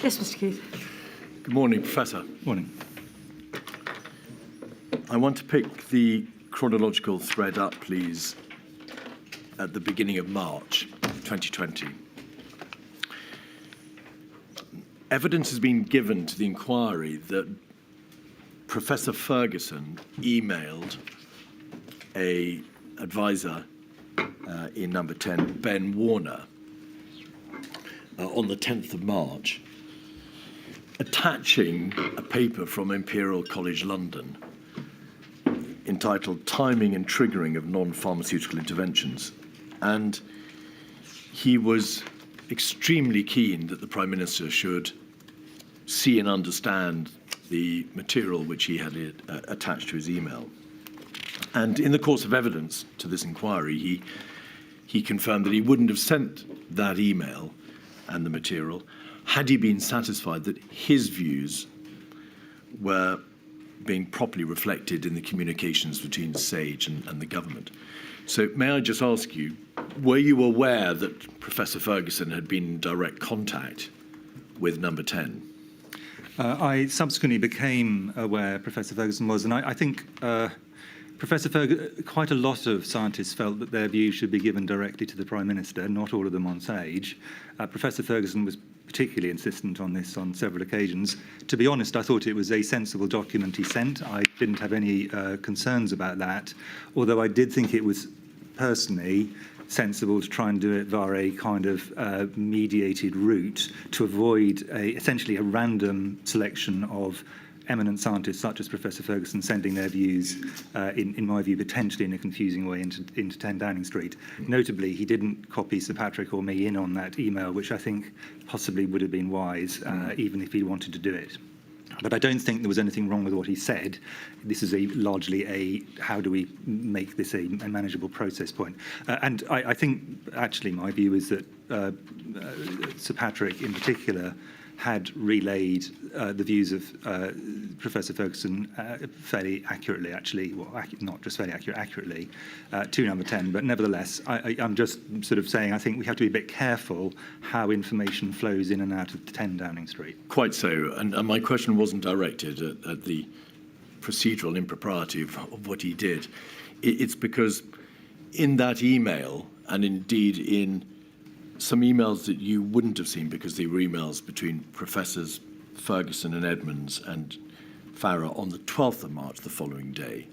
Yes, Mr. Keith. Good morning, Professor. Morning. I want to pick the chronological thread up, please, at the beginning of March 2020. Evidence has been given to the inquiry that Professor Ferguson emailed an advisor in number 10, Ben Warner, on the 10th of March, attaching a paper from Imperial College London entitled Timing and Triggering of Non-Pharmaceutical Interventions. And he was extremely keen that the Prime Minister should see and understand the material which he had attached to his email. And in the course of evidence to this inquiry, he confirmed that he wouldn't have sent that email and the material had he been satisfied that his views were being properly reflected in the communications between SAGE and the government. So may I just ask you, were you aware that Professor Ferguson had been in direct contact with number 10? I subsequently became aware Professor Ferguson was, and I think Professor Ferguson, quite a lot of scientists felt that their views should be given directly to the Prime Minister, not all of them on SAGE. Professor Ferguson was particularly insistent on this on several occasions. To be honest, I thought it was a sensible document he sent. I didn't have any concerns about that, although I did think it was personally sensible to try and do it via a kind of mediated route to avoid essentially a random selection of eminent scientists such as Professor Ferguson sending their views, in my view, potentially in a confusing way into 10 Downing Street. Notably, he didn't copy Sir Patrick or me in on that email, which I think possibly would have been wise, even if he wanted to do it. But I don't think there was anything wrong with what he said. This is largely a how do we make this a manageable process point. And I think, actually, my view is that Sir Patrick, in particular, had relayed the views of Professor Ferguson fairly accurately, actually, well, not just fairly accurately, to number 10. But nevertheless, I'm just sort of saying I think we have to be a bit careful how information flows in and out of 10 Downing Street. Quite so. And my question wasn't directed at the procedural impropriety of what he did. It's because in that email, and indeed in some emails that you wouldn't have seen because they were emails between Professors Ferguson and Edmonds and Farrer on the 12th of March, the following day,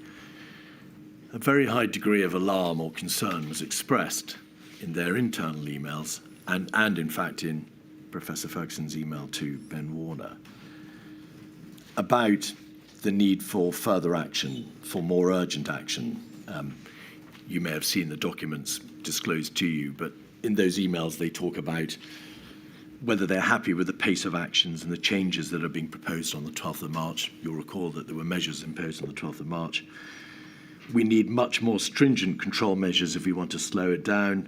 a very high degree of alarm or concern was expressed in their internal emails and in fact in Professor Ferguson's email to Ben Warner about the need for further action, for more urgent action. You may have seen the documents disclosed to you, but in those emails, they talk about whether they're happy with the pace of actions and the changes that are being proposed on the 12th of March. You'll recall that there were measures imposed on the 12th of March. We need much more stringent control measures if we want to slow it down,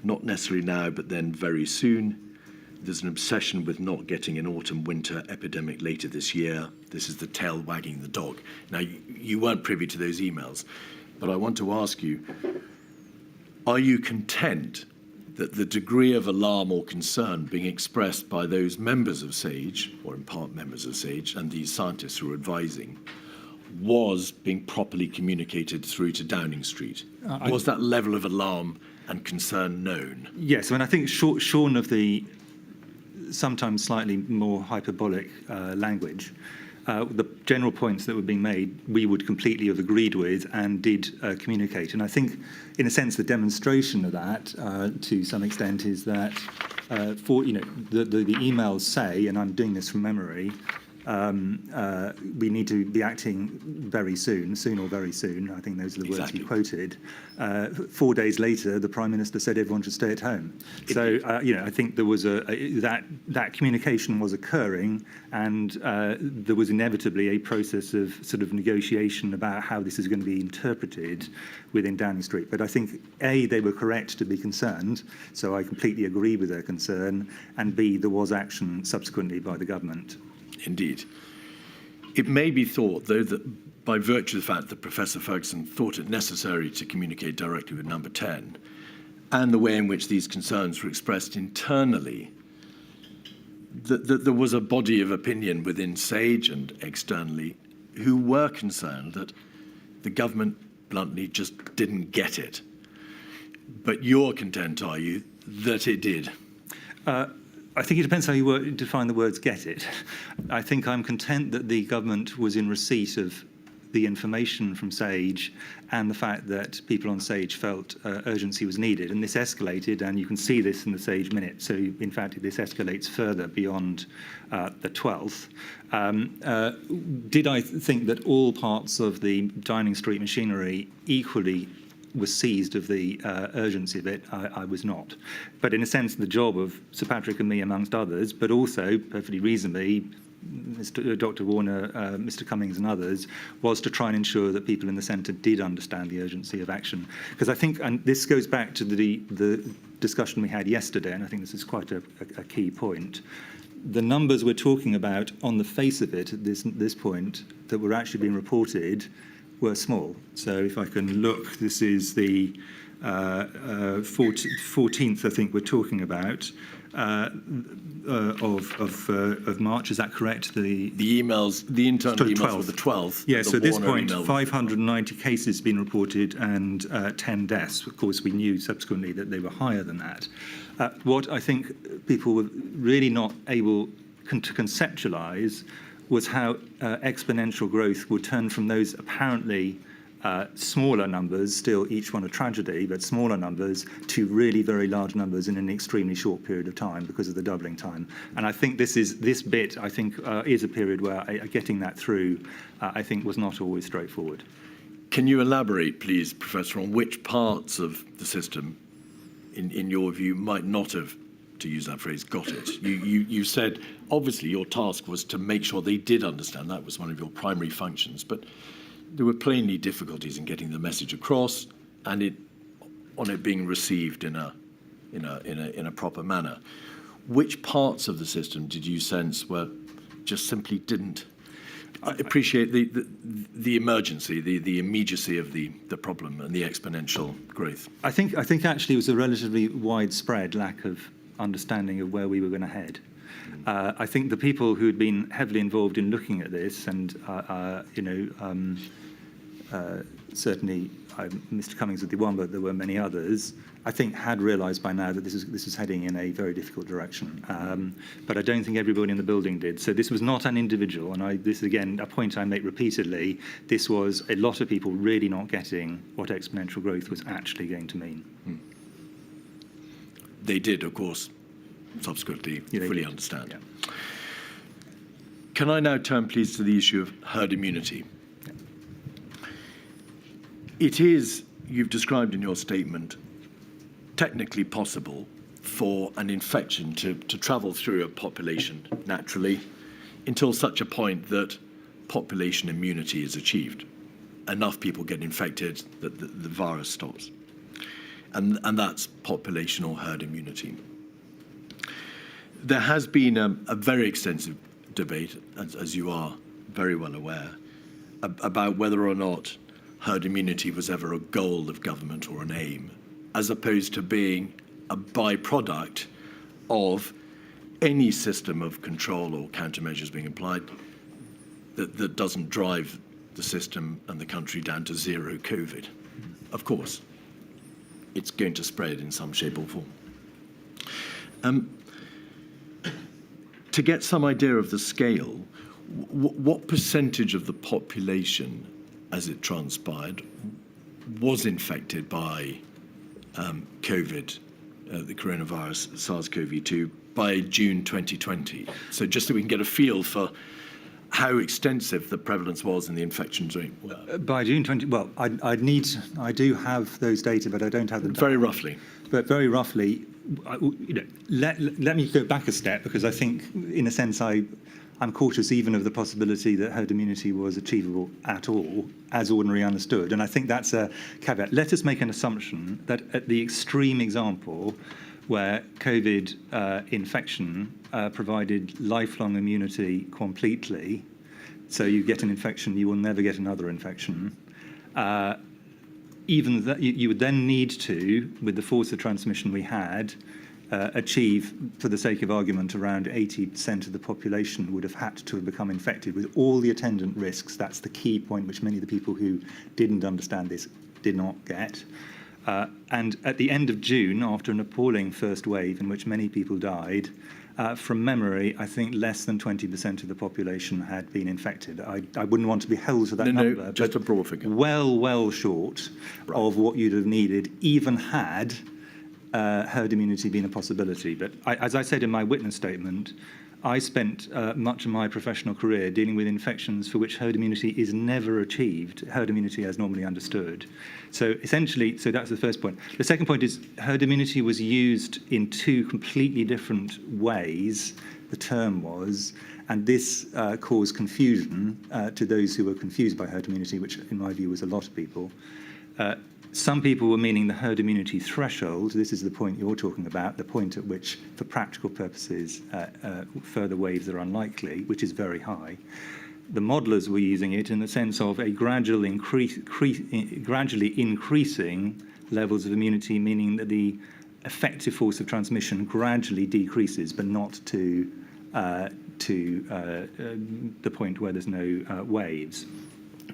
not necessarily now, but then very soon. There's an obsession with not getting an autumn-winter epidemic later this year. This is the tail wagging the dog. Now, you weren't privy to those emails, but I want to ask you, are you content that the degree of alarm or concern being expressed by those members of SAGE, or in part members of SAGE, and these scientists who are advising, was being properly communicated through to Downing Street? Was that level of alarm and concern known? Yes, I mean, I think shorn of the sometimes slightly more hyperbolic language, the general points that were being made, we would completely have agreed with and did communicate. And I think, in a sense, the demonstration of that, to some extent, is that the emails say, and I'm doing this from memory, we need to be acting very soon or very soon. I think those are the words he quoted. 4 days later, the Prime Minister said everyone should stay at home. So, I think there was that communication was occurring, and there was inevitably a process of sort of negotiation about how this is going to be interpreted within Downing Street. But I think, A, they were correct to be concerned, so I completely agree with their concern, and B, there was action subsequently by the government. Indeed. It may be thought, though, that by virtue of the fact that Professor Ferguson thought it necessary to communicate directly with number 10, and the way in which these concerns were expressed internally, that there was a body of opinion within SAGE and externally who were concerned that the government bluntly just didn't get it. But you're content, are you, that it did? I think it depends how you define the words "get it." I think I'm content that the government was in receipt of the information from SAGE and the fact that people on SAGE felt urgency was needed. And this escalated, and you can see this in the SAGE minute. So, in fact, this escalates further beyond the 12th. Did I think that all parts of the Downing Street machinery equally was seized of the urgency of it? I was not. But in a sense, the job of Sir Patrick and me, amongst others, but also, perfectly reasonably, Dr. Warner, Mr. Cummings and others, was to try and ensure that people in the centre did understand the urgency of action. Because I think, and this goes back to the discussion we had yesterday, and I think this is quite a key point, the numbers we're talking about on the face of it at this point that were actually being reported were small. So if I can look, this is the 14th, I think we're talking about, of March. Is that correct? The emails, the internal emails 12th. were the 12th. Yeah, so at this point, email 590 cases been reported and 10 deaths. Of course, we knew subsequently that they were higher than that. What I think people were really not able to conceptualise was how exponential growth would turn from those apparently smaller numbers, still each one a tragedy, but smaller numbers, to really very large numbers in an extremely short period of time because of the doubling time. And I think this bit, I think, is a period where getting that through, I think, was not always straightforward. Can you elaborate, please, Professor, on which parts of the system, in your view, might not have, to use that phrase, got it? You said, obviously, your task was to make sure they did understand. That was one of your primary functions. But there were plainly difficulties in getting the message across and on it being received in a proper manner. Which parts of the system did you sense were just simply didn't appreciate the emergency, the immediacy of the problem and the exponential growth? I think actually it was a relatively widespread lack of understanding of where we were going to head. I think the people who had been heavily involved in looking at this, and certainly Mr. Cummings would be one, but there were many others, I think had realised by now that this is heading in a very difficult direction. But I don't think everybody in the building did. So this was not an individual, and this is again a point I make repeatedly. This was a lot of people really not getting what exponential growth was actually going to mean. They did, of course, subsequently fully understand. Yeah. Can I now turn, please, to the issue of herd immunity? Yeah. It is, you've described in your statement, technically possible for an infection to travel through a population naturally until such a point that population immunity is achieved. Enough people get infected that the virus stops. And that's population or herd immunity. There has been a very extensive debate, as you are very well aware, about whether or not herd immunity was ever a goal of government or an aim, as opposed to being a byproduct of any system of control or countermeasures being applied that doesn't drive the system and the country down to zero COVID. Of course, it's going to spread in some shape or form. To get some idea of the scale, what percentage of the population, as it transpired, was infected by COVID, the coronavirus, SARS-CoV-2, by June 2020? So just so we can get a feel for how extensive the prevalence was and the infection rate. By June 20, well, I do have those data, but I don't have them. Very roughly. But very roughly, let me go back a step, because I think, in a sense, I'm cautious even of the possibility that herd immunity was achievable at all, as ordinarily understood. And I think that's a caveat. Let us make an assumption that at the extreme example where COVID infection provided lifelong immunity completely, so you get an infection, you will never get another infection, even that you would then need to, with the force of transmission we had, achieve, for the sake of argument, around 80% of the population would have had to have become infected with all the attendant risks. That's the key point which many of the people who didn't understand this did not get. And at the end of June, after an appalling first wave in which many people died, from memory, I think less than 20% of the population had been infected. I wouldn't want to be held to that number. No, just a broad figure. Well short of what you'd have needed, even had herd immunity been a possibility. But as I said in my witness statement, I spent much of my professional career dealing with infections for which herd immunity is never achieved, herd immunity as normally understood. So essentially, so that's the first point. The second point is herd immunity was used in two completely different ways, the term was, and this caused confusion to those who were confused by herd immunity, which in my view was a lot of people. Some people were meaning the herd immunity threshold. This is the point you're talking about, the point at which, for practical purposes, further waves are unlikely, which is very high. The modelers were using it in the sense of a gradually increasing levels of immunity, meaning that the effective force of transmission gradually decreases, but not to the point where there's no waves.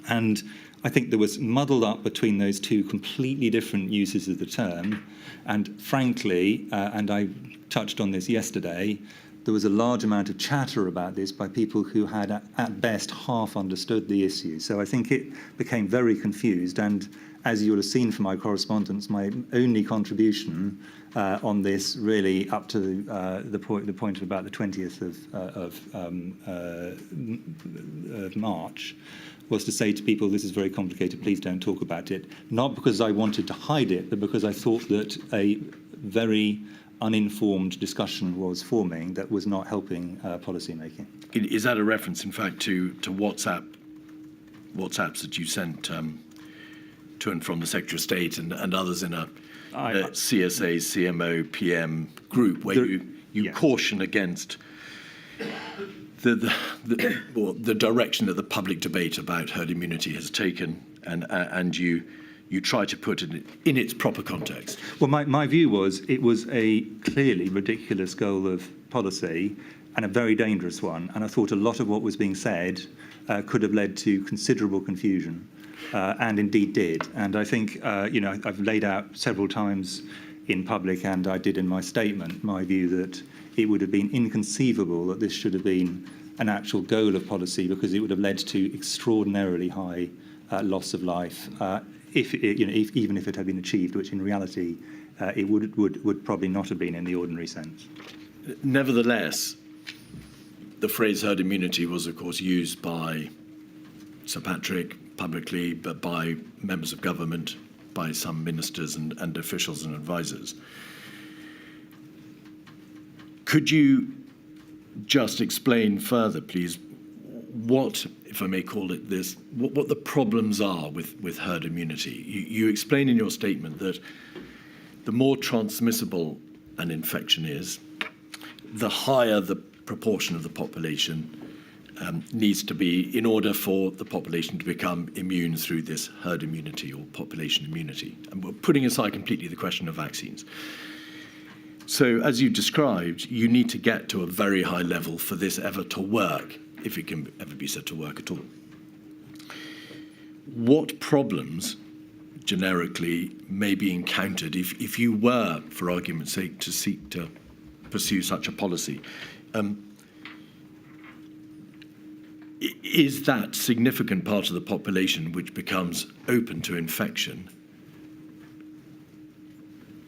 And I think there was muddled up between those two completely different uses of the term. And frankly, and I touched on this yesterday, there was a large amount of chatter about this by people who had at best half understood the issue. So I think it became very confused. And as you'll have seen from my correspondence, my only contribution on this really up to the point of about the 20th of March was to say to people, this is very complicated, please don't talk about it. Not because I wanted to hide it, but because I thought that a very uninformed discussion was forming that was not helping policy making. Is that a reference, in fact, to WhatsApps that you sent to and from the Secretary of State and others in a CSA, CMO, PM group where you caution against the direction that the public debate about herd immunity has taken, and you try to put it in its proper context? Well, my view was it was a clearly ridiculous goal of policy and a very dangerous one, and I thought a lot of what was being said could have led to considerable confusion, and indeed did. And I think, I've laid out several times in public, and I did in my statement, my view that it would have been inconceivable that this should have been an actual goal of policy, because it would have led to extraordinarily high loss of life, even if it had been achieved, which in reality it would probably not have been in the ordinary sense. Nevertheless, the phrase herd immunity was, of course, used by Sir Patrick publicly, but by members of government, by some ministers and officials and advisors. Could you just explain further, please, what, if I may call it this, what the problems are with herd immunity? You explain in your statement that the more transmissible an infection is, the higher the proportion of the population needs to be in order for the population to become immune through this herd immunity or population immunity. And we're putting aside completely the question of vaccines. So, as you described, you need to get to a very high level for this ever to work, if it can ever be said to work at all. What problems, generically, may be encountered if you were, for argument's sake, to seek to pursue such a policy? Is that significant part of the population which becomes open to infection,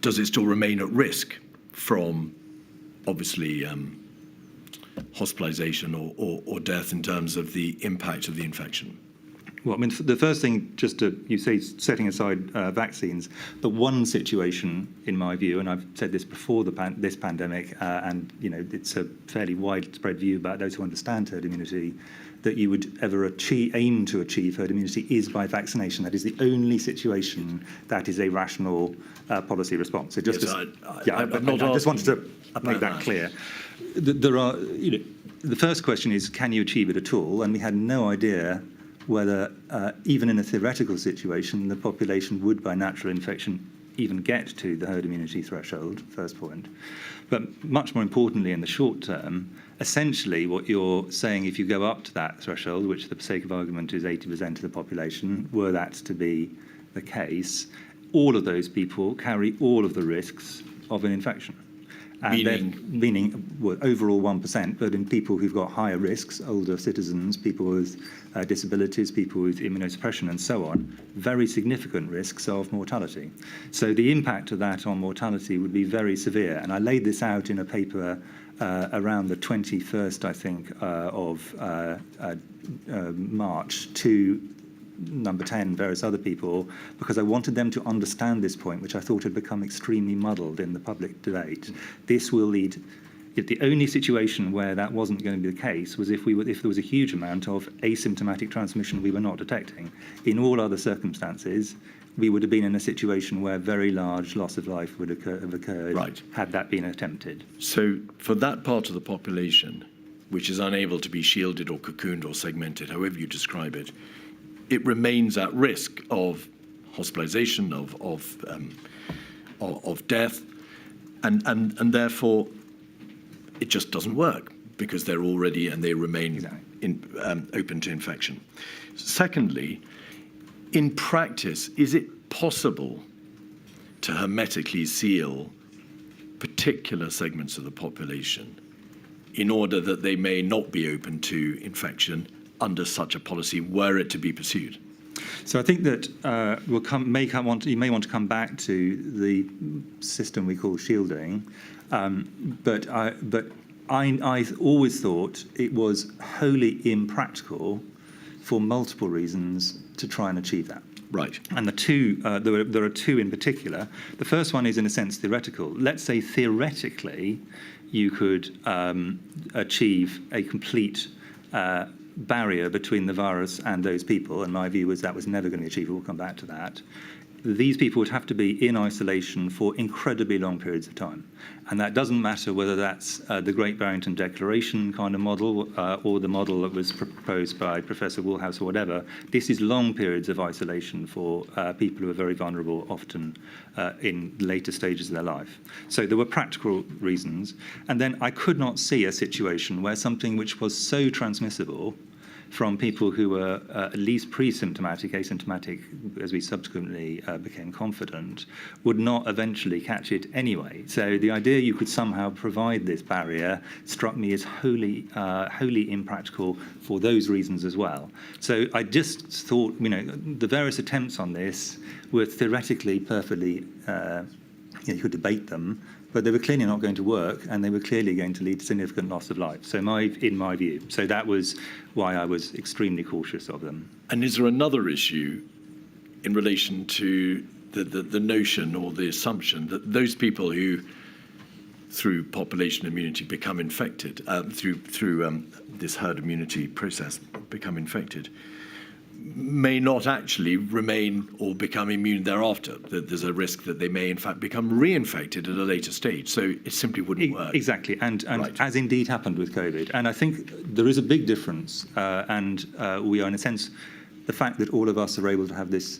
does it still remain at risk from, obviously, hospitalization or death in terms of the impact of the infection? Well, I mean, the first thing, just to, you say, setting aside vaccines, the one situation, in my view, and I've said this before this pandemic, and it's a fairly widespread view about those who understand herd immunity, that you would ever aim to achieve herd immunity is by vaccination. That is the only situation that is a rational policy response. So just I just wanted to make that clear. There are, the first question is, can you achieve it at all? And we had no idea whether, even in a theoretical situation, the population would, by natural infection, even get to the herd immunity threshold, first point. But much more importantly, in the short term, essentially what you're saying, if you go up to that threshold, which for the sake of argument is 80% of the population, were that to be the case, all of those people carry all of the risks of an infection. And meaning well, overall 1%, but in people who've got higher risks, older citizens, people with disabilities, people with immunosuppression and so on, very significant risks of mortality. So the impact of that on mortality would be very severe. And I laid this out in a paper around the 21st, I think, of March to Number 10, various other people, because I wanted them to understand this point, which I thought had become extremely muddled in the public debate. This will lead. The only situation where that wasn't going to be the case was if there was a huge amount of asymptomatic transmission we were not detecting. In all other circumstances, we would have been in a situation where very large loss of life would have occurred had that been attempted. So for that part of the population, which is unable to be shielded or cocooned or segmented, however you describe it, it remains at risk of hospitalization, of death, and therefore it just doesn't work because they're already and they remain open to infection. Secondly, in practice, is it possible to hermetically seal particular segments of the population in order that they may not be open to infection under such a policy, were it to be pursued? So I think that you may want to come back to the system we call shielding, but I always thought it was wholly impractical for multiple reasons to try and achieve that. Right. And the two, there are two in particular. The first one is, in a sense, theoretical. Let's say theoretically you could achieve a complete barrier between the virus and those people, and my view was that was never going to be achievable. We'll come back to that. These people would have to be in isolation for incredibly long periods of time. And that doesn't matter whether that's the Great Barrington Declaration kind of model or the model that was proposed by Professor Woolhouse or whatever. This is long periods of isolation for people who are very vulnerable, often in later stages of their life. So there were practical reasons. And then I could not see a situation where something which was so transmissible from people who were at least pre-symptomatic, asymptomatic, as we subsequently became confident, would not eventually catch it anyway. So the idea you could somehow provide this barrier struck me as wholly impractical for those reasons as well. So I just thought, the various attempts on this were theoretically perfectly, you could debate them, but they were clearly not going to work, and they were clearly going to lead to significant loss of life. So in my view. So that was why I was extremely cautious of them. And is there another issue in relation to the notion or the assumption that those people who, through population immunity, become infected, through this herd immunity process, become infected, may not actually remain or become immune thereafter? That there's a risk that they may in fact become reinfected at a later stage. So it simply wouldn't work. Exactly, and right. As indeed happened with COVID. And I think there is a big difference, and we are, in a sense, the fact that all of us are able to have this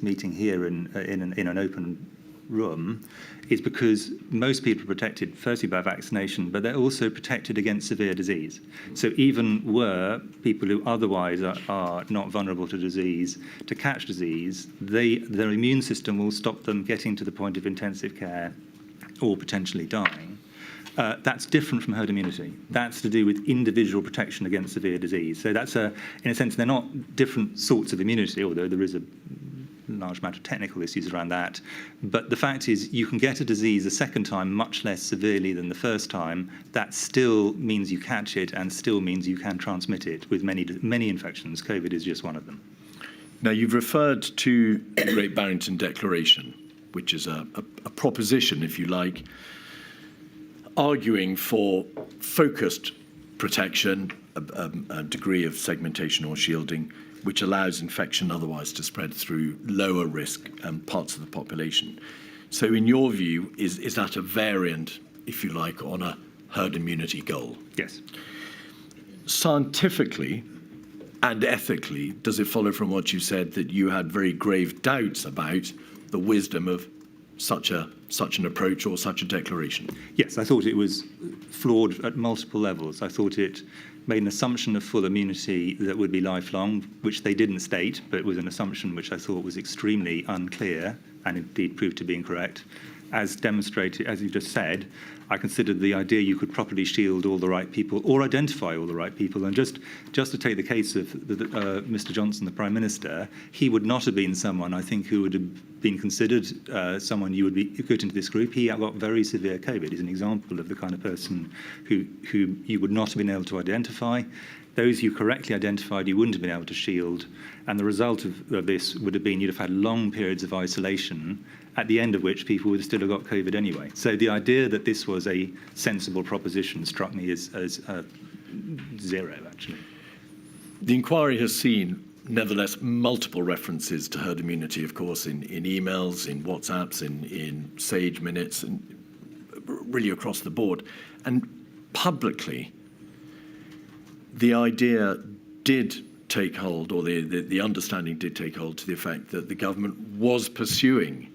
meeting here in an open room is because most people are protected, firstly by vaccination, but they're also protected against severe disease. So even were people who otherwise are not vulnerable to disease to catch disease, their immune system will stop them getting to the point of intensive care or potentially dying. That's different from herd immunity. That's to do with individual protection against severe disease. So that's in a sense, they're not different sorts of immunity, although there is a large amount of technical issues around that. But the fact is, you can get a disease a second time much less severely than the first time. That still means you catch it and still means you can transmit it with many infections. COVID is just one of them. Now, you've referred to the Great Barrington Declaration, which is a proposition, if you like, arguing for focused protection, a degree of segmentation or shielding, which allows infection otherwise to spread through lower risk parts of the population. So in your view, is that a variant, if you like, on a herd immunity goal? Yes. Scientifically and ethically, does it follow from what you said that you had very grave doubts about the wisdom of such an approach or such a declaration? Yes, I thought it was flawed at multiple levels. I thought it made an assumption of full immunity that would be lifelong, which they didn't state, but it was an assumption which I thought was extremely unclear and indeed proved to be incorrect. As demonstrated, as you just said, I considered the idea you could properly shield all the right people or identify all the right people. And just to take the case of Mr. Johnson, the Prime Minister, he would not have been someone, I think, who would have been considered someone you would be put into this group. He got very severe COVID. He's an example of the kind of person who you would not have been able to identify. Those you correctly identified, you wouldn't have been able to shield. And the result of this would have been you'd have had long periods of isolation, at the end of which people would have still have got COVID anyway. So the idea that this was a sensible proposition struck me as zero, actually. The inquiry has seen, nevertheless, multiple references to herd immunity, of course, in emails, in WhatsApps, in Sage minutes, and really across the board. And publicly, the idea did take hold, or the understanding did take hold, to the effect that the government was pursuing,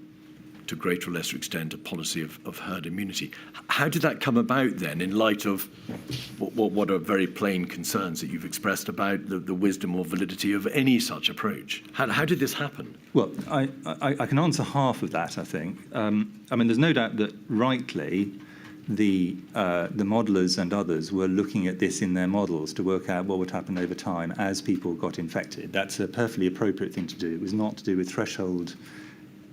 to greater or lesser extent, a policy of herd immunity. How did that come about then, in light of what are very plain concerns that you've expressed about the wisdom or validity of any such approach? How did this happen? Well, I can answer half of that, I think. I mean, there's no doubt that rightly the modelers and others were looking at this in their models to work out what would happen over time as people got infected. That's a perfectly appropriate thing to do. It was not to do with threshold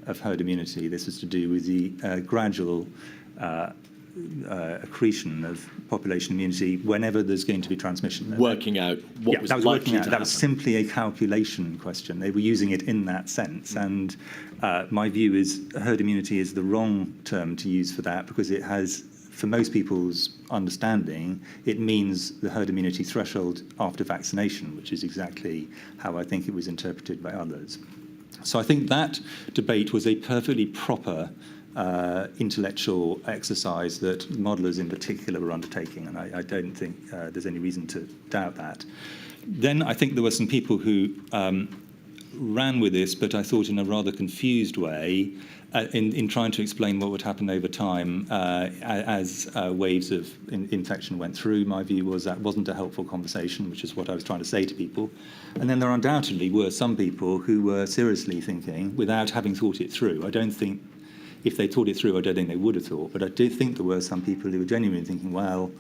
of herd immunity. This was to do with the gradual accretion of population immunity whenever there's going to be transmission. Working out what was likely to happen. That was simply a calculation question. They were using it in that sense. And my view is herd immunity is the wrong term to use for that, because it has, for most people's understanding, it means the herd immunity threshold after vaccination, which is exactly how I think it was interpreted by others. So I think that debate was a perfectly proper intellectual exercise that modelers in particular were undertaking, and I don't think there's any reason to doubt that. Then I think there were some people who ran with this, but I thought in a rather confused way, in trying to explain what would happen over time as waves of infection went through. My view was that wasn't a helpful conversation, which is what I was trying to say to people. And then there undoubtedly were some people who were seriously thinking, without having thought it through. I don't think, if they thought it through, I don't think they would have thought, but I do think there were some people who were genuinely thinking, well,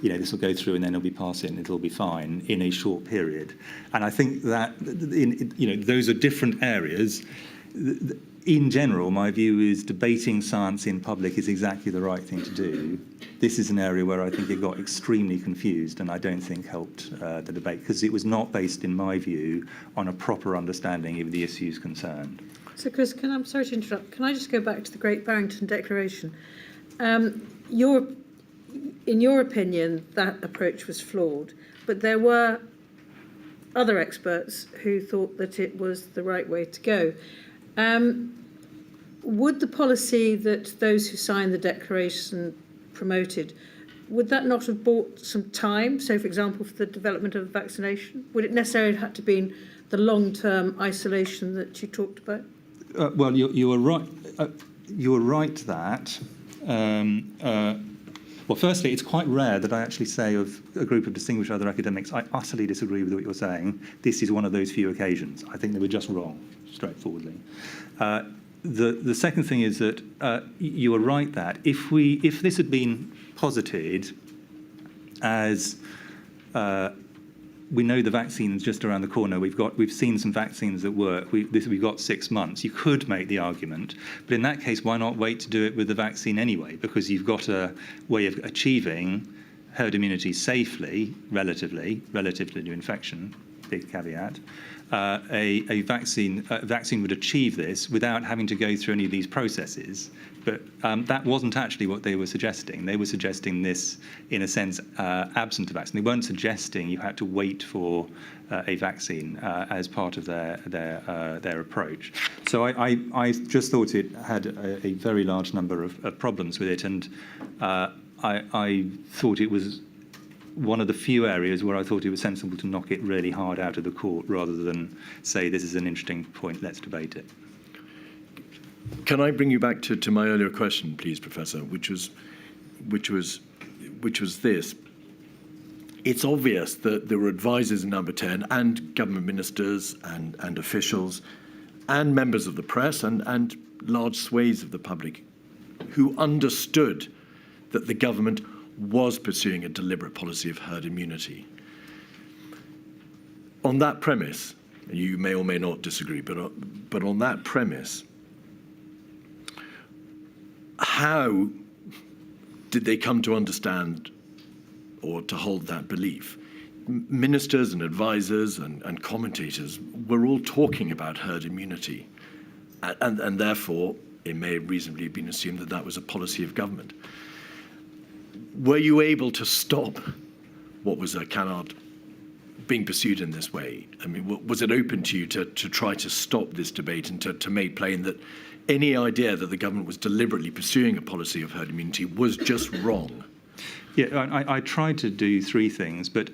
you know, this will go through and then it'll be passed and it'll be fine in a short period. And I think that, those are different areas. In general, my view is debating science in public is exactly the right thing to do. This is an area where I think it got extremely confused and I don't think helped the debate, because it was not based, in my view, on a proper understanding of the issues concerned. So, Chris, I'm sorry to interrupt. Can I just go back to the Great Barrington Declaration? In your opinion, that approach was flawed, but there were other experts who thought that it was the right way to go. Would the policy that those who signed the declaration promoted, would that not have bought some time? So, for example, for the development of vaccination, would it necessarily have to be the long-term isolation that you talked about? Well, you were right. You were right that. Well, firstly, it's quite rare that I actually say of a group of distinguished other academics, I utterly disagree with what you're saying. This is one of those few occasions. I think they were just wrong, straightforwardly. The second thing is that you were right that if this had been posited as we know the vaccine's just around the corner, we've seen some vaccines that work, we've got 6 months, you could make the argument, but in that case, why not wait to do it with the vaccine anyway? Because you've got a way of achieving herd immunity safely, relatively to infection, big caveat. A vaccine would achieve this without having to go through any of these processes. But that wasn't actually what they were suggesting. They were suggesting this, in a sense, absent a vaccine. They weren't suggesting you had to wait for a vaccine as part of their approach. So I just thought it had a very large number of problems with it, and I thought it was one of the few areas where I thought it was sensible to knock it really hard out of the court rather than say, this is an interesting point, let's debate it. Can I bring you back to my earlier question, please, Professor, which was this? It's obvious that there were advisors in Number 10 and government ministers and officials and members of the press and large swathes of the public who understood that the government was pursuing a deliberate policy of herd immunity. On that premise, you may or may not disagree, but on that premise, how did they come to understand or to hold that belief? Ministers and advisors and commentators were all talking about herd immunity, and therefore it may reasonably have been assumed that that was a policy of government. Were you able to stop what was a canard being pursued in this way? I mean, was it open to you to try to stop this debate and to make plain that any idea that the government was deliberately pursuing a policy of herd immunity was just wrong? Yeah, I tried to do three things, but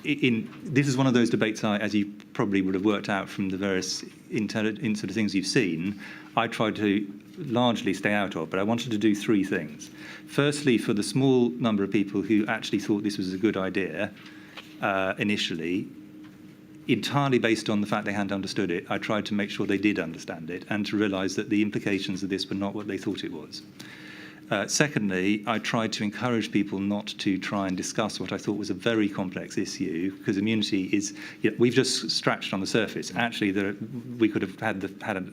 this is one of those debates, as you probably would have worked out from the various sort of things you've seen, I tried to largely stay out of, but I wanted to do three things. Firstly, for the small number of people who actually thought this was a good idea initially, entirely based on the fact they hadn't understood it, I tried to make sure they did understand it and to realise that the implications of this were not what they thought it was. Secondly, I tried to encourage people not to try and discuss what I thought was a very complex issue, because immunity is, we've just scratched on the surface. Actually, we could have had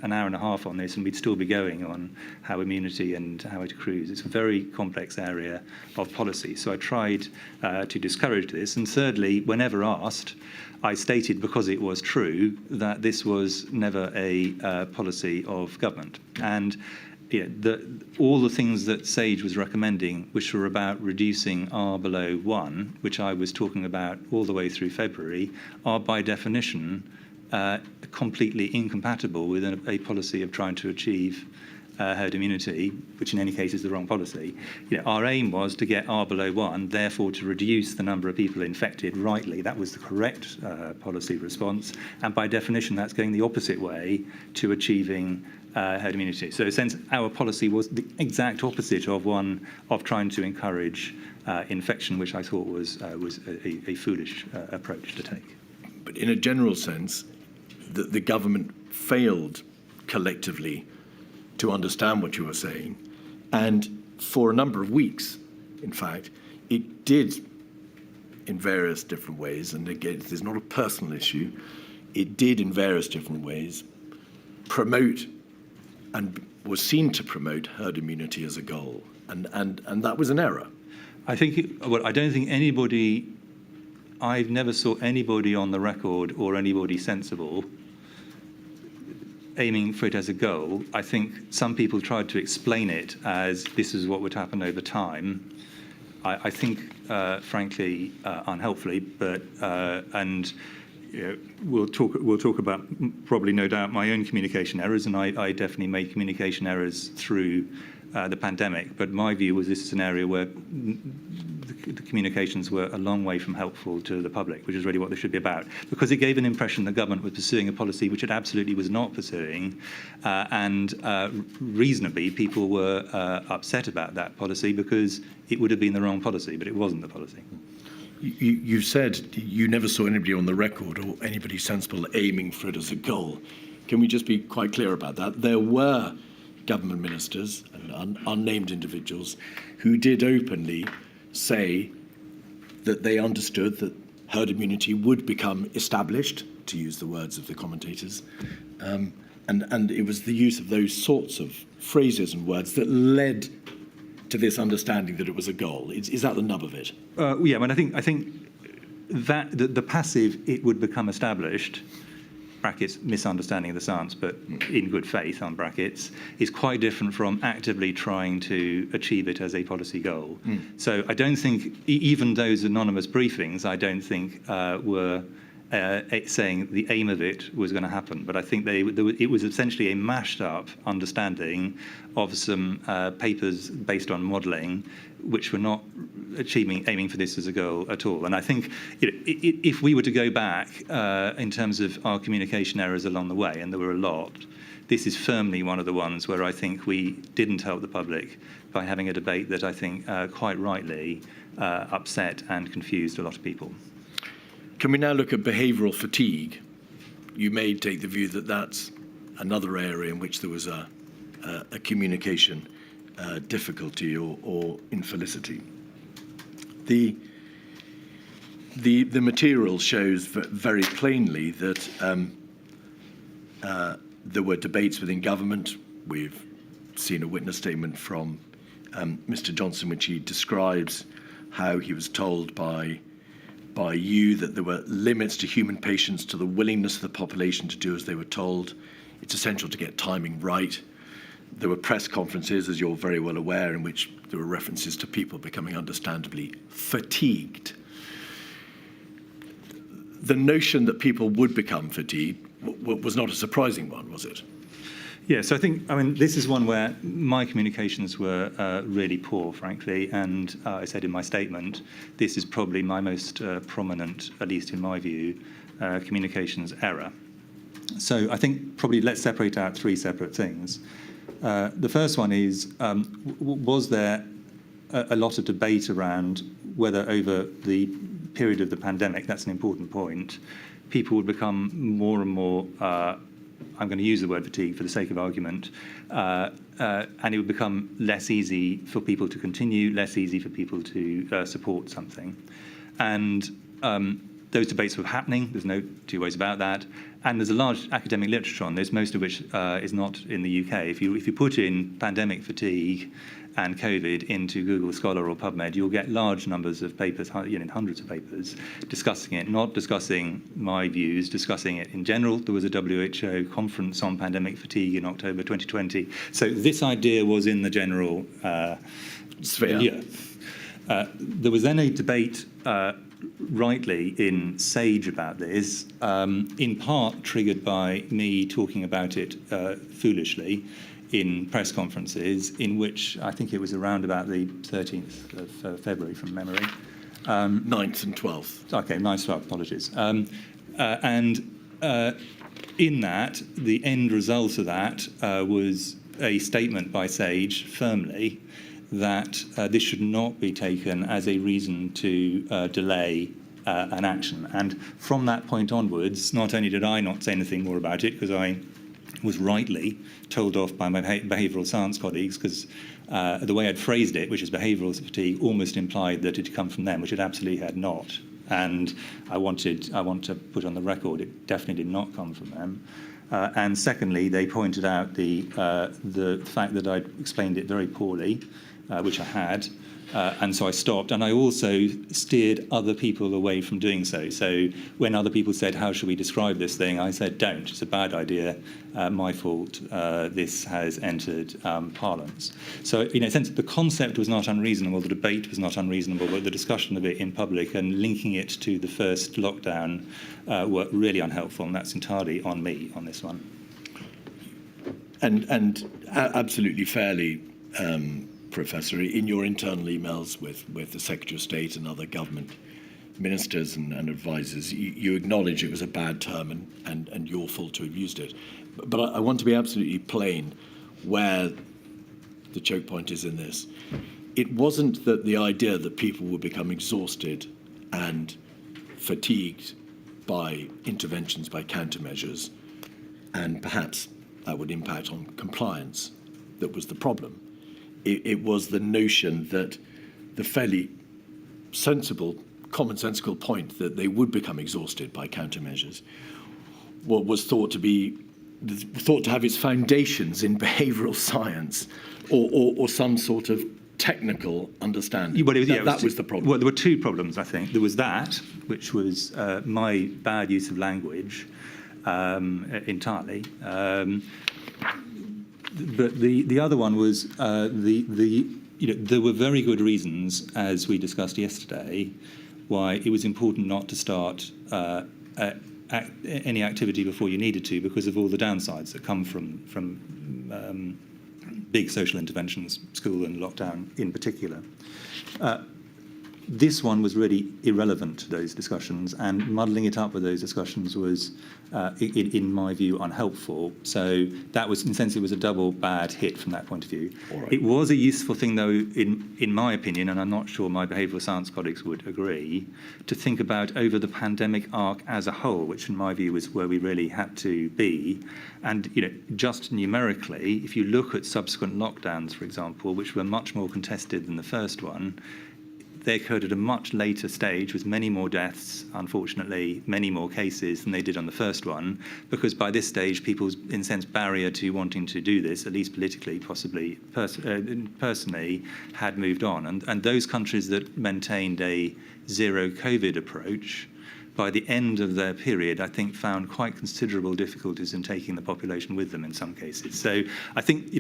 an hour and a half on this and we'd still be going on how immunity and how it accrues. It's a very complex area of policy. So I tried to discourage this. And thirdly, whenever asked, I stated, because it was true, that this was never a policy of government. And all the things that SAGE was recommending, which were about reducing R below 1, which I was talking about all the way through February, are by definition completely incompatible with a policy of trying to achieve herd immunity, which in any case is the wrong policy. Our aim was to get R below 1, therefore to reduce the number of people infected rightly. That was the correct policy response. And by definition, that's going the opposite way to achieving herd immunity. So in a sense, our policy was the exact opposite of one of trying to encourage infection, which I thought was a foolish approach to take. But in a general sense, the government failed collectively to understand what you were saying. And for a number of weeks, in fact, it did, in various different ways, and again, this is not a personal issue, it did in various different ways promote and was seen to promote herd immunity as a goal. And that was an error. I don't think anybody, I've never saw anybody on the record or anybody sensible aiming for it as a goal. I think some people tried to explain it as this is what would happen over time. I think, frankly, unhelpfully, but we'll talk about probably, no doubt, my own communication errors, and I definitely made communication errors through the pandemic. But my view was this is an area where the communications were a long way from helpful to the public, which is really what they should be about, because it gave an impression the government was pursuing a policy which it absolutely was not pursuing, and reasonably people were upset about that policy because it would have been the wrong policy, but it wasn't the policy. You said you never saw anybody on the record or anybody sensible aiming for it as a goal. Can we just be quite clear about that? There were government ministers and unnamed individuals who did openly say that they understood that herd immunity would become established, to use the words of the commentators, and it was the use of those sorts of phrases and words that led to this understanding that it was a goal. Is that the nub of it? Yeah, I mean, I think that the passive "it would become established" (brackets misunderstanding of the science, but in good faith on brackets) is quite different from actively trying to achieve it as a policy goal. So I don't think even those anonymous briefings, I don't think were saying the aim of it was going to happen. But I think it was essentially a mashed up understanding of some papers based on modelling, which were not aiming for this as a goal at all. And I think if we were to go back in terms of our communication errors along the way, and there were a lot, this is firmly one of the ones where I think we didn't help the public by having a debate that I think quite rightly upset and confused a lot of people. Can we now look at behavioural fatigue? You may take the view that that's another area in which there was a communication difficulty or infelicity. The material shows very plainly that there were debates within government. We've seen a witness statement from Mr. Johnson, which he describes how he was told by you that there were limits to human patience, to the willingness of the population to do as they were told. It's essential to get timing right. There were press conferences, as you're very well aware, in which there were references to people becoming understandably fatigued. The notion that people would become fatigued was not a surprising one, was it? Yes, I mean, this is one where my communications were really poor, frankly, and I said in my statement, this is probably my most prominent, at least in my view, communications error. So I think probably let's separate out three separate things. The first one is, was there a lot of debate around whether over the period of the pandemic, that's an important point, people would become more and more I'm going to use the word fatigue for the sake of argument, and it would become less easy for people to continue, less easy for people to support something. And those debates were happening, there's no two ways about that, and there's a large academic literature on this, most of which is not in the UK. If you put in pandemic fatigue and COVID into Google Scholar or PubMed, you'll get large numbers of papers, hundreds of papers, discussing it, not discussing my views, discussing it in general. There was a WHO conference on pandemic fatigue in October 2020. So this idea was in the general sphere. Yeah. There was then a debate, rightly, in Sage about this, in part triggered by me talking about it foolishly in press conferences, in which I think it was around about the 13th of February from memory. 9th and 12th. Okay, 9th, 12th, apologies. In that, the end result of that was a statement by Sage firmly that this should not be taken as a reason to delay an action. And from that point onwards, not only did I not say anything more about it, because I was rightly told off by my behavioural science colleagues, because the way I'd phrased it, which is behavioural fatigue, almost implied that it had come from them, which it absolutely had not. And I want to put on the record, it definitely did not come from them. And secondly, they pointed out the fact that I'd explained it very poorly, which I had, and so I stopped. And I also steered other people away from doing so. So when other people said, how should we describe this thing? I said, don't. It's a bad idea. My fault. This has entered parlance. So in a sense, the concept was not unreasonable. The debate was not unreasonable. But the discussion of it in public and linking it to the first lockdown were really unhelpful. And that's entirely on me on this one. And absolutely fairly, Professor, in your internal emails with the Secretary of State and other government ministers and advisors, you acknowledge it was a bad term and your fault to have used it. But I want to be absolutely plain where the choke point is in this. It wasn't that the idea that people would become exhausted and fatigued by interventions, by countermeasures, and perhaps that would impact on compliance, that was the problem. It was the notion that the fairly sensible, commonsensical point that they would become exhausted by countermeasures was thought to have its foundations in behavioural science or some sort of technical understanding. That was the problem. Well, there were two problems, I think. There was that, which was my bad use of language entirely. But the other one was there were very good reasons, as we discussed yesterday, why it was important not to start any activity before you needed to, because of all the downsides that come from big social interventions, school and lockdown in particular. This one was really irrelevant to those discussions, and muddling it up with those discussions was, in my view, unhelpful. So that was, in a sense, it was a double bad hit from that point of view. Right. It was a useful thing, though, in my opinion, and I'm not sure my behavioural science colleagues would agree, to think about over the pandemic arc as a whole, which in my view was where we really had to be. And just numerically, if you look at subsequent lockdowns, for example, which were much more contested than the first one, they occurred at a much later stage with many more deaths, unfortunately, many more cases than they did on the first one, because by this stage, people's, in a sense, barrier to wanting to do this, at least politically, possibly personally, had moved on. And those countries that maintained a zero COVID approach, by the end of their period, I think found quite considerable difficulties in taking the population with them in some cases. So I think,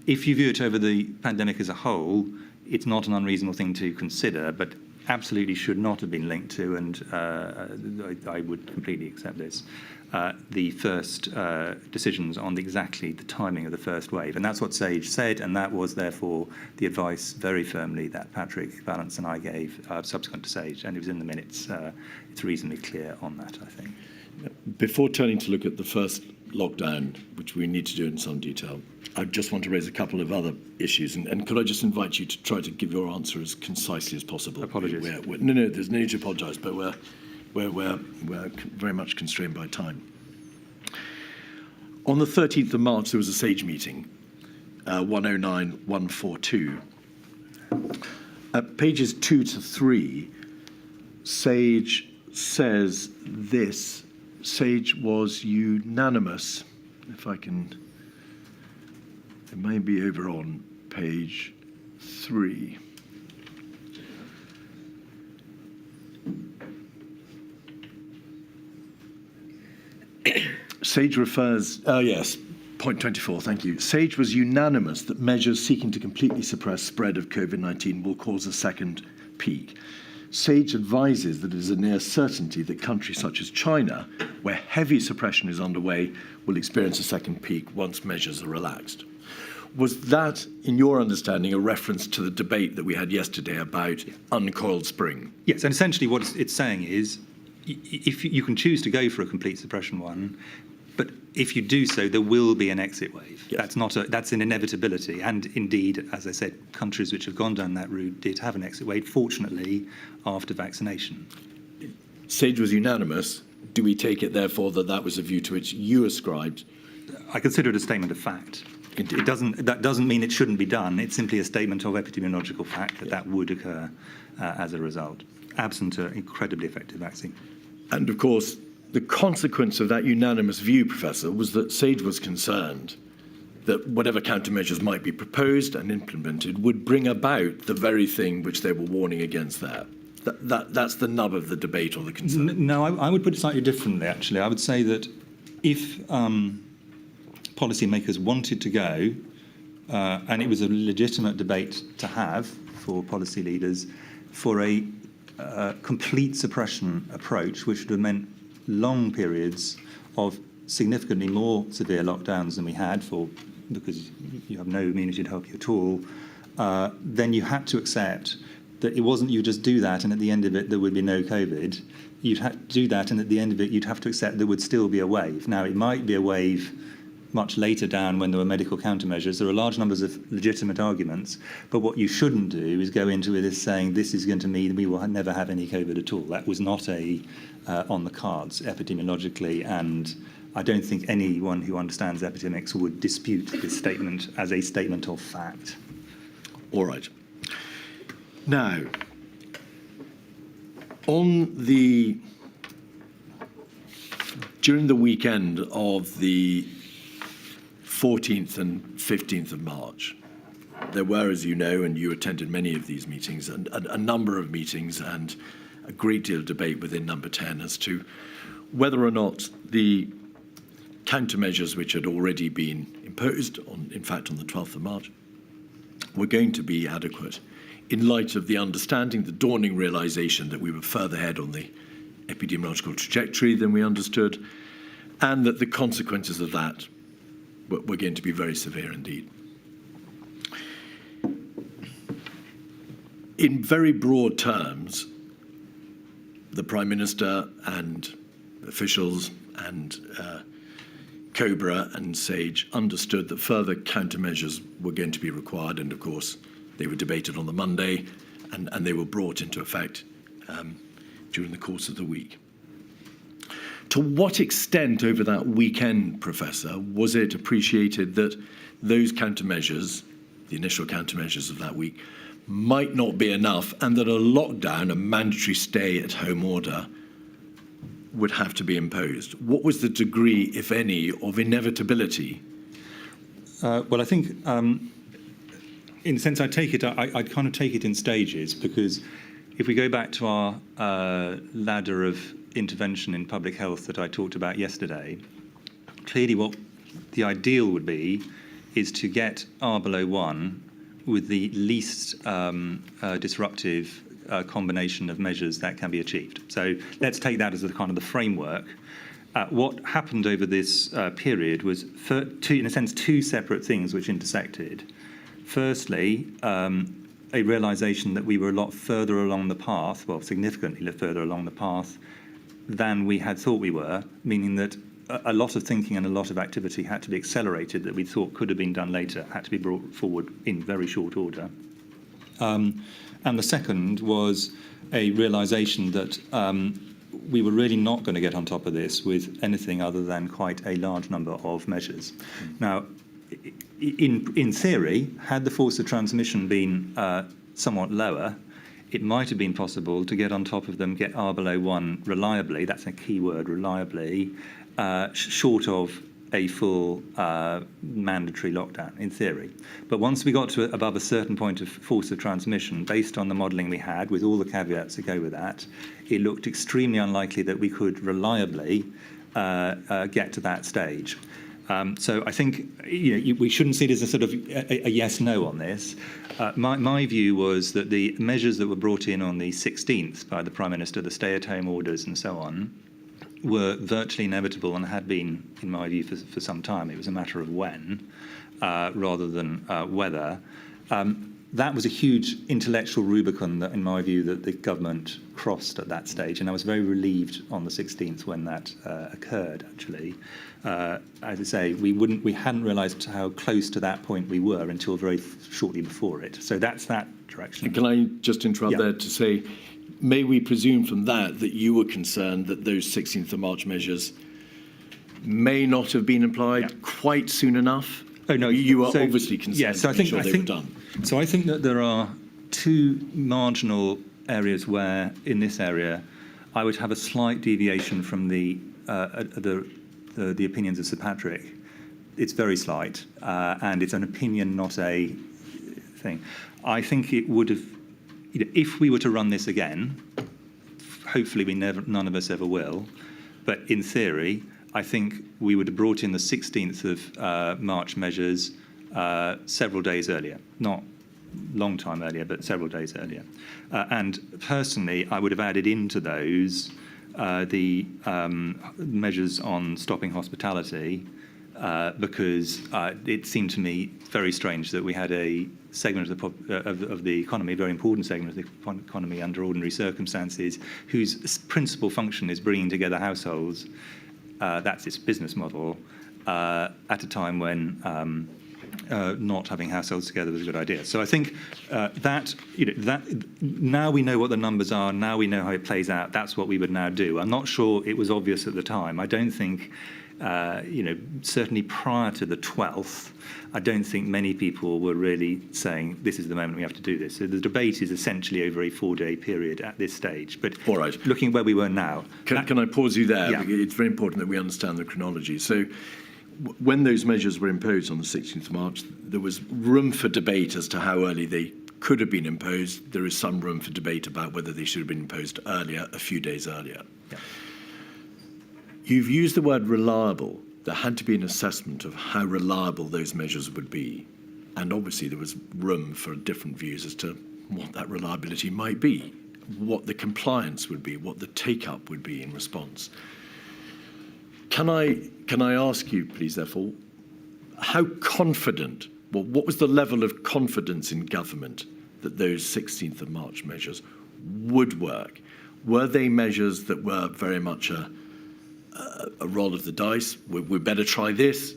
if you view it over the pandemic as a whole, it's not an unreasonable thing to consider, but absolutely should not have been linked to, and I would completely accept this, the first decisions on exactly the timing of the first wave. And that's what SAGE said, and that was therefore the advice very firmly that Patrick Vallance and I gave subsequent to SAGE, and it was in the minutes. It's reasonably clear on that, I think. Before turning to look at the first lockdown, which we need to do in some detail, I just want to raise a couple of other issues. And could I just invite you to try to give your answer as concisely as possible? Apologies. No, there's no need to apologise, but we're very much constrained by time. On the 13th of March, there was a SAGE meeting, 109-142. At pages 2 to 3, SAGE says this: SAGE was unanimous. If I can, it may be over on page 3. SAGE refers, yes, point 24, thank you. SAGE was unanimous that measures seeking to completely suppress spread of COVID-19 will cause a second peak. SAGE advises that it is a near certainty that countries such as China, where heavy suppression is underway, will experience a second peak once measures are relaxed. Was that, in your understanding, a reference to the debate that we had yesterday about uncoiled spring? Yes, and essentially what it's saying is, if you can choose to go for a complete suppression one, but if you do so, there will be an exit wave. Yes. That's an inevitability. And indeed, as I said, countries which have gone down that route did have an exit wave, fortunately, after vaccination. SAGE was unanimous. Do we take it, therefore, that that was a view to which you ascribed? I consider it a statement of fact. Indeed. That doesn't mean it shouldn't be done. It's simply a statement of epidemiological fact that that would occur as a result, absent an incredibly effective vaccine. And, of course, the consequence of that unanimous view, Professor, was that SAGE was concerned that whatever countermeasures might be proposed and implemented would bring about the very thing which they were warning against there. That's the nub of the debate or the concern. No, I would put it slightly differently, actually. I would say that if policymakers wanted to go, and it was a legitimate debate to have for policy leaders, for a complete suppression approach, which would have meant long periods of significantly more severe lockdowns than we had because you have no immunity to help you at all, then you had to accept that it wasn't you just do that and at the end of it there would be no COVID. You'd have to do that and at the end of it you'd have to accept there would still be a wave. Now, it might be a wave much later down when there were medical countermeasures. There are large numbers of legitimate arguments, but what you shouldn't do is go into it saying this is going to mean we will never have any COVID at all. That was not on the cards epidemiologically, and I don't think anyone who understands epidemics would dispute this statement as a statement of fact. All right. Now, during the weekend of the 14th and 15th of March, there were, as you know, and you attended many of these meetings, and a number of meetings and a great deal of debate within Number 10 as to whether or not the countermeasures which had already been imposed, in fact, on the 12th of March, were going to be adequate in light of the understanding, the dawning realization that we were further ahead on the epidemiological trajectory than we understood, and that the consequences of that were going to be very severe indeed. In very broad terms, the Prime Minister and officials and Cobra and SAGE understood that further countermeasures were going to be required, and of course they were debated on the Monday and they were brought into effect during the course of the week. To what extent over that weekend, Professor, was it appreciated that those countermeasures, the initial countermeasures of that week, might not be enough, and that a lockdown, a mandatory stay-at-home order, would have to be imposed? What was the degree, if any, of inevitability? Well, I think, in a sense, I kind of take it in stages, because if we go back to our ladder of intervention in public health that I talked about yesterday, clearly what the ideal would be is to get R below 1 with the least disruptive combination of measures that can be achieved. So let's take that as a kind of the framework. What happened over this period was, in a sense, two separate things which intersected. Firstly, a realisation that we were a lot further along the path, well, significantly further along the path than we had thought we were, meaning that a lot of thinking and a lot of activity had to be accelerated that we thought could have been done later, had to be brought forward in very short order. And the second was a realisation that we were really not going to get on top of this with anything other than quite a large number of measures. Now, in theory, had the force of transmission been somewhat lower, it might have been possible to get on top of them, get R below 1 reliably, that's a key word, reliably, short of a full mandatory lockdown, in theory. But once we got to above a certain point of force of transmission, based on the modelling we had, with all the caveats that go with that, it looked extremely unlikely that we could reliably get to that stage. So I think we shouldn't see it as a sort of a yes-no on this. My view was that the measures that were brought in on the 16th by the Prime Minister, the stay-at-home orders and so on, were virtually inevitable and had been, in my view, for some time. It was a matter of when, rather than whether. That was a huge intellectual Rubicon, that, in my view, that the government crossed at that stage, and I was very relieved on the 16th when that occurred, actually. As I say, we hadn't realised how close to that point we were until very shortly before it. So that's that direction. Can I just interrupt there to say, may we presume from that you were concerned that those 16th of March measures may not have been applied quite soon enough? Oh, no. You are obviously concerned to make sure they were done. So I think that there are two marginal areas where, in this area, I would have a slight deviation from the opinions of Sir Patrick. It's very slight, and it's an opinion, not a thing. I think it would have, if we were to run this again, hopefully none of us ever will, but in theory, I think we would have brought in the 16th of March measures several days earlier, not long time earlier, but several days earlier. And personally, I would have added into those the measures on stopping hospitality, because it seemed to me very strange that we had a segment of the economy, a very important segment of the economy under ordinary circumstances, whose principal function is bringing together households. That's its business model, at a time when not having households together was a good idea. So I think that now we know what the numbers are, now we know how it plays out, that's what we would now do. I'm not sure it was obvious at the time. I don't think, certainly prior to the 12th, I don't think many people were really saying this is the moment we have to do this. So the debate is essentially over a 4-day period at this stage. But all right, looking at where we were now. Can I pause you there? Yeah. It's very important that we understand the chronology. So when those measures were imposed on the 16th of March, there was room for debate as to how early they could have been imposed. There is some room for debate about whether they should have been imposed earlier, a few days earlier. Yeah. You've used the word reliable. There had to be an assessment of how reliable those measures would be. And obviously there was room for different views as to what that reliability might be, what the compliance would be, what the take-up would be in response. Can I ask you, please, therefore, how confident, what was the level of confidence in government that those 16th of March measures would work? Were they measures that were very much a roll of the dice? We better try this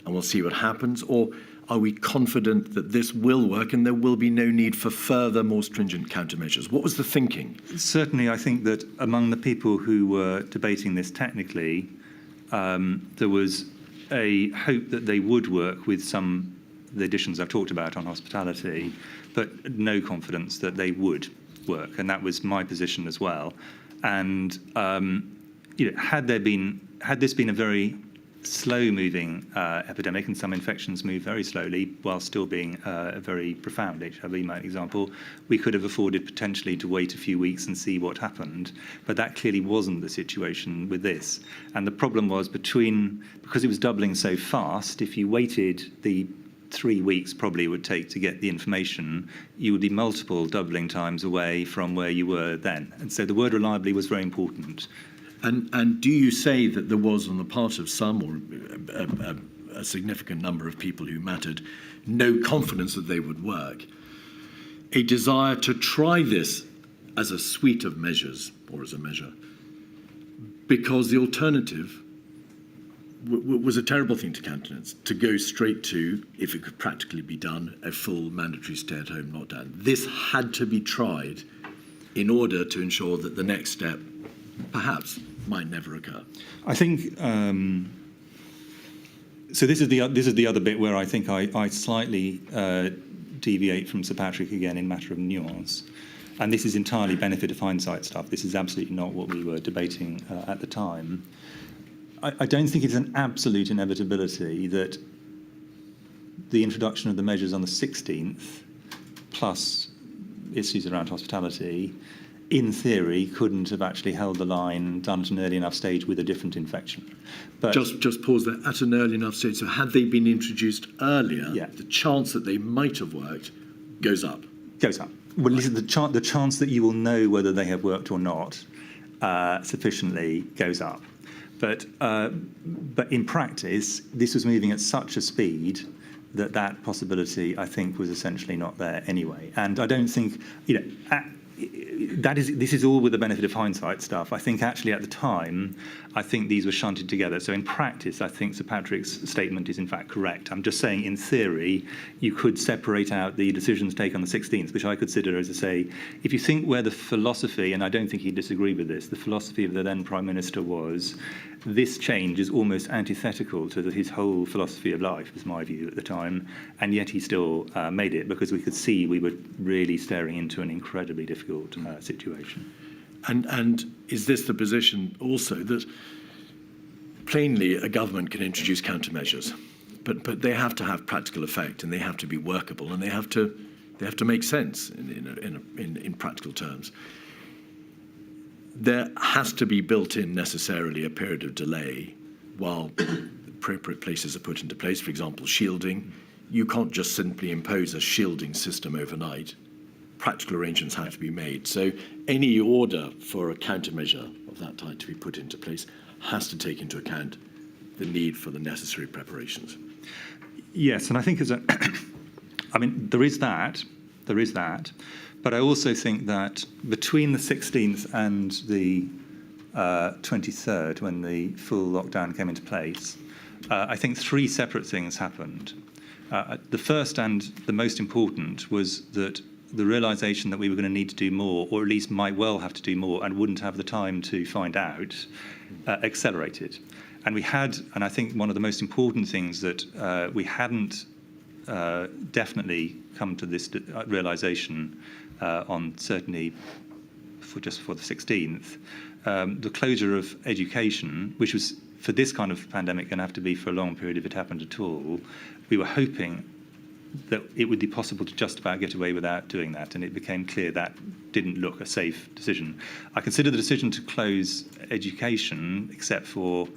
and we'll see what happens? Or are we confident that this will work and there will be no need for further, more stringent countermeasures? What was the thinking? Certainly, I think that among the people who were debating this technically, there was a hope that they would work with some of the additions I've talked about on hospitality, but no confidence that they would work. And that was my position as well. And had this been a very slow-moving epidemic, and some infections move very slowly while still being a very profound HIV example, we could have afforded potentially to wait a few weeks and see what happened. But that clearly wasn't the situation with this. And the problem was because it was doubling so fast, if you waited the 3 weeks probably it would take to get the information, you would be multiple doubling times away from where you were then. And so the word reliably was very important. And do you say that there was, on the part of some or a significant number of people who mattered, no confidence that they would work, a desire to try this as a suite of measures or as a measure, because the alternative was a terrible thing to countenance, to go straight to, if it could practically be done, a full mandatory stay-at-home lockdown? This had to be tried in order to ensure that the next step perhaps might never occur. I think so. This is the other bit where I think I slightly deviate from Sir Patrick again in matter of nuance, and this is entirely benefit of hindsight stuff. This is absolutely not what we were debating at the time. I don't think it's an absolute inevitability that the introduction of the measures on the 16th, plus issues around hospitality, in theory, couldn't have actually held the line, done at an early enough stage with a different infection. But just pause there. At an early enough stage, so had they been introduced earlier, yeah, the chance that they might have worked goes up. Goes up. Well, listen, the chance that you will know whether they have worked or not sufficiently goes up. But in practice, this was moving at such a speed that possibility, I think, was essentially not there anyway. And I don't think, this is all with the benefit of hindsight stuff. I think actually at the time, I think these were shunted together. So in practice, I think Sir Patrick's statement is in fact correct. I'm just saying in theory, you could separate out the decisions taken on the 16th, which I consider as to say, if you think where the philosophy, and I don't think he'd disagree with this, the philosophy of the then Prime Minister was, this change is almost antithetical to his whole philosophy of life, was my view at the time, and yet he still made it because we could see we were really staring into an incredibly difficult situation. And is this the position also that plainly a government can introduce countermeasures, but they have to have practical effect and they have to be workable and they have to make sense in practical terms. There has to be built in necessarily a period of delay while appropriate places are put into place. For example, shielding. You can't just simply impose a shielding system overnight. Practical arrangements have to be made. So any order for a countermeasure of that type to be put into place has to take into account the need for the necessary preparations. Yes, and I think there is that, but I also think that between the 16th and the 23rd, when the full lockdown came into place, I think three separate things happened. The first and the most important was that the realization that we were going to need to do more, or at least might well have to do more, and wouldn't have the time to find out, accelerated. And we had, and I think one of the most important things that we hadn't definitely come to this realization on certainly just before the 16th, the closure of education, which was for this kind of pandemic going to have to be for a long period if it happened at all. We were hoping that it would be possible to just about get away without doing that, and it became clear that didn't look a safe decision. I consider the decision to close education, except for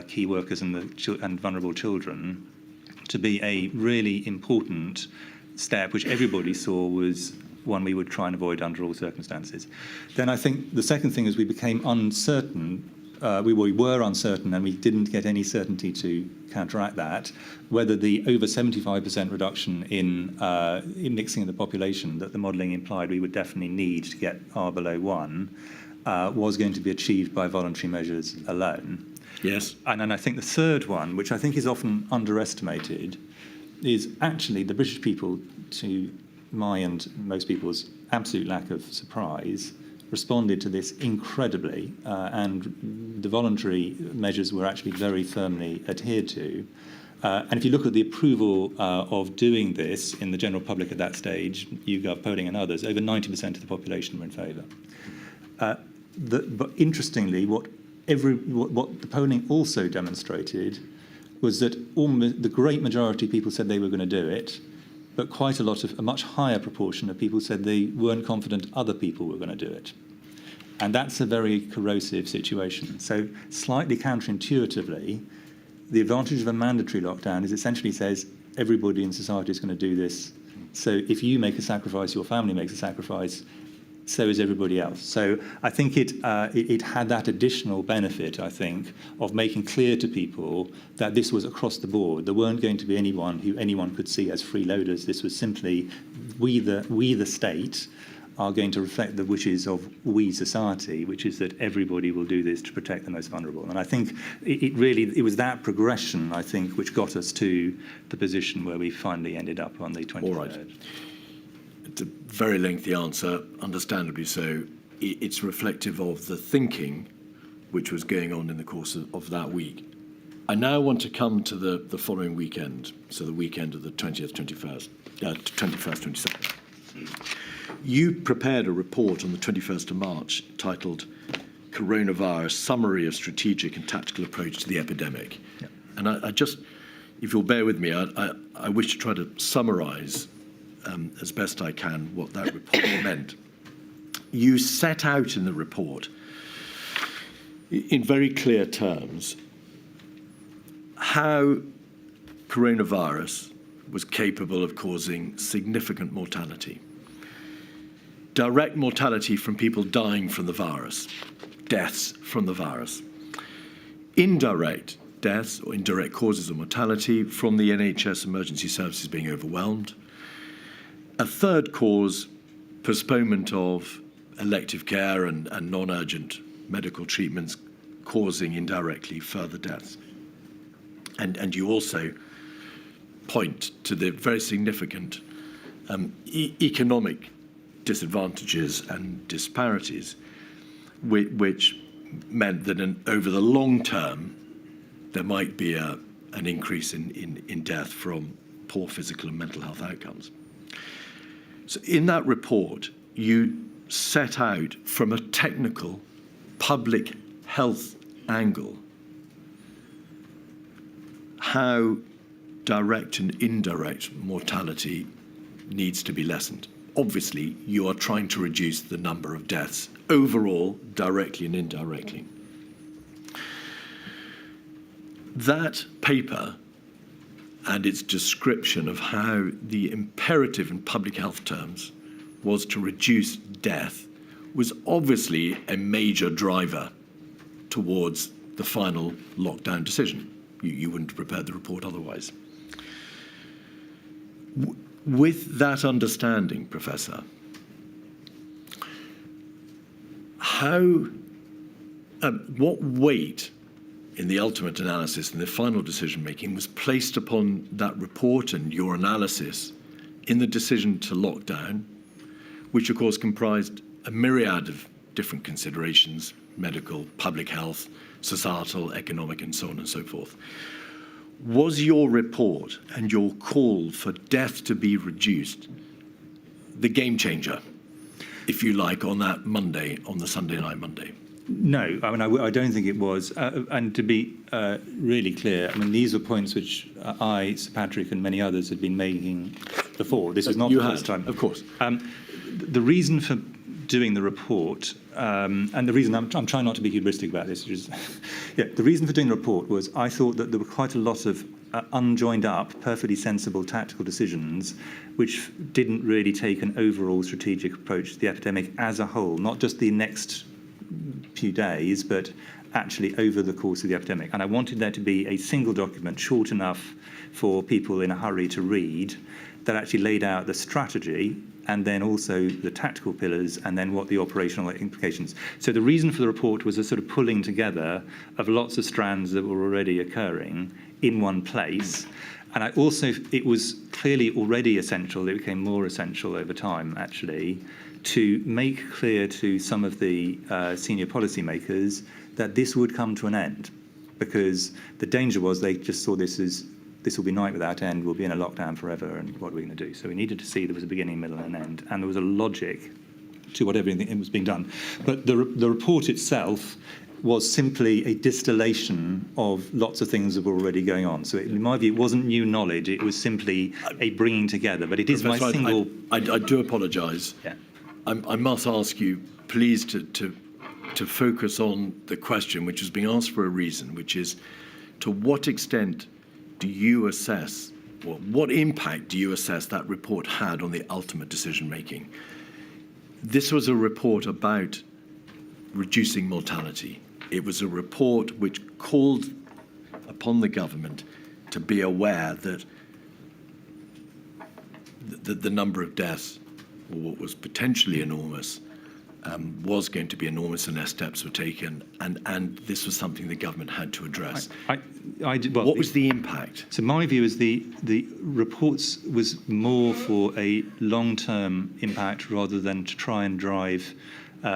key workers and vulnerable children, to be a really important step, which everybody saw was one we would try and avoid under all circumstances. Then I think the second thing is we became uncertain we were uncertain, and we didn't get any certainty to counteract that, whether the over 75% reduction in mixing of the population that the modelling implied we would definitely need to get R below 1 was going to be achieved by voluntary measures alone. Yes. And then I think the third one, which I think is often underestimated, is actually the British people, to my and most people's absolute lack of surprise, responded to this incredibly, and the voluntary measures were actually very firmly adhered to. And if you look at the approval of doing this in the general public at that stage, YouGov polling and others, over 90% of the population were in favour. But interestingly, what the polling also demonstrated was that the great majority of people said they were going to do it, but a much higher proportion of people said they weren't confident other people were going to do it. And that's a very corrosive situation. So slightly counterintuitively, the advantage of a mandatory lockdown is essentially says everybody in society is going to do this. So if you make a sacrifice, your family makes a sacrifice, so is everybody else. So I think it had that additional benefit, I think, of making clear to people that this was across the board. There weren't going to be anyone who anyone could see as freeloaders. This was simply we the state are going to reflect the wishes of we society, which is that everybody will do this to protect the most vulnerable. And I think it was that progression, I think, which got us to the position where we finally ended up on the 23rd. All right. It's a very lengthy answer, understandably so. It's reflective of the thinking which was going on in the course of that week. I now want to come to the following weekend, so the weekend of the 20th, 21st, 22nd. You prepared a report on the 21st of March titled Coronavirus, Summary of Strategic and Tactical Approach to the Epidemic. Yep. And I just, if you'll bear with me, I wish to try to summarise as best I can what that report meant. You set out in the report, in very clear terms, how coronavirus was capable of causing significant mortality. Direct mortality from people dying from the virus, deaths from the virus. Indirect deaths or indirect causes of mortality from the NHS emergency services being overwhelmed. A third cause, postponement of elective care and non-urgent medical treatments causing indirectly further deaths. And you also point to the very significant economic disadvantages and disparities, which meant that over the long term, there might be an increase in death from poor physical and mental health outcomes. So in that report, you set out from a technical public health angle how direct and indirect mortality needs to be lessened. Obviously, you are trying to reduce the number of deaths overall, directly and indirectly. That paper and its description of how the imperative in public health terms was to reduce death was obviously a major driver towards the final lockdown decision. You wouldn't have prepared the report otherwise. With that understanding, Professor, what weight in the ultimate analysis and the final decision-making was placed upon that report and your analysis in the decision to lock down, which of course comprised a myriad of different considerations, medical, public health, societal, economic, and so on and so forth. Was your report and your call for death to be reduced the game changer, if you like, on that Monday, on the Sunday night Monday? No, I mean, I don't think it was. And to be really clear, I mean, these are points which I, Sir Patrick, and many others had been making before. This was not the first time. Of course. The reason for doing the report, and the reason I'm trying not to be hubristic about this, the reason for doing the report was I thought that there were quite a lot of unjoined up, perfectly sensible tactical decisions which didn't really take an overall strategic approach to the epidemic as a whole, not just the next few days, but actually over the course of the epidemic. And I wanted there to be a single document, short enough for people in a hurry to read, that actually laid out the strategy and then also the tactical pillars and then what the operational implications. So the reason for the report was a sort of pulling together of lots of strands that were already occurring in one place. And it was clearly already essential, it became more essential over time actually, to make clear to some of the senior policymakers that this would come to an end, because the danger was they just saw this will be night without end, we'll be in a lockdown forever, and what are we going to do? So we needed to see there was a beginning, middle, and an end, and there was a logic to whatever was being done. But the report itself was simply a distillation of lots of things that were already going on. So in my view, it wasn't new knowledge, it was simply a bringing together. But it is Professor, my single... I do apologise. Yeah. I must ask you, please, to focus on the question which is being asked for a reason, which is, to what extent do you assess, or what impact do you assess that report had on the ultimate decision-making? This was a report about reducing mortality. It was a report which called upon the government to be aware that the number of deaths, or what was potentially enormous, was going to be enormous unless steps were taken, and this was something the government had to address. What was the impact? So my view is the reports was more for a long-term impact rather than to try and drive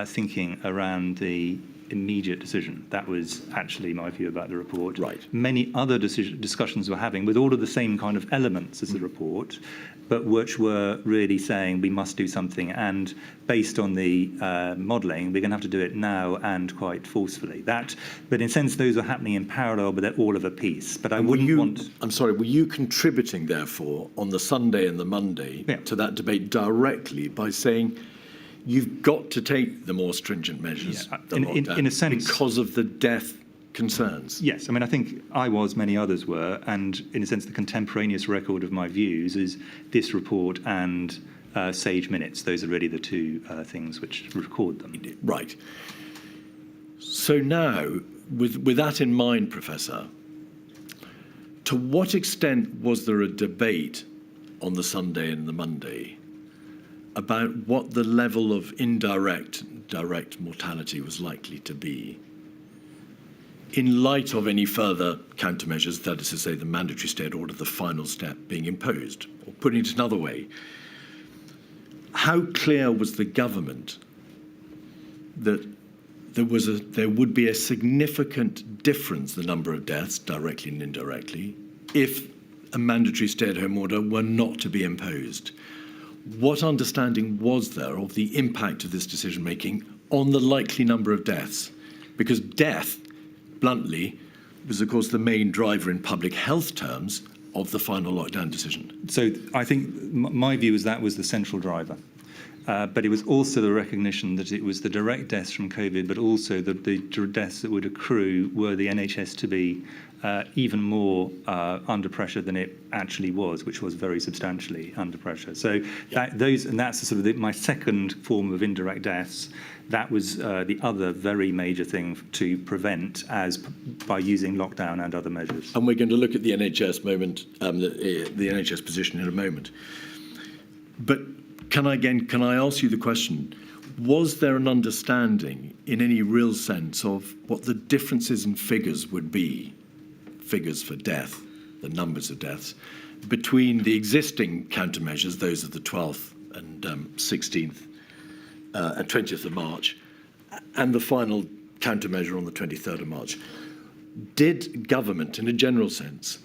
thinking around the immediate decision. That was actually my view about the report. Right. Many other discussions we're having with all of the same kind of elements as the report, but which were really saying we must do something, and based on the modelling, we're going to have to do it now and quite forcefully. But in a sense, those were happening in parallel, but they're all of a piece. But I wouldn't want... I'm sorry, were you contributing, therefore, on the Sunday and the Monday to that debate directly by saying you've got to take the more stringent measures, in a sense, because of the death concerns? Yes, I mean, I think I was, many others were, and in a sense the contemporaneous record of my views is this report and Sage Minutes. Those are really the two things which record them. Right. So now, with that in mind, Professor, to what extent was there a debate on the Sunday and the Monday about what the level of direct mortality was likely to be, in light of any further countermeasures, that is to say the mandatory state order, the final step being imposed? Or putting it another way, how clear was the government that there would be a significant difference, the number of deaths, directly and indirectly, if a mandatory stay-at-home order were not to be imposed? What understanding was there of the impact of this decision-making on the likely number of deaths? Because death, bluntly, was, of course, the main driver in public health terms of the final lockdown decision. So I think my view is that was the central driver. But it was also the recognition that it was the direct deaths from COVID, but also the deaths that would accrue were the NHS to be even more under pressure than it actually was, which was very substantially under pressure. So that's sort of my second form of indirect deaths. That was the other very major thing to prevent by using lockdown and other measures. And we're going to look at the NHS the NHS position in a moment. But can I ask you the question, was there an understanding in any real sense of what the differences in figures would be, figures for death, the numbers of deaths, between the existing countermeasures, those of the 12th and 16th and 20th of March, and the final countermeasure on the 23rd of March? Did government, in a general sense,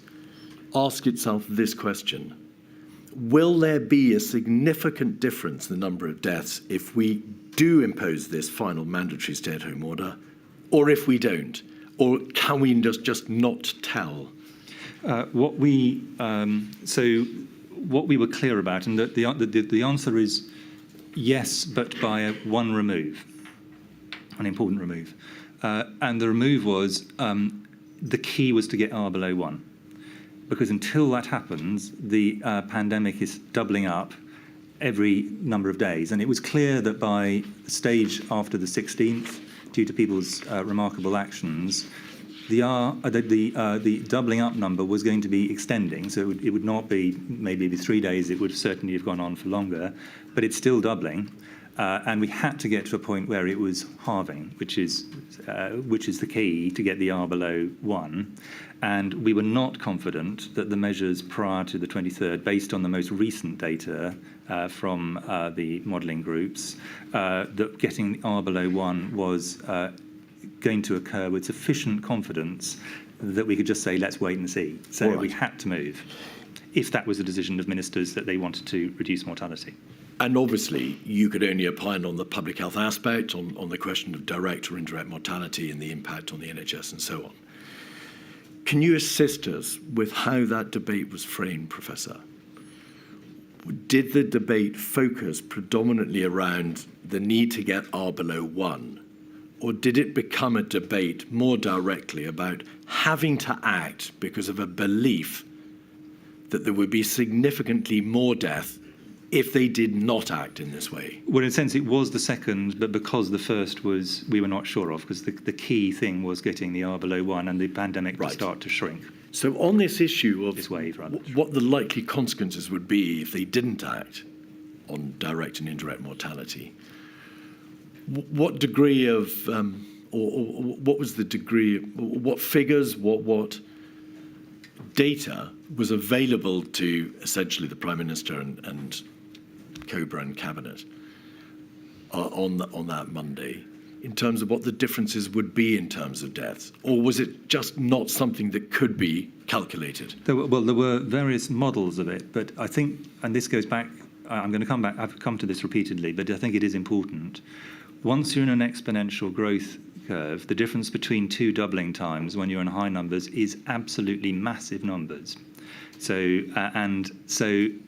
ask itself this question: will there be a significant difference in the number of deaths if we do impose this final mandatory stay-at-home order, or if we don't? Or can we just not tell? What we were clear about, and the answer is yes, but by one remove, an important remove. And the remove was the key was to get R below 1. Because until that happens, the pandemic is doubling up every number of days. And it was clear that by the stage after the 16th, due to people's remarkable actions, the doubling up number was going to be extending. So it would not be maybe 3 days. It would certainly have gone on for longer, but it's still doubling. And we had to get to a point where it was halving, which is the key to get the R below 1. And we were not confident that the measures prior to the 23rd, based on the most recent data from the modelling groups, that getting the R below 1 was going to occur with sufficient confidence that we could just say, let's wait and see. So we had to move, if that was the decision of ministers that they wanted to reduce mortality. And obviously, you could only opine on the public health aspect, on the question of direct or indirect mortality and the impact on the NHS and so on. Can you assist us with how that debate was framed, Professor? Did the debate focus predominantly around the need to get R below 1? Or did it become a debate more directly about having to act because of a belief that there would be significantly more death if they did not act in this way? Well, in a sense, it was the second, but because the first was we were not sure of, because the key thing was getting the R below 1 and the pandemic to start to shrink. So on this issue of this wave, rather, what the likely consequences would be if they didn't act on direct and indirect mortality, what degree of, or what was the degree, what figures, what data was available to essentially the Prime Minister and Cobra and Cabinet on that Monday in terms of what the differences would be in terms of deaths? Or was it just not something that could be calculated? There were various models of it, but I think, and this goes back, I'm going to come back, I've come to this repeatedly, but I think it is important. Once you're in an exponential growth curve, the difference between two doubling times when you're in high numbers is absolutely massive numbers. So you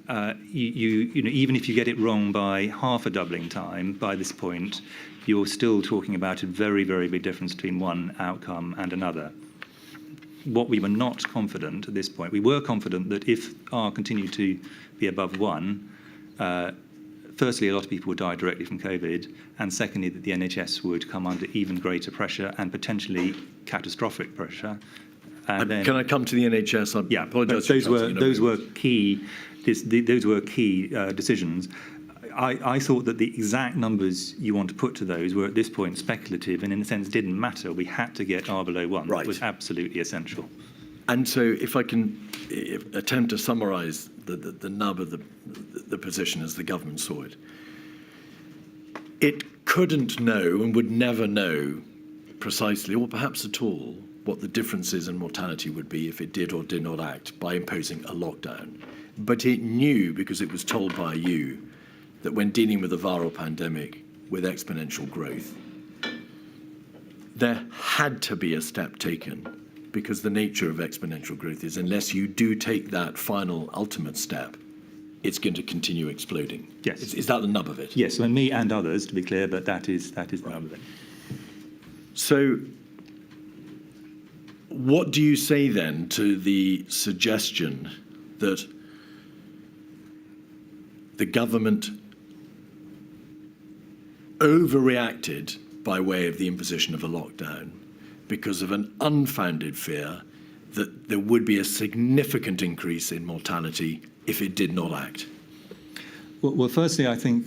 know, even if you get it wrong by half a doubling time by this point, you're still talking about a very, very big difference between one outcome and another. What we were not confident at this point, we were confident that if R continued to be above 1, firstly, a lot of people would die directly from COVID, and secondly, that the NHS would come under even greater pressure and potentially catastrophic pressure. And then, can I come to the NHS? I apologise. Those were key decisions. I thought that the exact numbers you want to put to those were at this point speculative, and in a sense didn't matter. We had to get R below 1. Right. It was absolutely essential. And so, if I can attempt to summarise the nub of the position as the government saw it, it couldn't know and would never know precisely, or perhaps at all, what the differences in mortality would be if it did or did not act by imposing a lockdown. But it knew, because it was told by you, that when dealing with a viral pandemic with exponential growth, there had to be a step taken, because the nature of exponential growth is unless you do take that final ultimate step, it's going to continue exploding. Yes. Is that the nub of it? Yes, and me and others, to be clear, but that is the nub of it. So what do you say then to the suggestion that the government overreacted by way of the imposition of a lockdown because of an unfounded fear that there would be a significant increase in mortality if it did not act? Well, firstly, I think,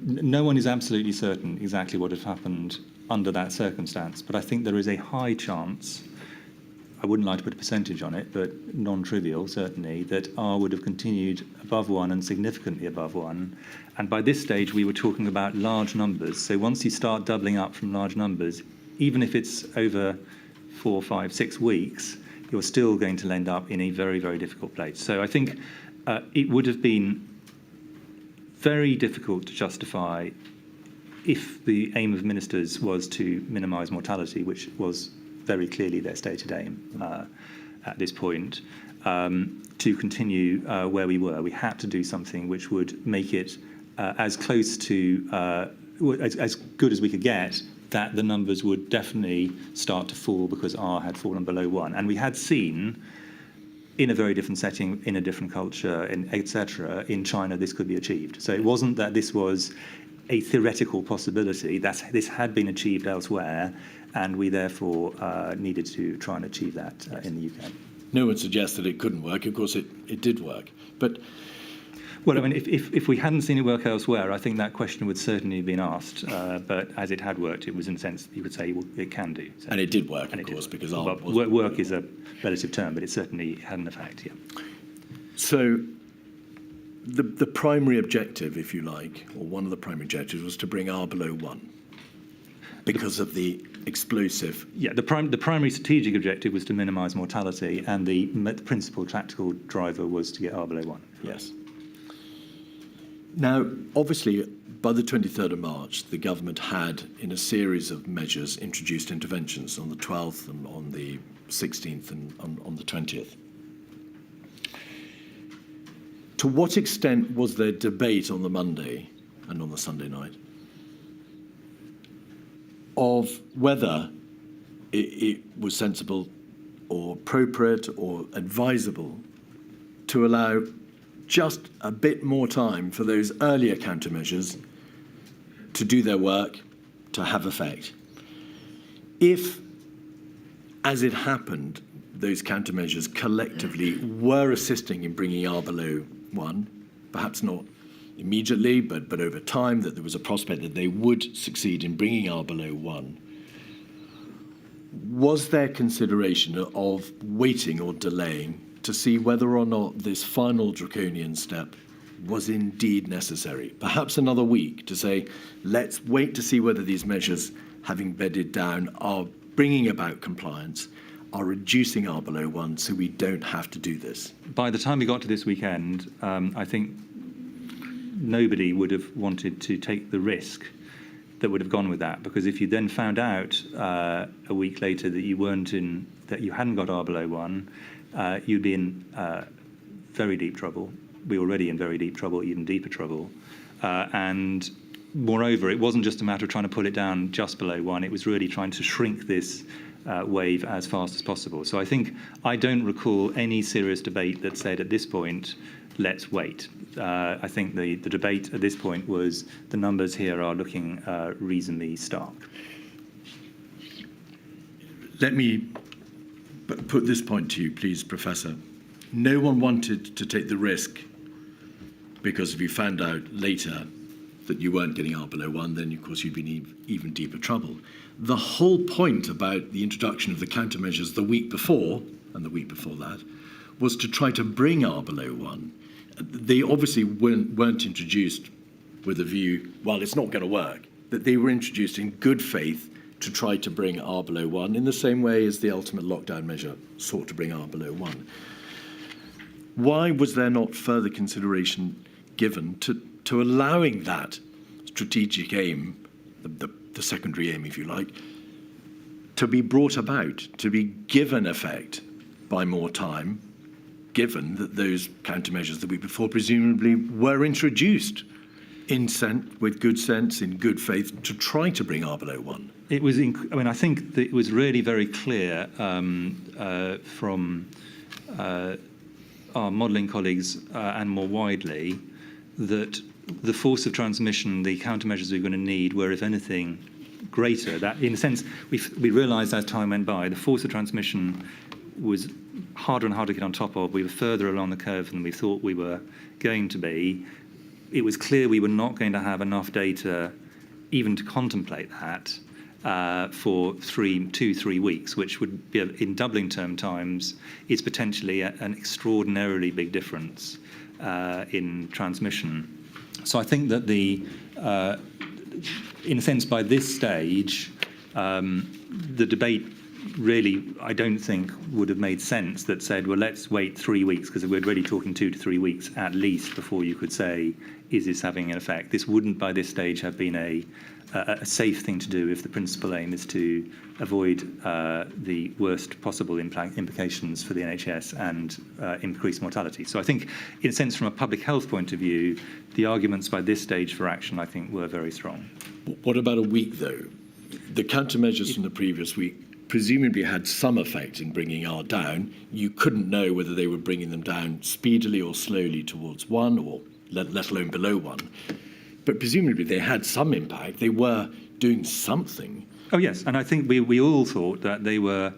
no one is absolutely certain exactly what had happened under that circumstance, but I think there is a high chance, I wouldn't like to put a percentage on it, but non-trivial certainly, that R would have continued above 1 and significantly above 1. And by this stage, we were talking about large numbers. So once you start doubling up from large numbers, even if it's over 4, 5, 6 weeks, you're still going to end up in a very, very difficult place. So I think it would have been very difficult to justify if the aim of ministers was to minimise mortality, which was very clearly their stated aim at this point, to continue where we were. We had to do something which would make it as close to, as good as we could get, that the numbers would definitely start to fall because R had fallen below 1. And we had seen, in a very different setting, in a different culture, etc., in China, this could be achieved. So it wasn't that this was a theoretical possibility. This had been achieved elsewhere, and we therefore needed to try and achieve that in the UK. No one suggests that it couldn't work. Of course, it did work. But well, I mean, if we hadn't seen it work elsewhere, I think that question would certainly have been asked. But as it had worked, it was in a sense you could say, well, it can do. So, and it did work, of course, because work is a relative term, but it certainly had an effect. Yeah. So the primary objective, if you like, or one of the primary objectives, was to bring R below 1 because of the explosive. Yeah, the primary strategic objective was to minimise mortality, and the principal tactical driver was to get R below 1. Yes. Now, obviously, by the 23rd of March, the government had, in a series of measures, introduced interventions on the 12th and on the 16th and on the 20th. To what extent was there debate on the Monday and on the Sunday night of whether it was sensible or appropriate or advisable to allow just a bit more time for those earlier countermeasures to do their work, to have effect? If, as it happened, those countermeasures collectively were assisting in bringing R below 1, perhaps not immediately, but over time, that there was a prospect that they would succeed in bringing R below 1, was there consideration of waiting or delaying to see whether or not this final draconian step was indeed necessary? Perhaps another week to say, let's wait to see whether these measures, having bedded down, are bringing about compliance, are reducing R below 1, so we don't have to do this. By the time we got to this weekend, I think nobody would have wanted to take the risk that would have gone with that, because if you then found out a week later that you hadn't got R below 1, you'd be in very deep trouble. We were already in very deep trouble, even deeper trouble. And moreover, it wasn't just a matter of trying to pull it down just below 1. It was really trying to shrink this wave as fast as possible. So I don't recall any serious debate that said at this point, let's wait. I think the debate at this point was the numbers here are looking reasonably stark. Let me put this point to you, please, Professor. No one wanted to take the risk, because if you found out later that you weren't getting R below 1, then, of course, you'd be in even deeper trouble. The whole point about the introduction of the countermeasures the week before, and the week before that, was to try to bring R below 1. They obviously weren't introduced with a view, well, it's not going to work, that they were introduced in good faith to try to bring R below 1, in the same way as the ultimate lockdown measure sought to bring R below 1. Why was there not further consideration given to allowing that strategic aim, the secondary aim, if you like, to be brought about, to be given effect by more time, given that those countermeasures the week before presumably were introduced with good sense, in good faith, to try to bring R below 1? It was. I think that it was really very clear from our modelling colleagues and more widely that the force of transmission, the countermeasures we were going to need, were, if anything, greater. That, in a sense, we realised as time went by, the force of transmission was harder and harder to get on top of. We were further along the curve than we thought we were going to be. It was clear we were not going to have enough data even to contemplate that for 2-3 weeks, which would be, in doubling term times, is potentially an extraordinarily big difference in transmission. So I think that in a sense, by this stage, the debate really, I don't think, would have made sense that said, well, let's wait 3 weeks, because we're already talking 2 to 3 weeks at least before you could say, is this having an effect? This wouldn't, by this stage, have been a safe thing to do if the principal aim is to avoid the worst possible implications for the NHS and increase mortality. So I think, in a sense, from a public health point of view, the arguments by this stage for action, I think, were very strong. What about a week, though? The countermeasures from the previous week presumably had some effect in bringing R down. You couldn't know whether they were bringing them down speedily or slowly towards 1, or let alone below 1. but presumably they had some impact. They were doing something. Oh, yes, and I think we all thought that they were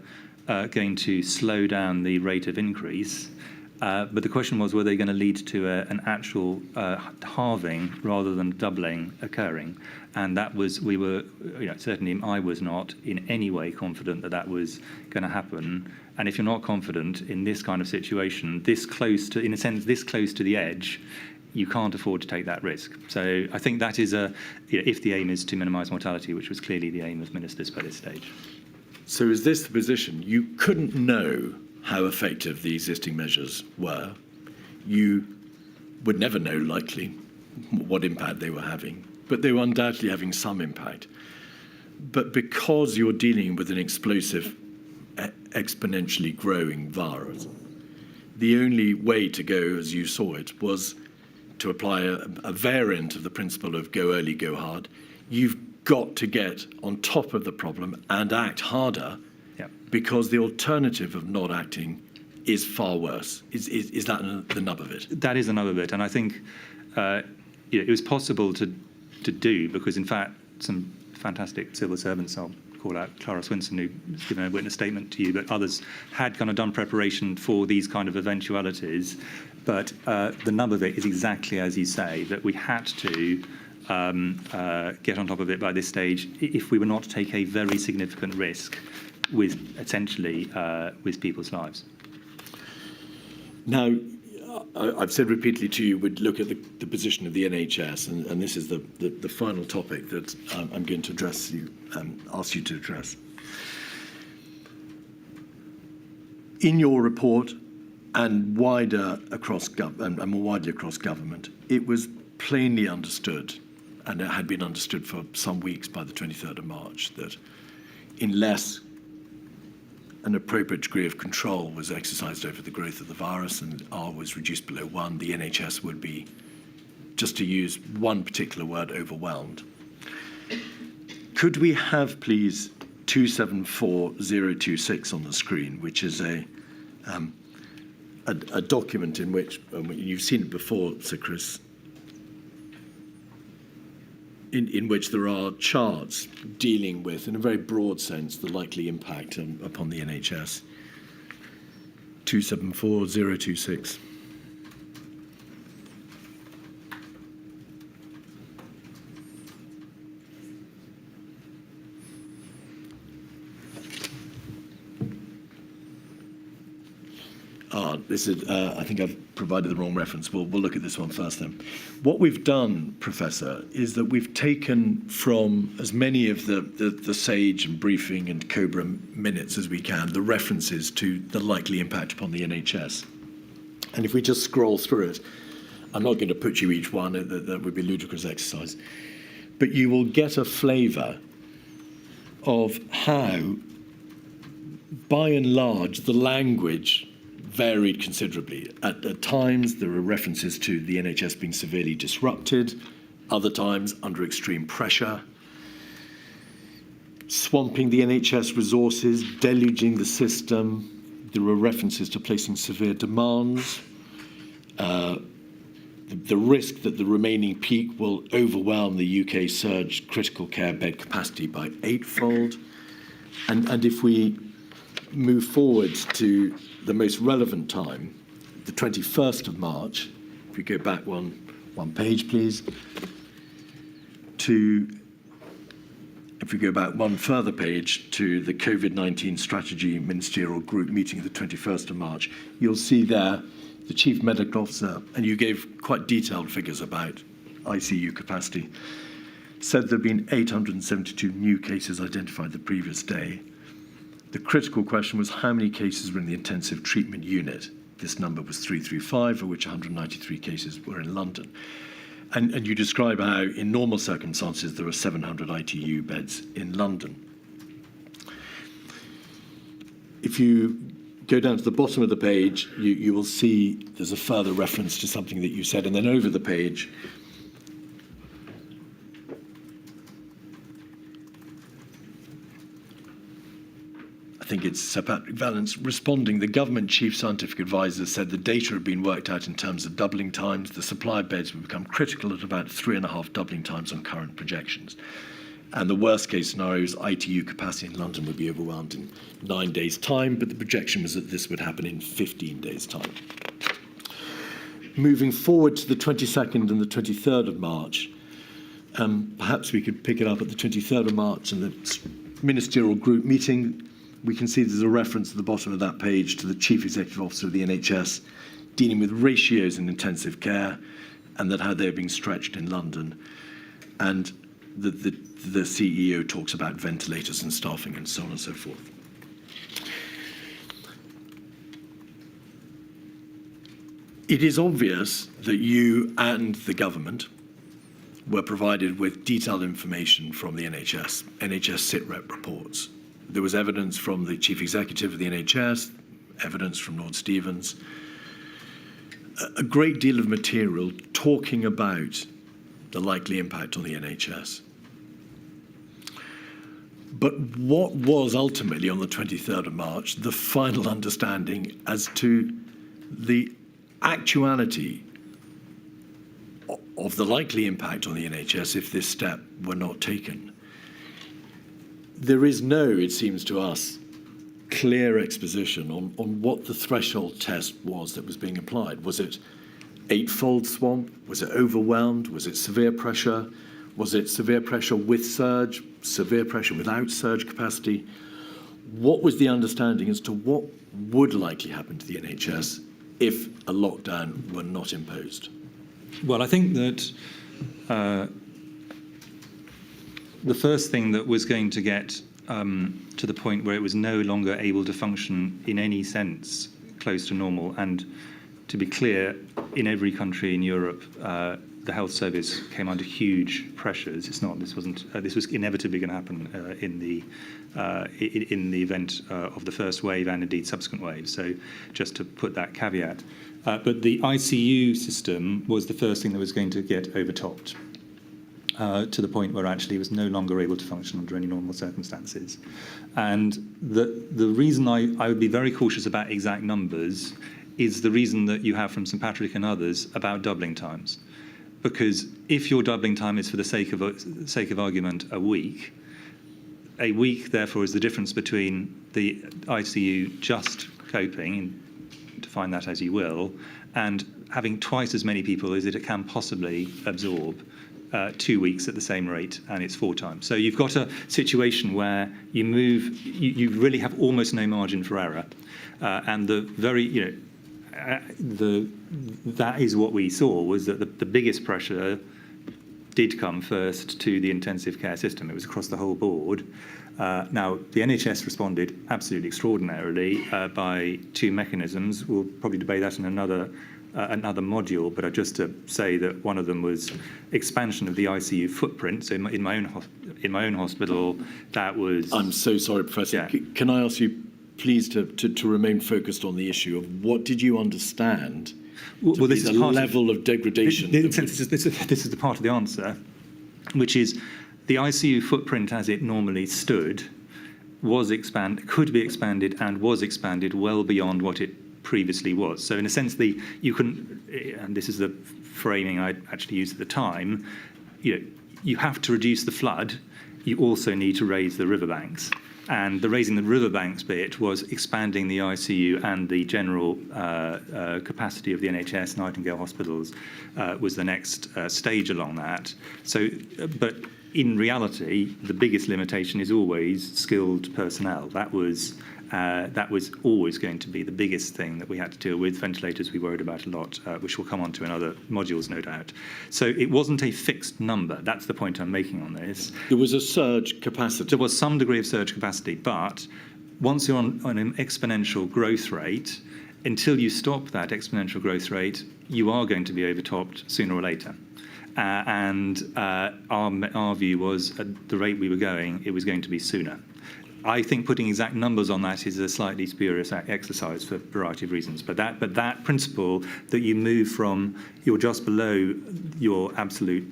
going to slow down the rate of increase, but the question was, were they going to lead to an actual halving rather than doubling occurring? And that was, we were, certainly I was not in any way confident that that was going to happen. And if you're not confident in this kind of situation, this close to, in a sense, this close to the edge, you can't afford to take that risk. So I think that is if the aim is to minimise mortality, which was clearly the aim of ministers by this stage. So is this the position? You couldn't know how effective the existing measures were. You would never know, likely, what impact they were having, but they were undoubtedly having some impact. But because you're dealing with an explosive, exponentially growing virus, the only way to go, as you saw it, was to apply a variant of the principle of go early, go hard. You've got to get on top of the problem and act harder, because the alternative of not acting is far worse. Is that the nub of it? That is the nub of it, and I think it was possible to do, because in fact some fantastic civil servants, I'll call out Clara Swinson, who's given a witness statement to you, but others had kind of done preparation for these kind of eventualities. But the nub of it is exactly as you say, that we had to get on top of it by this stage if we were not to take a very significant risk with essentially with people's lives. Now, I've said repeatedly to you, we'd look at the position of the NHS, and this is the final topic that I'm going to address you, ask you to address. In your report, and wider across and more widely across government, it was plainly understood, and it had been understood for some weeks by the 23rd of March, that unless an appropriate degree of control was exercised over the growth of the virus and R was reduced below 1, the NHS would be, just to use one particular word, overwhelmed. Could we have, please, 274026 on the screen, which is a document in which, you've seen it before, Sir Chris, in which there are charts dealing with, in a very broad sense, the likely impact upon the NHS. 274026. This is, I think I've provided the wrong reference. We'll look at this one first then. What we've done, Professor, is that we've taken from as many of the SAGE and briefing and COBRA minutes as we can, the references to the likely impact upon the NHS. And if we just scroll through it, I'm not going to put you each one, that would be a ludicrous exercise, but you will get a flavour of how, by and large, the language varied considerably. At times, there are references to the NHS being severely disrupted, other times under extreme pressure, swamping the NHS resources, deluging the system. There are references to placing severe demands, the risk that the remaining peak will overwhelm the UK surge critical care bed capacity by 8-fold. And if we move forward to the most relevant time, the 21st of March, if we go back one page, please, if we go back one further page to the COVID-19 Strategy Ministerial Group meeting of the 21st of March, you'll see there the Chief Medical Officer, and you gave quite detailed figures about ICU capacity, said there have been 872 new cases identified the previous day. The critical question was how many cases were in the intensive treatment unit. This number was 335, of which 193 cases were in London. And you describe how, in normal circumstances, there are 700 ITU beds in London. If you go down to the bottom of the page, you will see there's a further reference to something that you said, and then over the page, I think targets Sir Patrick Vallance. Responding, the government chief scientific advisor said the data had been worked out in terms of doubling times. The supply of beds would become critical at about 3.5 doubling times on current projections. And the worst case scenario is ITU capacity in London would be overwhelmed in 9 days' time, but the projection was that this would happen in 15 days' time. Moving forward to the 22nd and the 23rd of March, perhaps we could pick it up at the 23rd of March in the ministerial group meeting. We can see there's a reference at the bottom of that page to the Chief Executive Officer of the NHS dealing with ratios in intensive care and that how they're being stretched in London. And the CEO talks about ventilators and staffing and so on and so forth. It is obvious that you and the government were provided with detailed information from the NHS SITREP reports. There was evidence from the Chief Executive of the NHS, evidence from Lord Stevens, a great deal of material talking about the likely impact on the NHS. But what was ultimately on the 23rd of March the final understanding as to the actuality of the likely impact on the NHS if this step were not taken? There is no, it seems to us, clear exposition on what the threshold test was that was being applied. Was it eightfold swamp? Was it overwhelmed? Was it severe pressure? Was it severe pressure with surge, severe pressure without surge capacity? What was the understanding as to what would likely happen to the NHS if a lockdown were not imposed? Well, I think that the first thing that was going to get to the point where it was no longer able to function in any sense close to normal, and to be clear, in every country in Europe, the health service came under huge pressures. This was inevitably going to happen in the event of the first wave and indeed subsequent waves. So just to put that caveat. But the ICU system was the first thing that was going to get overtopped to the point where actually it was no longer able to function under any normal circumstances. And the reason I would be very cautious about exact numbers is the reason that you have from St Patrick and others about doubling times. Because if your doubling time is for the sake of argument a week, therefore, is the difference between the ICU just coping, define that as you will, and having twice as many people as it can possibly absorb 2 weeks at the same rate, and it's 4 times. So you've got a situation where you really have almost no margin for error, and that is what we saw, was that the biggest pressure did come first to the intensive care system. It was across the whole board. Now, the NHS responded absolutely extraordinarily by 2 mechanisms. We'll probably debate that in another module, but just to say that one of them was expansion of the ICU footprint. So in my own hospital, that was... I'm so sorry, Professor. Yeah. Can I ask you, please, to remain focused on the issue of what did you understand to be the level of degradation? This is the part of the answer, which is the ICU footprint as it normally stood could be expanded and was expanded well beyond what it previously was. So in a sense, you can, and this is the framing I actually used at the time, you have to reduce the flood, you also need to raise the riverbanks. And the raising the riverbanks bit was expanding the ICU, and the general capacity of the NHS, Nightingale hospitals, was the next stage along that. So, but in reality, the biggest limitation is always skilled personnel. That was always going to be the biggest thing that we had to deal with. Ventilators we worried about a lot, which we'll come on to in other modules, no doubt. So it wasn't a fixed number. That's the point I'm making on this. There was a surge capacity. There was some degree of surge capacity, but once you're on an exponential growth rate, until you stop that exponential growth rate, you are going to be overtopped sooner or later. And our view was, at the rate we were going, it was going to be sooner. I think putting exact numbers on that is a slightly spurious exercise for a variety of reasons. But that principle that you move from you're just below your absolute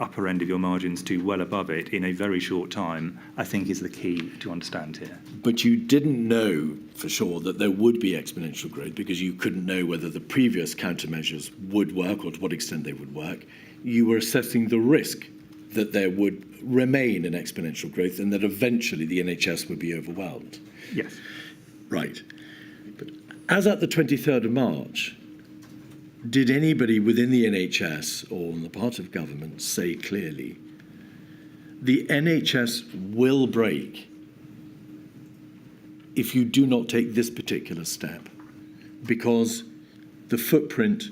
upper end of your margins to well above it in a very short time, I think is the key to understand here. But you didn't know for sure that there would be exponential growth because you couldn't know whether the previous countermeasures would work or to what extent they would work. You were assessing the risk that there would remain an exponential growth and that eventually the NHS would be overwhelmed. Yes. Right. But as at the 23rd of March, did anybody within the NHS or on the part of government say clearly, the NHS will break if you do not take this particular step, because the footprint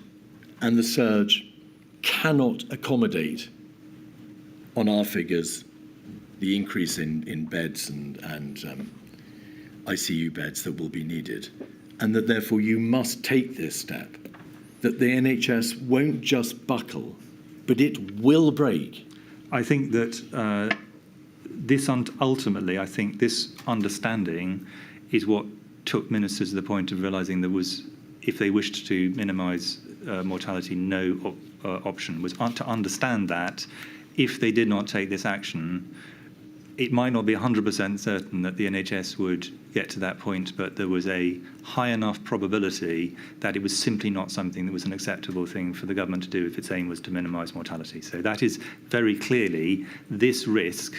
and the surge cannot accommodate on our figures the increase in beds and ICU beds that will be needed, and that therefore you must take this step, that the NHS won't just buckle, but it will break? I think that ultimately, I think this understanding is what took ministers to the point of realising there was, if they wished to minimise mortality, no option was to understand that if they did not take this action, it might not be 100% certain that the NHS would get to that point, but there was a high enough probability that it was simply not something that was an acceptable thing for the government to do if its aim was to minimise mortality. So that is very clearly, this risk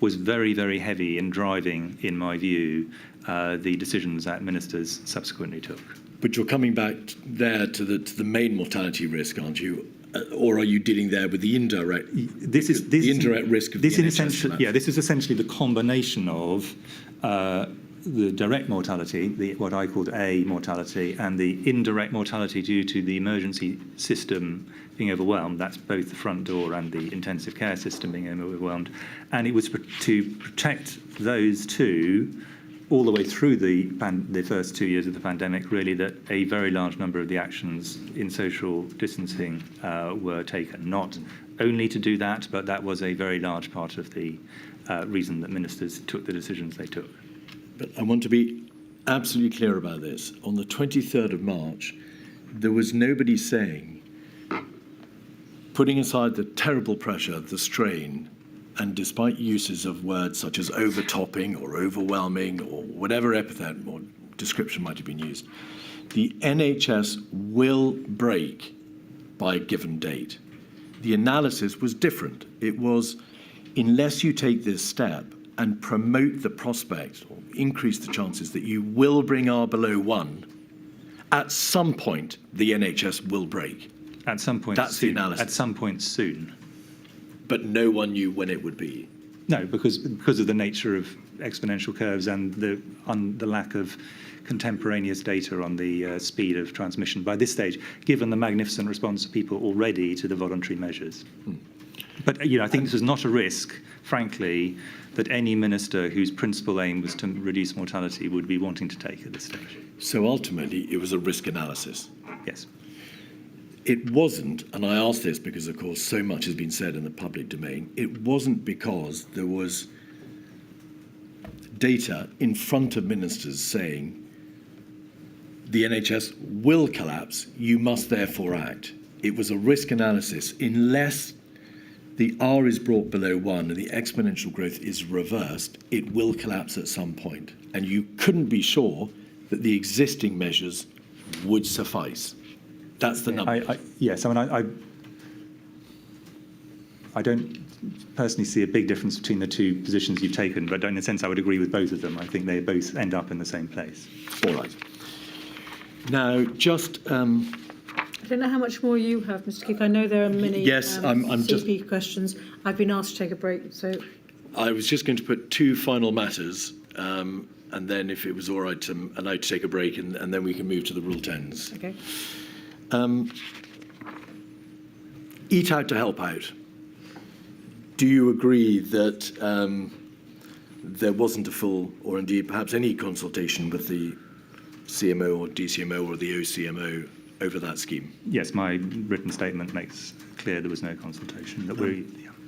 was very, very heavy in driving, in my view, the decisions that ministers subsequently took. But you're coming back there to the main mortality risk, aren't you? Or are you dealing there with the indirect? The indirect risk of the NHS? This is essentially the combination of the direct mortality, what I called A mortality, and the indirect mortality due to the emergency system being overwhelmed. That's both the front door and the intensive care system being overwhelmed. And it was to protect those two all the way through the first 2 years of the pandemic, really, that a very large number of the actions in social distancing were taken. Not only to do that, but that was a very large part of the reason that ministers took the decisions they took. But I want to be absolutely clear about this. On the 23rd of March, there was nobody saying, putting aside the terrible pressure, the strain, and despite uses of words such as overtopping or overwhelming or whatever epithet or description might have been used, the NHS will break by a given date. The analysis was different. It was, unless you take this step and promote the prospect or increase the chances that you will bring R below 1, at some point the NHS will break. At some point, that's soon. The analysis. At some point soon. But no one knew when it would be. No, because of the nature of exponential curves and the lack of contemporaneous data on the speed of transmission by this stage, given the magnificent response of people already to the voluntary measures. But I think this was not a risk, frankly, that any minister whose principal aim was to reduce mortality would be wanting to take at this stage. So ultimately, it was a risk analysis. Yes. It wasn't, and I ask this because, of course, so much has been said in the public domain, it wasn't because there was data in front of ministers saying the NHS will collapse, you must therefore act. It was a risk analysis. Unless the R is brought below 1 and the exponential growth is reversed, it will collapse at some point. And you couldn't be sure that the existing measures would suffice. That's the number. Yes, I mean, I don't personally see a big difference between the two positions you've taken, but in a sense I would agree with both of them. I think they both end up in the same place. All right. Now, just... I don't know how much more you have, Mr. Keith. I know there are many CP questions. I've been asked to take a break, so... I was just going to put two final matters, and then if it was all right, I'd like to take a break, and then we can move to the Rule 10s. Okay. Eat out to help out. Do you agree that there wasn't a full, or indeed perhaps any consultation with the CMO or DCMO or the OCMO over that scheme? Yes, my written statement makes clear there was no consultation.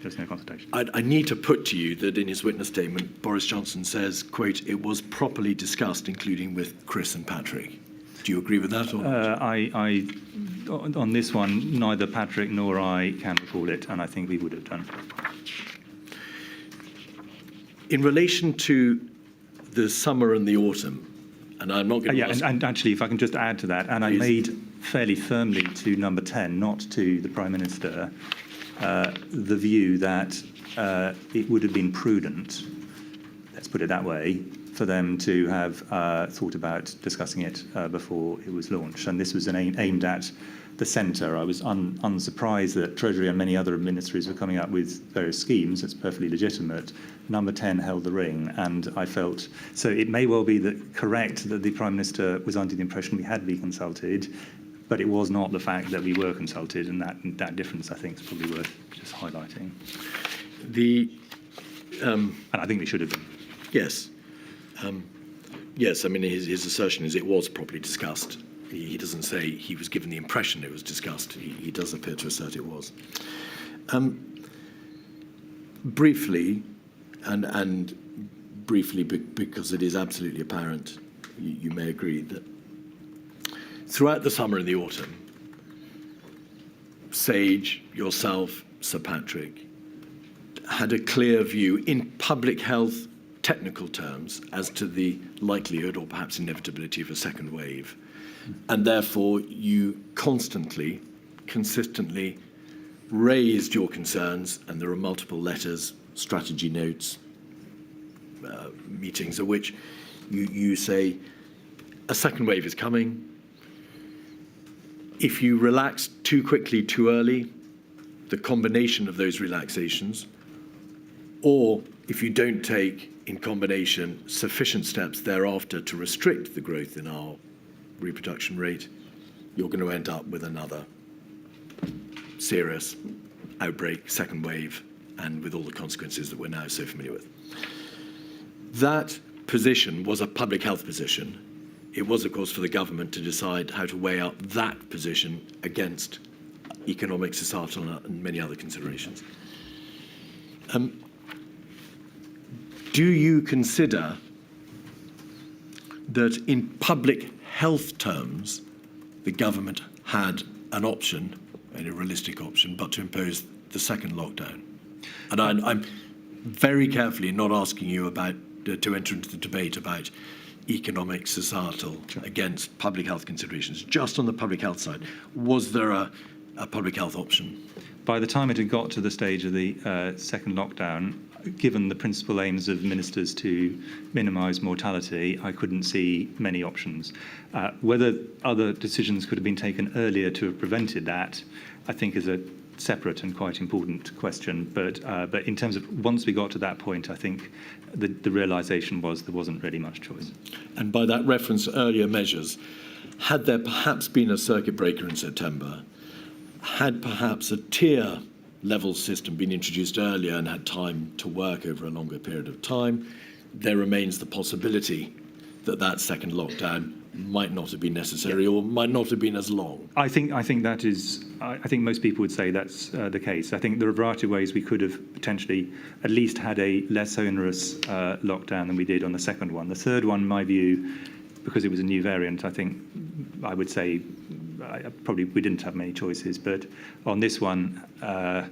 There's no consultation. I need to put to you that in his witness statement, Boris Johnson says, quote, it was properly discussed, including with Chris and Patrick. Do you agree with that? Or not? On this one, neither Patrick nor I can recall it, and I think we would have done. In relation to the summer and the autumn, and I'm not going to ask... and actually, if I can just add to that, and I made fairly firmly to number 10, not to the Prime Minister, the view that it would have been prudent, let's put it that way, for them to have thought about discussing it before it was launched. And this was aimed at the centre. I was unsurprised that Treasury and many other ministries were coming up with various schemes. It's perfectly legitimate. Number 10 held the ring, and I felt... So it may well be correct that the Prime Minister was under the impression we had been consulted, but it was not the fact that we were consulted, and that difference, I think, is probably worth just highlighting. And I think we should have been. Yes. Yes, I mean, his assertion is it was properly discussed. He doesn't say he was given the impression it was discussed. He does appear to assert it was. Briefly, and briefly because it is absolutely apparent, you may agree that throughout the summer and the autumn, Sage, yourself, Sir Patrick, had a clear view in public health technical terms as to the likelihood or perhaps inevitability of a second wave. And therefore, you constantly, consistently raised your concerns, and there are multiple letters, strategy notes, meetings at which you say a second wave is coming. If you relax too quickly, too early, the combination of those relaxations, or if you don't take in combination sufficient steps thereafter to restrict the growth in our reproduction rate, you're going to end up with another serious outbreak, second wave, and with all the consequences that we're now so familiar with. That position was a public health position. It was, of course, for the government to decide how to weigh up that position against economic, societal, and many other considerations. Do you consider that in public health terms, the government had an option, a realistic option, but to impose the second lockdown? And I'm very carefully not asking you to enter into the debate about economic, societal, against public health considerations. Just on the public health side, was there a public health option? By the time it had got to the stage of the second lockdown, given the principal aims of ministers to minimise mortality, I couldn't see many options. Whether other decisions could have been taken earlier to have prevented that, I think is a separate and quite important question. But in terms of once we got to that point, I think the realisation was there wasn't really much choice. And by that reference to earlier measures, had there perhaps been a circuit breaker in September, had perhaps a tier level system been introduced earlier and had time to work over a longer period of time, there remains the possibility that that second lockdown might not have been necessary or might not have been as long. I think that is. I think most people would say that's the case. I think there are a variety of ways we could have potentially at least had a less onerous lockdown than we did on the second one. The third one, in my view, because it was a new variant, I think I would say probably we didn't have many choices. But on this one, I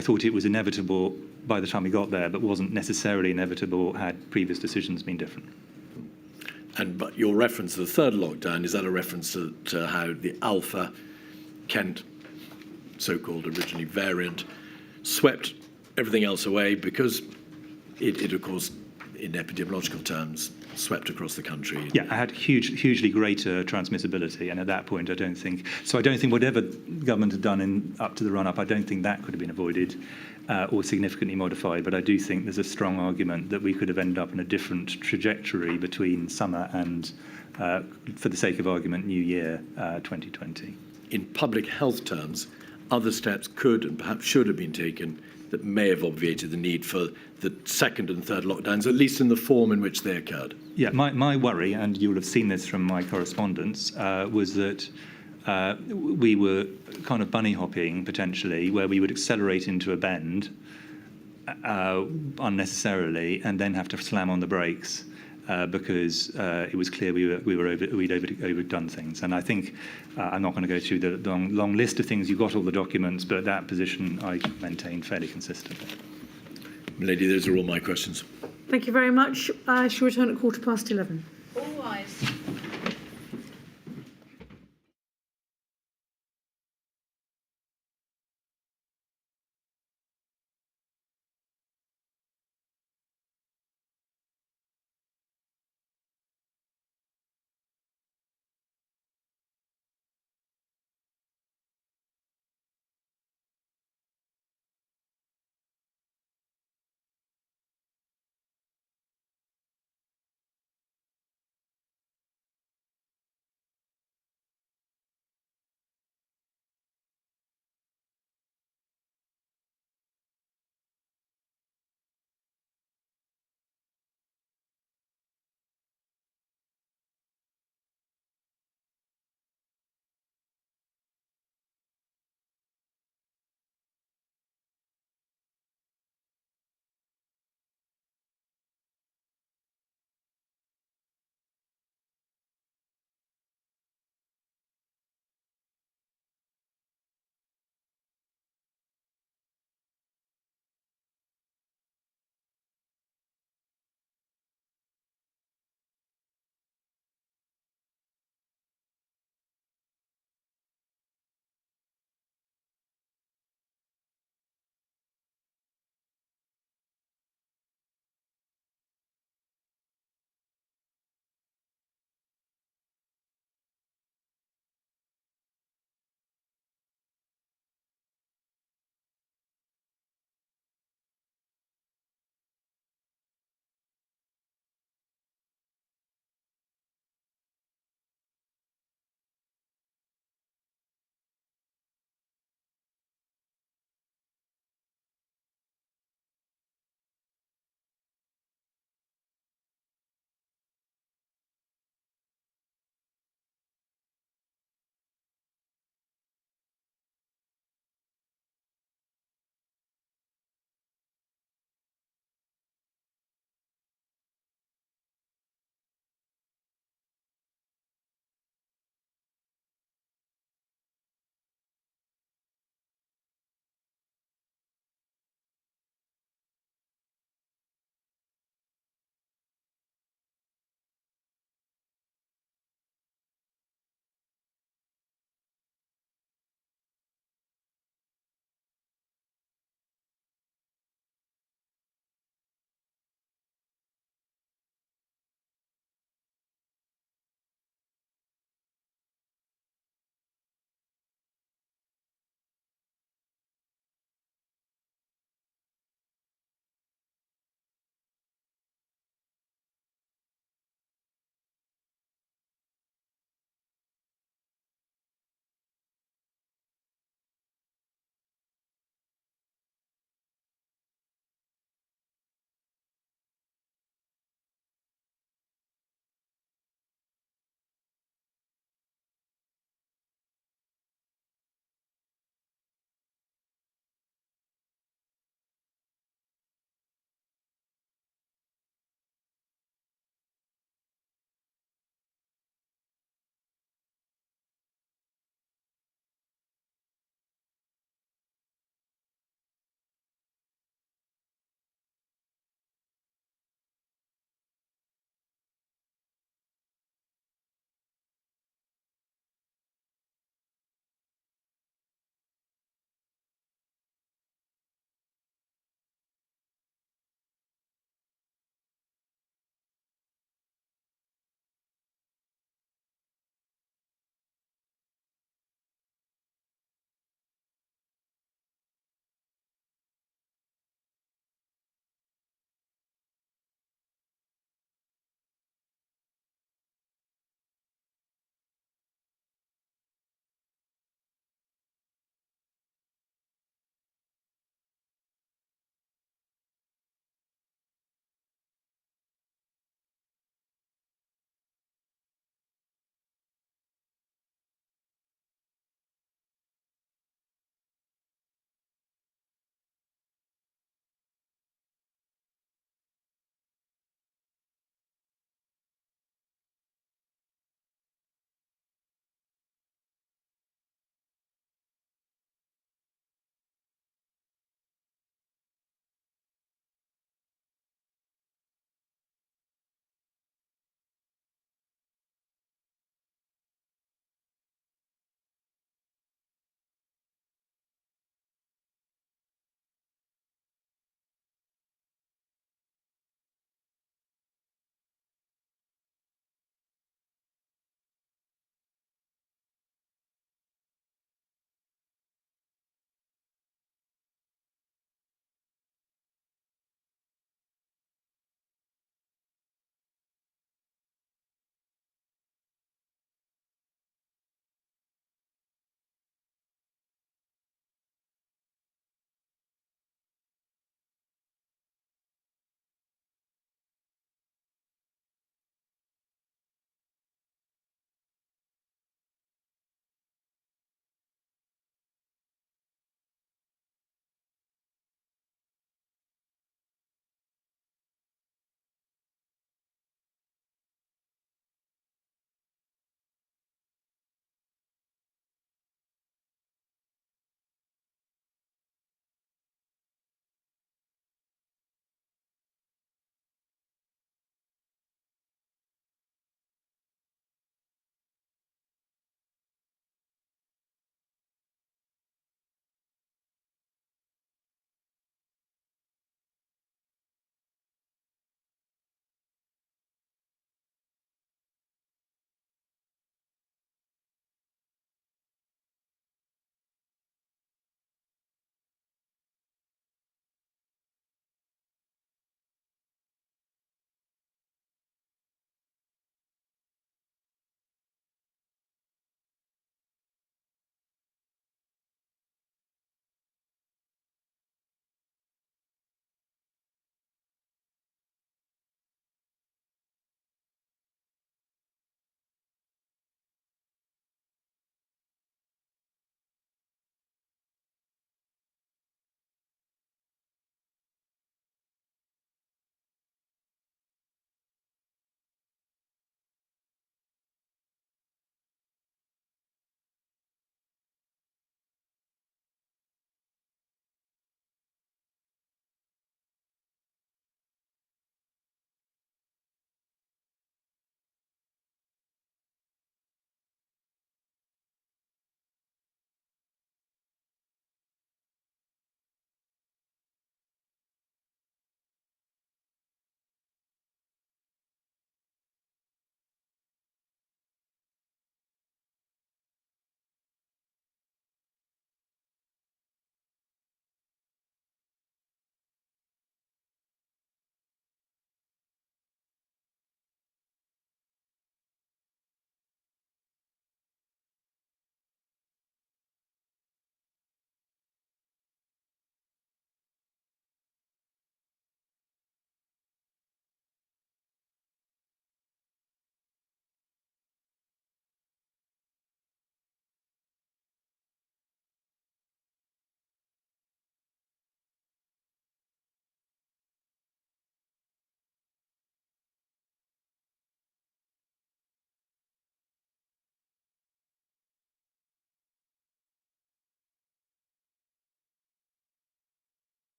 thought it was inevitable by the time we got there, but wasn't necessarily inevitable had previous decisions been different. But your reference to the third lockdown, is that a reference to how the Alpha Kent, so-called originally variant, swept everything else away because it of course, in epidemiological terms, swept across the country? Yeah, I had hugely greater transmissibility, and at that point, I don't think whatever government had done up to the run-up, I don't think that could have been avoided or significantly modified. But I do think there's a strong argument that we could have ended up in a different trajectory between summer and, for the sake of argument, New Year 2020. In public health terms, other steps could and perhaps should have been taken that may have obviated the need for the second and third lockdowns, at least in the form in which they occurred. Yeah, my worry, and you'll have seen this from my correspondence, was that we were kind of bunny hopping potentially, where we would accelerate into a bend unnecessarily and then have to slam on the brakes because it was clear we'd overdone things. And I think I'm not going to go through the long list of things. You got all the documents, but that position I maintained fairly consistently. Lady, those are all my questions. Thank you very much. I shall return at 11:15. All rise.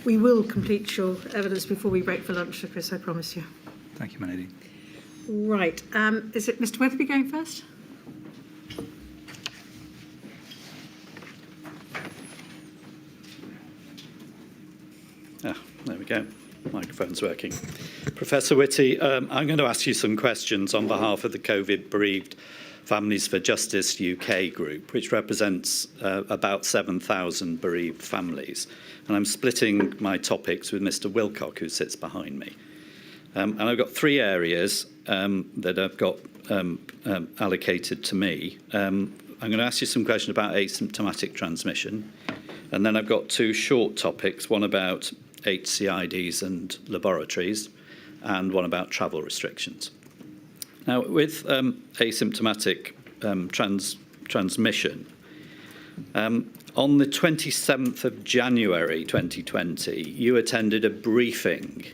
We will complete your evidence before we break for lunch, Chris, I promise you. Thank you, my lady. Right. Is it Mr. Weatherby going first? There we go. Microphone's working. Professor Whitty, I'm going to ask you some questions on behalf of the COVID-bereaved Families for Justice UK group, which represents about 7,000 bereaved families. And I'm splitting my topics with Mr. Wilcock, who sits behind me. And I've got three areas that I've got allocated to me. I'm going to ask you some questions about asymptomatic transmission. And then I've got two short topics, one about HCIDs and laboratories, and one about travel restrictions. Now, with asymptomatic transmission, on the 27th of January 2020, you attended a briefing,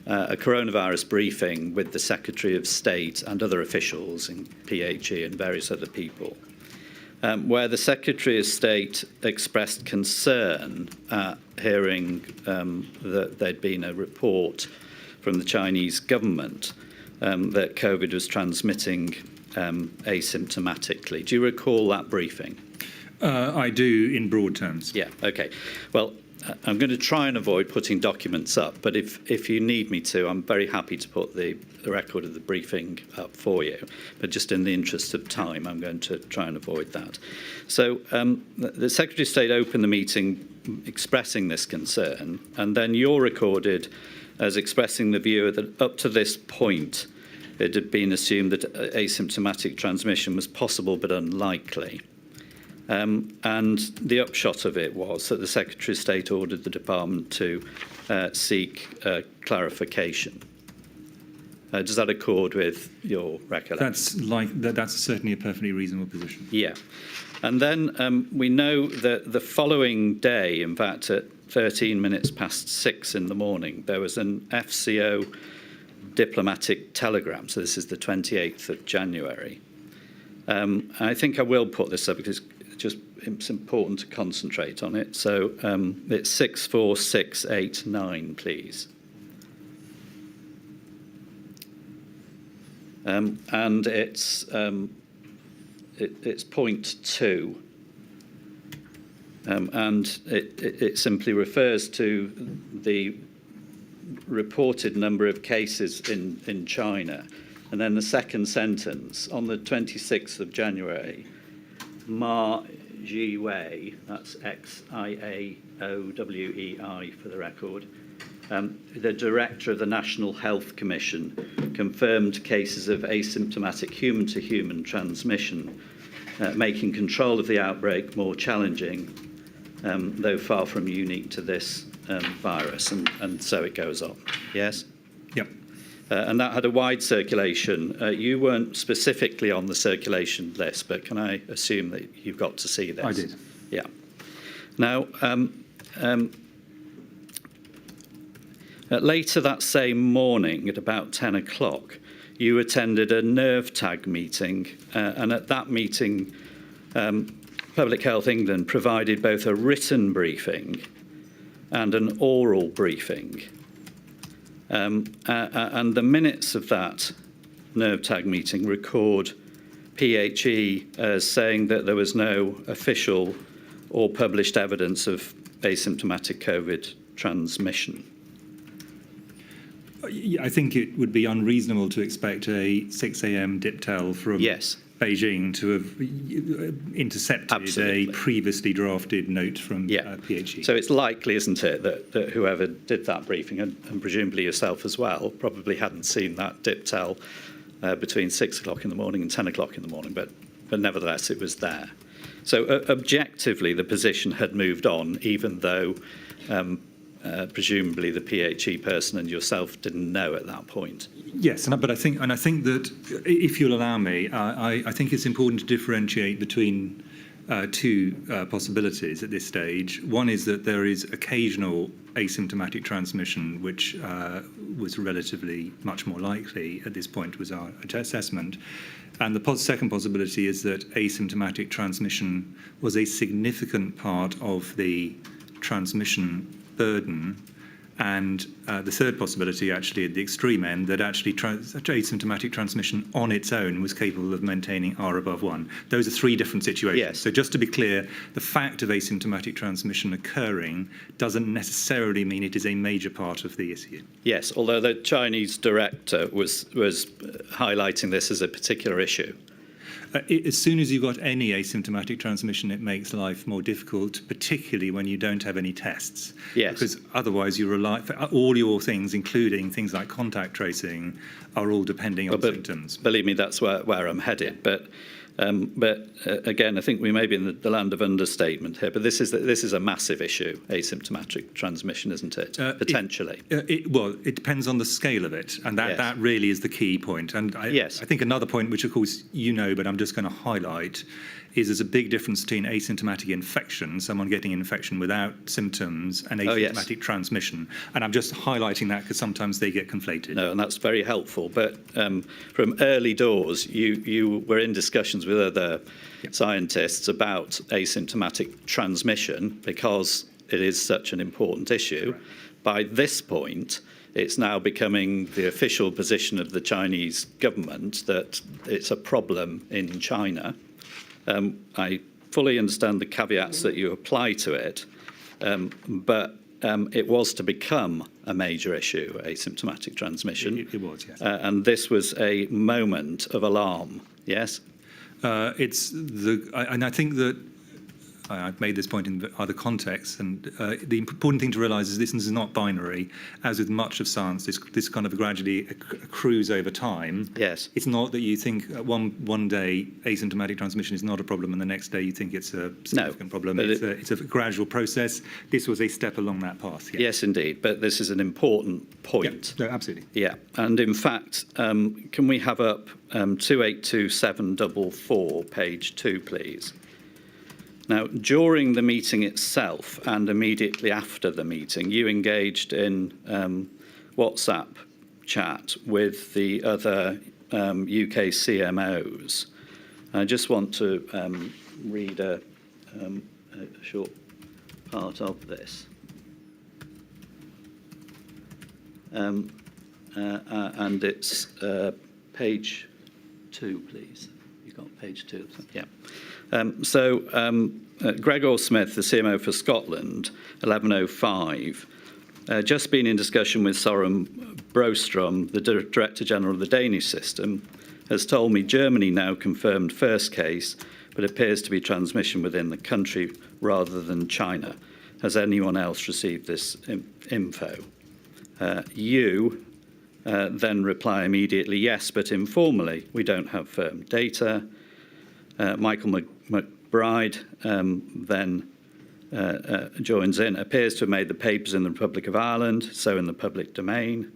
a coronavirus briefing with the Secretary of State and other officials in PHE and various other people, where the Secretary of State expressed concern at hearing that there'd been a report from the Chinese government that COVID was transmitting asymptomatically. Do you recall that briefing? I do, in broad terms. Yeah, okay. Well, I'm going to try and avoid putting documents up, but if you need me to, I'm very happy to put the record of the briefing up for you. But just in the interest of time, I'm going to try and avoid that. So the Secretary of State opened the meeting expressing this concern, and then you're recorded as expressing the view that up to this point, it had been assumed that asymptomatic transmission was possible but unlikely. And the upshot of it was that the Secretary of State ordered the department to seek clarification. Does that accord with your recollection? That's certainly a perfectly reasonable position. Yeah. And then we know that the following day, in fact, at 13 minutes past 6 in the morning, there was an FCO diplomatic telegram. So this is the 28th of January. I think I will put this up because it's important to concentrate on it. So it's 64689, please. And it's point 2. And it simply refers to the reported number of cases in China. And then the second sentence, on the 26th of January, Ma Jiwei, that's Xiaowei for the record, the director of the National Health Commission, confirmed cases of asymptomatic human-to-human transmission, making control of the outbreak more challenging, though far from unique to this virus. And so it goes on. Yes? Yep. And that had a wide circulation. You weren't specifically on the circulation list, but can I assume that you've got to see this? I did. Yeah. Now, later that same morning, at about 10 o'clock, you attended a nerve tag meeting, and at that meeting, Public Health England provided both a written briefing and an oral briefing. And the minutes of that nerve tag meeting record PHE as saying that there was no official or published evidence of asymptomatic COVID transmission. I think it would be unreasonable to expect a 6 a.m. dip tell from Beijing to have intercepted a previously drafted note from PHE. So it's likely, isn't it, that whoever did that briefing, and presumably yourself as well, probably hadn't seen that dip tell between 6 o'clock in the morning and 10 o'clock in the morning, but nevertheless it was there. So objectively the position had moved on, even though presumably the PHE person and yourself didn't know at that point. Yes, but I think that if you'll allow me, I think it's important to differentiate between two possibilities at this stage. One is that there is occasional asymptomatic transmission, which was relatively much more likely at this point, was our assessment. And the second possibility is that asymptomatic transmission was a significant part of the transmission burden. And the third possibility, actually, at the extreme end, that actually asymptomatic transmission on its own was capable of maintaining R above 1. Those are three different situations. Yes. So just to be clear, the fact of asymptomatic transmission occurring doesn't necessarily mean it is a major part of the issue. Yes, although the Chinese director was highlighting this as a particular issue. As soon as you've got any asymptomatic transmission, it makes life more difficult, particularly when you don't have any tests. Yes. Because otherwise you rely, for all your things, including things like contact tracing, are all depending on symptoms. Believe me, that's where I'm headed. But again, I think we may be in the land of understatement here, but this is a massive issue, asymptomatic transmission, isn't it? Potentially. It depends on the scale of it, and that really is the key point. And I think another point, which of course you know, but I'm just going to highlight, is there's a big difference between asymptomatic infection, someone getting infection without symptoms, and asymptomatic transmission. And I'm just highlighting that because sometimes they get conflated. No, and that's very helpful. But from early doors, you were in discussions with other scientists about asymptomatic transmission because it is such an important issue. Right. By this point, it's now becoming the official position of the Chinese government that it's a problem in China. I fully understand the caveats that you apply to it, but it was to become a major issue, asymptomatic transmission. It was, yes. And this was a moment of alarm, yes? And I think that I've made this point in other contexts, and the important thing to realise is this is not binary. As with much of science, this kind of gradually accrues over time. Yes. It's not that you think one day asymptomatic transmission is not a problem, and the next day you think it's a significant problem. It's a gradual process. This was a step along that path. Yeah. Yes, indeed. But this is an important point. Yeah, no, absolutely. Yeah. And in fact, can we have up 282744, page 2, please? Now, during the meeting itself and immediately after the meeting, you engaged in WhatsApp chat with the other UK CMOs. I just want to read a short part of this. And it's page 2, please. You've got page 2. Yeah. Gregor Smith, the CMO for Scotland, 1105, just been in discussion with Søren Brostrøm, the Director General of the Danish system, has told me Germany now confirmed first case, but appears to be transmission within the country rather than China. Has anyone else received this info? You then reply immediately, yes, but informally. We don't have firm data. Michael McBride then joins in, appears to have made the papers in the Republic of Ireland, so in the public domain.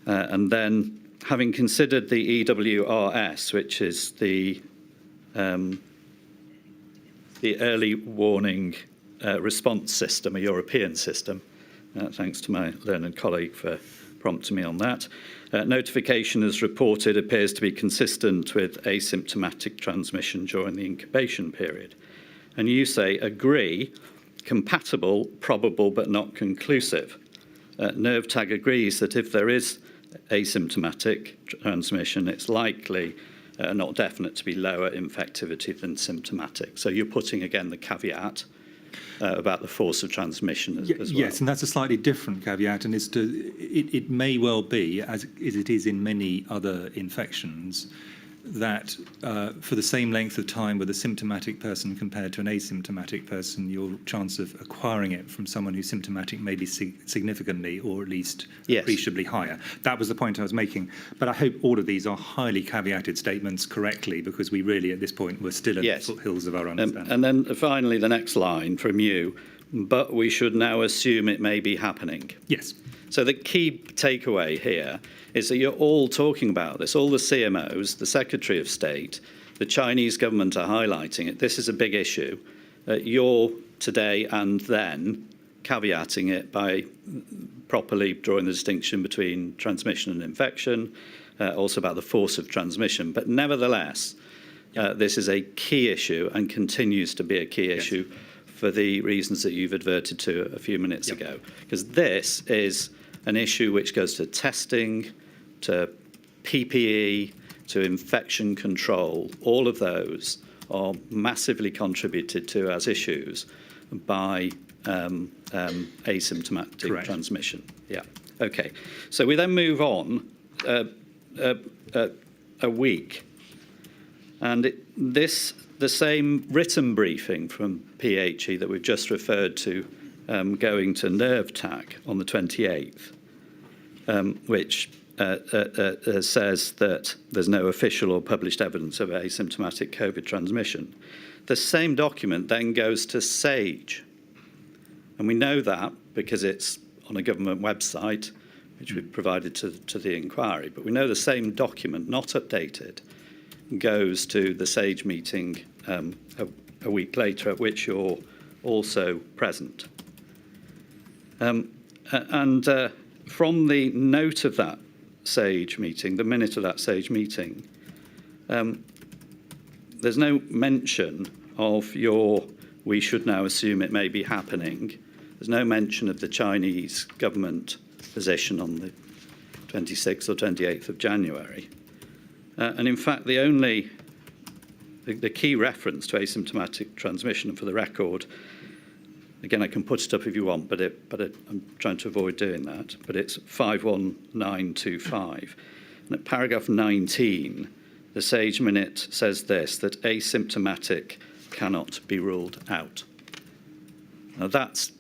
And then, having considered the EWRS, which is the early warning response system, a European system, thanks to my learned colleague for prompting me on that. Notification as reported appears to be consistent with asymptomatic transmission during the incubation period. And you say, agree, compatible, probable, but not conclusive. NervTag agrees that if there is asymptomatic transmission, it's likely, not definite, to be lower infectivity than symptomatic. So you're putting, again, the caveat about the force of transmission as well. Yes, and that's a slightly different caveat, and it may well be, as it is in many other infections, that for the same length of time with a symptomatic person compared to an asymptomatic person, your chance of acquiring it from someone who's symptomatic may be significantly or at least appreciably higher. That was the point I was making. But I hope all of these are highly caveated statements correctly, because we really, at this point, we're still at the foothills of our understanding. And then finally, the next line from you, but we should now assume it may be happening. Yes. So the key takeaway here is that you're all talking about this. All the CMOs, the Secretary of State, the Chinese government are highlighting it. This is a big issue. You're today and then caveating it by properly drawing the distinction between transmission and infection, also about the force of transmission. But nevertheless, this is a key issue and continues to be a key issue for the reasons that you've adverted to a few minutes ago. Because this is an issue which goes to testing, to PPE, to infection control. All of those are massively contributed to as issues by asymptomatic Correct. transmission. Yeah. Okay. So we then move on a week, and the same written briefing from PHE that we've just referred to, going to nerve tag on the 28th, which says that there's no official or published evidence of asymptomatic COVID transmission. The same document then goes to SAGE. And we know that because it's on a government website, which we've provided to the inquiry. But we know the same document, not updated, goes to the SAGE meeting a week later, at which you're also present. And from the note of that SAGE meeting, the minute of that SAGE meeting, there's no mention of we should now assume it may be happening. There's no mention of the Chinese government position on the 26th or 28th of January. And in fact, the key reference to asymptomatic transmission, and for the record, again, I can put it up if you want, but I'm trying to avoid doing that, but it's 51925. And at paragraph 19, the SAGE minute says this, that asymptomatic cannot be ruled out. Now that's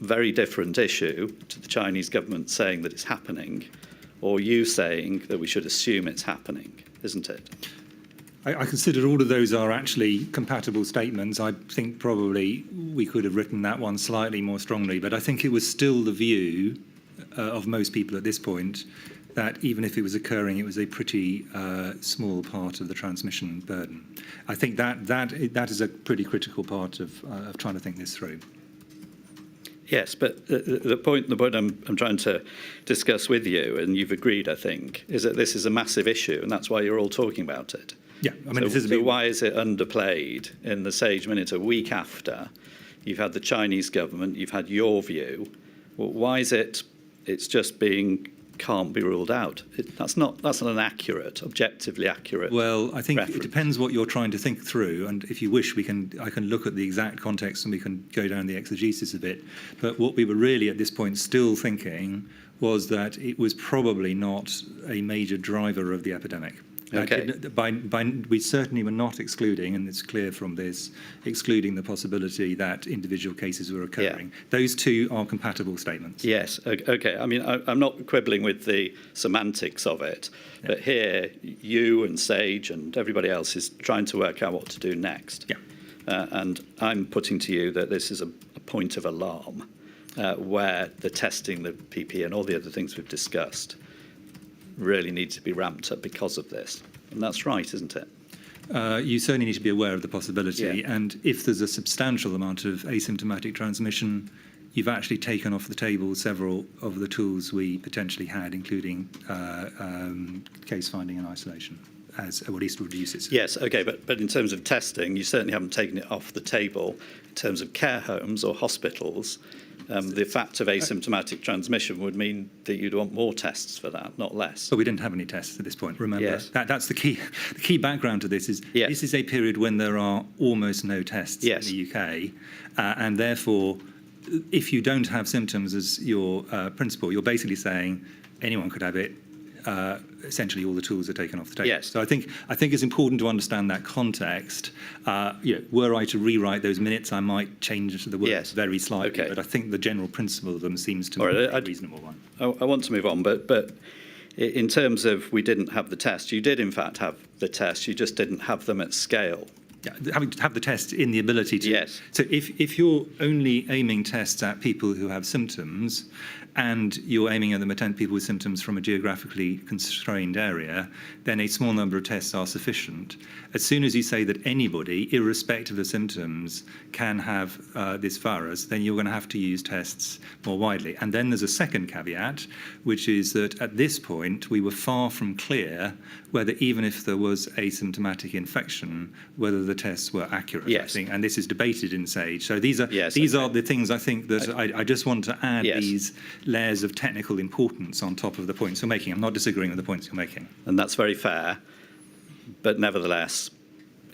a very different issue to the Chinese government saying that it's happening, or you saying that we should assume it's happening, isn't it? I consider all of those are actually compatible statements. I think probably we could have written that one slightly more strongly, but I think it was still the view of most people at this point that even if it was occurring, it was a pretty small part of the transmission burden. I think that is a pretty critical part of trying to think this through. Yes, but the point I'm trying to discuss with you, and you've agreed, I think, is that this is a massive issue, and that's why you're all talking about it. Yeah, I mean, so why is it underplayed in the SAGE minute a week after you've had the Chinese government, you've had your view? Well, why is it's just can't be ruled out? That's not an accurate, objectively accurate. Well, I think reference. It depends what you're trying to think through, and if you wish, I can look at the exact context and we can go down the exegesis a bit. But what we were really at this point still thinking was that it was probably not a major driver of the epidemic. Okay. We certainly were not excluding, and it's clear from this, excluding the possibility that individual cases were occurring. Yeah. Those two are compatible statements. Yes. Okay. I mean, I'm not quibbling with the semantics of it, but here you and SAGE and everybody else is trying to work out what to do next. Yeah. And I'm putting to you that this is a point of alarm where the testing, the PPE and all the other things we've discussed really need to be ramped up because of this. And that's right, isn't it? You certainly need to be aware of the possibility. Yeah. And if there's a substantial amount of asymptomatic transmission, you've actually taken off the table several of the tools we potentially had, including case finding and isolation, or at least reduce it. Yes, okay, but in terms of testing, you certainly haven't taken it off the table. In terms of care homes or hospitals, the fact of asymptomatic transmission would mean that you'd want more tests for that, not less. But we didn't have any tests at this point, remember. Yes. That's the key. The key background to this is This is a period when there are almost no tests in the UK, and therefore, if you don't have symptoms as your principle, you're basically saying anyone could have it. Essentially, all the tools are taken off the table. Yes. So I think it's important to understand that context. Were I to rewrite those minutes, I might change the words very slightly. Okay. But I think the general principle of them seems to be a reasonable one. I want to move on, but in terms of we didn't have the test, you did in fact have the test. You just didn't have them at scale. Yeah, having to have the test in the ability to. Yes. So if you're only aiming tests at people who have symptoms, and you're aiming at the people with symptoms from a geographically constrained area, then a small number of tests are sufficient. As soon as you say that anybody, irrespective of symptoms, can have this virus, then you're going to have to use tests more widely. And then there's a second caveat, which is that at this point, we were far from clear whether, even if there was asymptomatic infection, whether the tests were accurate. Yes. I think, and this is debated in SAGE. So these are are the things I think that I just want to add these layers of technical importance on top of the points you're making. I'm not disagreeing with the points you're making. And that's very fair. But nevertheless,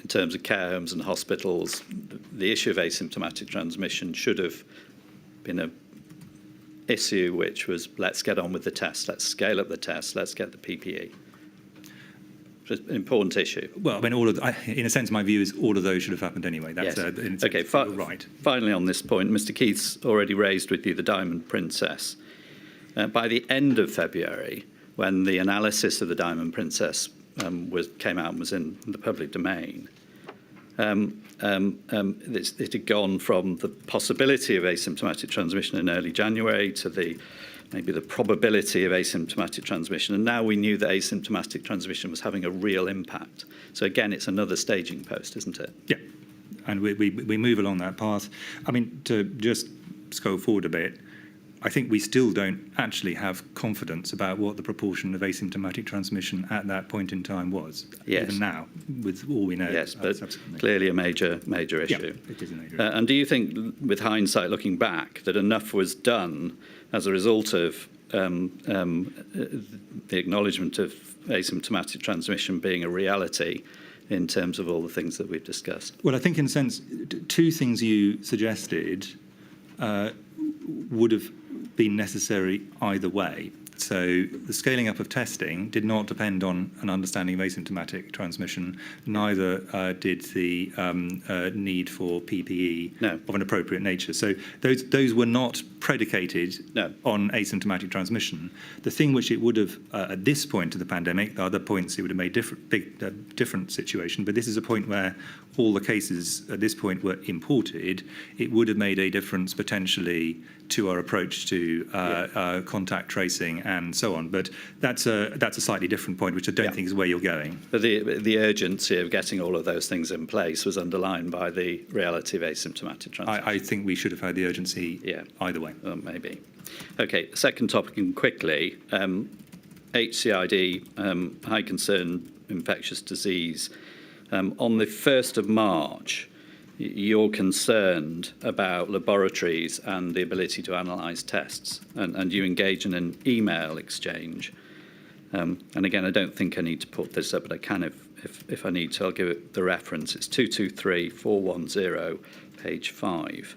in terms of care homes and hospitals, the issue of asymptomatic transmission should have been an issue which was, let's get on with the test, let's scale up the test, let's get the PPE. It's an important issue. Well, I mean, in a sense, my view is all of those should have happened anyway. That's okay. You're right. Finally, on this point, Mr. Keith's already raised with you the Diamond Princess. By the end of February, when the analysis of the Diamond Princess came out and was in the public domain, it had gone from the possibility of asymptomatic transmission in early January to maybe the probability of asymptomatic transmission, and now we knew that asymptomatic transmission was having a real impact. So again, it's another staging post, isn't it? Yeah, and we move along that path. I mean, to just scroll forward a bit, I think we still don't actually have confidence about what the proportion of asymptomatic transmission at that point in time was. Yes. Even now, with all we know. Yes, but clearly a major issue. Yeah, it is a major issue. And do you think, with hindsight looking back, that enough was done as a result of the acknowledgement of asymptomatic transmission being a reality in terms of all the things that we've discussed? Well, I think in a sense, two things you suggested would have been necessary either way. So the scaling up of testing did not depend on an understanding of asymptomatic transmission, neither did the need for PPE of an appropriate nature. So those were not predicated on asymptomatic transmission. The thing which it would have, at this point of the pandemic, the other points it would have made different situation, but this is a point where all the cases at this point were imported, it would have made a difference potentially to our approach to contact tracing and so on. But that's a slightly different point, which I don't think is where you're going. But the urgency of getting all of those things in place was underlined by the reality of asymptomatic transmission. I think we should have had the urgency either way. Maybe. Okay, second topic, and quickly, HCID, high concern infectious disease. On the 1st of March, you're concerned about laboratories and the ability to analyse tests, and you engage in an email exchange. And again, I don't think I need to put this up, but I can if I need to. I'll give it the reference. It's 223410, page 5.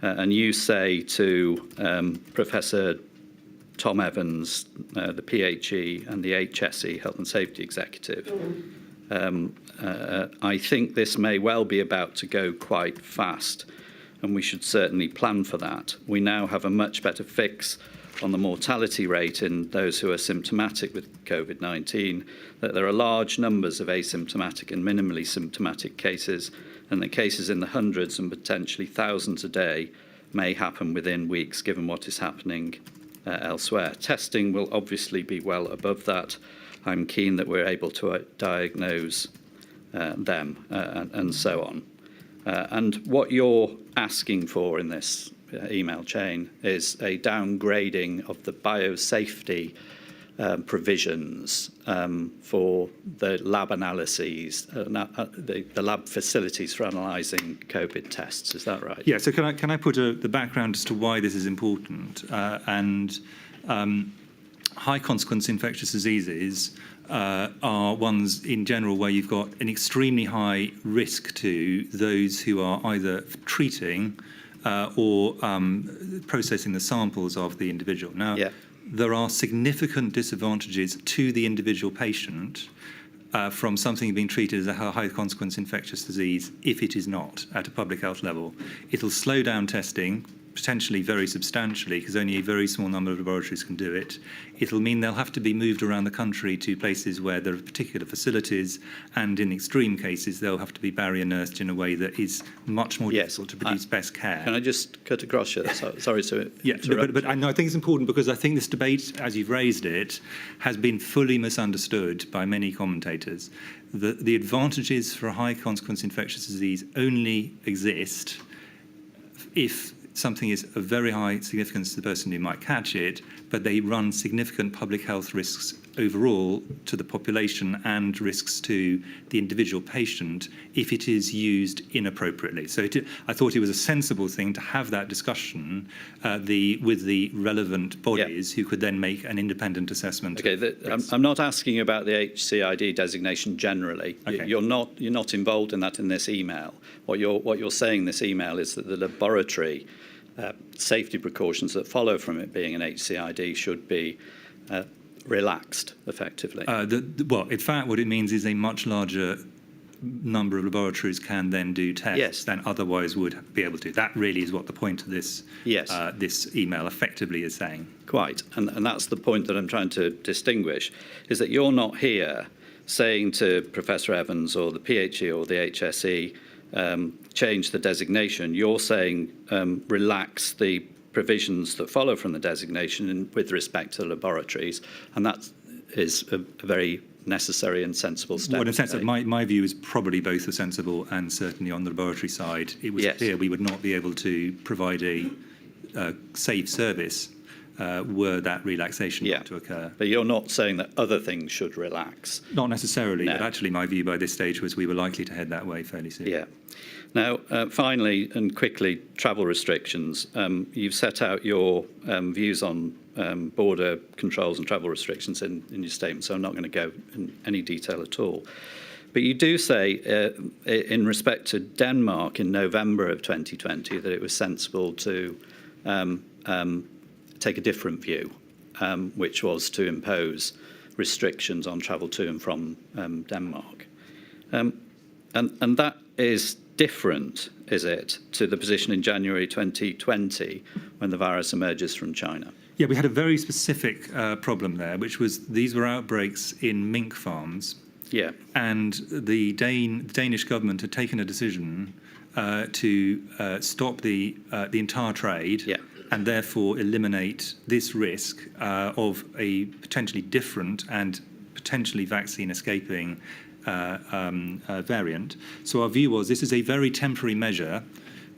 And you say to Professor Tom Evans, the PHE and the HSE, Health and Safety Executive, I think this may well be about to go quite fast, and we should certainly plan for that. We now have a much better fix on the mortality rate in those who are symptomatic with COVID-19, that there are large numbers of asymptomatic and minimally symptomatic cases, and the cases in the hundreds and potentially thousands a day may happen within weeks, given what is happening elsewhere. Testing will obviously be well above that. I'm keen that we're able to diagnose them and so on. And what you're asking for in this email chain is a downgrading of the biosafety provisions for the lab analyses, the lab facilities for analysing COVID tests. Is that right? Yeah, so can I put the background as to why this is important? High consequence infectious diseases are ones in general where you've got an extremely high risk to those who are either treating or processing the samples of the individual. Now, there are significant disadvantages to the individual patient from something being treated as a high consequence infectious disease if it is not at a public health level. It'll slow down testing potentially very substantially, because only a very small number of laboratories can do it. It'll mean they'll have to be moved around the country to places where there are particular facilities, and in extreme cases, they'll have to be barrier nursed in a way that is much more difficult to produce best care. Can I just cut across you? Sorry to interrupt. But I think it's important because I think this debate, as you've raised it, has been fully misunderstood by many commentators. The advantages for a high-consequence infectious disease only exist if something is of very high significance to the person who might catch it, but they run significant public health risks overall to the population and risks to the individual patient if it is used inappropriately. So I thought it was a sensible thing to have that discussion with the relevant bodies who could then make an independent assessment. Okay, I'm not asking about the HCID designation generally. Okay. You're not involved in that in this email. What you're saying in this email is that the laboratory safety precautions that follow from it being an HCID should be relaxed, effectively. Well, in fact, what it means is a much larger number of laboratories can then do tests than otherwise would be able to. That really is what the point of this this email effectively is saying. Quite, and that's the point that I'm trying to distinguish, is that you're not here saying to Professor Evans or the PHE or the HSE, change the designation. You're saying relax the provisions that follow from the designation with respect to laboratories, and that is a very necessary and sensible step. Well, in a sense, my view is probably both a sensible and certainly on the laboratory side. It was clear we would not be able to provide a safe service were that relaxation to occur. But you're not saying that other things should relax? Not necessarily, but actually my view by this stage was we were likely to head that way fairly soon. Yeah. Now, finally and quickly, travel restrictions. You've set out your views on border controls and travel restrictions in your statement, so I'm not going to go in any detail at all. But you do say, in respect to Denmark in November of 2020, that it was sensible to take a different view, which was to impose restrictions on travel to and from Denmark. And that is different, is it, to the position in January 2020 when the virus emerges from China? Yeah, we had a very specific problem there, which was these were outbreaks in mink farms. Yeah. And the Danish government had taken a decision to stop the entire trade and therefore eliminate this risk of a potentially different and potentially vaccine-escaping variant. So our view was this is a very temporary measure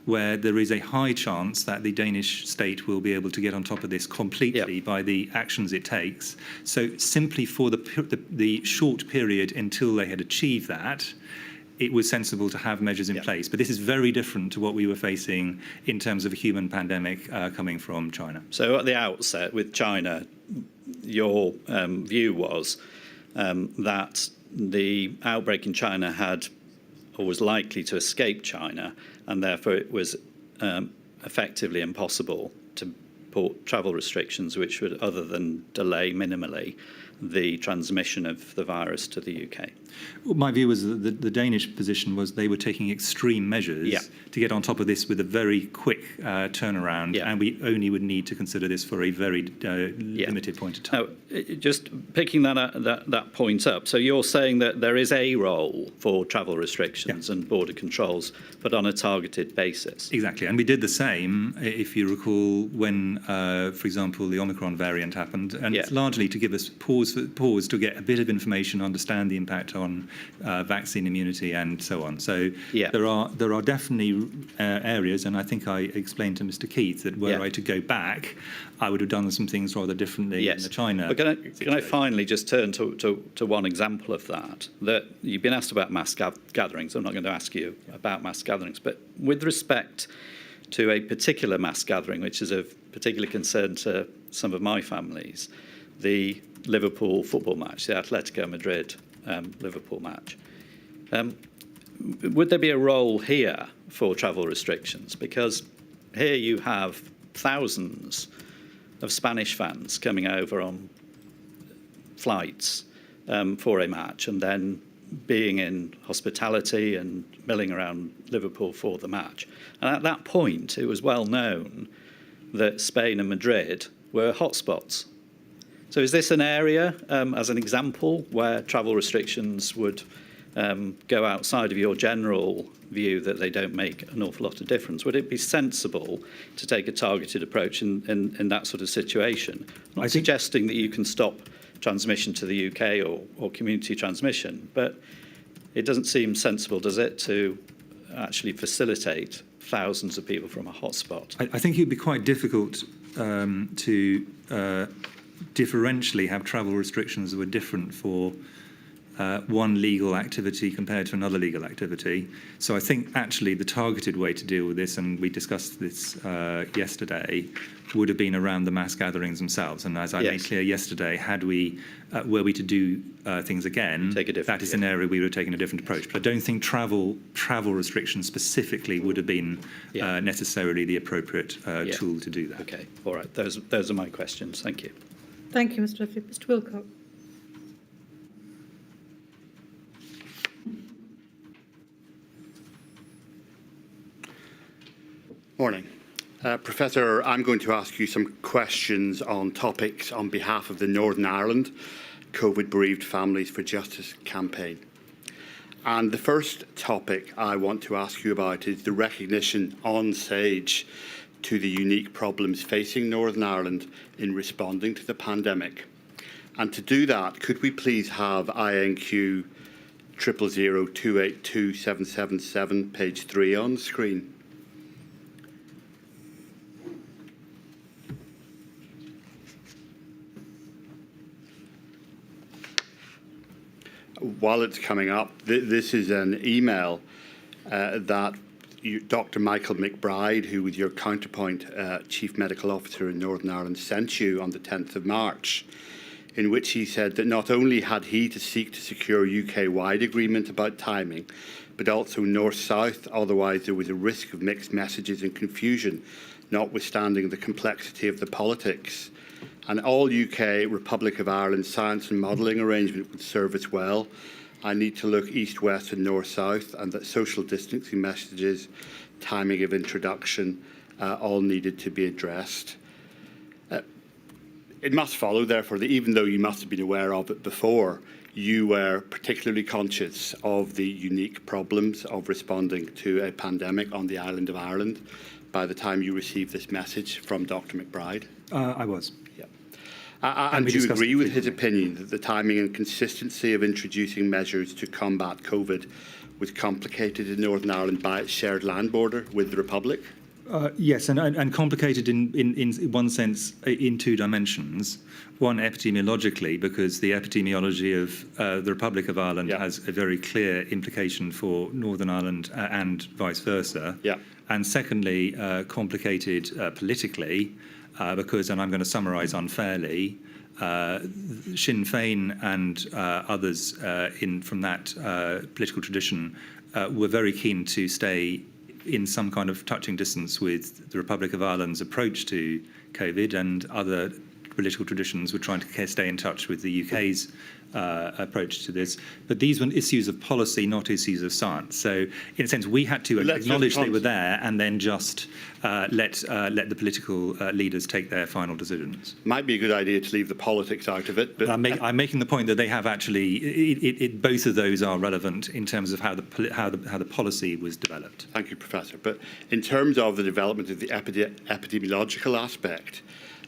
where there is a high chance that the Danish state will be able to get on top of this completely by the actions it takes. So simply for the short period until they had achieved that, it was sensible to have measures in place. But this is very different to what we were facing in terms of a human pandemic coming from China. So at the outset with China, your view was that the outbreak in China had or was likely to escape China, and therefore it was effectively impossible to put travel restrictions which would, other than delay minimally, the transmission of the virus to the UK. Well, my view was that the Danish position was they were taking extreme measures to get on top of this with a very quick turnaround, and we only would need to consider this for a very limited point of time. Now, just picking that point up, so you're saying that there is a role for travel restrictions and border controls, but on a targeted basis. Exactly, and we did the same, if you recall, when, for example, the Omicron variant happened, and it's largely to give us pause to get a bit of information, understand the impact on vaccine immunity and so on. So there are definitely areas, and I think I explained to Mr. Keith that were I to go back, I would have done some things rather differently in the China. But can I finally just turn to one example of that? That you've been asked about mass gatherings. I'm not going to ask you about mass gatherings, but with respect to a particular mass gathering, which is of particular concern to some of my families, the Liverpool football match, the Atletico Madrid Liverpool match. Would there be a role here for travel restrictions? Because here you have thousands of Spanish fans coming over on flights for a match and then being in hospitality and milling around Liverpool for the match. And at that point, it was well known that Spain and Madrid were hotspots. So is this an area, as an example, where travel restrictions would go outside of your general view that they don't make an awful lot of difference? Would it be sensible to take a targeted approach in that sort of situation? I'm not suggesting that you can stop transmission to the UK or community transmission, but it doesn't seem sensible, does it, to actually facilitate thousands of people from a hotspot? I think it would be quite difficult to differentially have travel restrictions that were different for one legal activity compared to another legal activity. So I think actually the targeted way to deal with this, and we discussed this yesterday, would have been around the mass gatherings themselves. And as I made clear yesterday, were we to do things again, that is an area we would have taken a different approach. But I don't think travel restrictions specifically would have been necessarily the appropriate tool to do that. Okay, all right. Those are my questions. Thank you. Thank you, Mr. Duffy. Mr. Wilcock. Morning. Professor, I'm going to ask you some questions on topics on behalf of the Northern Ireland COVID Bereaved Families for Justice campaign. And the first topic I want to ask you about is the recognition on SAGE to the unique problems facing Northern Ireland in responding to the pandemic. And to do that, could we please have INQ 000282777, page 3 on screen? While it's coming up, this is an email that Dr. Michael McBride, who was your counterpoint Chief Medical Officer in Northern Ireland, sent you on the 10th of March, in which he said that not only had he to seek to secure UK-wide agreement about timing, but also north-south, otherwise there was a risk of mixed messages and confusion, notwithstanding the complexity of the politics. And all UK Republic of Ireland science and modelling arrangement would serve us well. I need to look east, west and north, south, and that social distancing messages, timing of introduction, all needed to be addressed. It must follow, therefore, that even though you must have been aware of it before, you were particularly conscious of the unique problems of responding to a pandemic on the island of Ireland by the time you received this message from Dr. McBride. I was. And do you agree with his opinion that the timing and consistency of introducing measures to combat COVID was complicated in Northern Ireland by its shared land border with the Republic? Yes, and complicated in one sense in two dimensions. One, epidemiologically, because the epidemiology of the Republic of Ireland has a very clear implication for Northern Ireland and vice versa. And secondly, complicated politically, because, and I'm going to summarise unfairly, Sinn Féin and others from that political tradition were very keen to stay in some kind of touching distance with the Republic of Ireland's approach to COVID, and other political traditions were trying to stay in touch with the UK's approach to this. But these were issues of policy, not issues of science. So, in a sense, we had to acknowledge they were there and then just let the political leaders take their final decisions. Might be a good idea to leave the politics out of it. But I'm making the point that they have actually, both of those are relevant in terms of how the policy was developed. Thank you, Professor. But in terms of the development of the epidemiological aspect,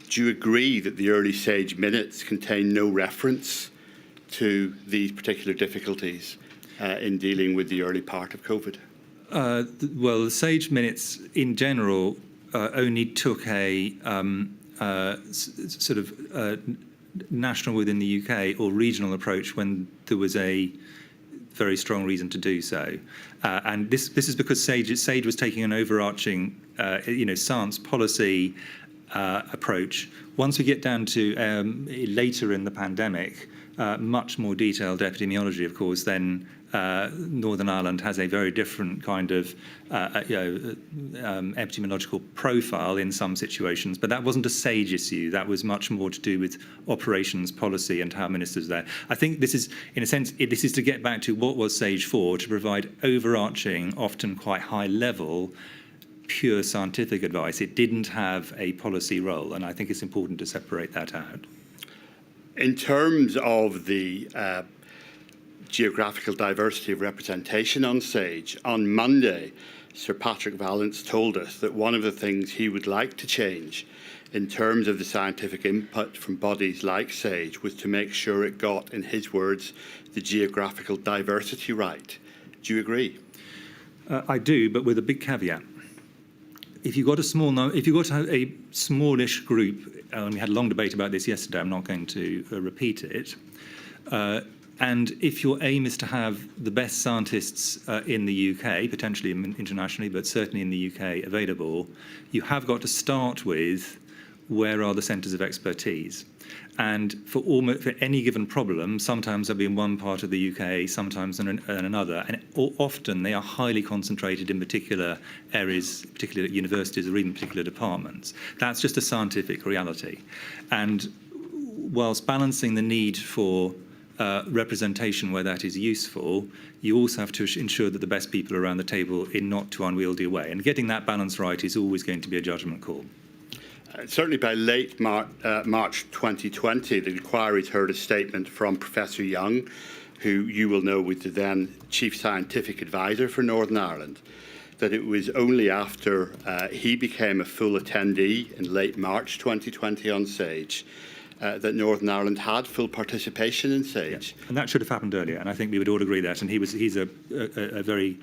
do you agree that the early SAGE minutes contain no reference to these particular difficulties in dealing with the early part of COVID? Well, the SAGE minutes in general only took a sort of national within the UK or regional approach when there was a very strong reason to do so. And this is because SAGE was taking an overarching science policy approach. Once we get down to later in the pandemic, much more detailed epidemiology, of course, then Northern Ireland has a very different kind of epidemiological profile in some situations, but that wasn't a SAGE issue. That was much more to do with operations policy and how ministers there. I think this is, in a sense, this is to get back to what was SAGE for, to provide overarching, often quite high level pure scientific advice. It didn't have a policy role, and I think it's important to separate that out. In terms of the geographical diversity of representation on SAGE, on Monday, Sir Patrick Vallance told us that one of the things he would like to change in terms of the scientific input from bodies like SAGE was to make sure it got, in his words, the geographical diversity right. Do you agree? I do, but with a big caveat. If you've got a smallish group, and we had a long debate about this yesterday, I'm not going to repeat it, and if your aim is to have the best scientists in the UK, potentially internationally, but certainly in the UK available, you have got to start with where are the centres of expertise. And for any given problem, sometimes they'll be in one part of the UK, sometimes in another, and often they are highly concentrated in particular areas, particularly at universities or even particular departments. That's just a scientific reality. And whilst balancing the need for representation where that is useful, you also have to ensure that the best people are around the table in not too unwieldy a way. And getting that balance right is always going to be a judgment call. Certainly by late March 2020, the inquiries heard a statement from Professor Young, who you will know was the then Chief Scientific Advisor for Northern Ireland, that it was only after he became a full attendee in late March 2020 on SAGE that Northern Ireland had full participation in SAGE. Yeah. And that should have happened earlier, and I think we would all agree that. And he's a very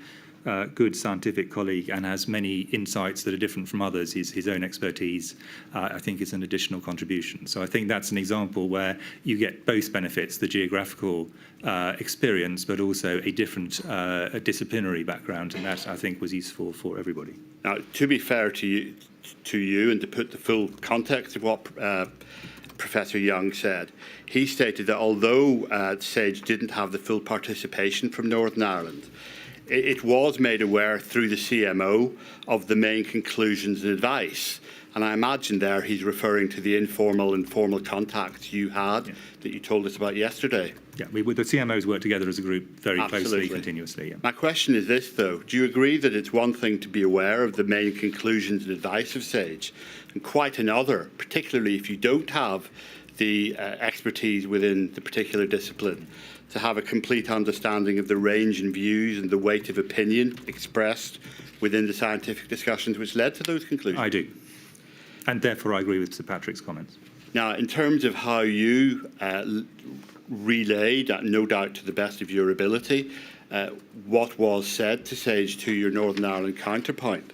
good scientific colleague and has many insights that are different from others. His own expertise, I think, is an additional contribution. So I think that's an example where you get both benefits, the geographical experience, but also a different disciplinary background, and that, I think, was useful for everybody. Now, to be fair to you and to put the full context of what Professor Young said, he stated that although SAGE didn't have the full participation from Northern Ireland, it was made aware through the CMO of the main conclusions and advice. And I imagine there he's referring to the informal and formal contacts you had that you told us about yesterday. Yeah, the CMOs work together as a group very closely, continuously. Yeah. My question is this, though. Do you agree that it's one thing to be aware of the main conclusions and advice of SAGE, and quite another, particularly if you don't have the expertise within the particular discipline, to have a complete understanding of the range in views and the weight of opinion expressed within the scientific discussions which led to those conclusions? I do. And therefore I agree with Sir Patrick's comments. Now, in terms of how you relayed, no doubt to the best of your ability, what was said to SAGE to your Northern Ireland counterpart,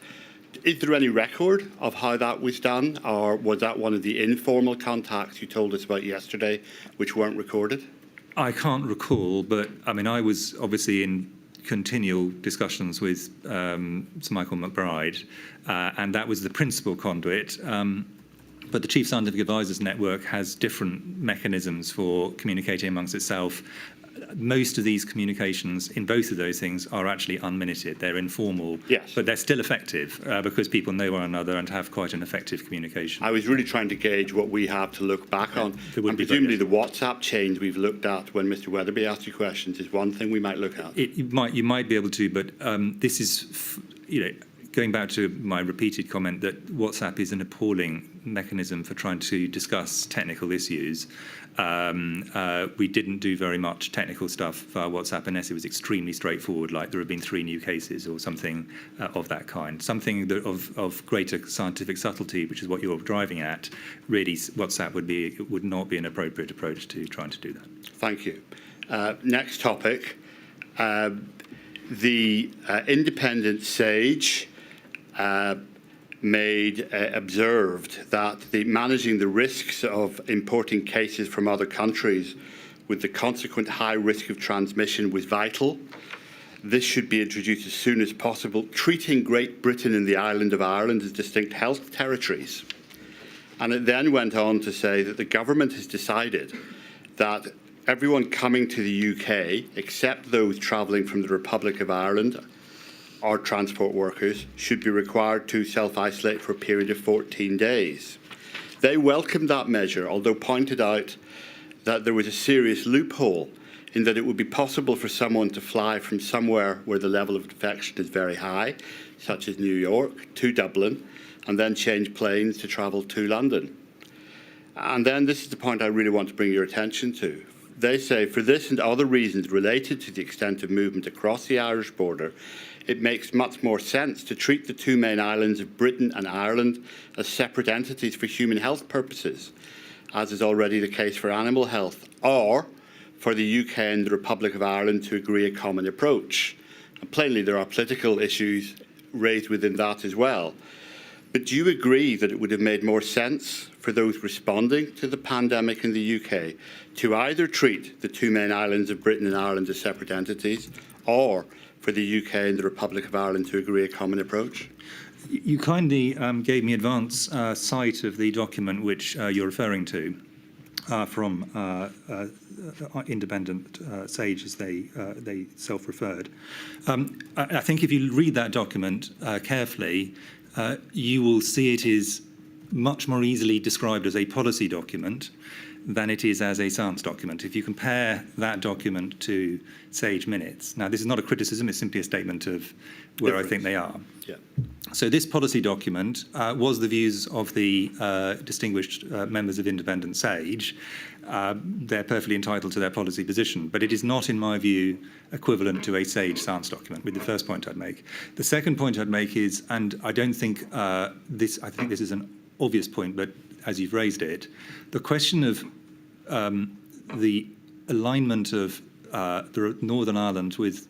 is there any record of how that was done, or was that one of the informal contacts you told us about yesterday which weren't recorded? I can't recall, but I mean, I was obviously in continual discussions with Sir Michael McBride, and that was the principal conduit. But the Chief Scientific Advisors Network has different mechanisms for communicating amongst itself. Most of these communications in both of those things are actually unminuted. They're informal, yes, but they're still effective because people know one another and have quite an effective communication. I was really trying to gauge what we have to look back on. And presumably the WhatsApp chains we've looked at when Mr. Weatherby asked you questions is one thing we might look at. You might be able to, but this is, going back to my repeated comment that WhatsApp is an appalling mechanism for trying to discuss technical issues. We didn't do very much technical stuff via WhatsApp unless it was extremely straightforward, like there have been 3 new cases or something of that kind. Something that of greater scientific subtlety, which is what you're driving at, really WhatsApp would not be an appropriate approach to trying to do that. Thank you. Next topic. The independent SAGE observed that managing the risks of importing cases from other countries with the consequent high risk of transmission was vital. This should be introduced as soon as possible, treating Great Britain and the island of Ireland as distinct health territories. And it then went on to say that the government has decided that everyone coming to the UK, except those travelling from the Republic of Ireland, or transport workers, should be required to self-isolate for a period of 14 days. They welcomed that measure, although pointed out that there was a serious loophole in that it would be possible for someone to fly from somewhere where the level of infection is very high such as New York, to Dublin, and then change planes to travel to London. And then this is the point I really want to bring your attention to. They say, for this and other reasons related to the extent of movement across the Irish border, it makes much more sense to treat the two main islands of Britain and Ireland as separate entities for human health purposes, as is already the case for animal health, or for the UK and the Republic of Ireland to agree a common approach. And plainly, there are political issues raised within that as well. But do you agree that it would have made more sense for those responding to the pandemic in the UK to either treat the two main islands of Britain and Ireland as separate entities, or for the UK and the Republic of Ireland to agree a common approach? You kindly gave me advance sight of the document which you're referring to from Independent SAGE, as they self-referred. I think if you read that document carefully, you will see it is much more easily described as a policy document than it is as a science document. If you compare that document to SAGE minutes, now this is not a criticism, it's simply a statement of where I think they are. Yeah. So this policy document was the views of the distinguished members of Independent SAGE. They're perfectly entitled to their policy position, but it is not, in my view, equivalent to a SAGE science document, with the first point I'd make. The second point I'd make is, and I don't think I think this is an obvious point, but as you've raised it, the question of the alignment of the Northern Ireland with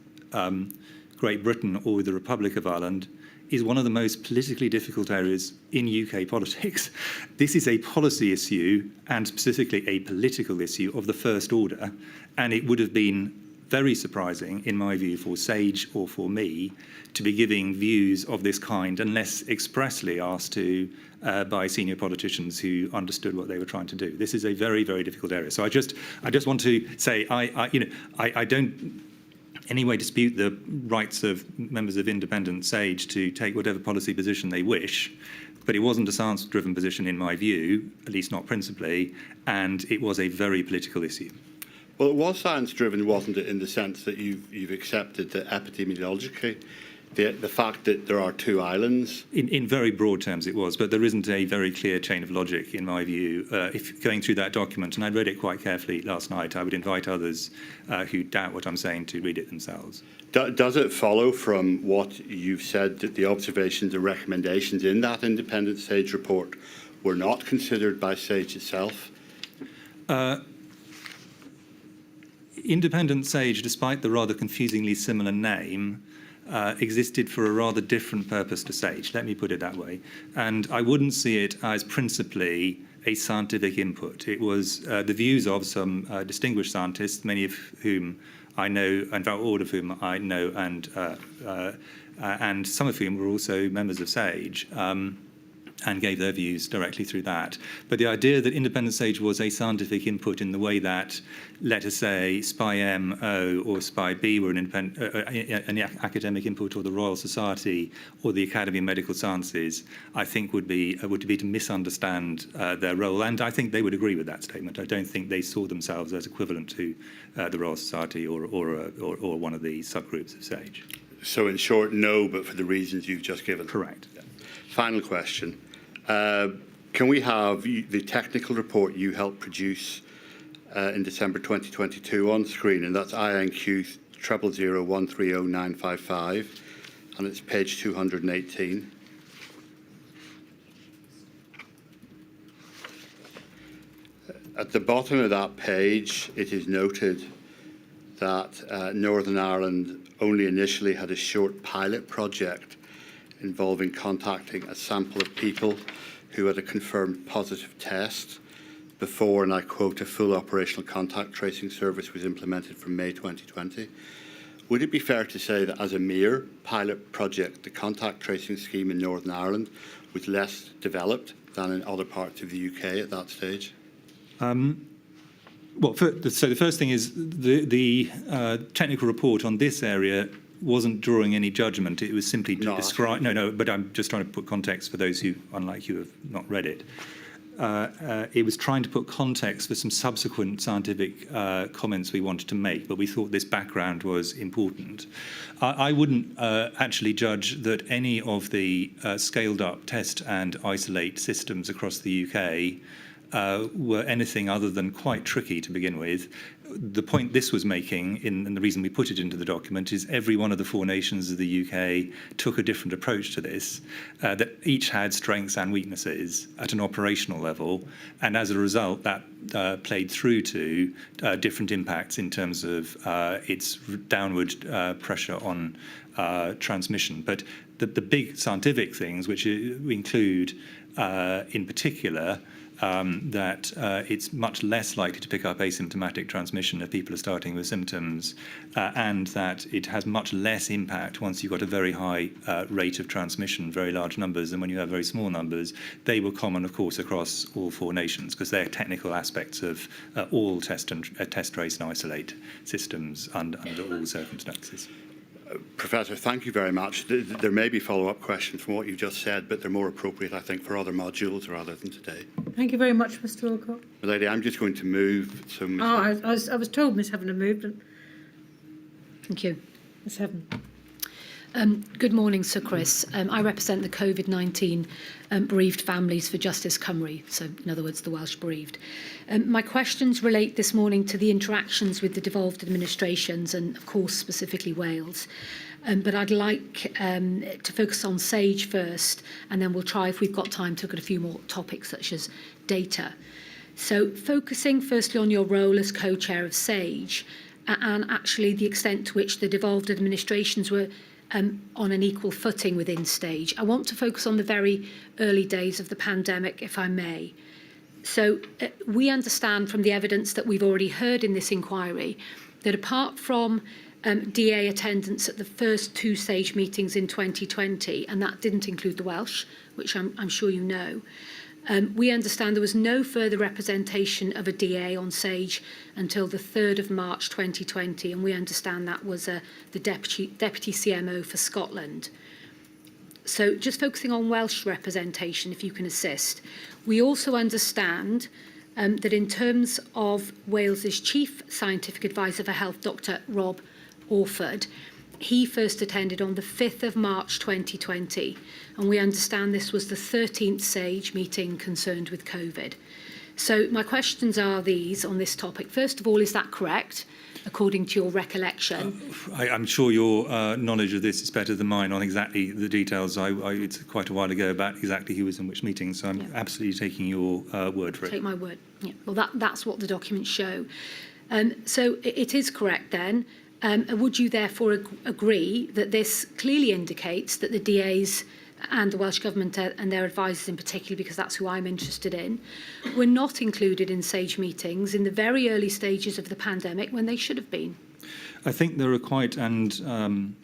Great Britain or with the Republic of Ireland is one of the most politically difficult areas in UK politics. This is a policy issue, and specifically a political issue of the first order, and it would have been very surprising, in my view, for SAGE or for me to be giving views of this kind unless expressly asked to by senior politicians who understood what they were trying to do. This is a very, very difficult area. So I just want to say I don't anyway dispute the rights of members of Independent SAGE to take whatever policy position they wish, but it wasn't a science-driven position in my view, at least not principally, and it was a very political issue. Well, it was science-driven, wasn't it, in the sense that you've accepted that epidemiologically, the fact that there are two islands? In very broad terms it was, but there isn't a very clear chain of logic, in my view. If going through that document, and I read it quite carefully last night, I would invite others who doubt what I'm saying to read it themselves. Does it follow from what you've said that the observations and recommendations in that Independent SAGE report were not considered by SAGE itself? Independent SAGE, despite the rather confusingly similar name, existed for a rather different purpose to SAGE, let me put it that way. And I wouldn't see it as principally a scientific input. It was the views of some distinguished scientists, many of whom I know, in fact all of whom I know, and some of whom were also members of SAGE, and gave their views directly through that. But the idea that Independent SAGE was a scientific input in the way that, let us say, SPI-M-O or SPI-B were an academic input, or the Royal Society or the Academy of Medical Sciences, I think would be to misunderstand their role. And I think they would agree with that statement. I don't think they saw themselves as equivalent to the Royal Society or one of the subgroups of SAGE. So in short, no, but for the reasons you've just given. Correct. Yeah. Final question. Can we have the technical report you helped produce in December 2022 on screen? And that's INQ 000130955, and it's page 218. At the bottom of that page, it is noted that Northern Ireland only initially had a short pilot project involving contacting a sample of people who had a confirmed positive test before, and I quote, a full operational contact tracing service was implemented from May 2020. Would it be fair to say that as a mere pilot project, the contact tracing scheme in Northern Ireland was less developed than in other parts of the UK at that stage? So the first thing is the technical report on this area wasn't drawing any judgment. It was simply to describe. No, but I'm just trying to put context for those who, unlike you, have not read it. it was trying to put context for some subsequent scientific comments we wanted to make, but we thought this background was important. I wouldn't actually judge that any of the scaled-up test and isolate systems across the UK were anything other than quite tricky to begin with. The point this was making, and the reason we put it into the document, is every one of the 4 nations of the UK took a different approach to this, that each had strengths and weaknesses at an operational level, and as a result, that played through to different impacts in terms of its downward pressure on transmission. But the big scientific things, which include, in particular, that it's much less likely to pick up asymptomatic transmission if people are starting with symptoms, and that it has much less impact once you've got a very high rate of transmission, very large numbers, than when you have very small numbers. They were common, of course, across all 4 nations, because they're technical aspects of all test, trace, and isolate systems under all circumstances. Professor, thank you very much. There may be follow-up questions from what you've just said, but they're more appropriate, I think, for other modules rather than today. Thank you very much, Mr. Alcott. Lady, I'm just going to move. So I was told Miss Heaven had moved. Thank you. Miss Heaven. Good morning, Sir Chris. I represent the COVID-19 bereaved families for Justice Cymru, so in other words, the Welsh bereaved. My questions relate this morning to the interactions with the devolved administrations and, of course, specifically Wales. But I'd like to focus on SAGE first, and then we'll try, if we've got time, to look at a few more topics such as data. So focusing firstly on your role as co-chair of SAGE, and actually the extent to which the devolved administrations were on an equal footing within SAGE. I want to focus on the very early days of the pandemic, if I may. So we understand from the evidence that we've already heard in this inquiry that apart from DA attendance at the first 2 SAGE meetings in 2020, and that didn't include the Welsh, which I'm sure you know, we understand there was no further representation of a DA on SAGE until the 3rd of March 2020, and we understand that was the Deputy CMO for Scotland. So just focusing on Welsh representation, if you can assist. We also understand that in terms of Wales's Chief Scientific Advisor for Health, Dr Rob Orford, he first attended on the 5th of March 2020, and we understand this was the 13th SAGE meeting concerned with COVID. So my questions are these on this topic. First of all, is that correct, according to your recollection? I'm sure your knowledge of this is better than mine on exactly the details. It's quite a while ago about exactly who was in which meeting, so I'm absolutely taking your word for it. Take my word. Yeah. Well, that's what the documents show. So it is correct then. Would you therefore agree that this clearly indicates that the DAs and the Welsh Government and their advisers in particular, because that's who I'm interested in, were not included in SAGE meetings in the very early stages of the pandemic when they should have been? I think there are quite, and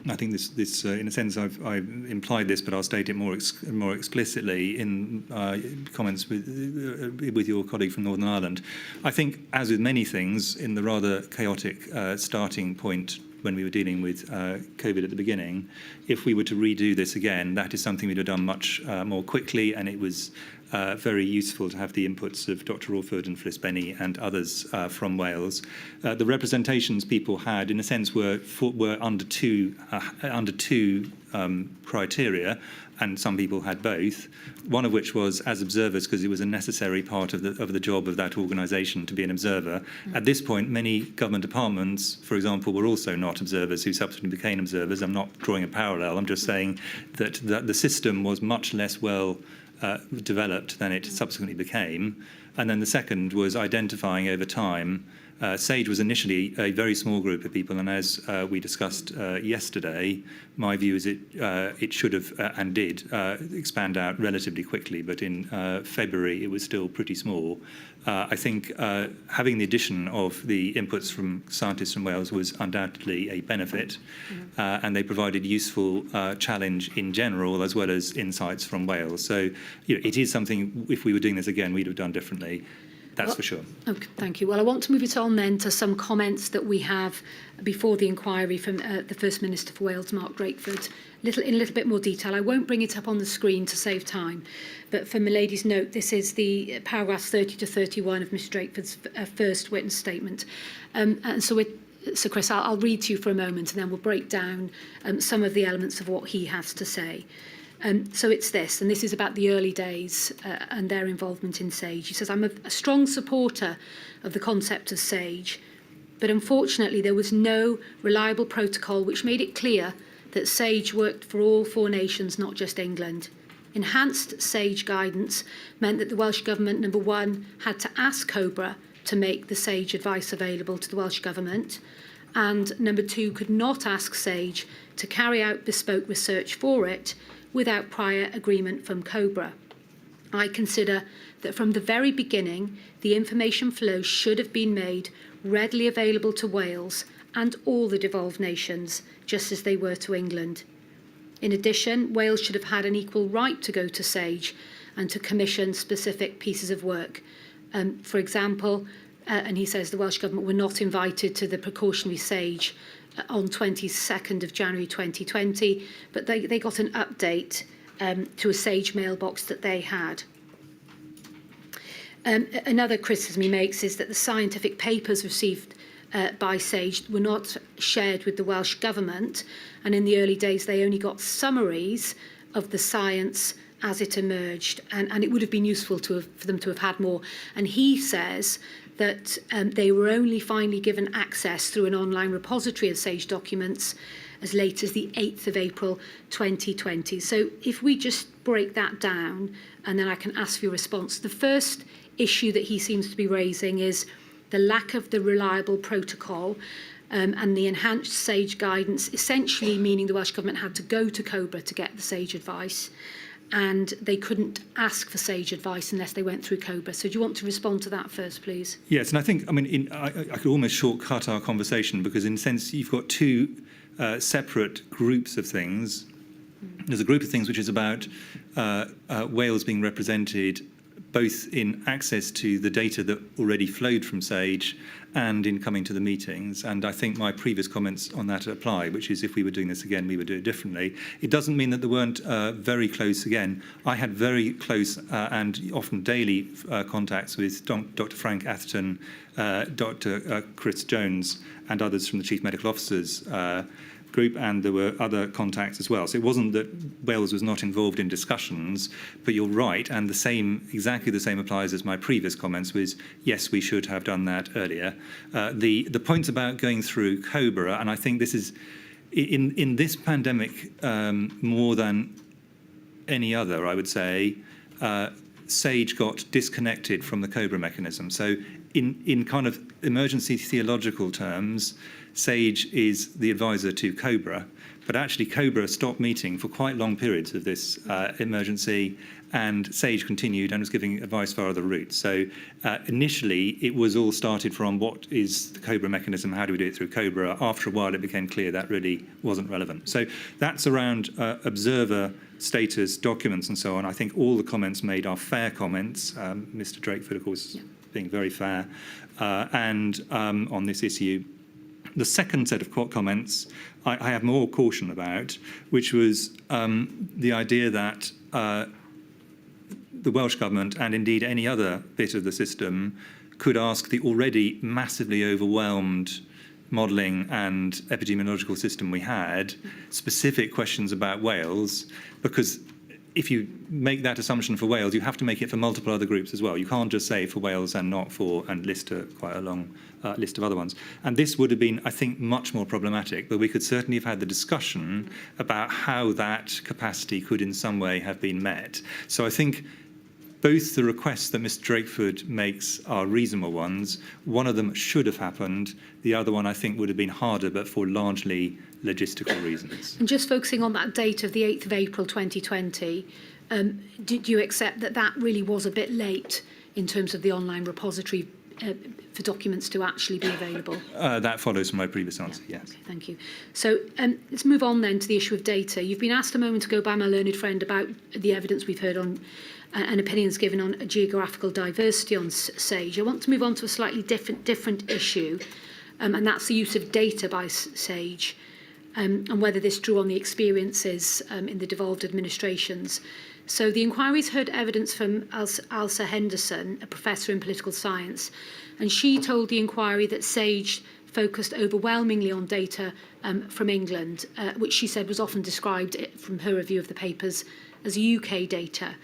I think this in a sense I've implied this, but I'll state it more explicitly in comments with your colleague from Northern Ireland. I think, as with many things, in the rather chaotic starting point when we were dealing with COVID at the beginning, if we were to redo this again, that is something we'd have done much more quickly, and it was very useful to have the inputs of Dr Orford and Phyllis Benny and others from Wales. The representations people had, in a sense, were under two criteria, and some people had both. One of which was as observers, because it was a necessary part of the job of that organisation to be an observer. At this point, many government departments, for example, were also not observers who subsequently became observers. I'm not drawing a parallel. I'm just saying that the system was much less well developed than it subsequently became. And then the second was identifying over time. SAGE was initially a very small group of people, and as we discussed yesterday, my view is it should have and did expand out relatively quickly, but in February it was still pretty small. I think having the addition of the inputs from scientists from Wales was undoubtedly a benefit, and they provided useful challenge in general as well as insights from Wales. So it is something, if we were doing this again, we'd have done differently. That's for sure. Okay, thank you. Well, I want to move it on then to some comments that we have before the inquiry from the First Minister for Wales, Mark Drakeford, in a little bit more detail. I won't bring it up on the screen to save time, but for Milady's note, this is the paragraphs 30 to 31 of Mr Drakeford's first witness statement. And so, Chris, I'll read to you for a moment and then we'll break down some of the elements of what he has to say. So it's this, and this is about the early days and their involvement in SAGE. He says, I'm a strong supporter of the concept of SAGE, but unfortunately there was no reliable protocol which made it clear that SAGE worked for all 4 nations, not just England. Enhanced SAGE guidance meant that the Welsh Government, number 1, had to ask COBRA to make the SAGE advice available to the Welsh Government, and number 2, could not ask SAGE to carry out bespoke research for it without prior agreement from COBRA. I consider that from the very beginning, the information flow should have been made readily available to Wales and all the devolved nations, just as they were to England. In addition, Wales should have had an equal right to go to SAGE and to commission specific pieces of work. For example, and he says the Welsh Government were not invited to the precautionary SAGE on 22nd of January 2020, but they got an update to a SAGE mailbox that they had. Another criticism he makes is that the scientific papers received by SAGE were not shared with the Welsh Government, and in the early days they only got summaries of the science as it emerged, and it would have been useful for them to have had more. And he says that they were only finally given access through an online repository of SAGE documents as late as the 8th of April 2020. So if we just break that down, and then I can ask for your response. The first issue that he seems to be raising is the lack of the reliable protocol and the enhanced SAGE guidance, essentially meaning the Welsh Government had to go to COBRA to get the SAGE advice, and they couldn't ask for SAGE advice unless they went through COBRA. So do you want to respond to that first, please? Yes, and I think, I could almost shortcut our conversation because in a sense you've got 2 separate groups of things. There's a group of things which is about Wales being represented both in access to the data that already flowed from SAGE and in coming to the meetings. And I think my previous comments on that apply, which is if we were doing this again, we would do it differently. It doesn't mean that there weren't very close, again, I had very close and often daily contacts with Dr. Frank Atherton, Dr. Chris Jones, and others from the Chief Medical Officers group, and there were other contacts as well. So it wasn't that Wales was not involved in discussions, but you're right, and exactly the same applies as my previous comments was, yes, we should have done that earlier. The points about going through COBRA, and I think this is, in this pandemic, more than any other, I would say, SAGE got disconnected from the COBRA mechanism. So in kind of emergency theological terms, SAGE is the advisor to COBRA, but actually COBRA stopped meeting for quite long periods of this emergency, and SAGE continued and was giving advice via other routes. So initially it was all started from what is the COBRA mechanism, how do we do it through COBRA? After a while it became clear that really wasn't relevant. So that's around observer status, documents and so on. I think all the comments made are fair comments. Mr Drakeford, of course, being very fair, and on this issue. The second set of comments I have more caution about, which was the idea that the Welsh Government, and indeed any other bit of the system, could ask the already massively overwhelmed modelling and epidemiological system we had specific questions about Wales, because if you make that assumption for Wales, you have to make it for multiple other groups as well. You can't just say for Wales and not for, and list quite a long list of other ones. And this would have been, I think, much more problematic, but we could certainly have had the discussion about how that capacity could in some way have been met. So I think both the requests that Mr Drakeford makes are reasonable ones. One of them should have happened. The other one, I think, would have been harder, but for largely logistical reasons. And just focusing on that date of the 8th of April 2020, do you accept that that really was a bit late in terms of the online repository for documents to actually be available? That follows from my previous answer, yes. Okay, thank you. So let's move on then to the issue of data. You've been asked a moment ago by my learned friend about the evidence we've heard on and opinions given on geographical diversity on SAGE. I want to move on to a slightly different issue, and that's the use of data by SAGE, and whether this drew on the experiences in the devolved administrations. So the inquiry's heard evidence from Elsa Henderson, a professor in political science, and she told the inquiry that SAGE focused overwhelmingly on data from England, which she said was often described from her review of the papers as UK data.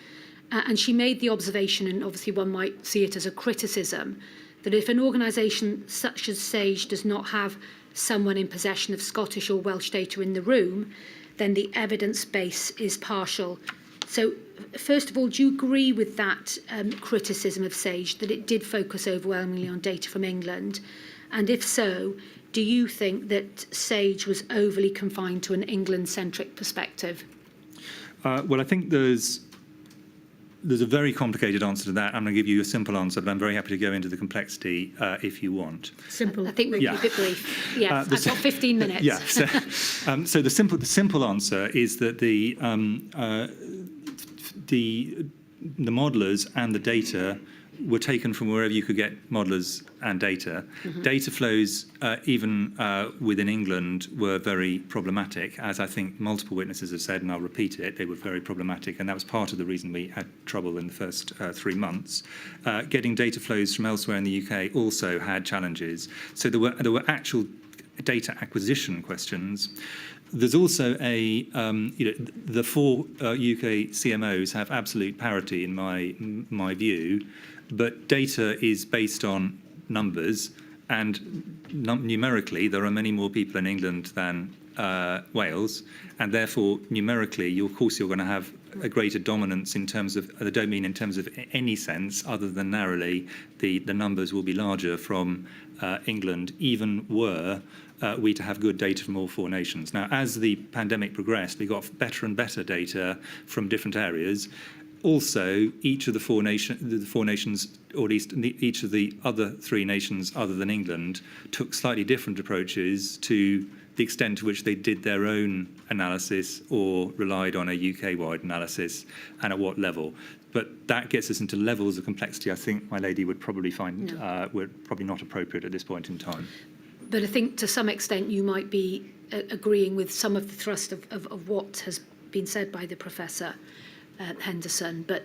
And she made the observation, and obviously one might see it as a criticism, that if an organisation such as SAGE does not have someone in possession of Scottish or Welsh data in the room, then the evidence base is partial. So, first of all, do you agree with that criticism of SAGE, that it did focus overwhelmingly on data from England? And if so, do you think that SAGE was overly confined to an England-centric perspective? Well, I think there's a very complicated answer to that. I'm going to give you a simple answer, but I'm very happy to go into the complexity if you want. Simple. I think we'll keep it brief. Yes, I've got 15 minutes. Yeah. So the simple answer is that the modelers and the data were taken from wherever you could get modelers and data. Mm-hmm. Data flows, even within England, were very problematic, as I think multiple witnesses have said, and I'll repeat it. They were very problematic, and that was part of the reason we had trouble in the first 3 months. Getting data flows from elsewhere in the UK also had challenges. So there were actual data acquisition questions. There's also the 4 UK CMOs have absolute parity in my view, but data is based on numbers, and numerically there are many more people in England than Wales, and therefore numerically, of course, you're going to have a greater dominance in terms of, I don't mean in terms of any sense other than narrowly, the numbers will be larger from England, even were we to have good data from all 4 nations. Now, as the pandemic progressed, we got better and better data from different areas. Also, each of the 4 nations, or at least each of the other 3 nations other than England, took slightly different approaches to the extent to which they did their own analysis or relied on a UK-wide analysis, and at what level. But that gets us into levels of complexity I think my lady would probably find were probably not appropriate at this point in time. But I think to some extent you might be agreeing with some of the thrust of what has been said by the Professor Henderson, but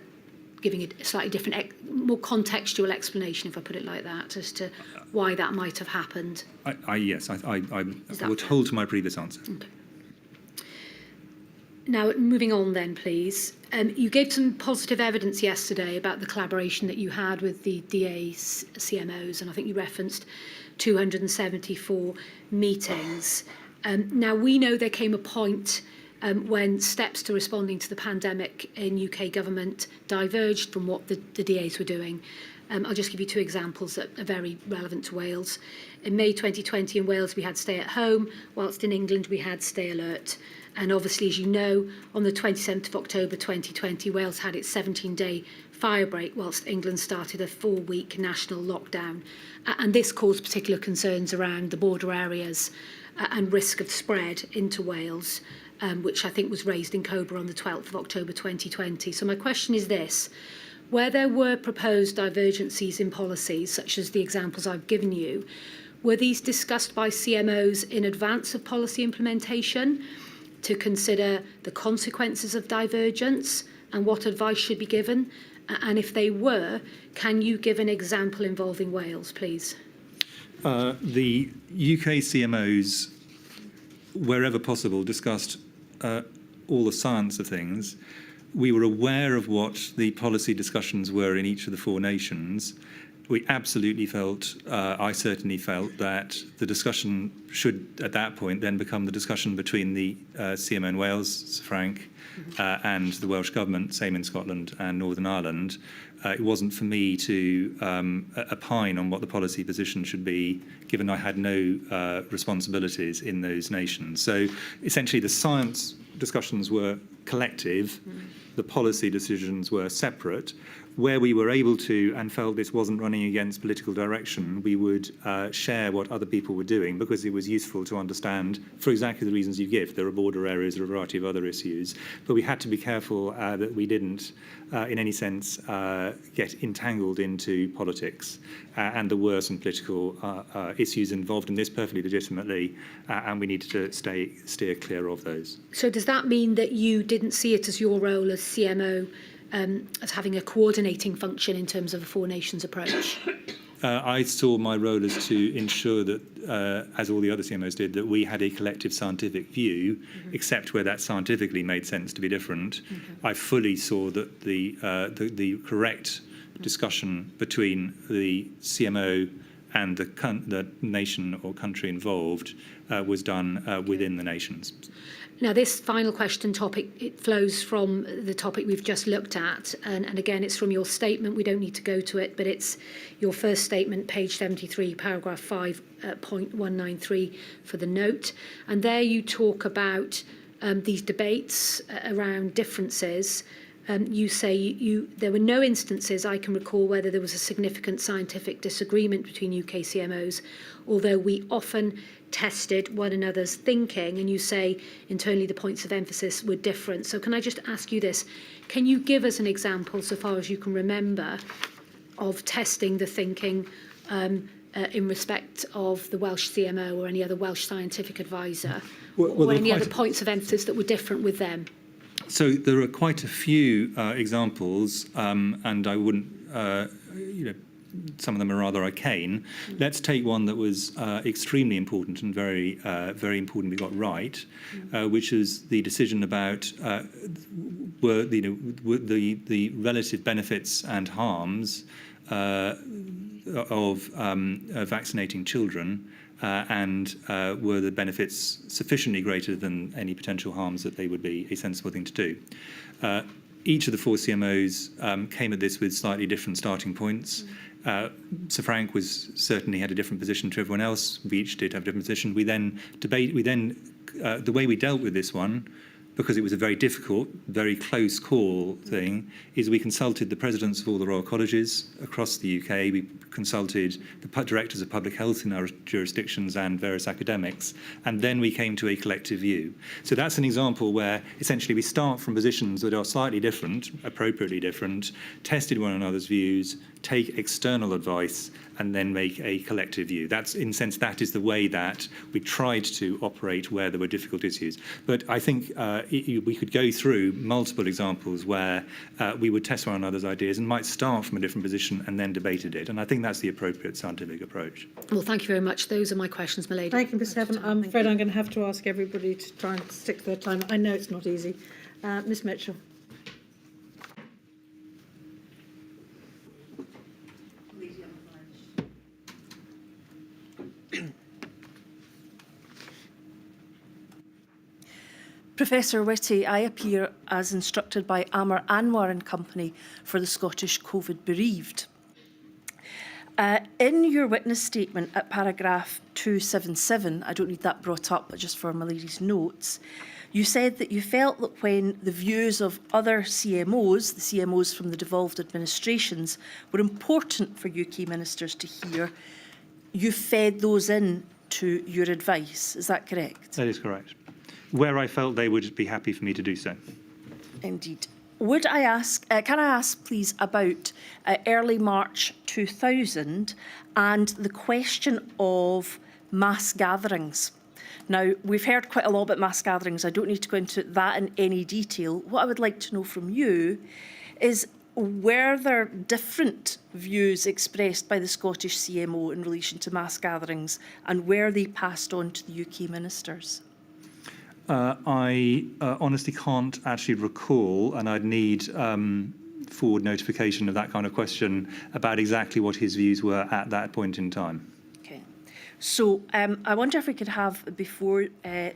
giving it a slightly different, more contextual explanation, if I put it like that, as to why that might have happened. Yes, I will hold to my previous answer. Okay. Now, moving on then, please. You gave some positive evidence yesterday about the collaboration that you had with the DA's CMOs, and I think you referenced 274 meetings. Now, we know there came a point when steps to responding to the pandemic in UK government diverged from what the DAs were doing. I'll just give you 2 examples that are very relevant to Wales. In May 2020 in Wales, we had stay at home, whilst in England we had stay alert. And obviously, as you know, on the 27th of October 2020, Wales had its 17-day fire break, whilst England started a 4-week national lockdown. And this caused particular concerns around the border areas and risk of spread into Wales, which I think was raised in COBRA on the 12th of October 2020. So my question is this: where there were proposed divergencies in policies, such as the examples I've given you, were these discussed by CMOs in advance of policy implementation to consider the consequences of divergence and what advice should be given? And if they were, can you give an example involving Wales, please? The UK CMOs, wherever possible, discussed all the science of things. We were aware of what the policy discussions were in each of the 4 nations. We absolutely felt, I certainly felt, that the discussion should, at that point, then become the discussion between the CMO in Wales, Sir Frank, and the Welsh Government, same in Scotland and Northern Ireland. It wasn't for me to opine on what the policy position should be, given I had no responsibilities in those nations. So essentially the science discussions were collective, the policy decisions were separate. where we were able to and felt this wasn't running against political direction, we would share what other people were doing because it was useful to understand for exactly the reasons you give. There are border areas, there are a variety of other issues, but we had to be careful that we didn't, in any sense, get entangled into politics. And there were some political issues involved in this perfectly legitimately, and we needed to steer clear of those. So does that mean that you didn't see it as your role as CMO as having a coordinating function in terms of a Four Nations approach? I saw my role as to ensure that, as all the other CMOs did, that we had a collective scientific view, except where that scientifically made sense to be different. I fully saw that the correct discussion between the CMO and the nation or country involved was done within the nations. Now, this final question topic, it flows from the topic we've just looked at. And again, it's from your statement. We don't need to go to it, but it's your first statement, page 73, paragraph 5.193 for the note. And there you talk about these debates around differences. You say there were no instances I can recall whether there was a significant scientific disagreement between UK CMOs, although we often tested one another's thinking, and you say internally the points of emphasis were different. So can I just ask you this? Can you give us an example, so far as you can remember, of testing the thinking in respect of the Welsh CMO or any other Welsh scientific advisor, or any other points of emphasis that were different with them? So there are quite a few examples, and I wouldn't, some of them are rather arcane. Let's take one that was extremely important and very, very important we got right, which is the decision about the relative benefits and harms of vaccinating children. And were the benefits sufficiently greater than any potential harms that they would be a sensible thing to do. Each of the four CMOs came at this with slightly different starting points. Sir Frank certainly had a different position to everyone else. We each did have a different position. The way we dealt with this one, because it was a very difficult, very close call thing, is we consulted the presidents of all the Royal Colleges across the UK. We consulted the directors of public health in our jurisdictions and various academics, and then we came to a collective view. So that's an example where essentially we start from positions that are slightly different, appropriately different, tested one another's views, take external advice, and then make a collective view. That's, in a sense, that is the way that we tried to operate where there were difficult issues. But I think we could go through multiple examples where we would test one another's ideas and might start from a different position and then debated it. And I think that's the appropriate scientific approach. Well, thank you very much. Those are my questions, my lady. Thank you, Ms. Heaven. I'm afraid I'm going to have to ask everybody to try and stick to their time. I know it's not easy. Ms. Mitchell. Professor Whitty, I appear as instructed by Amar Anwar and Company for the Scottish COVID bereaved. In your witness statement at paragraph 277, I don't need that brought up, but just for my lady's notes, you said that you felt that when the views of other CMOs, the CMOs from the devolved administrations, were important for UK ministers to hear, you fed those in to your advice. Is that correct? That is correct. Where I felt they would be happy for me to do so. Indeed. Would I ask, can I ask please about early March 2000 and the question of mass gatherings? Now, we've heard quite a lot about mass gatherings. I don't need to go into that in any detail. What I would like to know from you is, were there different views expressed by the Scottish CMO in relation to mass gatherings, and were they passed on to the UK ministers? I honestly can't actually recall, and I'd need forward notification of that kind of question about exactly what his views were at that point in time. Okay. So I wonder if we could have, before the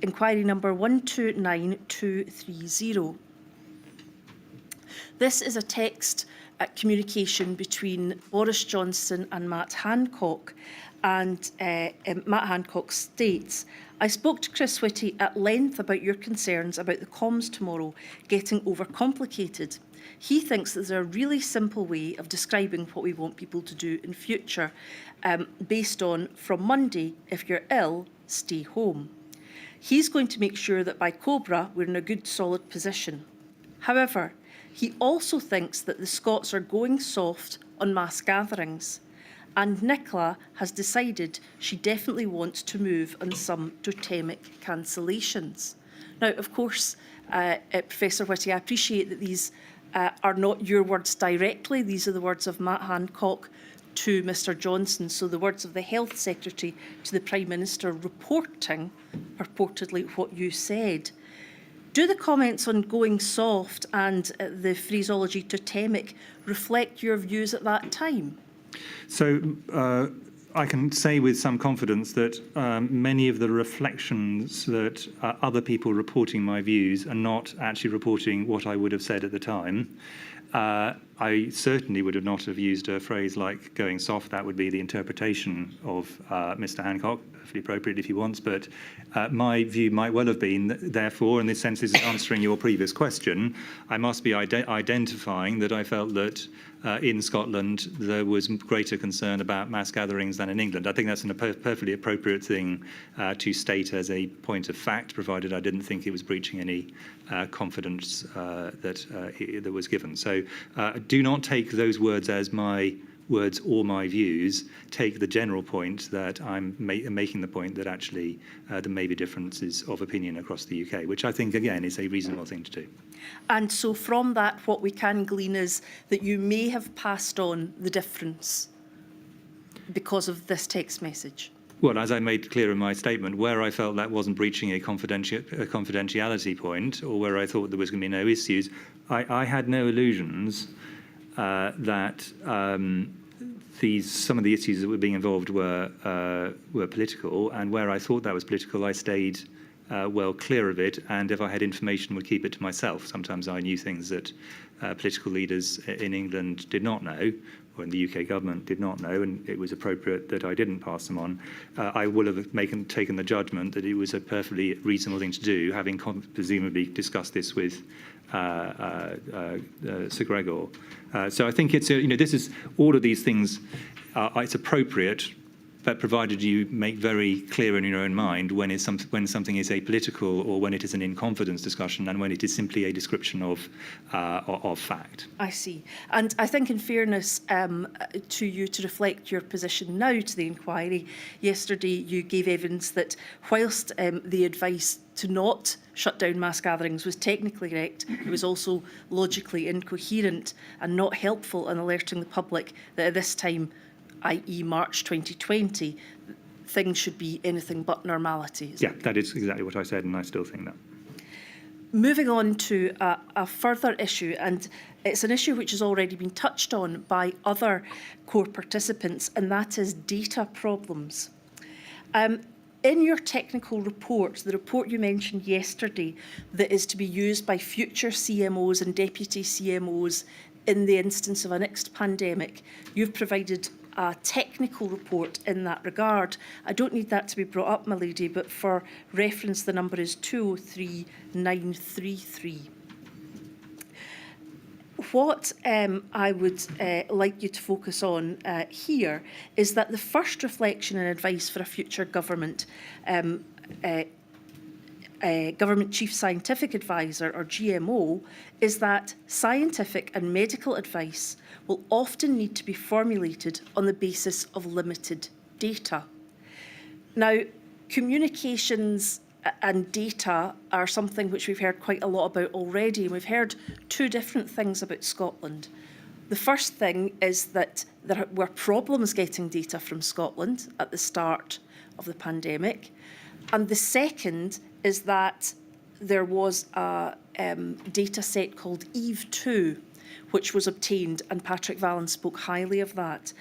inquiry number 129230. This is a text communication between Boris Johnson and Matt Hancock, and Matt Hancock states, I spoke to Chris Whitty at length about your concerns about the comms tomorrow getting overcomplicated. he thinks there's a really simple way of describing what we want people to do in future, based on, from Monday, if you're ill, stay home. He's going to make sure that by Cobra, we're in a good, solid position. However, he also thinks that the Scots are going soft on mass gatherings, and Nicola has decided she definitely wants to move on some totemic cancellations. Now, of course, Professor Whitty, I appreciate that these are not your words directly. These are the words of Matt Hancock to Mr Johnson, so the words of the Health Secretary to the Prime Minister reporting purportedly what you said. Do the comments on going soft and the phraseology totemic reflect your views at that time? So I can say with some confidence that many of the reflections that other people reporting my views are not actually reporting what I would have said at the time. I certainly would not have used a phrase like going soft. That would be the interpretation of Mr Hancock, perfectly appropriate if he wants, but my view might well have been, therefore, in this sense, is answering your previous question, I must be identifying that I felt that in Scotland there was greater concern about mass gatherings than in England. I think that's a perfectly appropriate thing to state as a point of fact, provided I didn't think it was breaching any confidence that was given. So do not take those words as my words or my views. Take the general point that I'm making the point that actually there may be differences of opinion across the UK, which I think, again, is a reasonable thing to do. And so from that, what we can glean is that you may have passed on the difference because of this text message. Well, as I made clear in my statement, where I felt that wasn't breaching a confidentiality point, or where I thought there was going to be no issues, I had no illusions that some of the issues that were being involved were political, and where I thought that was political, I stayed well clear of it, and if I had information, would keep it to myself. Sometimes I knew things that political leaders in England did not know, or in the UK government did not know, and it was appropriate that I didn't pass them on. I will have taken the judgment that it was a perfectly reasonable thing to do, having presumably discussed this with Sir Gregor. So I think it's this is all of these things. It's appropriate, but provided you make very clear in your own mind when something is apolitical or when it is an in-confidence discussion and when it is simply a description of fact. I see. And I think in fairness to you, to reflect your position now to the inquiry, yesterday you gave evidence that whilst the advice to not shut down mass gatherings was technically correct, it was also logically incoherent and not helpful in alerting the public that at this time, i.e. March 2020, things should be anything but normality. Yeah, that is exactly what I said, and I still think that. Moving on to a further issue, and it's an issue which has already been touched on by other core participants, and that is data problems. In your technical report, the report you mentioned yesterday that is to be used by future CMOs and deputy CMOs in the instance of a next pandemic, you've provided a technical report in that regard. I don't need that to be brought up, my lady, but for reference, the number is 203933. What I would like you to focus on here is that the first reflection and advice for a future government Government Chief Scientific Advisor, or GMO, is that scientific and medical advice will often need to be formulated on the basis of limited data. Now, communications and data are something which we've heard quite a lot about already, and we've heard two different things about Scotland. The first thing is that there were problems getting data from Scotland at the start of the pandemic, and the second is that there was a data set called EVE2, which was obtained, and Patrick Vallon spoke highly of that.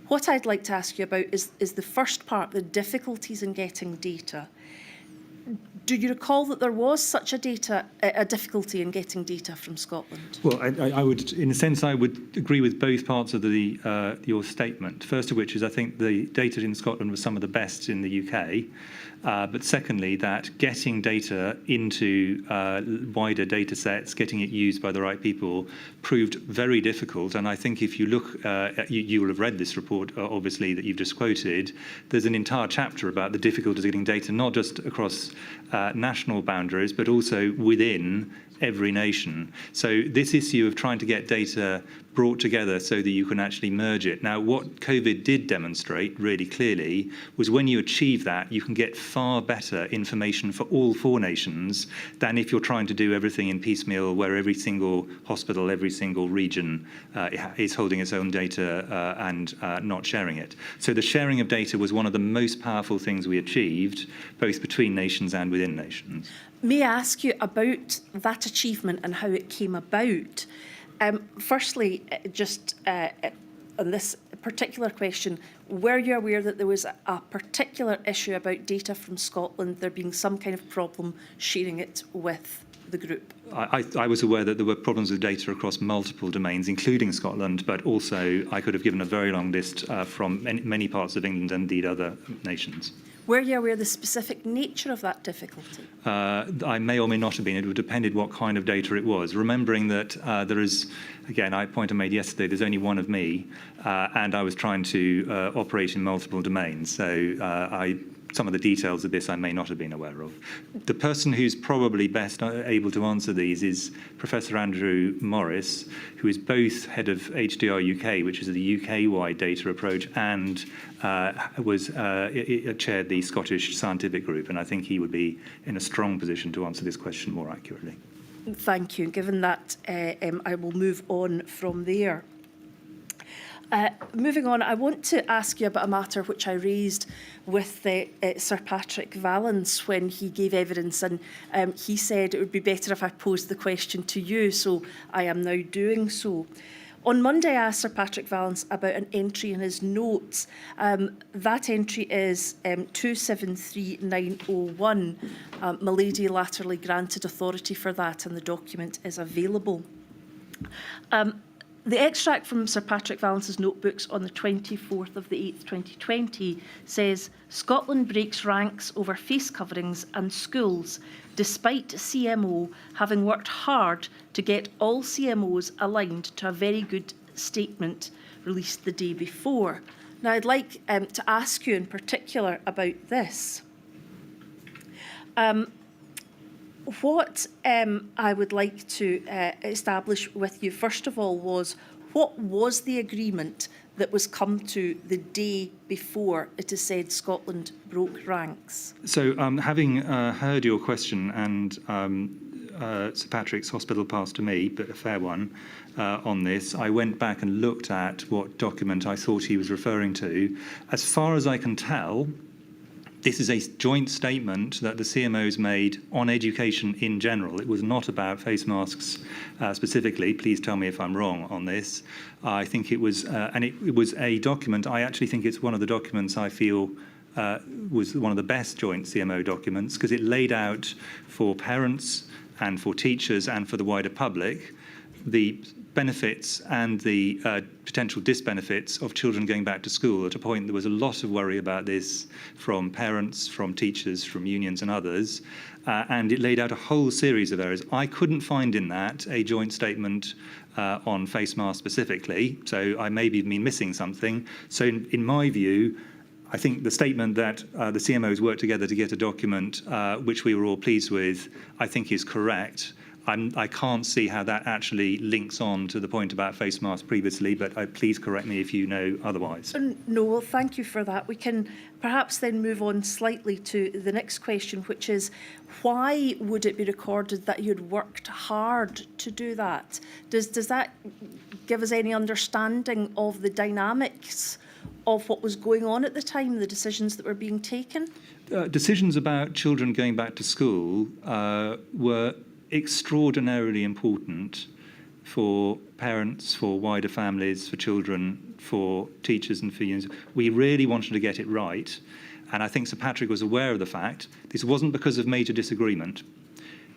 What I'd like to ask you about is the first part, the difficulties in getting data. Do you recall that there was such a difficulty in getting data from Scotland? Well, I would, in a sense, I would agree with both parts of your statement. First of which is I think the data in Scotland was some of the best in the UK. But secondly, that getting data into wider data sets, getting it used by the right people, proved very difficult. And I think if you look, you will have read this report, obviously, that you've just quoted. There's an entire chapter about the difficulties of getting data, not just across national boundaries, but also within every nation. So this issue of trying to get data brought together so that you can actually merge it. Now, what COVID did demonstrate really clearly was when you achieve that, you can get far better information for all 4 nations than if you're trying to do everything in piecemeal, where every single hospital, every single region is holding its own data and not sharing it. So the sharing of data was one of the most powerful things we achieved, both between nations and within nations. May I ask you about that achievement and how it came about? Firstly, just on this particular question, were you aware that there was a particular issue about data from Scotland, there being some kind of problem sharing it with the group? I was aware that there were problems with data across multiple domains, including Scotland, but also I could have given a very long list from many parts of England and indeed other nations. Were you aware of the specific nature of that difficulty? I may or may not have been. It would have depended what kind of data it was. Remembering that there is, again, a point I made yesterday, there's only one of me, and I was trying to operate in multiple domains. So some of the details of this I may not have been aware of. The person who's probably best able to answer these is Professor Andrew Morris, who is both head of HDR UK, which is the UK-wide data approach, and chaired the Scottish Scientific Group, and I think he would be in a strong position to answer this question more accurately. Thank you. Given that, I will move on from there. Moving on, I want to ask you about a matter which I raised with Sir Patrick Vallance when he gave evidence, and he said it would be better if I posed the question to you, so I am now doing so. On Monday, I asked Sir Patrick Vallance about an entry in his notes. That entry is 273901. Milady latterly granted authority for that, and the document is available. The extract from Sir Patrick Vallance's notebooks on the 24th of the 8th, 2020 says, Scotland breaks ranks over face coverings and schools, despite CMO having worked hard to get all CMOs aligned to a very good statement released the day before. Now, I'd like to ask you in particular about this. What I would like to establish with you, first of all, was what was the agreement that was come to the day before it is said Scotland broke ranks? So having heard your question and Sir Patrick's hospital pass to me, but a fair one, on this, I went back and looked at what document I thought he was referring to. As far as I can tell, this is a joint statement that the CMOs made on education in general. It was not about face masks specifically. Please tell me if I'm wrong on this. I think it was, and it was a document. I actually think it's one of the documents I feel was one of the best joint CMO documents, because it laid out for parents and for teachers and for the wider public the benefits and the potential disbenefits of children going back to school. At a point, there was a lot of worry about this from parents, from teachers, from unions and others, and it laid out a whole series of areas. I couldn't find in that a joint statement on face masks specifically, so I may be missing something. So in my view, I think the statement that the CMOs worked together to get a document which we were all pleased with, I think is correct. I can't see how that actually links on to the point about face masks previously, but please correct me if you know otherwise. No, well, thank you for that. We can perhaps then move on slightly to the next question, which is, why would it be recorded that you'd worked hard to do that? Does that give us any understanding of the dynamics of what was going on at the time, the decisions that were being taken? Decisions about children going back to school were extraordinarily important for parents, for wider families, for children, for teachers and for unions. We really wanted to get it right. and I think Sir Patrick was aware of the fact, this wasn't because of major disagreement.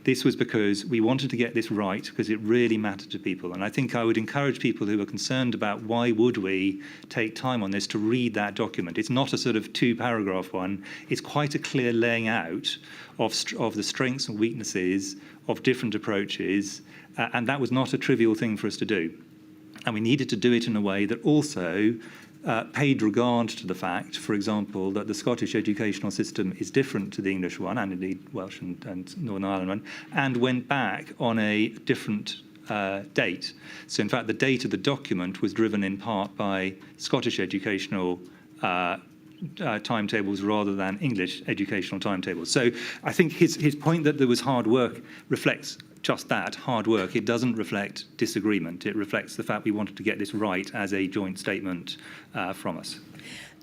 This was because we wanted to get this right because it really mattered to people. And I think I would encourage people who are concerned about why would we take time on this to read that document. It's not a sort of 2-paragraph one. It's quite a clear laying out of the strengths and weaknesses of different approaches. And that was not a trivial thing for us to do. And we needed to do it in a way that also paid regard to the fact, for example, that the Scottish educational system is different to the English one, and indeed Welsh and Northern Ireland one, and went back on a different date. So, in fact, the date of the document was driven in part by Scottish educational timetables rather than English educational timetables. So I think his point that there was hard work reflects just that, hard work. It doesn't reflect disagreement. It reflects the fact we wanted to get this right as a joint statement from us.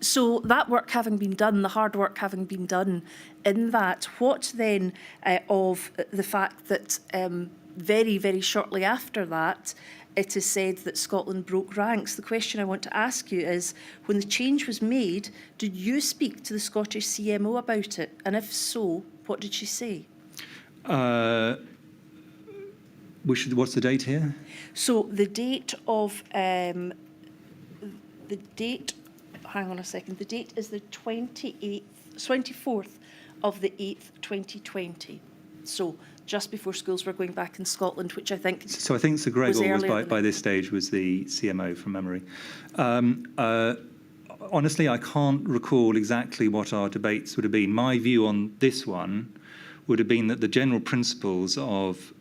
So that work having been done, the hard work having been done in that, what then of the fact that very, very shortly after that, it is said that Scotland broke ranks? The question I want to ask you is, when the change was made, did you speak to the Scottish CMO about it? And if so, what did she say? What's the date here? So the date of hang on a second, the date is the 24th of the 8th, 2020. So just before schools were going back in Scotland, which I think So I think Sir Gregor was by this stage was the CMO from memory. Honestly, I can't recall exactly what our debates would have been. My view on this one would have been that the general principles of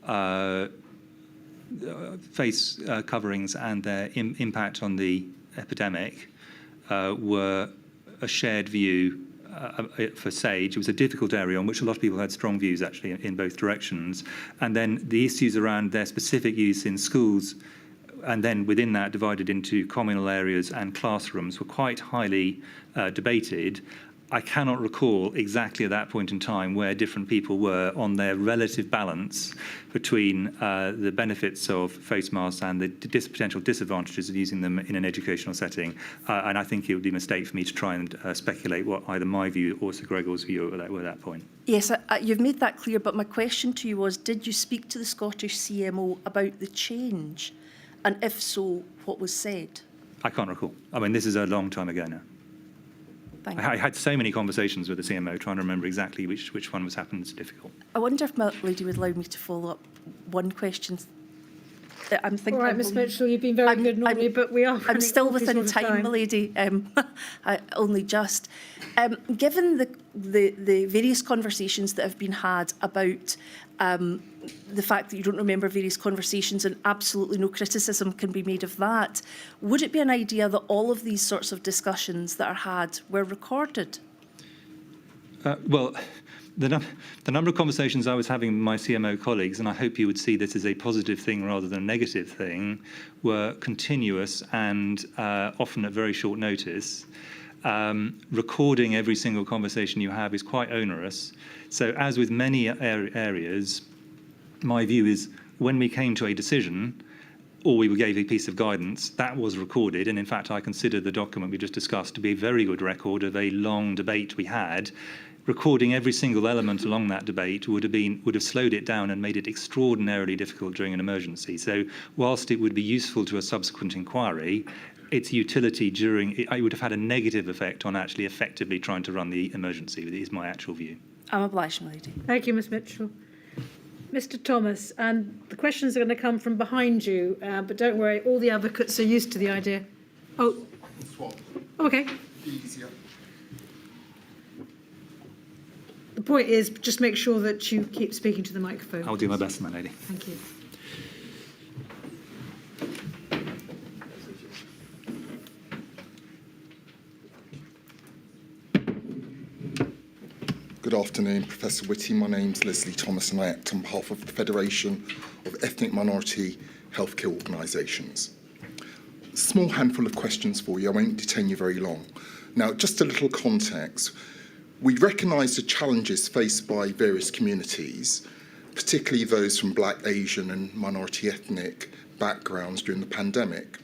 face coverings and their impact on the epidemic were a shared view for SAGE. It was a difficult area on which a lot of people had strong views, actually, in both directions. And then the issues around their specific use in schools, and then within that divided into communal areas and classrooms, were quite highly debated. I cannot recall exactly at that point in time where different people were on their relative balance between the benefits of face masks and the potential disadvantages of using them in an educational setting. And I think it would be a mistake for me to try and speculate what either my view or Sir Gregor's view were at that point. Yes, you've made that clear, but my question to you was, did you speak to the Scottish CMO about the change? And if so, what was said? I can't recall. I mean, this is a long time ago now. I had so many conversations with the CMO trying to remember exactly which one was happening. It's difficult. I wonder if my lady would allow me to follow up one question. I'm thinking. All right, Ms. Mitchell, you've been very good normally, but we are. I'm still within time, my lady. Only just. Given the various conversations that have been had about the fact that you don't remember various conversations and absolutely no criticism can be made of that, would it be an idea that all of these sorts of discussions that are had were recorded? Well, the number of conversations I was having with my CMO colleagues, and I hope you would see this as a positive thing rather than a negative thing, were continuous and often at very short notice. Recording every single conversation you have is quite onerous. So as with many areas, my view is when we came to a decision or we gave a piece of guidance, that was recorded. And in fact, I consider the document we just discussed to be a very good record of a long debate we had. Recording every single element along that debate would have slowed it down and made it extraordinarily difficult during an emergency. So whilst it would be useful to a subsequent inquiry, its utility it would have had a negative effect on actually effectively trying to run the emergency, is my actual view. I'm obliged, my lady. Thank you, Ms. Mitchell. Mr. Thomas, and the questions are going to come from behind you, but don't worry, all the advocates are used to the idea. Oh, swap. Okay. Easier. The point is just make sure that you keep speaking to the microphone. I'll do my best, my lady. Thank you. Good afternoon, Professor Whitty. My name's Leslie Thomas and I act on behalf of the Federation of Ethnic Minority Healthcare Organisations. A small handful of questions for you. I won't detain you very long. Now, just a little context. We recognise the challenges faced by various communities, particularly those from Black, Asian and minority ethnic backgrounds during the pandemic.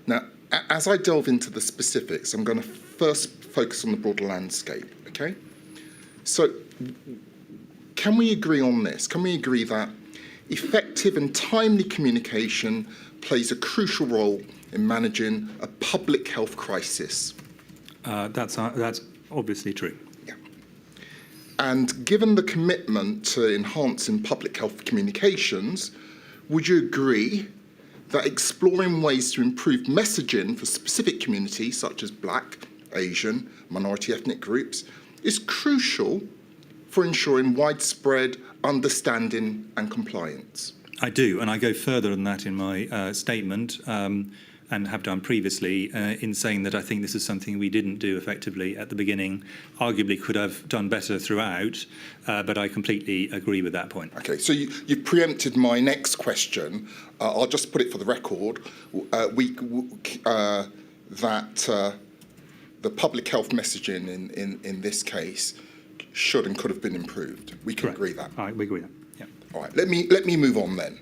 Now, as I delve into the specifics, I'm going to first focus on the broader landscape. Okay? So can we agree on this? Can we agree that effective and timely communication plays a crucial role in managing a public health crisis? That's obviously true. Yeah. And given the commitment to enhancing public health communications, would you agree that exploring ways to improve messaging for specific communities such as Black, Asian, minority ethnic groups is crucial for ensuring widespread understanding and compliance? I do, and I go further than that in my statement, and have done previously, in saying that I think this is something we didn't do effectively at the beginning, arguably could have done better throughout, but I completely agree with that point. Okay, so you've preempted my next question. I'll just put it for the record. That the public health messaging in this case should and could have been improved. We can agree that. All right, we agree that. Yeah. All right. Let me move on then.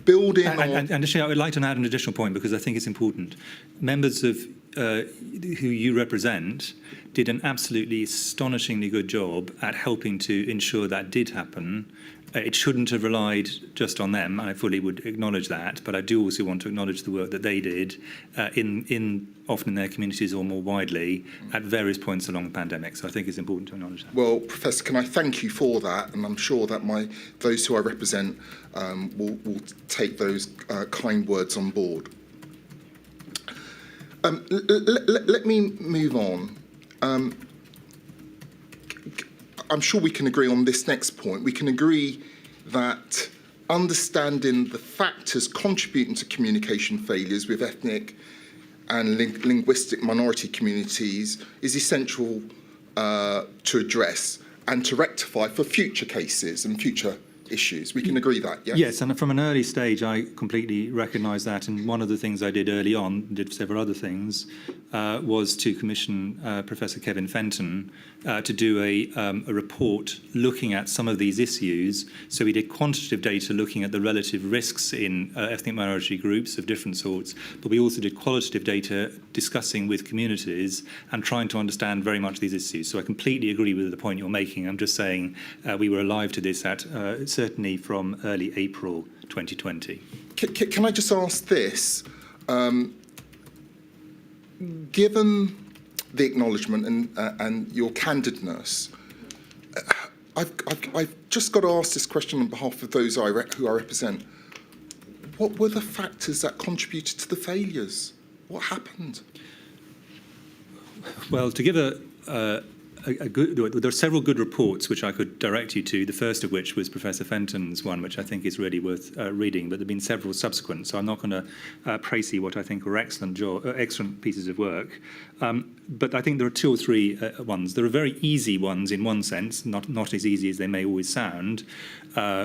Building and actually, I would like to add an additional point because I think it's important. Members of who you represent did an absolutely astonishingly good job at helping to ensure that did happen. It shouldn't have relied just on them, and I fully would acknowledge that, but I do also want to acknowledge the work that they did often in their communities or more widely at various points along the pandemic. So I think it's important to acknowledge that. Well, Professor, can I thank you for that? And I'm sure that those who I represent will take those kind words on board. Let me move on. I'm sure we can agree on this next point. We can agree that understanding the factors contributing to communication failures with ethnic and linguistic minority communities is essential to address and to rectify for future cases and future issues. We can agree that, yes? Yes, and from an early stage, I completely recognise that. And one of the things I did early on, did several other things, was to commission Professor Kevin Fenton to do a report looking at some of these issues. So we did quantitative data looking at the relative risks in ethnic minority groups of different sorts, but we also did qualitative data discussing with communities and trying to understand very much these issues. So I completely agree with the point you're making. I'm just saying we were alive to this at certainly from early April 2020. Can I just ask this? Given the acknowledgement and your candidness, I've just got to ask this question on behalf of those who I represent. What were the factors that contributed to the failures? What happened? Well, to give there are several good reports which I could direct you to, the first of which was Professor Fenton's one, which I think is really worth reading, but there have been several subsequent, so I'm not going to praise what I think were excellent pieces of work. But I think there are two or three ones. There are very easy ones in one sense, not as easy as they may always sound,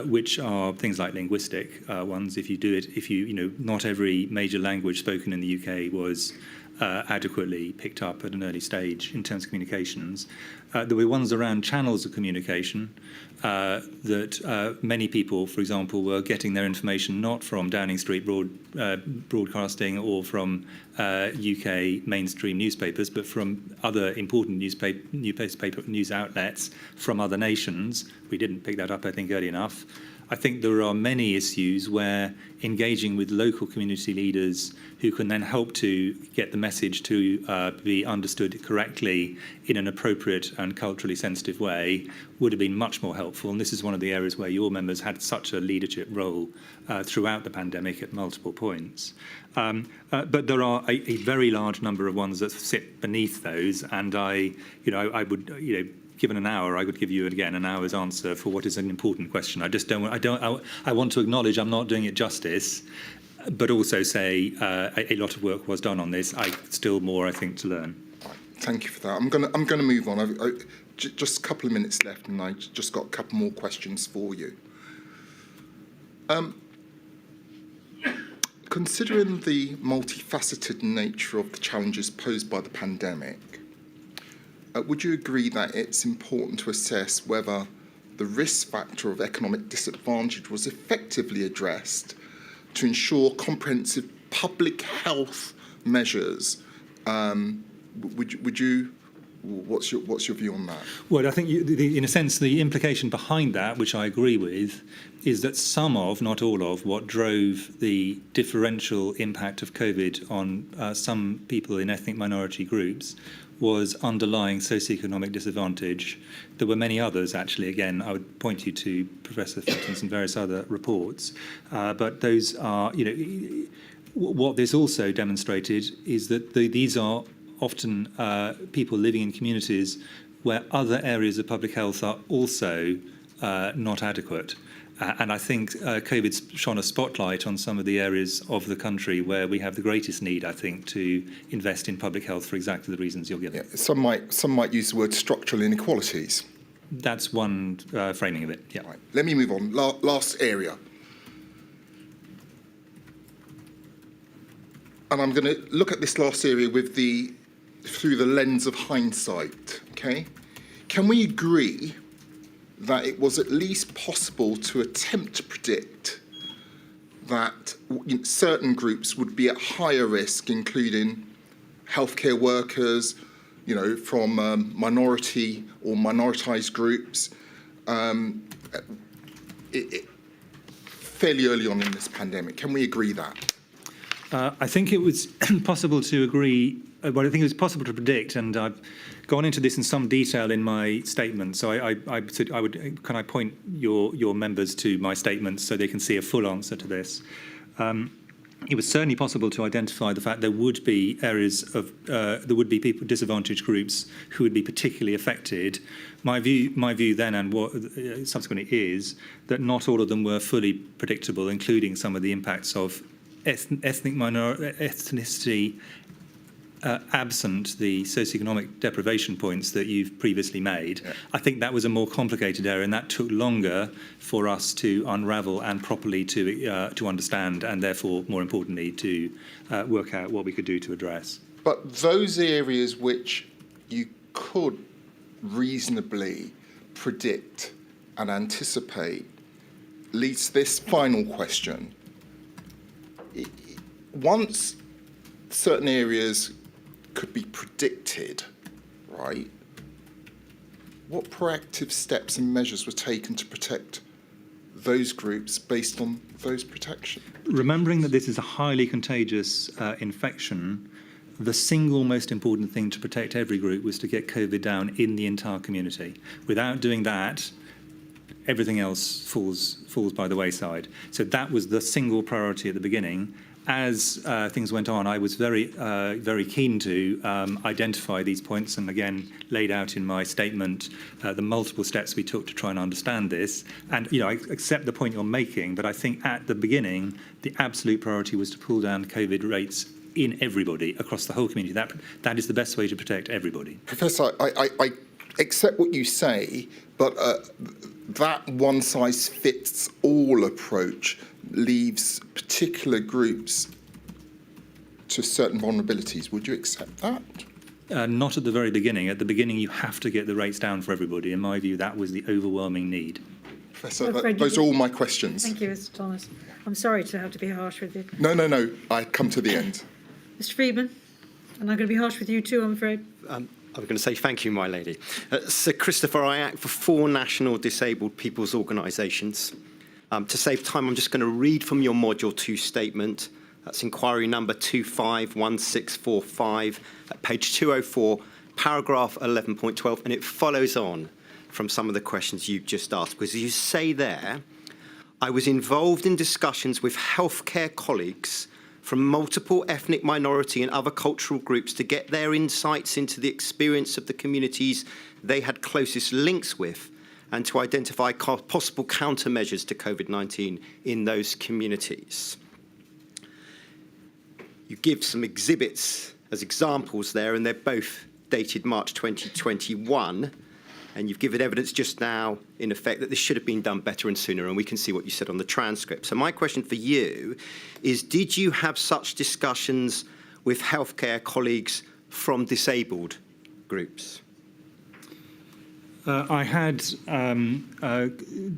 which are things like linguistic ones. If not every major language spoken in the UK was adequately picked up at an early stage in terms of communications. There were ones around channels of communication that many people, for example, were getting their information not from Downing Street Broadcasting or from UK mainstream newspapers, but from other important news outlets from other nations. We didn't pick that up, I think, early enough. I think there are many issues where engaging with local community leaders who can then help to get the message to be understood correctly in an appropriate and culturally sensitive way would have been much more helpful. And this is one of the areas where your members had such a leadership role throughout the pandemic at multiple points. But there are a very large number of ones that sit beneath those, and I would, given an hour, I would give you again an hour's answer for what is an important question. I want to acknowledge I'm not doing it justice, but also say a lot of work was done on this. Still more, I think, to learn. Thank you for that. I'm going to move on. Just a couple of minutes left, and I just got a couple more questions for you. Considering the multifaceted nature of the challenges posed by the pandemic, would you agree that it's important to assess whether the risk factor of economic disadvantage was effectively addressed to ensure comprehensive public health measures, would you? What's your view on that? Well, I think, in a sense, the implication behind that, which I agree with, is that some of, not all of, what drove the differential impact of COVID on some people in ethnic minority groups was underlying socioeconomic disadvantage. There were many others, actually. Again, I would point you to Professor Felton's and various other reports. But those are, what this also demonstrated is that these are often people living in communities where other areas of public health are also not adequate. And I think COVID's shone a spotlight on some of the areas of the country where we have the greatest need, I think, to invest in public health for exactly the reasons you're giving. Yeah, some might use the word structural inequalities. That's one framing of it, yeah. Right. Let me move on. Last area. And I'm going to look at this last area through the lens of hindsight, okay? Can we agree that it was at least possible to attempt to predict that certain groups would be at higher risk, including healthcare workers, from minority or minoritized groups, fairly early on in this pandemic? Can we agree that? I think it was possible to agree. Well, I think it was possible to predict, and I've gone into this in some detail in my statement. So can I point your members to my statement so they can see a full answer to this? It was certainly possible to identify the fact there would be areas of there would be people, disadvantaged groups, who would be particularly affected. My view then, and what subsequently is, that not all of them were fully predictable, including some of the impacts of ethnicity. Absent the socioeconomic deprivation points that you've previously made. Yeah. I think that was a more complicated area, and that took longer for us to unravel and properly to understand, and therefore, more importantly, to work out what we could do to address. But those areas which you could reasonably predict and anticipate leads to this final question. Once certain areas could be predicted, right? What proactive steps and measures were taken to protect those groups based on those protections? Remembering that this is a highly contagious infection, the single most important thing to protect every group was to get COVID down in the entire community. Without doing that, everything else falls by the wayside. So that was the single priority at the beginning. As things went on, I was very keen to identify these points, and again laid out in my statement the multiple steps we took to try and understand this. And I accept the point you're making, but I think at the beginning the absolute priority was to pull down COVID rates in everybody across the whole community. That is the best way to protect everybody. Professor, I accept what you say, but that one-size-fits-all approach leaves particular groups to certain vulnerabilities. Would you accept that? Not at the very beginning. At the beginning, you have to get the rates down for everybody. In my view, that was the overwhelming need. Professor, those are all my questions. Thank you, Mr. Thomas. I'm sorry to have to be harsh with you. No. I come to the end. Mr. Friedman, and I'm going to be harsh with you too, I'm afraid. I'm going to say thank you, my lady. Sir Christopher, I act for 4 national disabled people's organisations. To save time, I'm just going to read from your Module 2 statement. That's inquiry number 251645 at page 204, paragraph 11.12, and it follows on from some of the questions you've just asked. Because you say there, I was involved in discussions with healthcare colleagues from multiple ethnic minority and other cultural groups to get their insights into the experience of the communities they had closest links with, and to identify possible countermeasures to COVID-19 in those communities. You give some exhibits as examples there, and they're both dated March 2021, and you've given evidence just now, in effect, that this should have been done better and sooner, and we can see what you said on the transcript. So my question for you is, did you have such discussions with healthcare colleagues from disabled groups? I had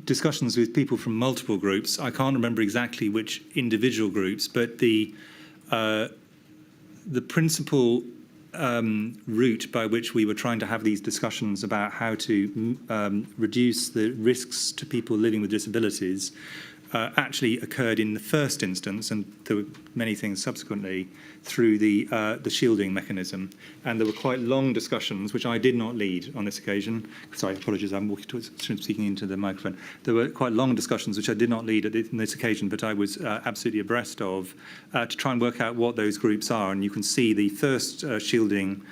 discussions with people from multiple groups. I can't remember exactly which individual groups, but the principal route by which we were trying to have these discussions about how to reduce the risks to people living with disabilities actually occurred in the first instance, and there were many things subsequently, through the shielding mechanism. And there were quite long discussions, which I did not lead on this occasion. Sorry, apologies, I'm speaking into the microphone. There were quite long discussions, which I did not lead on this occasion, but I was absolutely abreast of, to try and work out what those groups are. And you can see the first shielding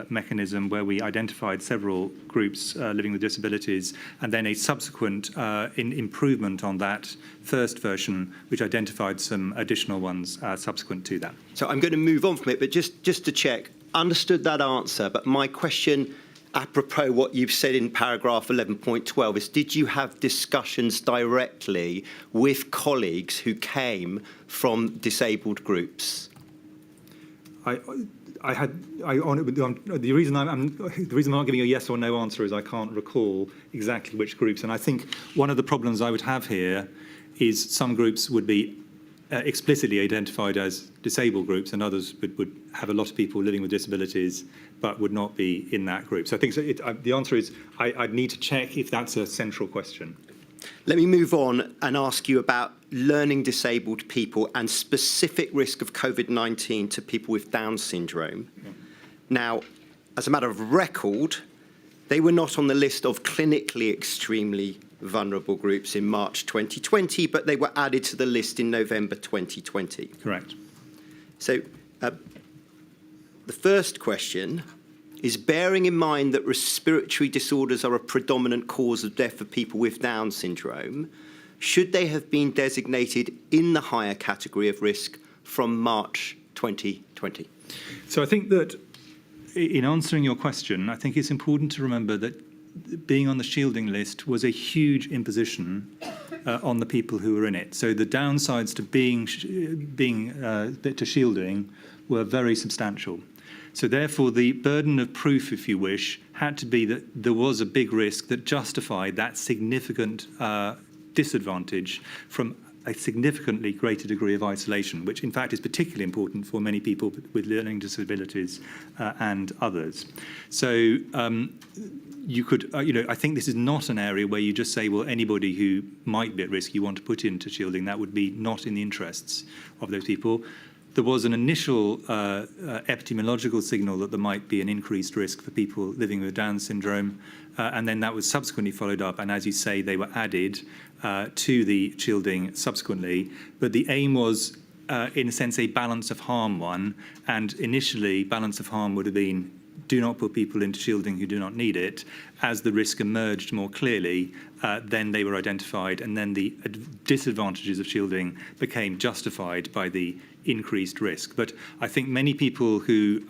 mechanism where we identified several groups living with disabilities, and then a subsequent improvement on that first version, which identified some additional ones subsequent to that. So I'm going to move on from it, but just to check, understood that answer, but my question apropos what you've said in paragraph 11.12 is, did you have discussions directly with colleagues who came from disabled groups? The reason I'm not giving you a yes or no answer is I can't recall exactly which groups. And I think one of the problems I would have here is some groups would be explicitly identified as disabled groups, and others would have a lot of people living with disabilities but would not be in that group. So I think the answer is I'd need to check if that's a central question. Let me move on and ask you about learning disabled people and specific risk of COVID-19 to people with Down syndrome. Yeah. Now, as a matter of record, they were not on the list of clinically extremely vulnerable groups in March 2020, but they were added to the list in November 2020. Correct. So the first question is, bearing in mind that respiratory disorders are a predominant cause of death for people with Down syndrome, should they have been designated in the higher category of risk from March 2020? So I think that in answering your question, I think it's important to remember that being on the shielding list was a huge imposition on the people who were in it. So the downsides to shielding were very substantial. So therefore, the burden of proof, if you wish, had to be that there was a big risk that justified that significant disadvantage from a significantly greater degree of isolation, which in fact is particularly important for many people with learning disabilities and others. So you could, I think this is not an area where you just say, well, anybody who might be at risk you want to put into shielding. That would be not in the interests of those people. There was an initial epidemiological signal that there might be an increased risk for people living with Down syndrome, and then that was subsequently followed up, and as you say, they were added to the shielding subsequently. But the aim was, in a sense, a balance of harm one, and initially balance of harm would have been do not put people into shielding who do not need it. As the risk emerged more clearly, then they were identified, and then the disadvantages of shielding became justified by the increased risk. But I think many people who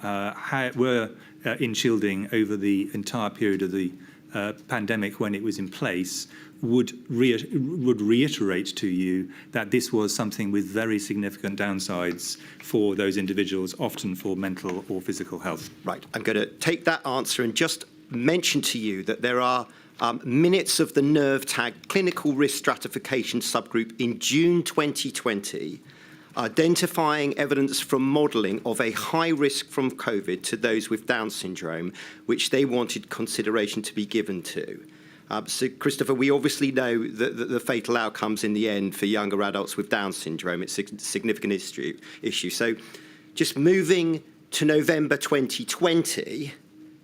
were in shielding over the entire period of the pandemic when it was in place would reiterate to you that this was something with very significant downsides for those individuals, often for mental or physical health. Right. I'm going to take that answer and just mention to you that there are minutes of the NERVTAG clinical risk stratification subgroup in June 2020 identifying evidence from modelling of a high risk from COVID to those with Down syndrome, which they wanted consideration to be given to. So, Christopher, we obviously know that the fatal outcomes in the end for younger adults with Down syndrome, it's a significant issue. So just moving to November 2020,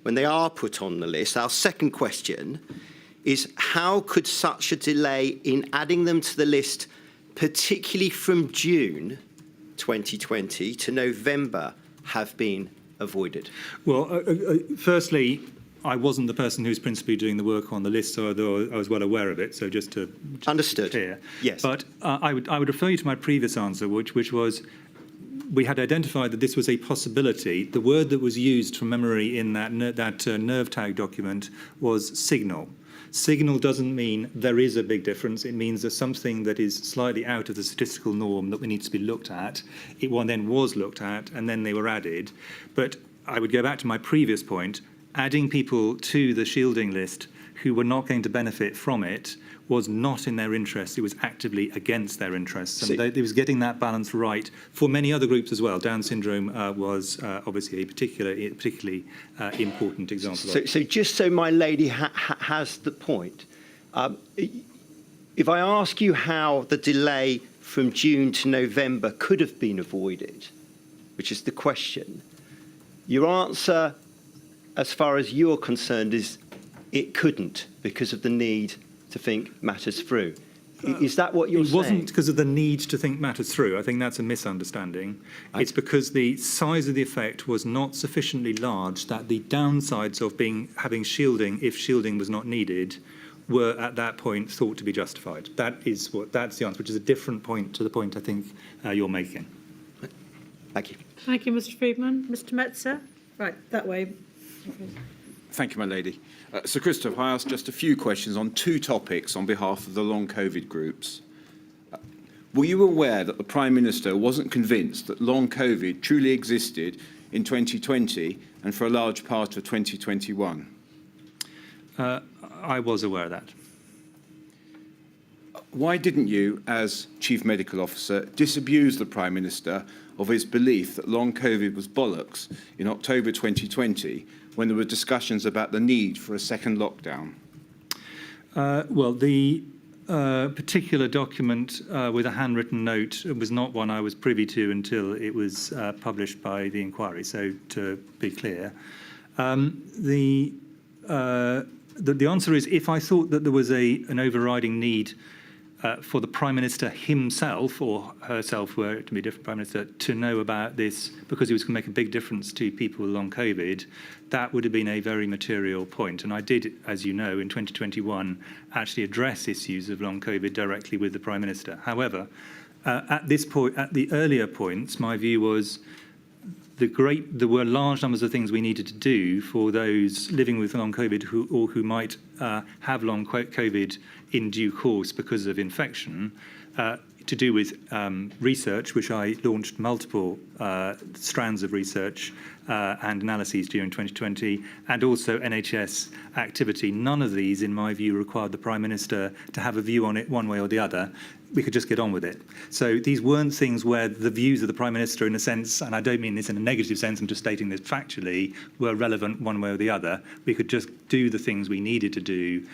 when they are put on the list, our second question is, how could such a delay in adding them to the list, particularly from June 2020 to November, have been avoided? Well, firstly, I wasn't the person who's principally doing the work on the list, so I was well aware of it. So just to understood. Be clear. Yes. But I would refer you to my previous answer, which was we had identified that this was a possibility. The word that was used from memory in that NERVTAG document was signal. Signal doesn't mean there is a big difference. It means there's something that is slightly out of the statistical norm that needs to be looked at. It then was looked at, and then they were added. But I would go back to my previous point. Adding people to the shielding list who were not going to benefit from it was not in their interests. It was actively against their interests. And So- it was getting that balance right for many other groups as well. Down syndrome was obviously a particularly important example. So just so my lady has the point, if I ask you how the delay from June to November could have been avoided, which is the question, your answer, as far as you're concerned, is it couldn't because of the need to think matters through. Is that what you're saying? It wasn't because of the need to think matters through. I think that's a misunderstanding. It's because the size of the effect was not sufficiently large that the downsides of having shielding, if shielding was not needed, were at that point thought to be justified. That's the answer, which is a different point to the point I think you're making. Thank you. Thank you, Mr. Friedman. Mr. Metzer? Right, that way. Thank you, my lady. Sir Christoph, I asked just a few questions on two topics on behalf of the long COVID groups. Were you aware that the Prime Minister wasn't convinced that long COVID truly existed in 2020 and for a large part of 2021? I was aware of that. Why didn't you, as Chief Medical Officer, disabuse the Prime Minister of his belief that long COVID was bollocks in October 2020 when there were discussions about the need for a second lockdown? Well, the particular document with a handwritten note was not one I was privy to until it was published by the inquiry, so to be clear. The answer is, if I thought that there was an overriding need for the Prime Minister himself or herself, were it to be a different Prime Minister, to know about this because it was going to make a big difference to people with long COVID, that would have been a very material point. And I did, as you know, in 2021, actually address issues of long COVID directly with the Prime Minister. However, at this point, at the earlier points, my view was there were large numbers of things we needed to do for those living with long COVID who might have long COVID in due course because of infection, to do with research, which I launched multiple strands of research and analyses during 2020, and also NHS activity. None of these, in my view, required the Prime Minister to have a view on it one way or the other. We could just get on with it. So these weren't things where the views of the Prime Minister, in a sense, and I don't mean this in a negative sense, I'm just stating this factually, were relevant one way or the other. We could just do the things we needed to do.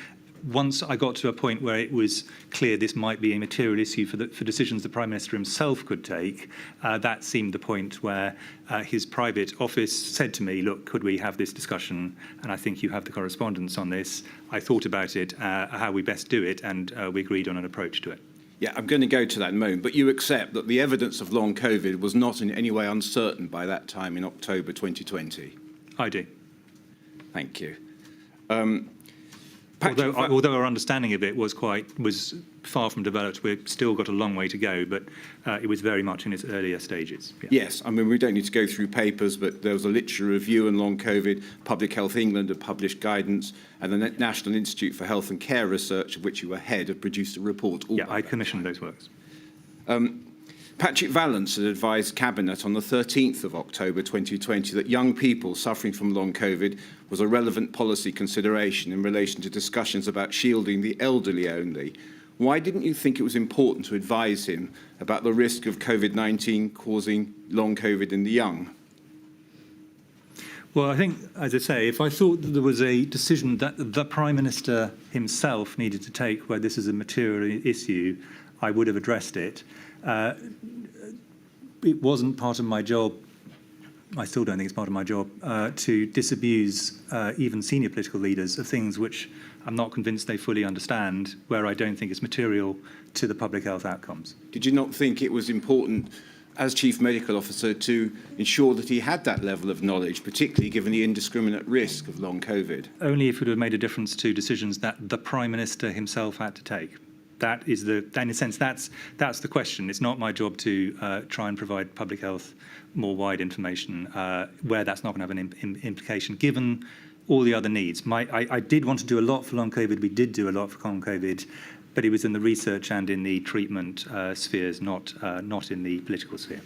Once I got to a point where it was clear this might be a material issue for decisions the Prime Minister himself could take, that seemed the point where his private office said to me, look, could we have this discussion? And I think you have the correspondence on this. I thought about it, how we best do it, and we agreed on an approach to it. Yeah, I'm going to go to that in a moment, but you accept that the evidence of long COVID was not in any way uncertain by that time in October 2020? I do. Thank you. Although our understanding of it was far from developed, we've still got a long way to go, but it was very much in its earlier stages. Yeah. Yes, I mean, we don't need to go through papers, but there was a literature review on long COVID. Public Health England had published guidance, and the National Institute for Health and Care Research, of which you were head, had produced a report. Yeah, I commissioned those works. Patrick Vallance had advised Cabinet on the 13th of October 2020 that young people suffering from long COVID was a relevant policy consideration in relation to discussions about shielding the elderly only. Why didn't you think it was important to advise him about the risk of COVID-19 causing long COVID in the young? Well, I think, as I say, if I thought that there was a decision that the Prime Minister himself needed to take where this is a material issue, I would have addressed it. It wasn't part of my job, I still don't think it's part of my job, to disabuse even senior political leaders of things which I'm not convinced they fully understand, where I don't think it's material to the public health outcomes. Did you not think it was important, as Chief Medical Officer, to ensure that he had that level of knowledge, particularly given the indiscriminate risk of long COVID? Only if it would have made a difference to decisions that the Prime Minister himself had to take. That is in a sense, that's the question. It's not my job to try and provide public health more wide information where that's not going to have an implication, given all the other needs. I did want to do a lot for long COVID. We did do a lot for long COVID, but it was in the research and in the treatment spheres, not in the political sphere.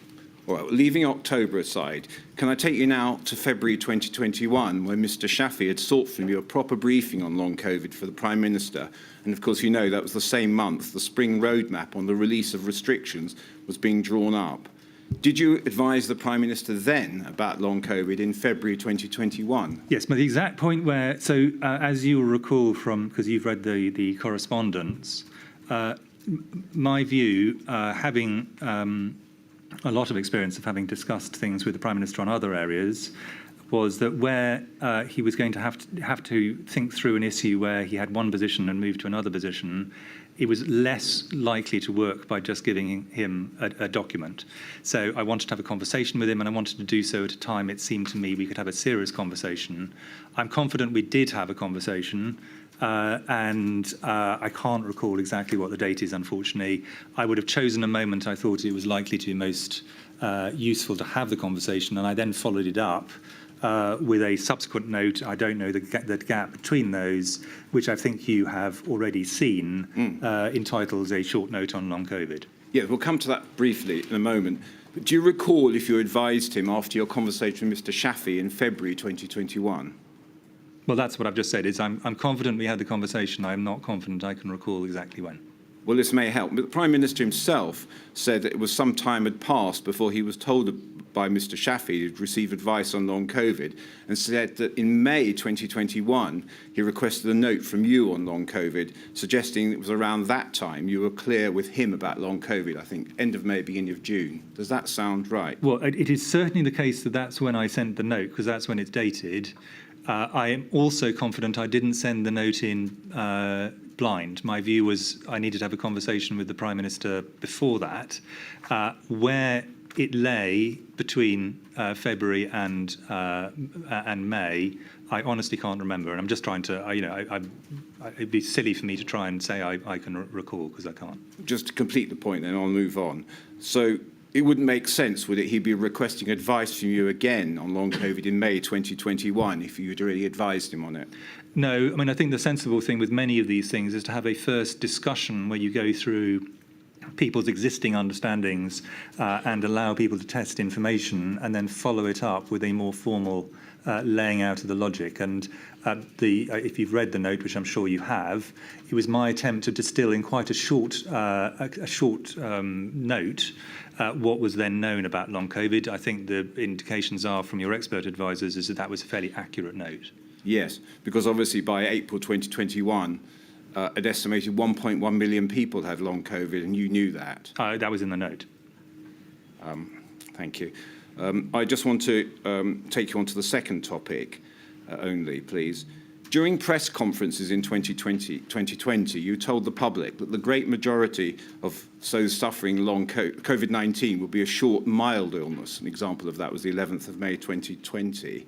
All right, leaving October aside, can I take you now to February 2021, when Mr. Shaffi had sought from you a proper briefing on long COVID for the Prime Minister? And of course, you know that was the same month the spring roadmap on the release of restrictions was being drawn up. Did you advise the Prime Minister then about long COVID in February 2021? Yes, but the exact point where, so as you will recall from, because you've read the correspondence, my view, having a lot of experience of having discussed things with the Prime Minister on other areas, was that where he was going to have to think through an issue where he had one position and moved to another position, it was less likely to work by just giving him a document. So I wanted to have a conversation with him, and I wanted to do so at a time it seemed to me we could have a serious conversation. I'm confident we did have a conversation, and I can't recall exactly what the date is, unfortunately. I would have chosen a moment I thought it was likely to be most useful to have the conversation, and I then followed it up with a subsequent note. I don't know the gap between those, which I think you have already seen, entitled A Short Note on Long COVID. Yeah, we'll come to that briefly in a moment. But do you recall if you advised him after your conversation with Mr. Shaffi in February 2021? Well, that's what I've just said. Is I'm confident we had the conversation. I'm not confident I can recall exactly when. Well, this may help. But the Prime Minister himself said that it was some time had passed before he was told by Mr. Shaffi to receive advice on long COVID, and said that in May 2021 he requested a note from you on long COVID, suggesting it was around that time you were clear with him about long COVID, I think end of May, beginning of June. Does that sound right? Well, it is certainly the case that that's when I sent the note, because that's when it's dated. I am also confident I didn't send the note in blind. My view was I needed to have a conversation with the Prime Minister before that. Where it lay between February and May, I honestly can't remember, and I'm just trying to, it'd be silly for me to try and say I can recall, because I can't. Just to complete the point, then I'll move on. So it wouldn't make sense, would it? He'd be requesting advice from you again on long COVID in May 2021 if you'd already advised him on it. No, I mean, I think the sensible thing with many of these things is to have a first discussion where you go through people's existing understandings and allow people to test information, and then follow it up with a more formal laying out of the logic. And if you've read the note, which I'm sure you have, it was my attempt to distill in quite a short note what was then known about long COVID. I think the indications are from your expert advisors is that that was a fairly accurate note. Yes, because obviously by April 2021, an estimated 1.1 million people had long COVID, and you knew that. That was in the note. Thank you. I just want to take you on to the second topic only, please. During press conferences in 2020, you told the public that the great majority of those suffering long COVID-19 would be a short, mild illness. An example of that was the 11th of May 2020.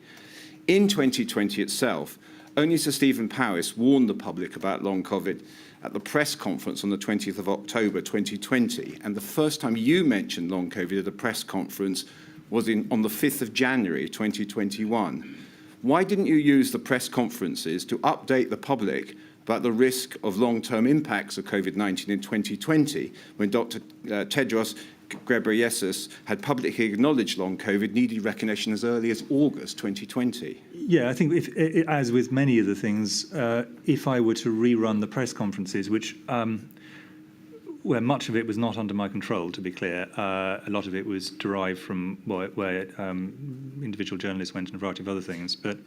In 2020 itself, only Sir Stephen Powis warned the public about long COVID at the press conference on the 20th of October 2020. And the first time you mentioned long COVID at a press conference was on the 5th of January 2021. Why didn't you use the press conferences to update the public about the risk of long-term impacts of COVID-19 in 2020, when Dr. Tedros Ghebreyesus had publicly acknowledged long COVID needed recognition as early as August 2020? Yeah, I think as with many of the things, if I were to rerun the press conferences, which where much of it was not under my control, to be clear, a lot of it was derived from where individual journalists went and a variety of other things, but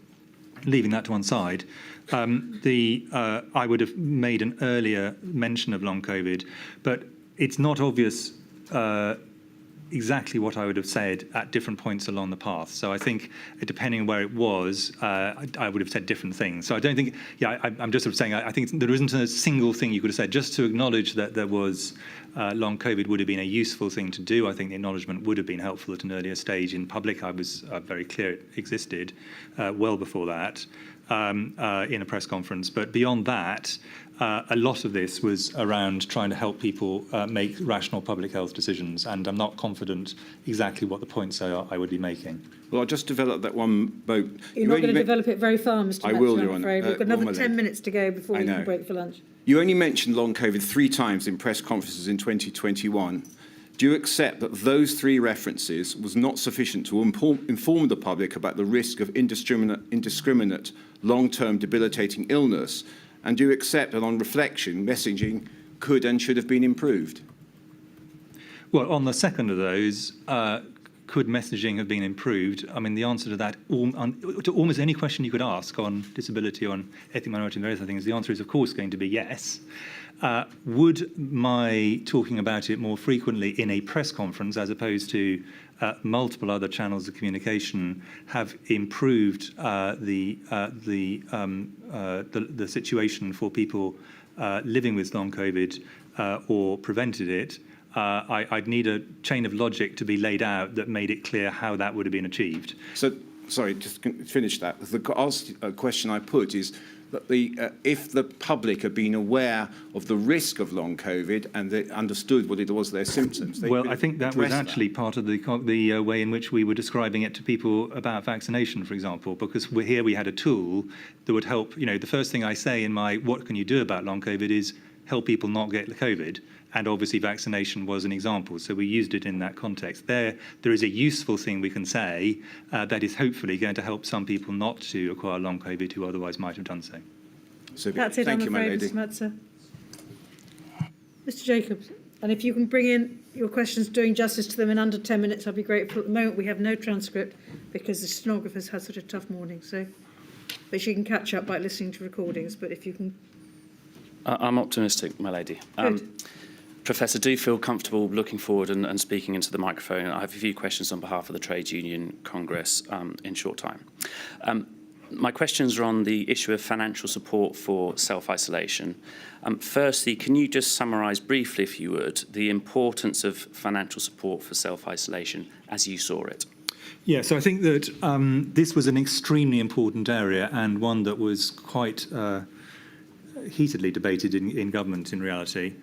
leaving that to one side, I would have made an earlier mention of long COVID, but it's not obvious exactly what I would have said at different points along the path. So I think, depending on where it was, I would have said different things. So I don't think, I'm just sort of saying, I think there isn't a single thing you could have said. Just to acknowledge that there was long COVID would have been a useful thing to do. I think the acknowledgement would have been helpful at an earlier stage. In public, I was very clear it existed well before that in a press conference. But beyond that, a lot of this was around trying to help people make rational public health decisions, and I'm not confident exactly what the points are I would be making. Well, I'll just develop that one vote. You're not going to develop it very far, Mr. I will, Maxwell, Your I'm Honour. afraid. We've got another 10 minutes to go before we can break for lunch. You only mentioned long COVID 3 times in press conferences in 2021. Do you accept that those three references was not sufficient to inform the public about the risk of indiscriminate long-term debilitating illness? And do you accept that on reflection, messaging could and should have been improved? Well, on the second of those, could messaging have been improved? I mean, the answer to that, to almost any question you could ask on disability, on ethnic minority and various other things, the answer is, of course, going to be yes. Would my talking about it more frequently in a press conference, as opposed to multiple other channels of communication, have improved the situation for people living with long COVID or prevented it? I'd need a chain of logic to be laid out that made it clear how that would have been achieved. So, sorry, just finish that. The question I put is that if the public had been aware of the risk of long COVID and they understood what it was, their symptoms. Well, I think that was actually part of the way in which we were describing it to people about vaccination, for example, because here we had a tool that would help. You know, the first thing I say in my "What can you do about long COVID?" is help people not get the COVID. And obviously vaccination was an example, so we used it in that context. There is a useful thing we can say that is hopefully going to help some people not to acquire long COVID who otherwise might have done so. That's it, I'm afraid, Mr. Matzer. Mr. Jacobs, and if you can bring in your questions doing justice to them in under 10 minutes, I'd be grateful. At the moment, we have no transcript because the stenographer's had such a tough morning. So, but she can catch up by listening to recordings. But if you can... I'm optimistic, my lady. Good. Professor, do feel comfortable looking forward and speaking into the microphone. I have a few questions on behalf of the Trades Union Congress in short time. My questions are on the issue of financial support for self-isolation. Firstly, can you just summarise briefly, if you would, the importance of financial support for self-isolation as you saw it? Yeah, so I think that this was an extremely important area and one that was quite heatedly debated in government in reality.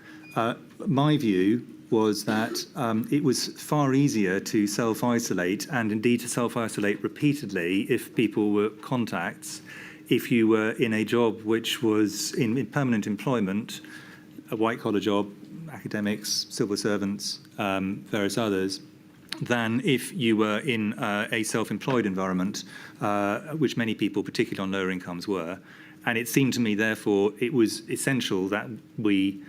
My view was that it was far easier to self-isolate and indeed to self-isolate repeatedly if people were contacts, if you were in a job which was in permanent employment, a white-collar job, academics, civil servants, various others, than if you were in a self-employed environment, which many people, particularly on lower incomes, were. And it seemed to me, therefore, it was essential that we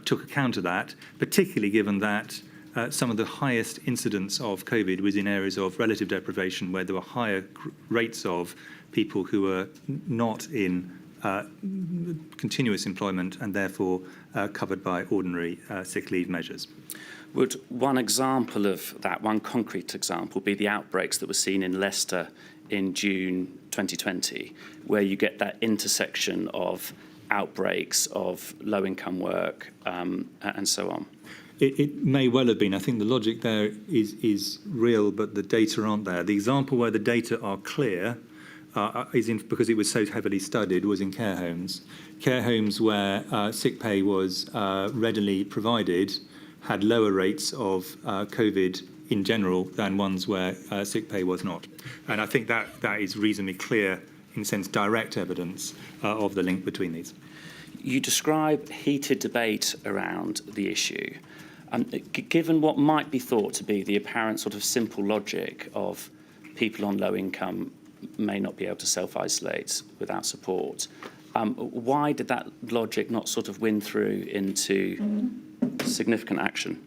took account of that, particularly given that some of the highest incidence of COVID was in areas of relative deprivation, where there were higher rates of people who were not in continuous employment and therefore covered by ordinary sick leave measures. Would one example of that, one concrete example, be the outbreaks that were seen in Leicester in June 2020, where you get that intersection of outbreaks of low-income work and so on? It may well have been. I think the logic there is real, but the data aren't there. The example where the data are clear because it was so heavily studied, was in care homes. Care homes where sick pay was readily provided had lower rates of COVID in general than ones where sick pay was not. And I think that is reasonably clear, in a sense, direct evidence of the link between these. You describe heated debate around the issue. Given what might be thought to be the apparent sort of simple logic of people on low income may not be able to self-isolate without support, why did that logic not sort of win through into significant action?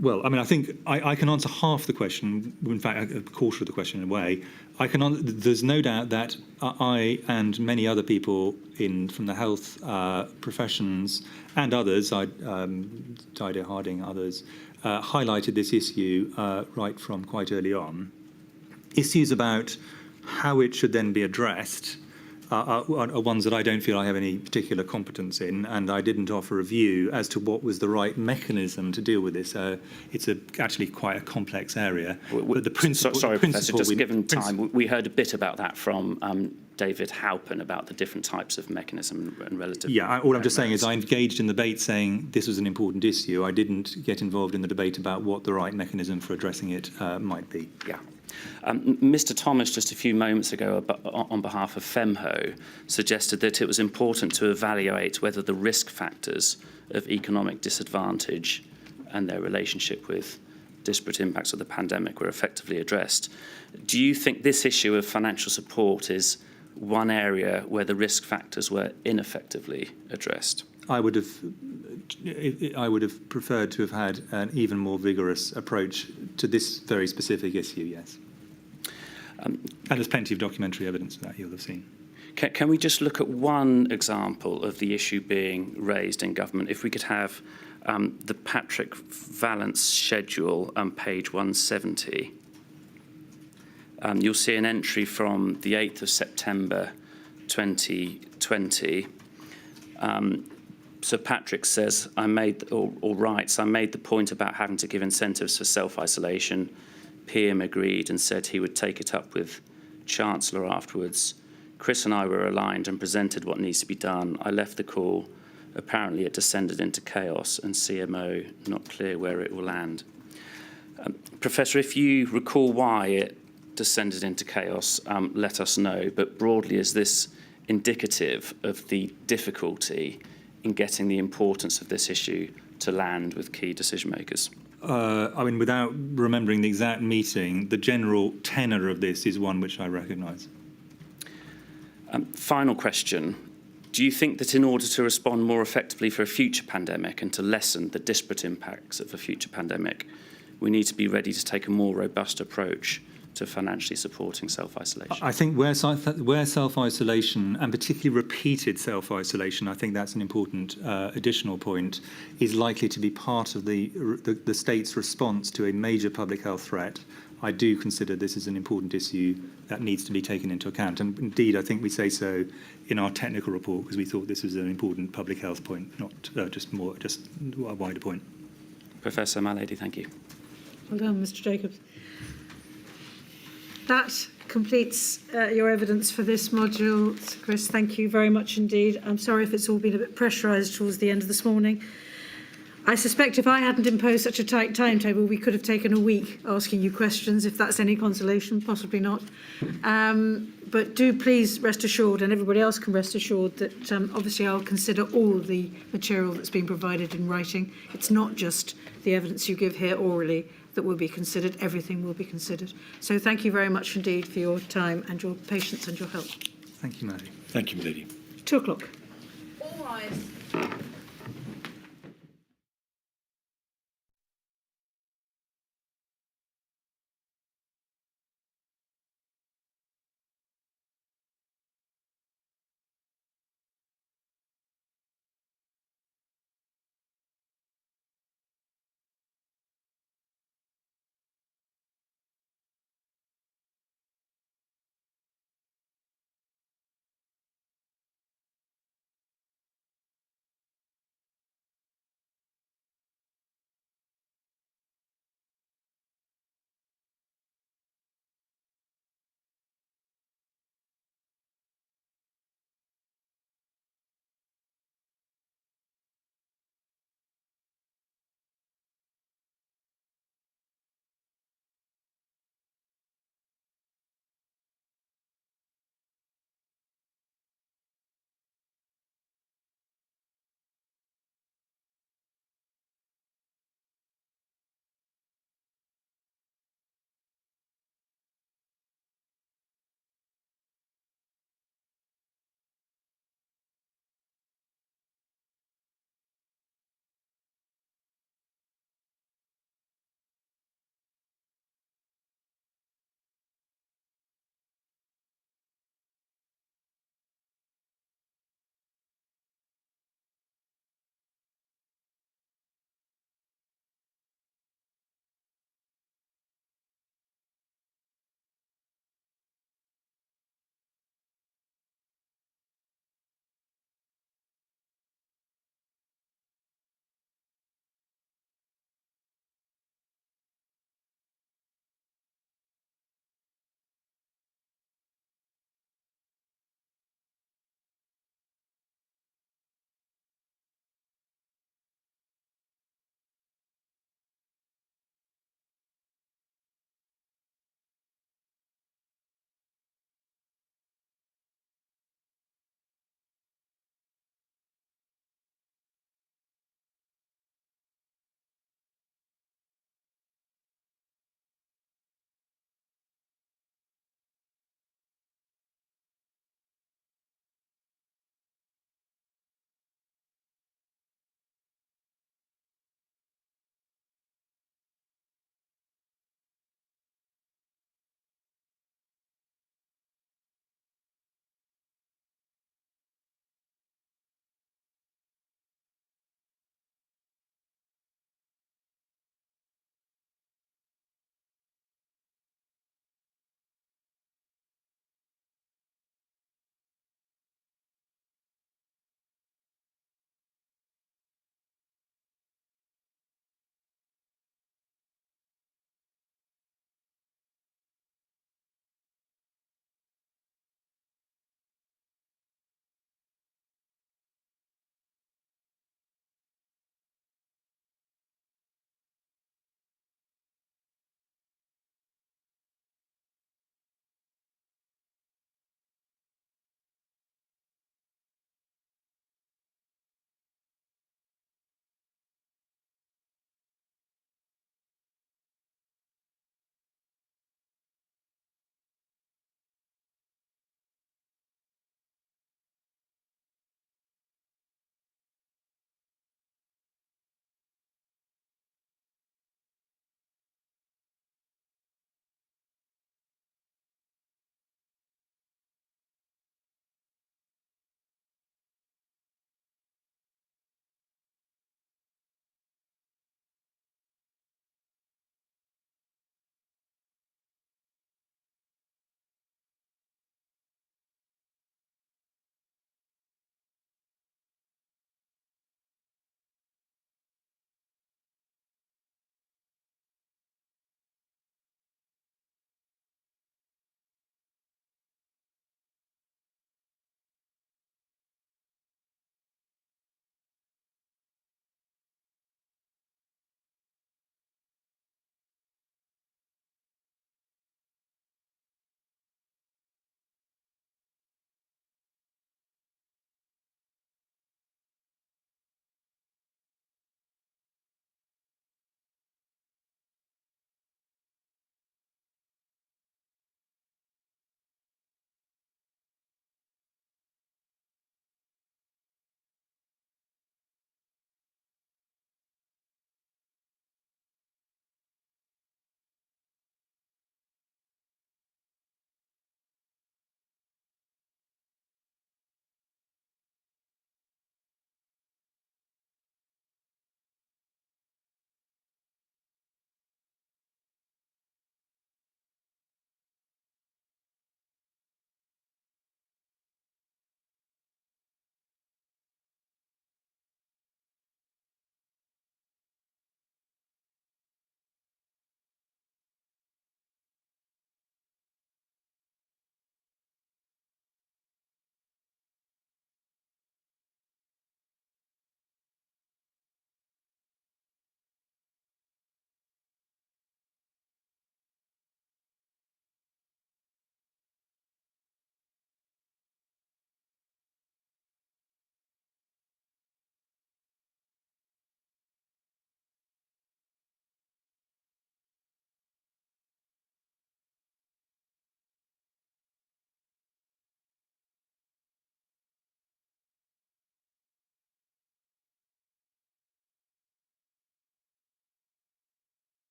Well, I mean, I think I can answer half the question, in fact, a quarter of the question in a way. There's no doubt that I and many other people from the health professions and others, Dido Harding, others, highlighted this issue right from quite early on. Issues about how it should then be addressed are ones that I don't feel I have any particular competence in, and I didn't offer a view as to what was the right mechanism to deal with this. It's actually quite a complex area. But the principle, sorry, Professor, just given time, we heard a bit about that from David Halpin about the different types of mechanism and relative... Yeah, all I'm just saying is I engaged in the debate saying this was an important issue. I didn't get involved in the debate about what the right mechanism for addressing it might be. Yeah. Mr. Thomas, just a few moments ago, on behalf of FEMHO, suggested that it was important to evaluate whether the risk factors of economic disadvantage and their relationship with disparate impacts of the pandemic were effectively addressed. Do you think this issue of financial support is one area where the risk factors were ineffectively addressed? I would have preferred to have had an even more vigorous approach to this very specific issue, yes. And there's plenty of documentary evidence of that you'll have seen. Can we just look at one example of the issue being raised in government? If we could have the Patrick Vallance schedule on page 170. You'll see an entry from the 8th of September 2020. Sir Patrick says, writes, I made the point about having to give incentives for self-isolation. PM agreed and said he would take it up with Chancellor afterwards. Chris and I were aligned and presented what needs to be done. I left the call. Apparently it descended into chaos and CMO not clear where it will land. Professor, if you recall why it descended into chaos, let us know. But broadly, is this indicative of the difficulty in getting the importance of this issue to land with key decision makers? I mean, without remembering the exact meeting, the general tenor of this is one which I recognise. Final question. Do you think that in order to respond more effectively for a future pandemic and to lessen the disparate impacts of a future pandemic, we need to be ready to take a more robust approach to financially supporting self-isolation? I think where self-isolation, and particularly repeated self-isolation, I think that's an important additional point, is likely to be part of the state's response to a major public health threat. I do consider this is an important issue that needs to be taken into account. And indeed, I think we say so in our technical report because we thought this was an important public health point, not just a wider point. Professor Malady, thank you. Well done, Mr. Jacobs. That completes your evidence for this module. So Chris, thank you very much indeed. I'm sorry if it's all been a bit pressurised towards the end of this morning. I suspect if I hadn't imposed such a tight timetable, we could have taken a week asking you questions, if that's any consolation, possibly not. But do please rest assured, and everybody else can rest assured, that obviously I'll consider all the material that's been provided in writing. It's not just the evidence you give here orally that will be considered, everything will be considered. So thank you very much indeed for your time and your patience and your help. Thank you, Maddie. Thank you, Milady. 2 o'clock. All rise.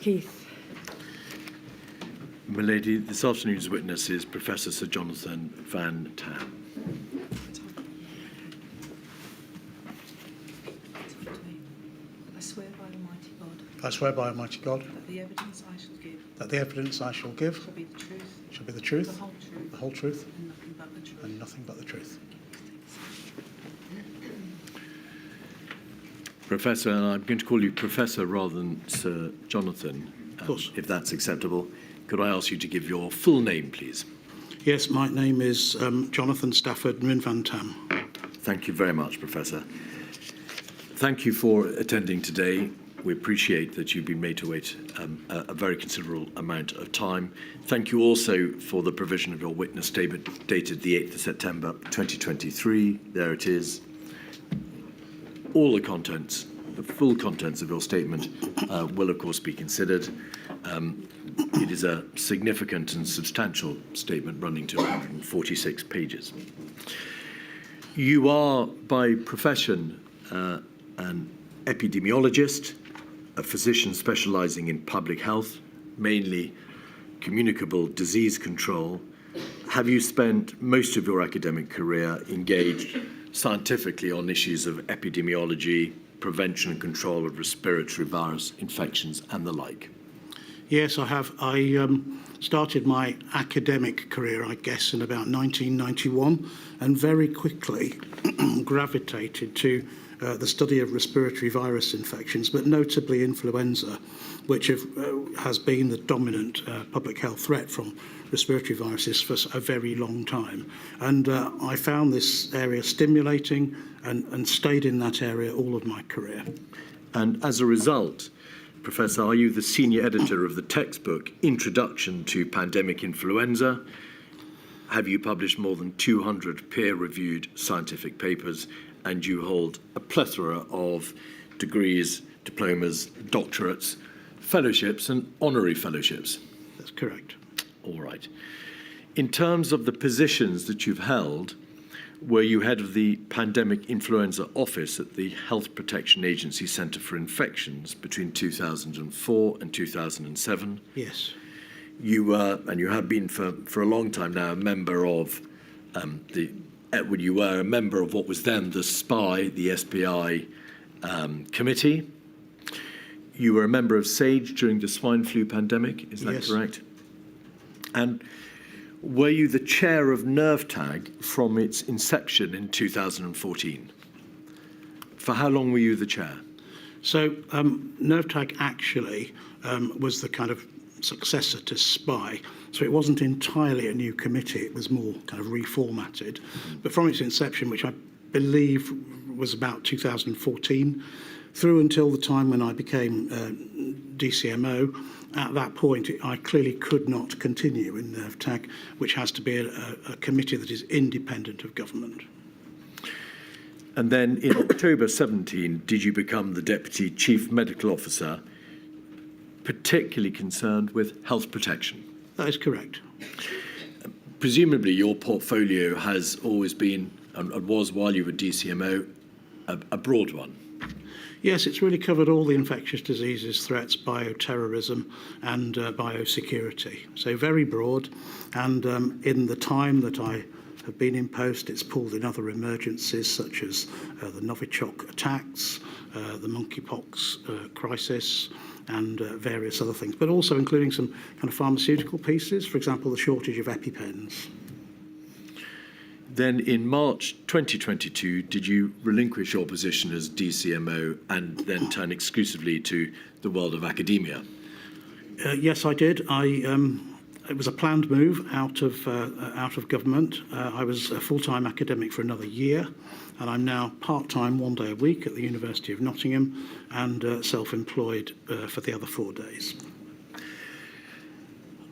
Keith. Milady, this afternoon's witness is Professor Sir Jonathan Van-Tam. I swear by Almighty God. I swear by Almighty God That the evidence I shall give. that the evidence I shall give Shall be the truth. shall be the truth, The whole truth. the whole truth, And nothing but the truth. and nothing but the truth. Professor, and I'm going to call you Professor rather than Sir Jonathan, Of course. if that's acceptable. Could I ask you to give your full name, please? Yes, my name is Jonathan Stafford Van-Tam. Thank you very much, Professor. Thank you for attending today. We appreciate that you've been made to wait a very considerable amount of time. Thank you also for the provision of your witness statement dated the 8th of September 2023. There it is. All the contents, the full contents of your statement will, of course, be considered. It is a significant and substantial statement running to 146 pages. You are, by profession, an epidemiologist, a physician specialising in public health, mainly communicable disease control. Have you spent most of your academic career engaged scientifically on issues of epidemiology, prevention and control of respiratory virus infections and the like? Yes, I have. I started my academic career, I guess, in about 1991 and very quickly gravitated to the study of respiratory virus infections, but notably influenza, which has been the dominant public health threat from respiratory viruses for a very long time. And I found this area stimulating and stayed in that area all of my career. And as a result, Professor, are you the senior editor of the textbook Introduction to Pandemic Influenza? Have you published more than 200 peer-reviewed scientific papers, and you hold a plethora of degrees, diplomas, doctorates, fellowships and honorary fellowships? That's correct. All right. In terms of the positions that you've held, were you head of the Pandemic Influenza Office at the Health Protection Agency Centre for Infections between 2004 and 2007? Yes. You were, and you have been for a long time now, a member of when you were a member of what was then the SPI, the SPI committee. You were a member of SAGE during the swine flu pandemic, is that correct? And were you the chair of NerveTag from its inception in 2014? For how long were you the chair? So NerveTag actually was the kind of successor to SPI. So it wasn't entirely a new committee, it was more kind of reformatted. But from its inception, which I believe was about 2014, through until the time when I became DCMO, at that point I clearly could not continue in NerveTag, which has to be a committee that is independent of government. And then in October 17, did you become the Deputy Chief Medical Officer, particularly concerned with health protection? That is correct. Presumably your portfolio has always been, and was while you were DCMO, a broad one. Yes, it's really covered all the infectious diseases, threats, bioterrorism and biosecurity. So very broad. And in the time that I have been in post, it's pulled in other emergencies such as the Novichok attacks, the monkeypox crisis, and various other things, but also including some kind of pharmaceutical pieces, for example, the shortage of EpiPens. Then in March 2022, did you relinquish your position as DCMO and then turn exclusively to the world of academia? Yes, I did. It was a planned move out of government. I was a full-time academic for another year, and I'm now part-time 1 day a week at the University of Nottingham and self-employed for the other 4 days.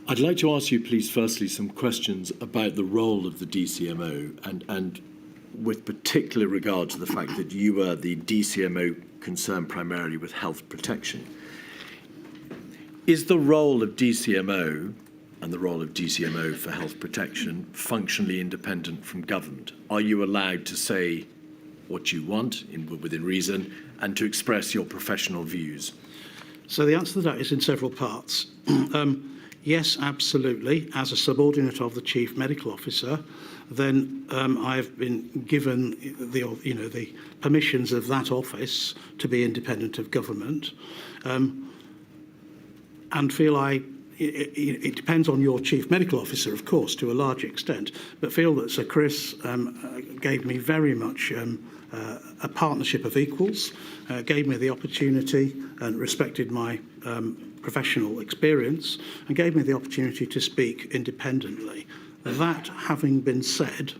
I'd like to ask you, please, firstly, some questions about the role of the DCMO and with particular regard to the fact that you are the DCMO concerned primarily with health protection. Is the role of DCMO and the role of DCMO for health protection functionally independent from government? Are you allowed to say what you want within reason and to express your professional views? So the answer to that is in several parts. Yes, absolutely. As a subordinate of the Chief Medical Officer, then I've been given the permissions of that office to be independent of government, and feel it depends on your Chief Medical Officer, of course, to a large extent, but feel that Sir Chris gave me very much a partnership of equals, gave me the opportunity and respected my professional experience, and gave me the opportunity to speak independently. That having been said,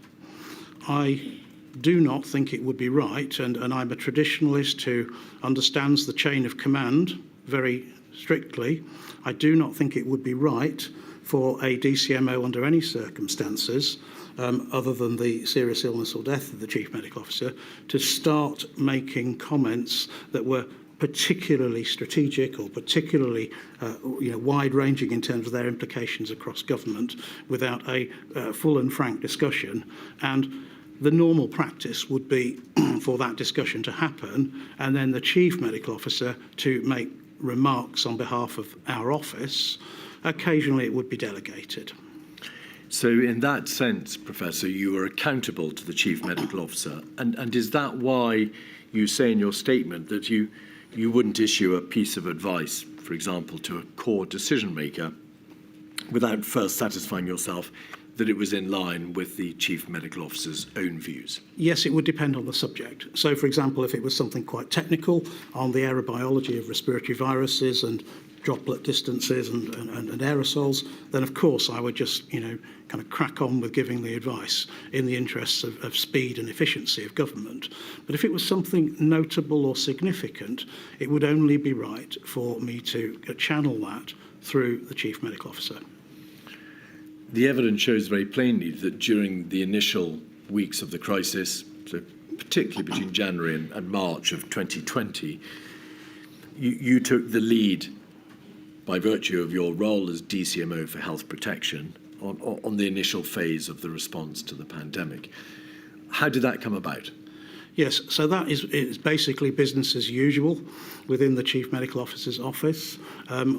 I do not think it would be right, and I'm a traditionalist who understands the chain of command very strictly. I do not think it would be right for a DCMO under any circumstances, other than the serious illness or death of the Chief Medical Officer, to start making comments that were particularly strategic or particularly wide-ranging in terms of their implications across government without a full and frank discussion. And the normal practice would be for that discussion to happen and then the Chief Medical Officer to make remarks on behalf of our office. Occasionally it would be delegated. So in that sense, Professor, you are accountable to the Chief Medical Officer. And is that why you say in your statement that you wouldn't issue a piece of advice, for example, to a core decision maker without first satisfying yourself that it was in line with the Chief Medical Officer's own views? Yes, it would depend on the subject. So, for example, if it was something quite technical on the aerobiology of respiratory viruses and droplet distances and aerosols, then of course I would just, kind of crack on with giving the advice in the interests of speed and efficiency of government. But if it was something notable or significant, it would only be right for me to channel that through the Chief Medical Officer. The evidence shows very plainly that during the initial weeks of the crisis, so particularly between January and March of 2020, you took the lead by virtue of your role as DCMO for health protection on the initial phase of the response to the pandemic. How did that come about? Yes, so that is basically business as usual within the Chief Medical Officer's office.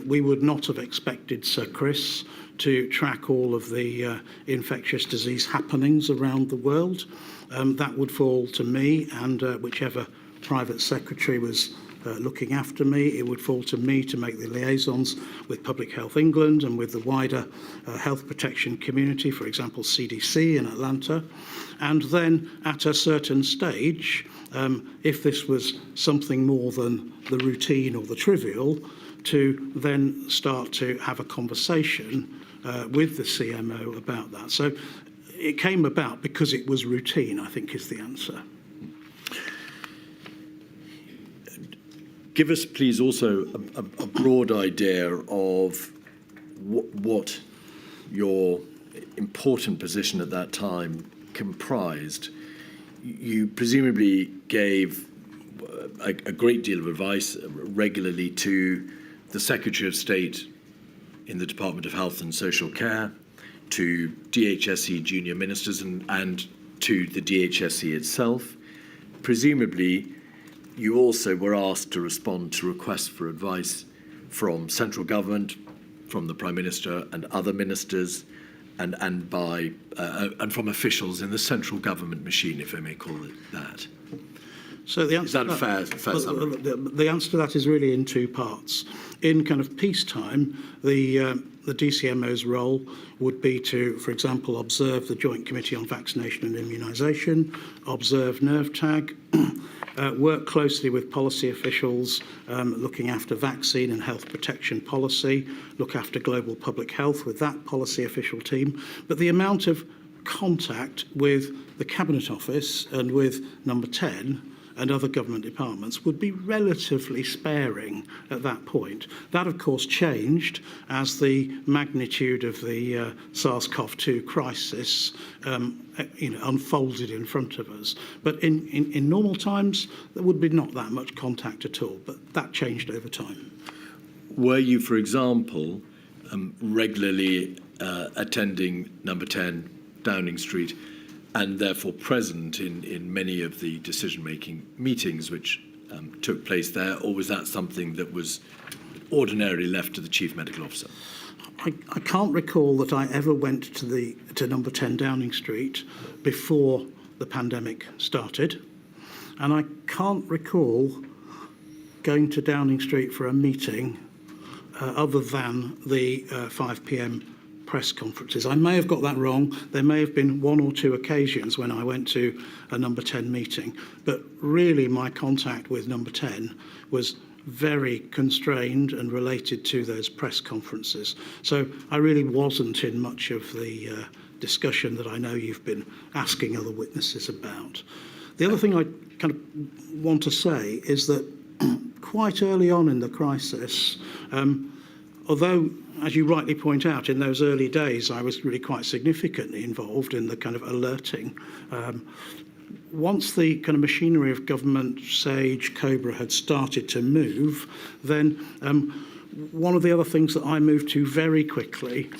We would not have expected Sir Chris to track all of the infectious disease happenings around the world. That would fall to me and whichever private secretary was looking after me. It would fall to me to make the liaisons with Public Health England and with the wider health protection community, for example, CDC in Atlanta. And then at a certain stage, if this was something more than the routine or the trivial, to then start to have a conversation with the CMO about that. So it came about because it was routine, I think, is the answer. Give us, please, also a broad idea of what your important position at that time comprised. You presumably gave a great deal of advice regularly to the Secretary of State in the Department of Health and Social Care, to DHSE junior ministers and to the DHSE itself. Presumably, you also were asked to respond to requests for advice from central government, from the Prime Minister and other ministers, and from officials in the central government machine, if I may call it that. So the answer is that a fair summary? The answer to that is really in two parts. In kind of peacetime, the DCMO's role would be to, for example, observe the Joint Committee on Vaccination and Immunisation, observe NervTag, work closely with policy officials looking after vaccine and health protection policy, look after global public health with that policy official team. But the amount of contact with the Cabinet Office and with Number 10 and other government departments would be relatively sparing at that point. That, of course, changed as the magnitude of the SARS-CoV-2 crisis unfolded in front of us. But in normal times, there would be not that much contact at all, but that changed over time. Were you, for example, regularly attending Number 10 Downing Street and therefore present in many of the decision-making meetings which took place there, or was that something that was ordinarily left to the Chief Medical Officer? I can't recall that I ever went to number 10 Downing Street before the pandemic started, and I can't recall going to Downing Street for a meeting other than the 5 p.m. press conferences. I may have got that wrong. There may have been one or two occasions when I went to a number 10 meeting, but really my contact with number 10 was very constrained and related to those press conferences. So I really wasn't in much of the discussion that I know you've been asking other witnesses about. The other thing I kind of want to say is that quite early on in the crisis, although, as you rightly point out, in those early days I was really quite significantly involved in the kind of alerting, once the kind of machinery of government, SAGE, COBRA had started to move, then one of the other things that I moved to very quickly,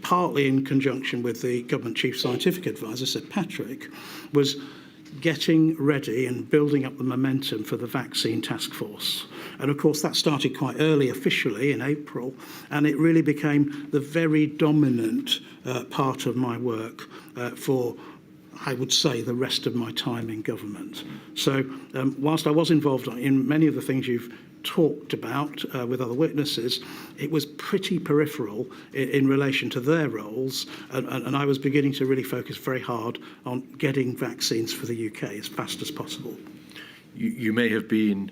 partly in conjunction with the government chief scientific advisor, Sir Patrick, was getting ready and building up the momentum for the vaccine task force. And of course that started quite early officially in April, and it really became the very dominant part of my work for, I would say, the rest of my time in government. So whilst I was involved in many of the things you've talked about with other witnesses, it was pretty peripheral in relation to their roles, and I was beginning to really focus very hard on getting vaccines for the UK as fast as possible. You may have been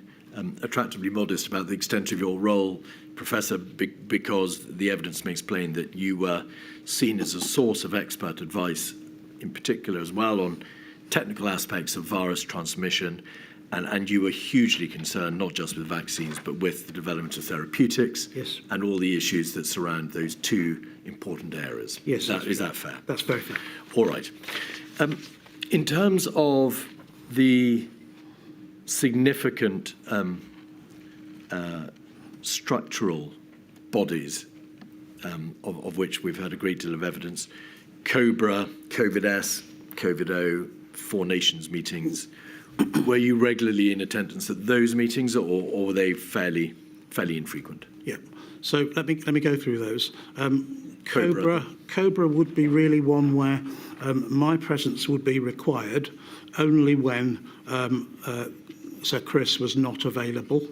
attractively modest about the extent of your role, Professor, because the evidence makes plain that you were seen as a source of expert advice, in particular as well on technical aspects of virus transmission, and you were hugely concerned not just with vaccines but with the development of therapeutics. Yes. And all the issues that surround those two important areas. Yes. Is that fair? That's very fair. All right. In terms of the significant structural bodies of which we've had a great deal of evidence, COBRA, COVID-S, COVID-O, Four Nations meetings, were you regularly in attendance at those meetings, or were they fairly infrequent? Yeah. So let me go through those. COBRA would be really one where my presence would be required only when Sir Chris was not available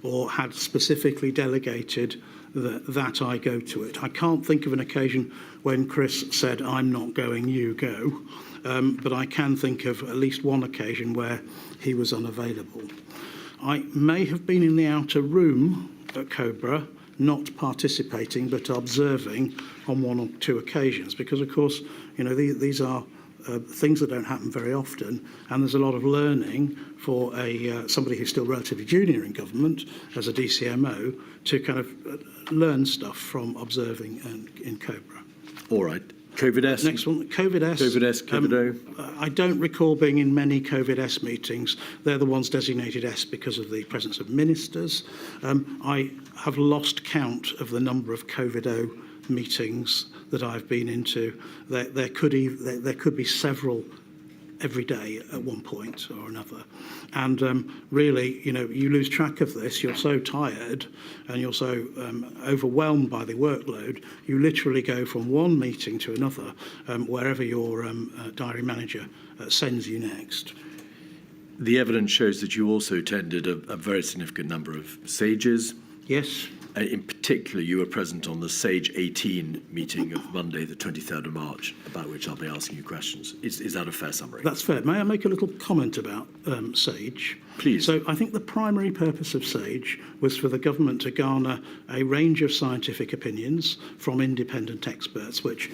or had specifically delegated that I go to it. I can't think of an occasion when Chris said, "I'm not going, you go." But I can think of at least one occasion where he was unavailable. I may have been in the outer room at COBRA, not participating but observing on one or two occasions, because of course, you know, these are things that don't happen very often, and there's a lot of learning for somebody who's still relatively junior in government as a DCMO to kind of learn stuff from observing in COBRA. All right. COVID-S? Next one, COVID-S. COVID-S, COVID-O. I don't recall being in many COVID-S meetings. They're the ones designated S because of the presence of ministers. I have lost count of the number of COVID-O meetings that I've been into. There could be several every day at one point or another. And really, you know, you lose track of this. You're so tired and you're so overwhelmed by the workload, you literally go from one meeting to another, wherever your diary manager sends you next. The evidence shows that you also attended a very significant number of SAGEs. Yes. In particular, you were present on the SAGE 18 meeting of Monday, the 23rd of March, about which I'll be asking you questions. Is that a fair summary? That's fair. May I make a little comment about SAGE? Please. So I think the primary purpose of SAGE was for the government to garner a range of scientific opinions from independent experts, which,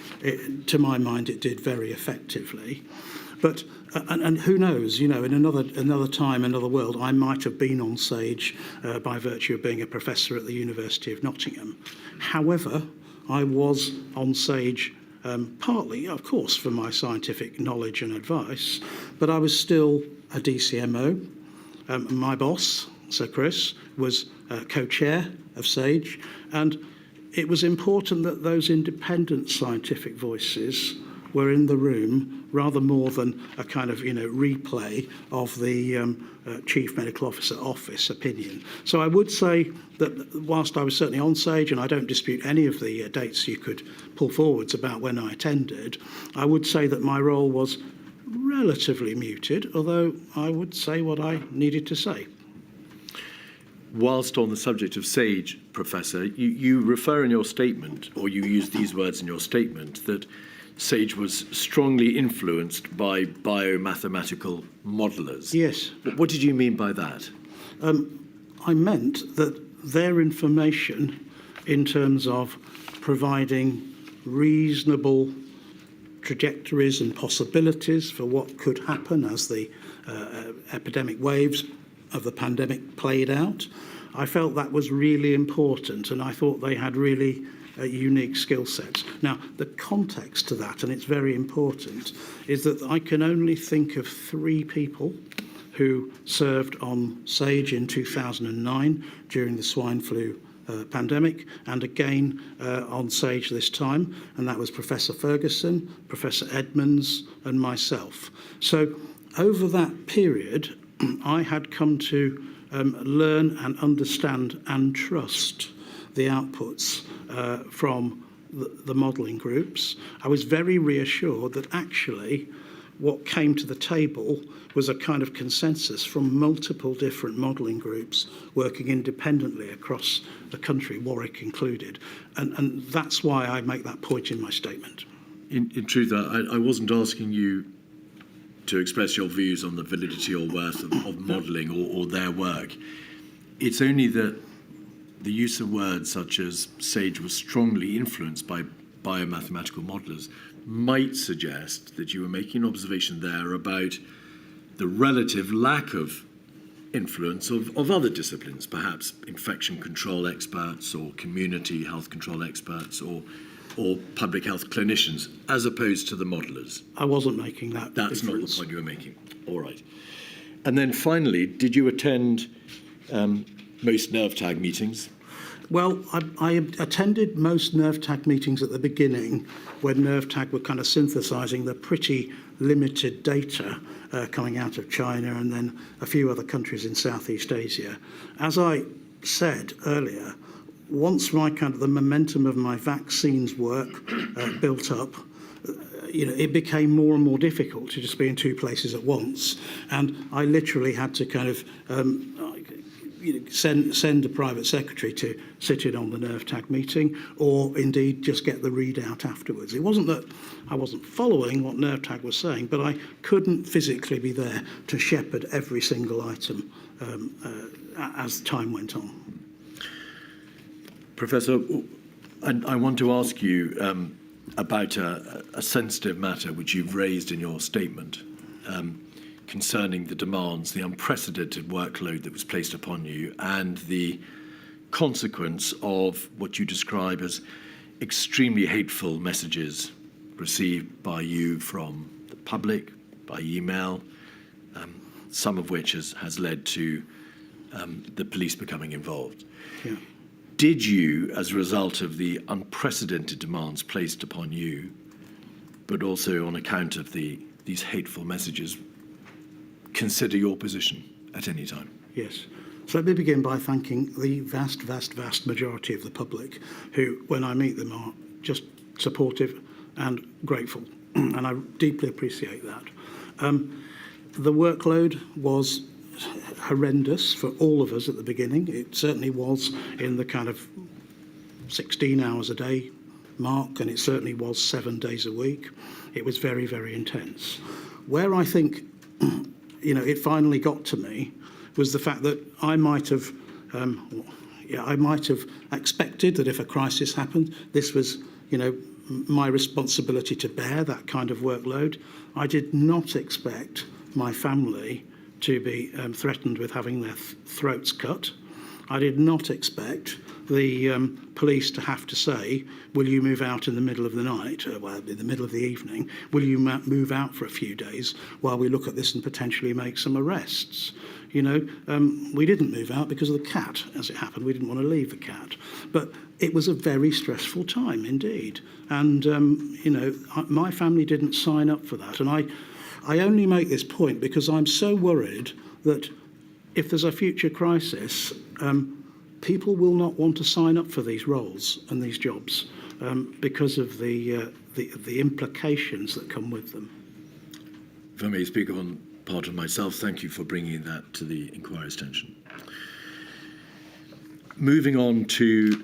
to my mind, it did very effectively. But and who knows, you know, in another time, another world, I might have been on SAGE by virtue of being a professor at the University of Nottingham. However, I was on SAGE partly, of course, for my scientific knowledge and advice, but I was still a DCMO. My boss, Sir Chris, was co-chair of SAGE, and it was important that those independent scientific voices were in the room rather more than a kind of, replay of the Chief Medical Officer Office opinion. So I would say that whilst I was certainly on SAGE, and I don't dispute any of the dates you could pull forwards about when I attended, I would say that my role was relatively muted, although I would say what I needed to say. Whilst on the subject of SAGE, Professor, you refer in your statement, or you use these words in your statement, that SAGE was strongly influenced by biomathematical modelers. Yes. What did you mean by that? I meant that their information in terms of providing reasonable trajectories and possibilities for what could happen as the epidemic waves of the pandemic played out, I felt that was really important, and I thought they had really unique skill sets. Now, the context to that, and it's very important, is that I can only think of 3 people who served on SAGE in 2009 during the swine flu pandemic, and again on SAGE this time, and that was Professor Ferguson, Professor Edmonds, and myself. So over that period, I had come to learn and understand and trust the outputs from the modelling groups. I was very reassured that actually what came to the table was a kind of consensus from multiple different modelling groups working independently across the country, Warwick included. And that's why I make that point in my statement. In truth, I wasn't asking you to express your views on the validity or worth of modelling or their work. It's only that the use of words such as SAGE was strongly influenced by biomathematical modellers might suggest that you were making an observation there about the relative lack of influence of other disciplines, perhaps infection control experts or community health control experts or public health clinicians, as opposed to the modellers. I wasn't making that That's difference. not the point you were making. All right. And then finally, did you attend most NerveTag meetings? Well, I attended most NerveTag meetings at the beginning when NerveTag were kind of synthesising the pretty limited data coming out of China and then a few other countries in Southeast Asia. As I said earlier, once the momentum of my vaccines work built up, it became more and more difficult to just be in 2 places at once. And I literally had to kind of send a private secretary to sit in on the NerveTag meeting, or indeed just get the readout afterwards. It wasn't that I wasn't following what NerveTag was saying, but I couldn't physically be there to shepherd every single item as time went on. Professor, I want to ask you about a sensitive matter which you've raised in your statement concerning the demands, the unprecedented workload that was placed upon you, and the consequence of what you describe as extremely hateful messages received by you from the public, by email, some of which has led to the police becoming involved. Yeah. Did you, as a result of the unprecedented demands placed upon you, but also on account of these hateful messages, consider your position at any time? Yes. So let me begin by thanking the vast, vast, vast majority of the public who, when I meet them, are just supportive and grateful. And I deeply appreciate that. The workload was horrendous for all of us at the beginning. It certainly was in the kind of 16 hours a day mark, and it certainly was 7 days a week. It was very, very intense. Where I think it finally got to me was the fact that I might have expected that if a crisis happened, this was my responsibility to bear that kind of workload. I did not expect my family to be threatened with having their throats cut. I did not expect the police to have to say, will you move out in the middle of the night, in the middle of the evening, will you move out for a few days while we look at this and potentially make some arrests? We didn't move out because of the cat, as it happened. We didn't want to leave the cat. But it was a very stressful time indeed. And, my family didn't sign up for that. And I only make this point because I'm so worried that if there's a future crisis, people will not want to sign up for these roles and these jobs because of the implications that come with them. If I may speak on part of myself, thank you for bringing that to the inquiry's attention. Moving on to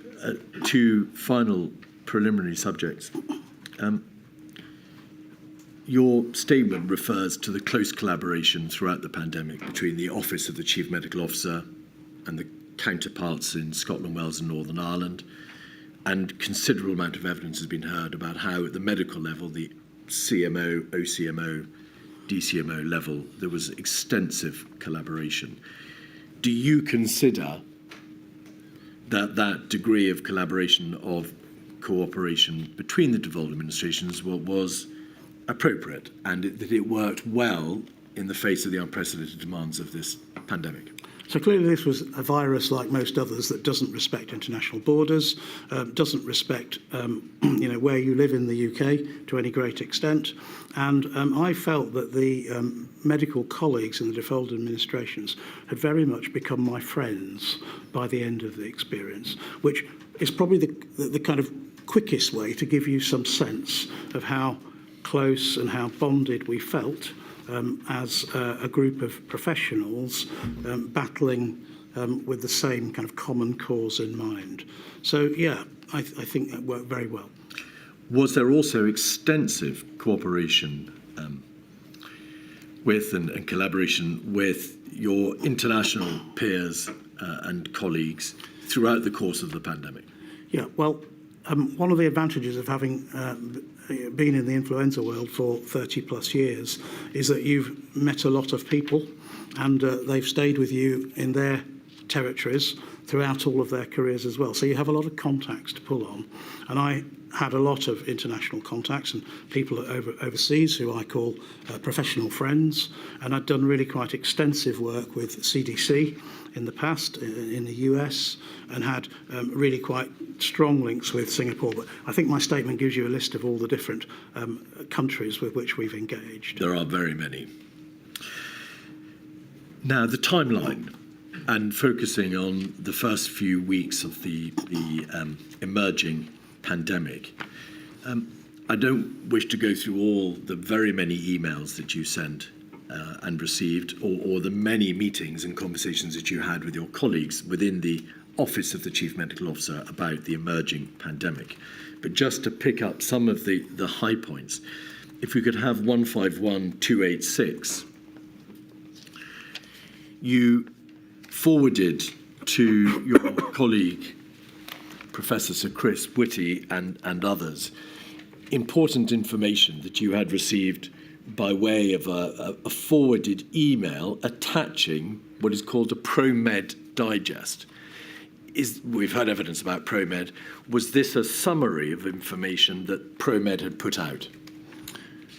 two final preliminary subjects. Your statement refers to the close collaboration throughout the pandemic between the Office of the Chief Medical Officer and the counterparts in Scotland, Wales and Northern Ireland, and considerable amount of evidence has been heard about how at the medical level, the CMO, OCMO, DCMO level, there was extensive collaboration. Do you consider that degree of collaboration, of cooperation between the devolved administrations was appropriate and that it worked well in the face of the unprecedented demands of this pandemic? So clearly this was a virus like most others that doesn't respect international borders, doesn't respect where you live in the UK to any great extent. And I felt that the medical colleagues in the devolved administrations had very much become my friends by the end of the experience, which is probably the kind of quickest way to give you some sense of how close and how bonded we felt as a group of professionals battling with the same kind of common cause in mind. So, yeah, I think that worked very well. Was there also extensive cooperation with and collaboration with your international peers and colleagues throughout the course of the pandemic? Yeah, well, one of the advantages of having been in the influenza world for 30 plus years is that you've met a lot of people and they've stayed with you in their territories throughout all of their careers as well. So you have a lot of contacts to pull on. And I had a lot of international contacts and people overseas who I call professional friends. And I'd done really quite extensive work with CDC in the past in the US and had really quite strong links with Singapore. But I think my statement gives you a list of all the different countries with which we've engaged. There are very many. Now, the timeline, and focusing on the first few weeks of the emerging pandemic. I don't wish to go through all the very many emails that you sent and received, or the many meetings and conversations that you had with your colleagues within the Office of the Chief Medical Officer about the emerging pandemic. But just to pick up some of the high points, if we could have 151286, you forwarded to your colleague, Professor Sir Chris Whitty and others, important information that you had received by way of a forwarded email attaching what is called a ProMed digest. We've had evidence about ProMed. Was this a summary of information that ProMed had put out?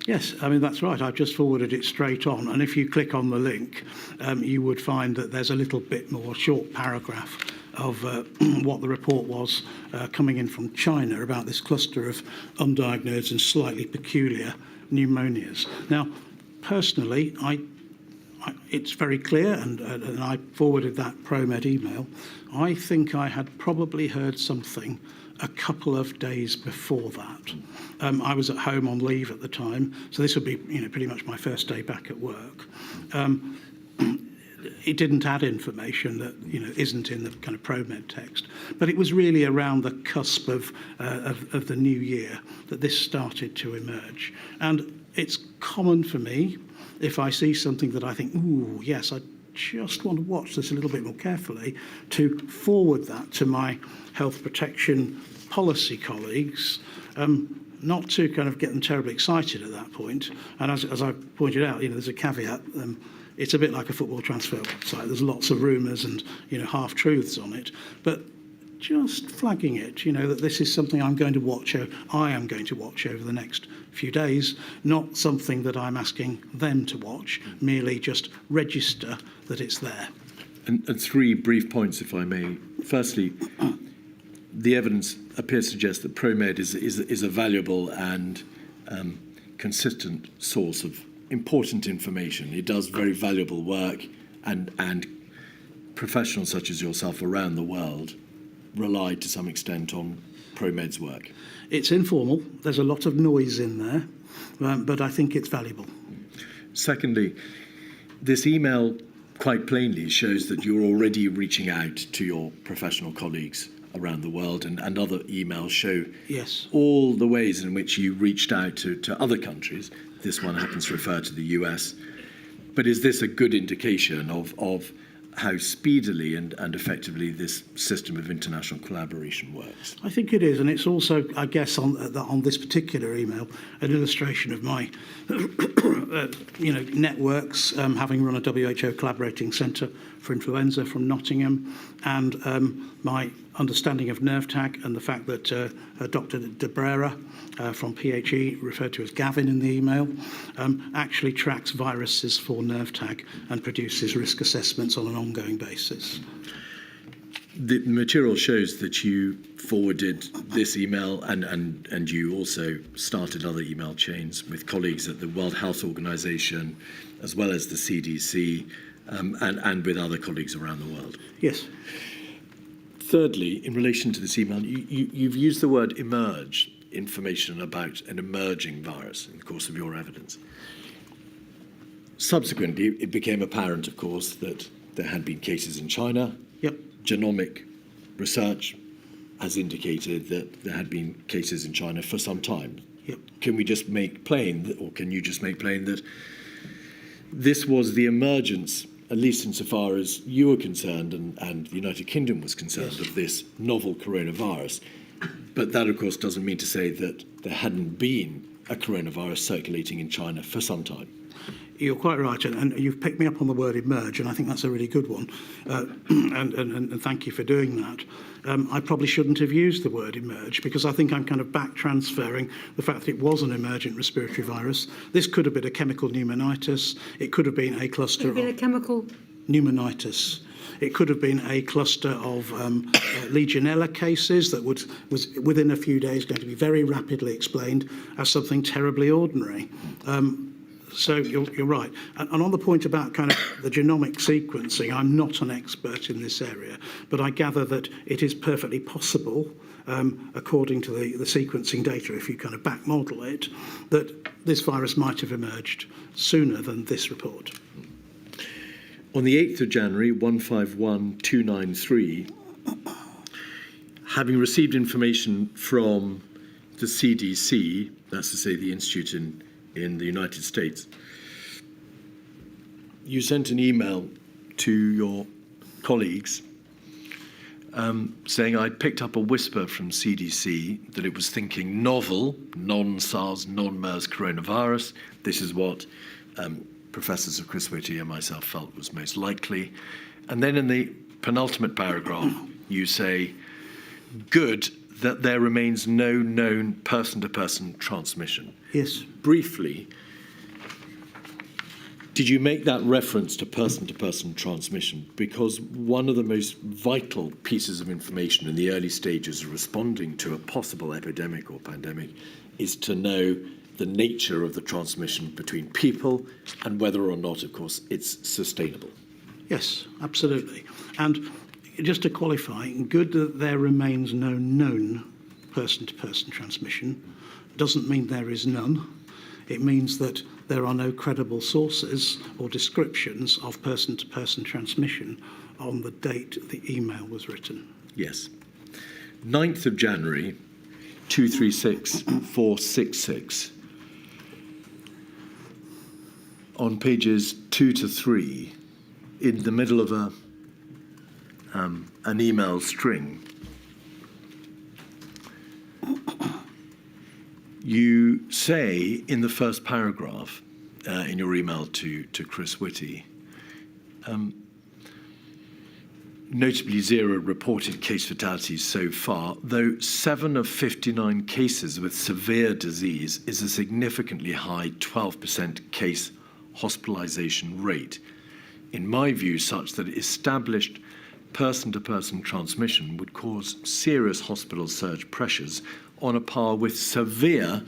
Yes, I mean, that's right. I've just forwarded it straight on. And if you click on the link, you would find that there's a little bit more short paragraph of what the report was coming in from China about this cluster of undiagnosed and slightly peculiar pneumonias. Now, personally, it's very clear, and I forwarded that ProMed email. I think I had probably heard something a couple of days before that. I was at home on leave at the time, so this would be pretty much my first day back at work. It didn't add information that isn't in the kind of ProMed text, but it was really around the cusp of the new year that this started to emerge. And it's common for me, if I see something that I think, ooh, yes, I just want to watch this a little bit more carefully, to forward that to my health protection policy colleagues, not to kind of get them terribly excited at that point. And as I pointed out, there's a caveat. It's a bit like a football transfer website. There's lots of rumours and half-truths on it. But just flagging it, that this is something I am going to watch over the next few days, not something that I'm asking them to watch, merely just register that it's there. And three brief points, if I may. Firstly, the evidence appears to suggest that ProMed is a valuable and consistent source of important information. It does very valuable work, and professionals such as yourself around the world rely to some extent on ProMed's work. It's informal. There's a lot of noise in there, but I think it's valuable. Secondly, this email quite plainly shows that you're already reaching out to your professional colleagues around the world, and other emails show all the ways in which you reached out to other countries. This one happens to refer to the US. But is this a good indication of how speedily and effectively this system of international collaboration works? I think it is, and it's also, I guess, on this particular email, an illustration of my, networks, having run a WHO collaborating centre for influenza from Nottingham, and my understanding of NervTag and the fact that Dr. De Brera from PHE, referred to as Gavin in the email, actually tracks viruses for NervTag and produces risk assessments on an ongoing basis. The material shows that you forwarded this email and you also started other email chains with colleagues at the World Health Organization as well as the CDC and with other colleagues around the world. Yes. Thirdly, in relation to this email, you've used the word emerge, information about an emerging virus in the course of your evidence. Subsequently, it became apparent, of course, that there had been cases in China. Yep. Genomic research has indicated that there had been cases in China for some time. Yep. Can we just make plain, or can you just make plain that this was the emergence, at least insofar as you were concerned and the United Kingdom was concerned, of this novel coronavirus? But that, of course, doesn't mean to say that there hadn't been a coronavirus circulating in China for some time. You're quite right, and you've picked me up on the word emerge, and I think that's a really good one, and thank you for doing that. I probably shouldn't have used the word emerge, because I think I'm kind of back transferring the fact that it was an emergent respiratory virus. This could have been a chemical pneumonitis. It could have been a cluster of... a chemical... Pneumonitis. It could have been a cluster of Legionella cases that was within a few days going to be very rapidly explained as something terribly ordinary. So you're right. And on the point about kind of the genomic sequencing, I'm not an expert in this area, but I gather that it is perfectly possible, according to the sequencing data, if you kind of back model it, that this virus might have emerged sooner than this report. On the 8th of January, 151293, having received information from the CDC, that's to say the Institute in the United States, you sent an email to your colleagues saying, I'd picked up a whisper from CDC that it was thinking novel, non-SARS, non-MERS coronavirus. This is what Professors of Chris Whitty and myself felt was most likely. And then in the penultimate paragraph, you say, good that there remains no known person-to-person transmission. Yes. Briefly, did you make that reference to person-to-person transmission? Because one of the most vital pieces of information in the early stages of responding to a possible epidemic or pandemic is to know the nature of the transmission between people and whether or not, of course, it's sustainable. Yes, absolutely. And just to qualify, good that there remains no known person-to-person transmission doesn't mean there is none. It means that there are no credible sources or descriptions of person-to-person transmission on the date the email was written. Yes. 9th of January, 236466. On pages 2 to 3, in the middle of an email string, you say in the first paragraph in your email to Chris Whitty, notably 0 reported case fatalities so far, though 7 of 59 cases with severe disease is a significantly high 12% case hospitalization rate, in my view, such that established person-to-person transmission would cause serious hospital surge pressures on a par with severe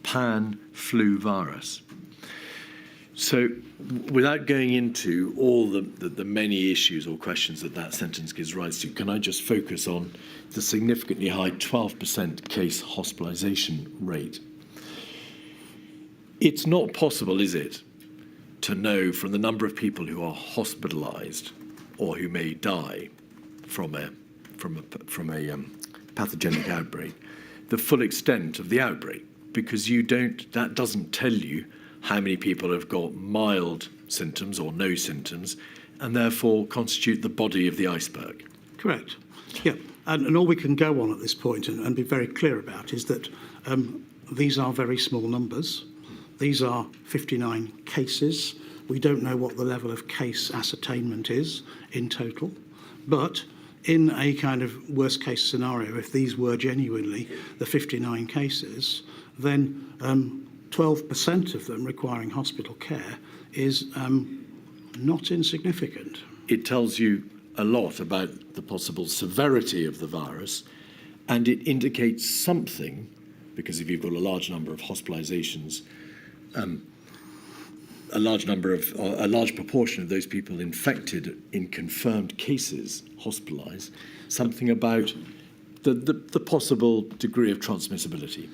pan-flu virus. So, without going into all the many issues or questions that sentence gives rise to, can I just focus on the significantly high 12% case hospitalisation rate? It's not possible, is it, to know from the number of people who are hospitalised or who may die from a pathogenic outbreak, the full extent of the outbreak, because that doesn't tell you how many people have got mild symptoms or no symptoms, and therefore constitute the body of the iceberg. Correct. Yeah, and all we can go on at this point and be very clear about is that these are very small numbers. These are 59 cases. We don't know what the level of case ascertainment is in total, but in a kind of worst case scenario, if these were genuinely the 59 cases, then 12% of them requiring hospital care is not insignificant. It tells you a lot about the possible severity of the virus, and it indicates something, because if you've got a large number of hospitalizations, a large proportion of those people infected in confirmed cases hospitalised, something about the possible degree of transmissibility.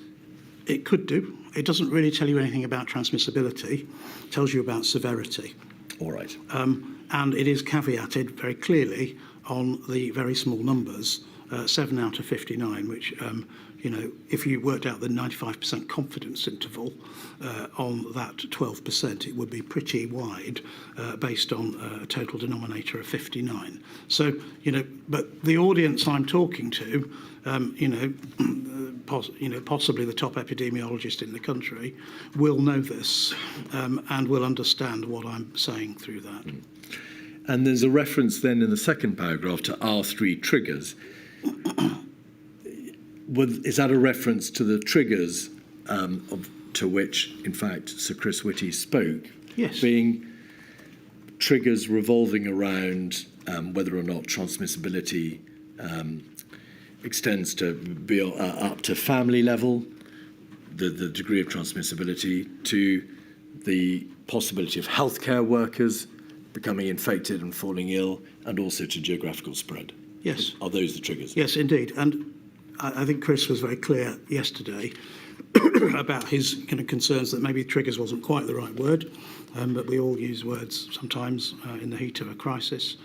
It could do. It doesn't really tell you anything about transmissibility. It tells you about severity. All right. And it is caveated very clearly on the very small numbers, 7 out of 59, which, if you worked out the 95% confidence interval on that 12%, it would be pretty wide based on a total denominator of 59. So, but the audience I'm talking to, possibly the top epidemiologist in the country, will know this and will understand what I'm saying through that. And there's a reference then in the second paragraph to R3 triggers. Is that a reference to the triggers to which, in fact, Sir Chris Whitty spoke? Yes. Being triggers revolving around whether or not transmissibility extends to be up to family level, the degree of transmissibility, to the possibility of healthcare workers becoming infected and falling ill, and also to geographical spread. Yes. Are those the triggers? Yes, indeed. And I think Chris was very clear yesterday about his kind of concerns that maybe triggers wasn't quite the right word, but we all use words sometimes in the heat of a crisis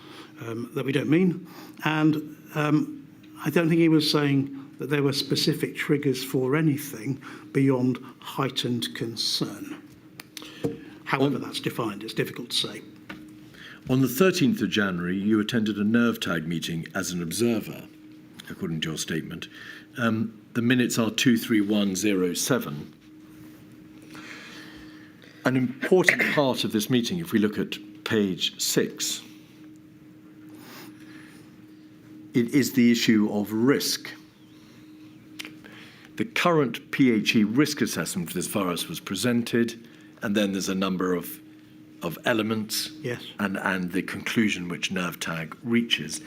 that we don't mean. And I don't think he was saying that there were specific triggers for anything beyond heightened concern. However that's defined, it's difficult to say. On the 13th of January, you attended a NervTag meeting as an observer, according to your statement. The minutes are 23107. An important part of this meeting, if we look at page 6, it is the issue of risk. The current PHE risk assessment for this virus was presented, and then there's a number of elements, yes, and the conclusion which NervTag reaches.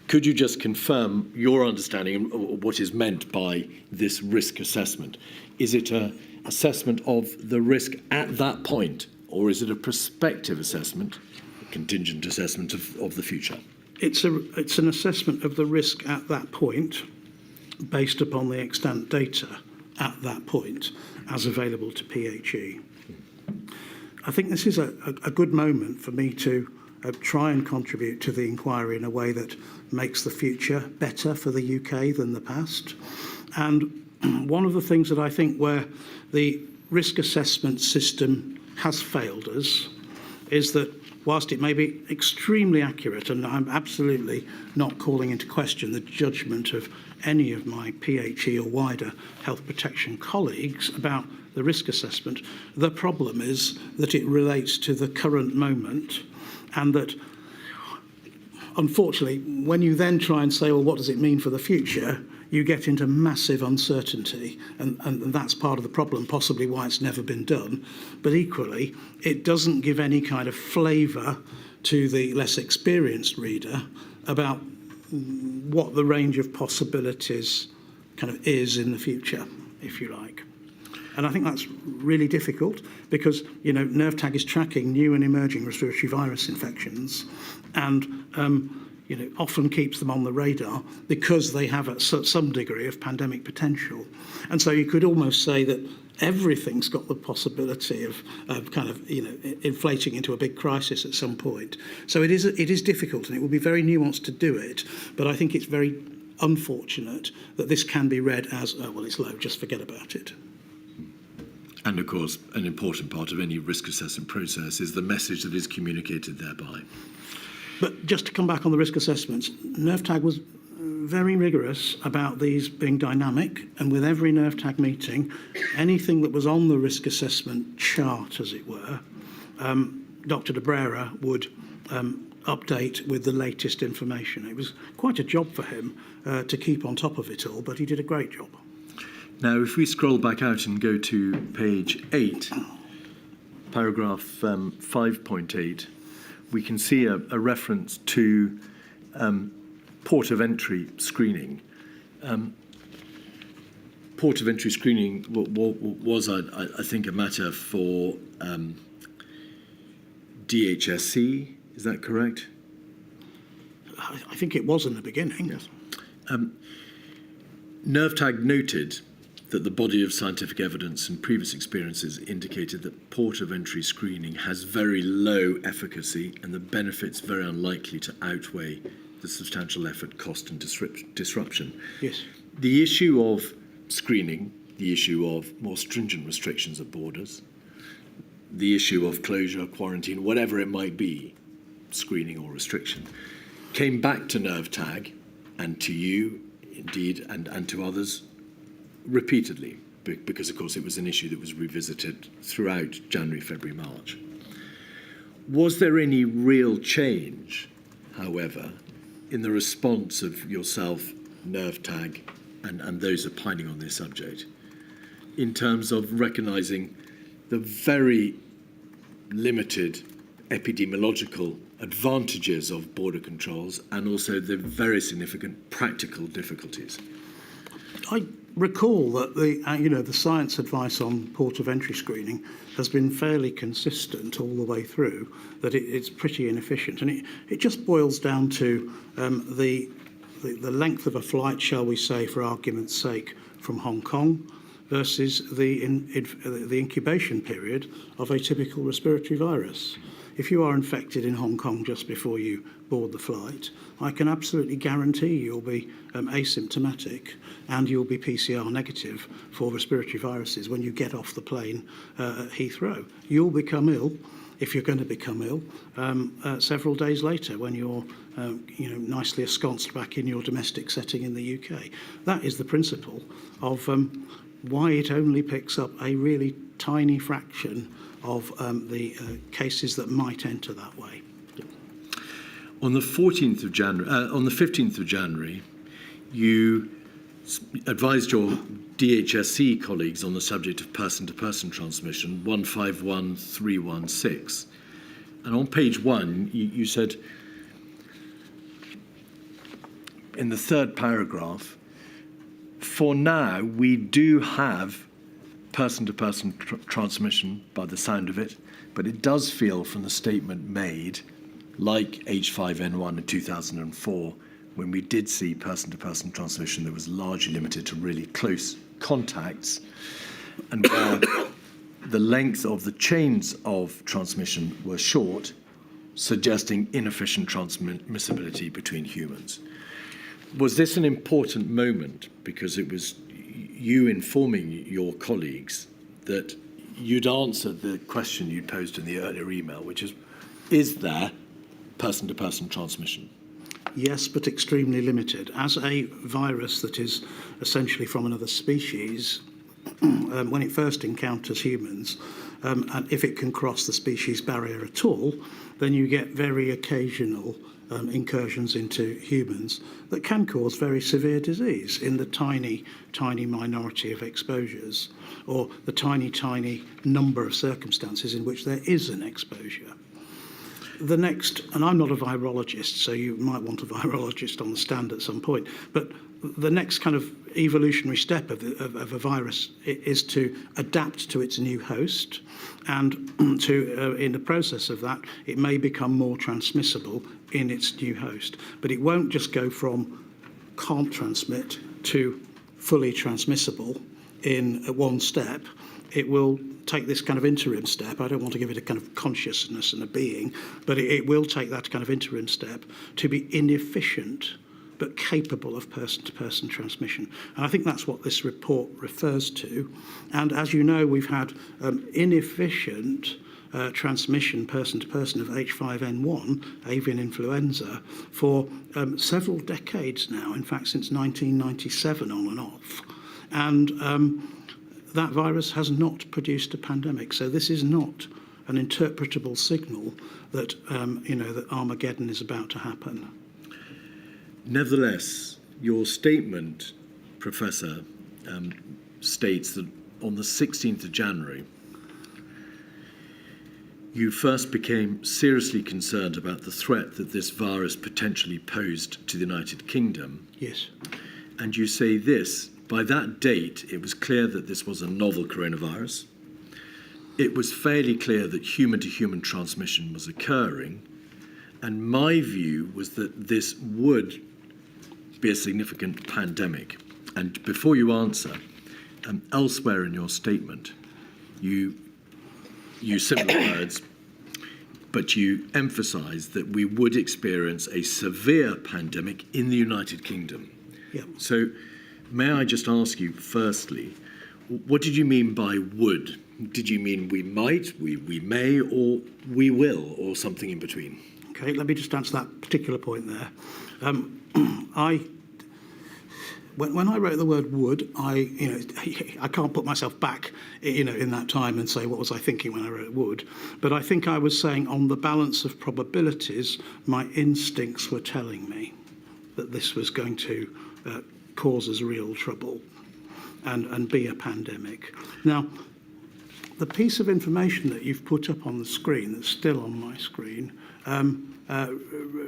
Could you just confirm your understanding of what is meant by this risk assessment? Is it an assessment of the risk at that point, or is it a prospective assessment, a contingent assessment of the future? It's an assessment of the risk at that point, based upon the extant data at that point, as available to PHE. I think this is a good moment for me to try and contribute to the inquiry in a way that makes the future better for the UK than the past. And one of the things that I think where the risk assessment system has failed us is that whilst it may be extremely accurate, and I'm absolutely not calling into question the judgment of any of my PHE or wider health protection colleagues about the risk assessment, the problem is that it relates to the current moment, and that unfortunately when you then try and say, well, what does it mean for the future, you get into massive uncertainty, and that's part of the problem, possibly why it's never been done. But equally, it doesn't give any kind of flavour to the less experienced reader about what the range of possibilities kind of is in the future, if you like. And I think that's really difficult because, you know, NervTag is tracking new and emerging respiratory virus infections and, you know, often keeps them on the radar because they have some degree of pandemic potential. And so you could almost say that everything's got the possibility of kind of, you know, inflating into a big crisis at some point. So it is difficult, and it will be very nuanced to do it. But I think it's very unfortunate that this can be read as, oh, well, it's low, just forget about it. And of course, an important part of any risk assessment process is the message that is communicated thereby. But just to come back on the risk assessments, NervTag was very rigorous about these being dynamic, and with every NervTag meeting, anything that was on the risk assessment chart, as it were, Dr. De Brera would update with the latest information. It was quite a job for him to keep on top of it all, but he did a great job. Now, if we scroll back out and go to page 8, paragraph 5.8, we can see a reference to port of entry screening. Port of entry screening was, I think, a matter for DHSC. Is that correct? I think it was in the beginning. Yes. NervTag noted that the body of scientific evidence and previous experiences indicated that port of entry screening has very low efficacy and the benefits very unlikely to outweigh the substantial effort, cost and disruption. Yes. The issue of screening, the issue of more stringent restrictions at borders, the issue of closure, quarantine, whatever it might be, screening or restriction, came back to NervTag and to you, indeed, and to others repeatedly, because, of course, it was an issue that was revisited throughout January, February, March. Was there any real change, however, in the response of yourself, NervTag, and those opining on this subject, in terms of recognising the very limited epidemiological advantages of border controls and also the very significant practical difficulties? I recall that the science advice on port of entry screening has been fairly consistent all the way through, that it's pretty inefficient. And it just boils down to the length of a flight, shall we say, for argument's sake, from Hong Kong versus the incubation period of a typical respiratory virus. If you are infected in Hong Kong just before you board the flight, I can absolutely guarantee you'll be asymptomatic and you'll be PCR negative for respiratory viruses when you get off the plane at Heathrow. You'll become ill, if you're going to become ill, several days later when you're nicely ensconced back in your domestic setting in the UK. That is the principle of why it only picks up a really tiny fraction of the cases that might enter that way. On the 14th of January, on the 15th of January, you advised your DHSC colleagues on the subject of person-to-person transmission, 151316. And on page 1, you said, in the third paragraph, for now, we do have person-to-person transmission by the sound of it, but it does feel from the statement made like H5N1 in 2004, when we did see person-to-person transmission that was largely limited to really close contacts, and where the length of the chains of transmission were short, suggesting inefficient transmissibility between humans. Was this an important moment because it was you informing your colleagues that you'd answered the question you posed in the earlier email, which is there person-to-person transmission? Yes, but extremely limited. As a virus that is essentially from another species, when it first encounters humans, and if it can cross the species barrier at all, then you get very occasional incursions into humans that can cause very severe disease in the tiny, tiny minority of exposures, or the tiny, tiny number of circumstances in which there is an exposure. the next, and I'm not a virologist, so you might want a virologist on the stand at some point, but the next kind of evolutionary step of a virus is to adapt to its new host, and in the process of that, it may become more transmissible in its new host. But it won't just go from can't transmit to fully transmissible in one step. It will take this kind of interim step. I don't want to give it a kind of consciousness and a being, but it will take that kind of interim step to be inefficient but capable of person-to-person transmission. And I think that's what this report refers to. And as you know, we've had inefficient transmission person-to-person of H5N1, avian influenza, for several decades now, in fact since 1997 on and off. And that virus has not produced a pandemic. So this is not an interpretable signal that, that Armageddon is about to happen. Nevertheless, your statement, Professor, states that on the 16th of January, you first became seriously concerned about the threat that this virus potentially posed to the United Kingdom. Yes. And you say this: by that date, it was clear that this was a novel coronavirus. It was fairly clear that human-to-human transmission was occurring. And my view was that this would be a significant pandemic. And before you answer, elsewhere in your statement, you use similar words, but you emphasise that we would experience a severe pandemic in the United Kingdom. Yeah. So may I just ask you, firstly, what did you mean by would? Did you mean we might, we may, or we will, or something in between? Okay, let me just answer that particular point there. When I wrote the word would, I can't put myself back, in that time and say what was I thinking when I wrote would. But I think I was saying on the balance of probabilities, my instincts were telling me that this was going to cause us real trouble and be a pandemic. Now, the piece of information that you've put up on the screen, that's still on my screen,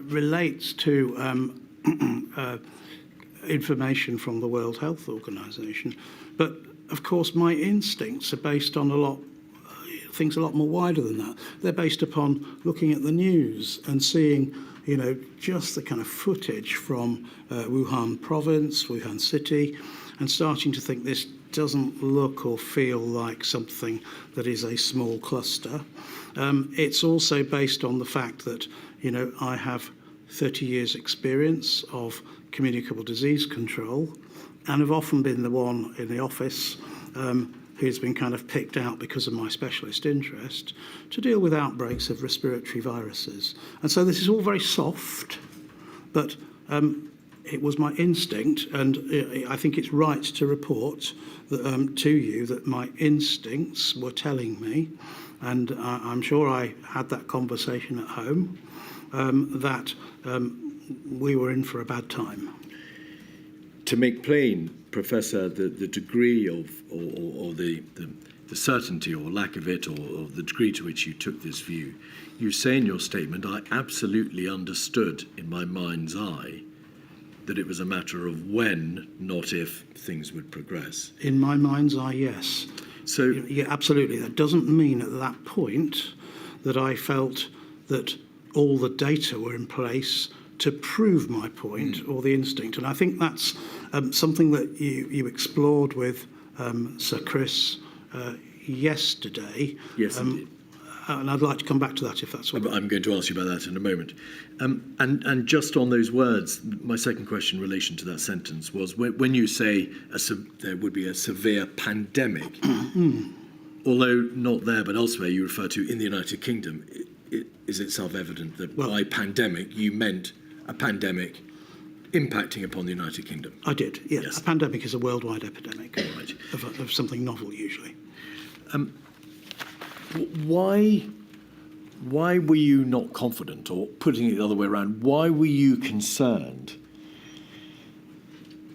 relates to information from the World Health Organization. But of course, my instincts are based on things a lot more wider than that. They're based upon looking at the news and seeing, just the kind of footage from Wuhan province, Wuhan city, and starting to think this doesn't look or feel like something that is a small cluster. It's also based on the fact that, I have 30 years experience of communicable disease control and have often been the one in the office who's been kind of picked out because of my specialist interest to deal with outbreaks of respiratory viruses. And so this is all very soft, but it was my instinct, and I think it's right to report that, to you that my instincts were telling me, and I'm sure I had that conversation at home, that we were in for a bad time. To make plain, Professor, the degree of, or the certainty or lack of it, or the degree to which you took this view, you say in your statement, I absolutely understood in my mind's eye that it was a matter of when, not if, things would progress. In my mind's eye, yes. So, yeah, absolutely. That doesn't mean at that point that I felt that all the data were in place to prove my point or the instinct. And I think that's something that you explored with Sir Chris yesterday. Yes, indeed. And I'd like to come back to that if that's all right. I'm going to ask you about that in a moment. And just on those words, my second question in relation to that sentence was when you say there would be a severe pandemic, although not there but elsewhere you refer to in the United Kingdom, is it self-evident that by pandemic you meant a pandemic impacting upon the United Kingdom? I did, yes. A pandemic is a worldwide epidemic right. of something novel usually. Why were you not confident, or putting it the other way around, why were you concerned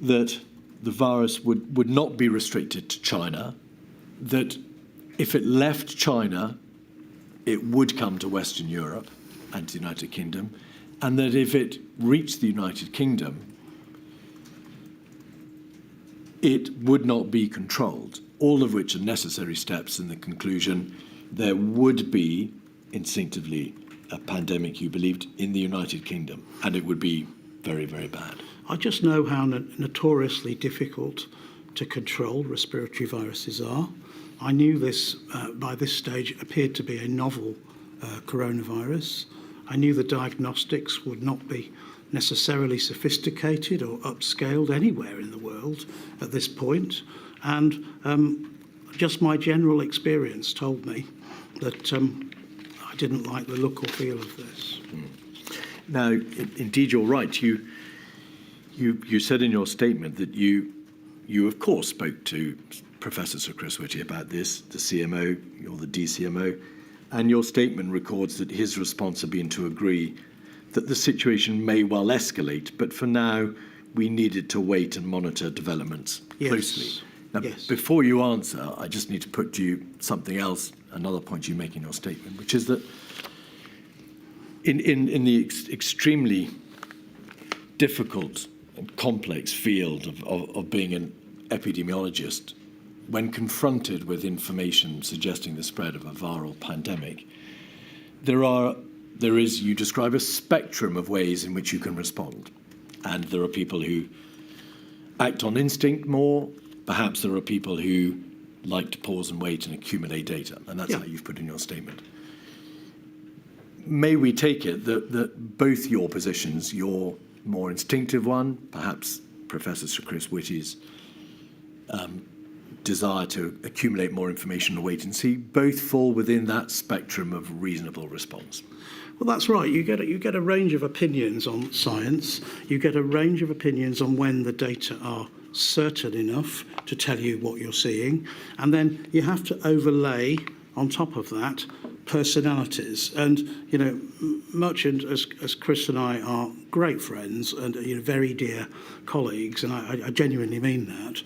that the virus would not be restricted to China, that if it left China, it would come to Western Europe, and to the United Kingdom, and that if it reached the United Kingdom, it would not be controlled, all of which are necessary steps in the conclusion there would be instinctively a pandemic, you believed, in the United Kingdom, and it would be very, very bad. I just know how notoriously difficult to control respiratory viruses are. I knew this by this stage appeared to be a novel coronavirus. I knew the diagnostics would not be necessarily sophisticated or upscaled anywhere in the world at this point. And just my general experience told me that I didn't like the look or feel of this. Now, indeed, you're right. You said in your statement that you of course spoke to Professor Sir Chris Whitty about this, the CMO, you're the DCMO, and your statement records that his response had been to agree that the situation may well escalate, but for now we needed to wait and monitor developments closely. Now, before you answer, I just need to put to you something else, another point you make in your statement, which is that in the extremely difficult and complex field of being an epidemiologist, when confronted with information suggesting the spread of a viral pandemic, there is, you describe a spectrum of ways in which you can respond. And there are people who act on instinct more. Perhaps there are people who like to pause and wait and accumulate data. And that's how you've put in your statement. May we take it that both your positions, your more instinctive one, perhaps Professor Sir Chris Whitty's desire to accumulate more information and wait and see, both fall within that spectrum of reasonable response? Well, that's right. You get a range of opinions on science. You get a range of opinions on when the data are certain enough to tell you what you're seeing. And then you have to overlay on top of that personalities. And, you know, much as Chris and I are great friends and, you know, very dear colleagues, and I genuinely mean that,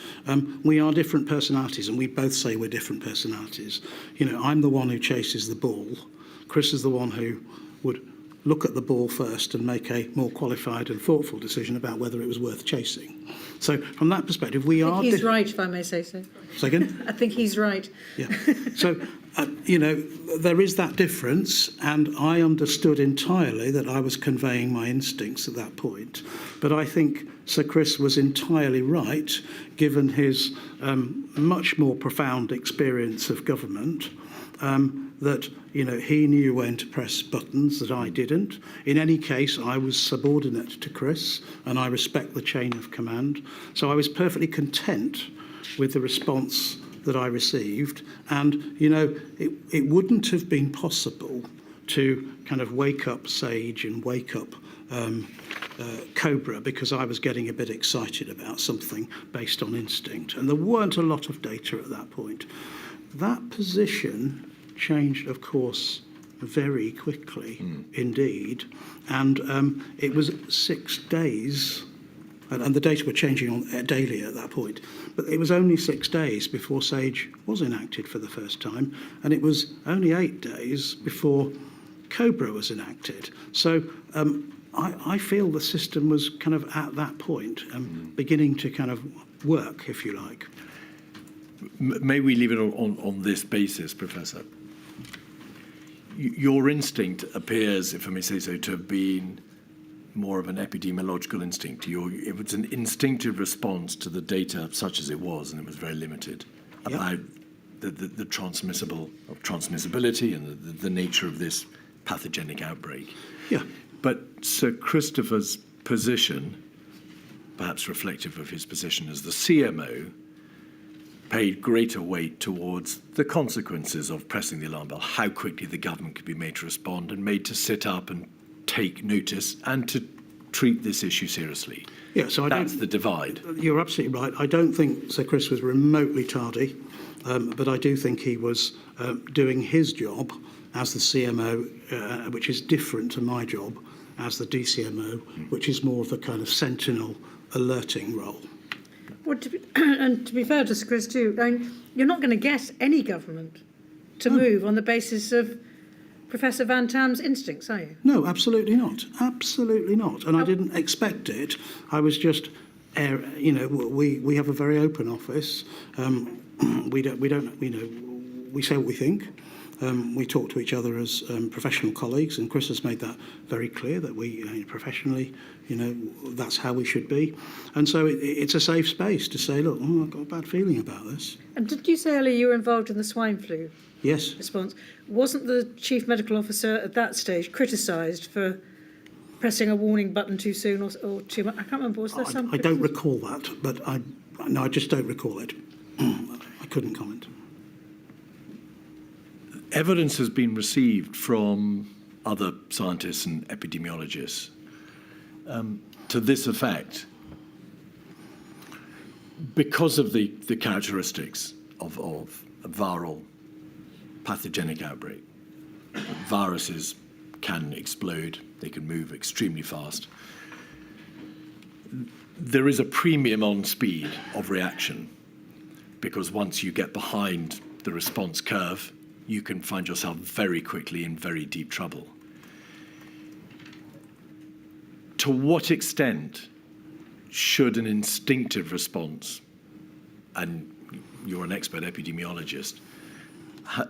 we are different personalities, and we both say we're different personalities. You know, I'm the one who chases the ball. Chris is the one who would look at the ball first and make a more qualified and thoughtful decision about whether it was worth chasing. So from that perspective, we are... He's right, if I may say so. Second? I think he's right. Yeah. So, you know, there is that difference, and I understood entirely that I was conveying my instincts at that point. But I think Sir Chris was entirely right, given his much more profound experience of government, that, you know, he knew when to press buttons that I didn't. In any case, I was subordinate to Chris, and I respect the chain of command. So I was perfectly content with the response that I received. And, you know, it wouldn't have been possible to kind of wake up Sage and wake up Cobra, because I was getting a bit excited about something based on instinct. And there weren't a lot of data at that point. That position changed, of course, very quickly indeed. And it was 6 days, and the data were changing daily at that point, but it was only 6 days before Sage was enacted for the first time, and it was only 8 days before Cobra was enacted. So I feel the system was kind of at that point, beginning to kind of work, if you like. May we leave it on this basis, Professor? Your instinct appears, if I may say so, to have been more of an epidemiological instinct. It was an instinctive response to the data, such as it was, and it was very limited, about the transmissibility and the nature of this pathogenic outbreak. Yeah. But Sir Christopher's position, perhaps reflective of his position as the CMO, paid greater weight towards the consequences of pressing the alarm bell, how quickly the government could be made to respond and made to sit up and take notice and to treat this issue seriously. Yeah, so that's the divide. You're absolutely right. I don't think Sir Chris was remotely tardy, but I do think he was doing his job as the CMO, which is different to my job as the DCMO, which is more of the kind of sentinel alerting role. Well, to be fair to Sir Chris too, I mean, you're not going to get any government to move on the basis of Professor Van-Tam's instincts, are you? No, absolutely not. Absolutely not. And I didn't expect it. I was just, we have a very open office. We don't, we say what we think. We talk to each other as professional colleagues, and Chris has made that very clear that we professionally, that's how we should be. And so it's a safe space to say, look, I've got a bad feeling about this. And did you say earlier you were involved in the swine flu Yes. response? Wasn't the Chief Medical Officer at that stage criticised for pressing a warning button too soon or too much? I can't remember. Was there some I don't criticism? recall that, but I just don't recall it. I couldn't comment. Evidence has been received from other scientists and epidemiologists to this effect. Because of the characteristics of a viral pathogenic outbreak, viruses can explode, they can move extremely fast. There is a premium on speed of reaction, because once you get behind the response curve, you can find yourself very quickly in very deep trouble. To what extent should an instinctive response, and you're an expert epidemiologist,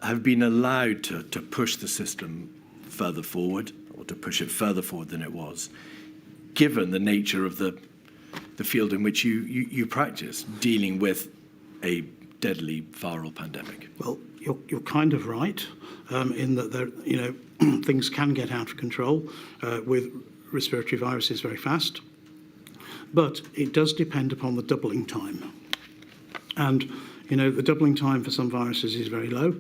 have been allowed to push the system further forward, or to push it further forward than it was, given the nature of the field in which you practice, dealing with a deadly viral pandemic? Well, you're kind of right in that there, things can get out of control with respiratory viruses very fast, but it does depend upon the doubling time. And the doubling time for some viruses is very low.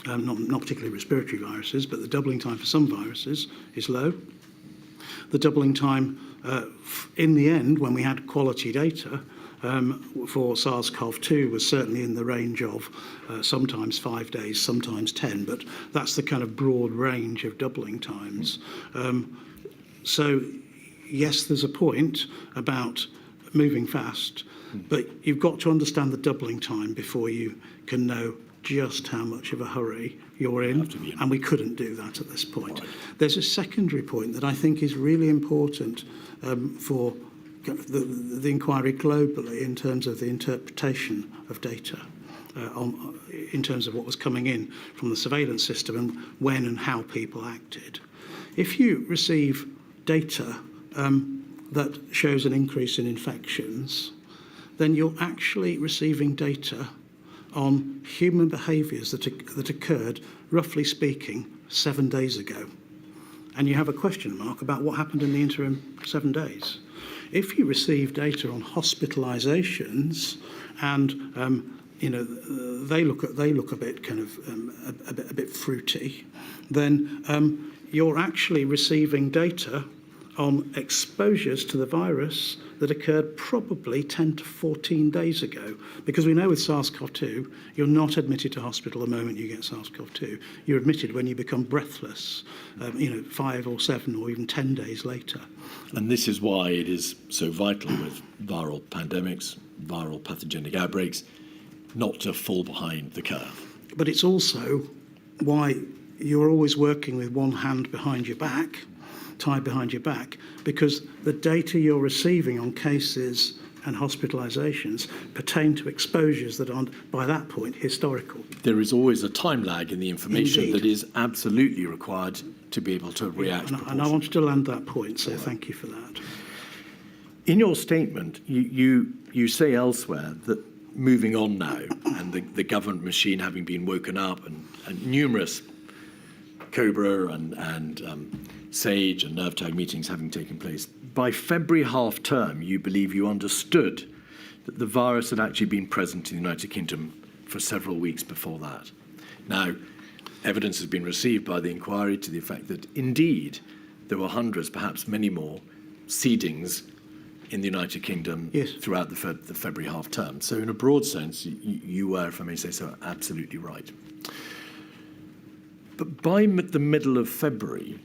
Not particularly respiratory viruses, but the doubling time for some viruses is low. The doubling time, in the end, when we had quality data, for SARS-CoV-2 was certainly in the range of sometimes 5 days, sometimes 10, but that's the kind of broad range of doubling times. So, yes, there's a point about moving fast, but you've got to understand the doubling time before you can know just how much of a hurry you're in, and we couldn't do that at this point. Right. There's a secondary point that I think is really important for the inquiry globally in terms of the interpretation of data, in terms of what was coming in from the surveillance system and when and how people acted. If you receive data that shows an increase in infections, then you're actually receiving data on human behaviours that occurred, roughly speaking, 7 days ago. And you have a question mark about what happened in the interim 7 days. If you receive data on hospitalisations and they look a bit kind of a bit fruity, then you're actually receiving data on exposures to the virus that occurred probably 10 to 14 days ago. Because we know with SARS-CoV-2, you're not admitted to hospital the moment you get SARS-CoV-2. You're admitted when you become breathless, 5 or 7 or even 10 days later. And this is why it is so vital with viral pandemics, viral pathogenic outbreaks, not to fall behind the curve. But it's also why you're always working with one hand behind your back, tied behind your back, because the data you're receiving on cases and hospitalisations pertain to exposures that aren't, by that point, historical. There is always a time lag in the information. Indeed. That is absolutely required to be able to react. And I wanted to land that point, so thank you for that. In your statement, you say elsewhere that moving on now, and the government machine having been woken up, and numerous COBRA and SAGE and NervTag meetings having taken place, by February half term, you believe you understood that the virus had actually been present in the United Kingdom for several weeks before that. Now, evidence has been received by the inquiry to the effect that indeed there were hundreds, perhaps many more, seedings in the United Kingdom throughout the February half term. So in a broad sense, you were, if I may say so, absolutely right. But by the middle of February,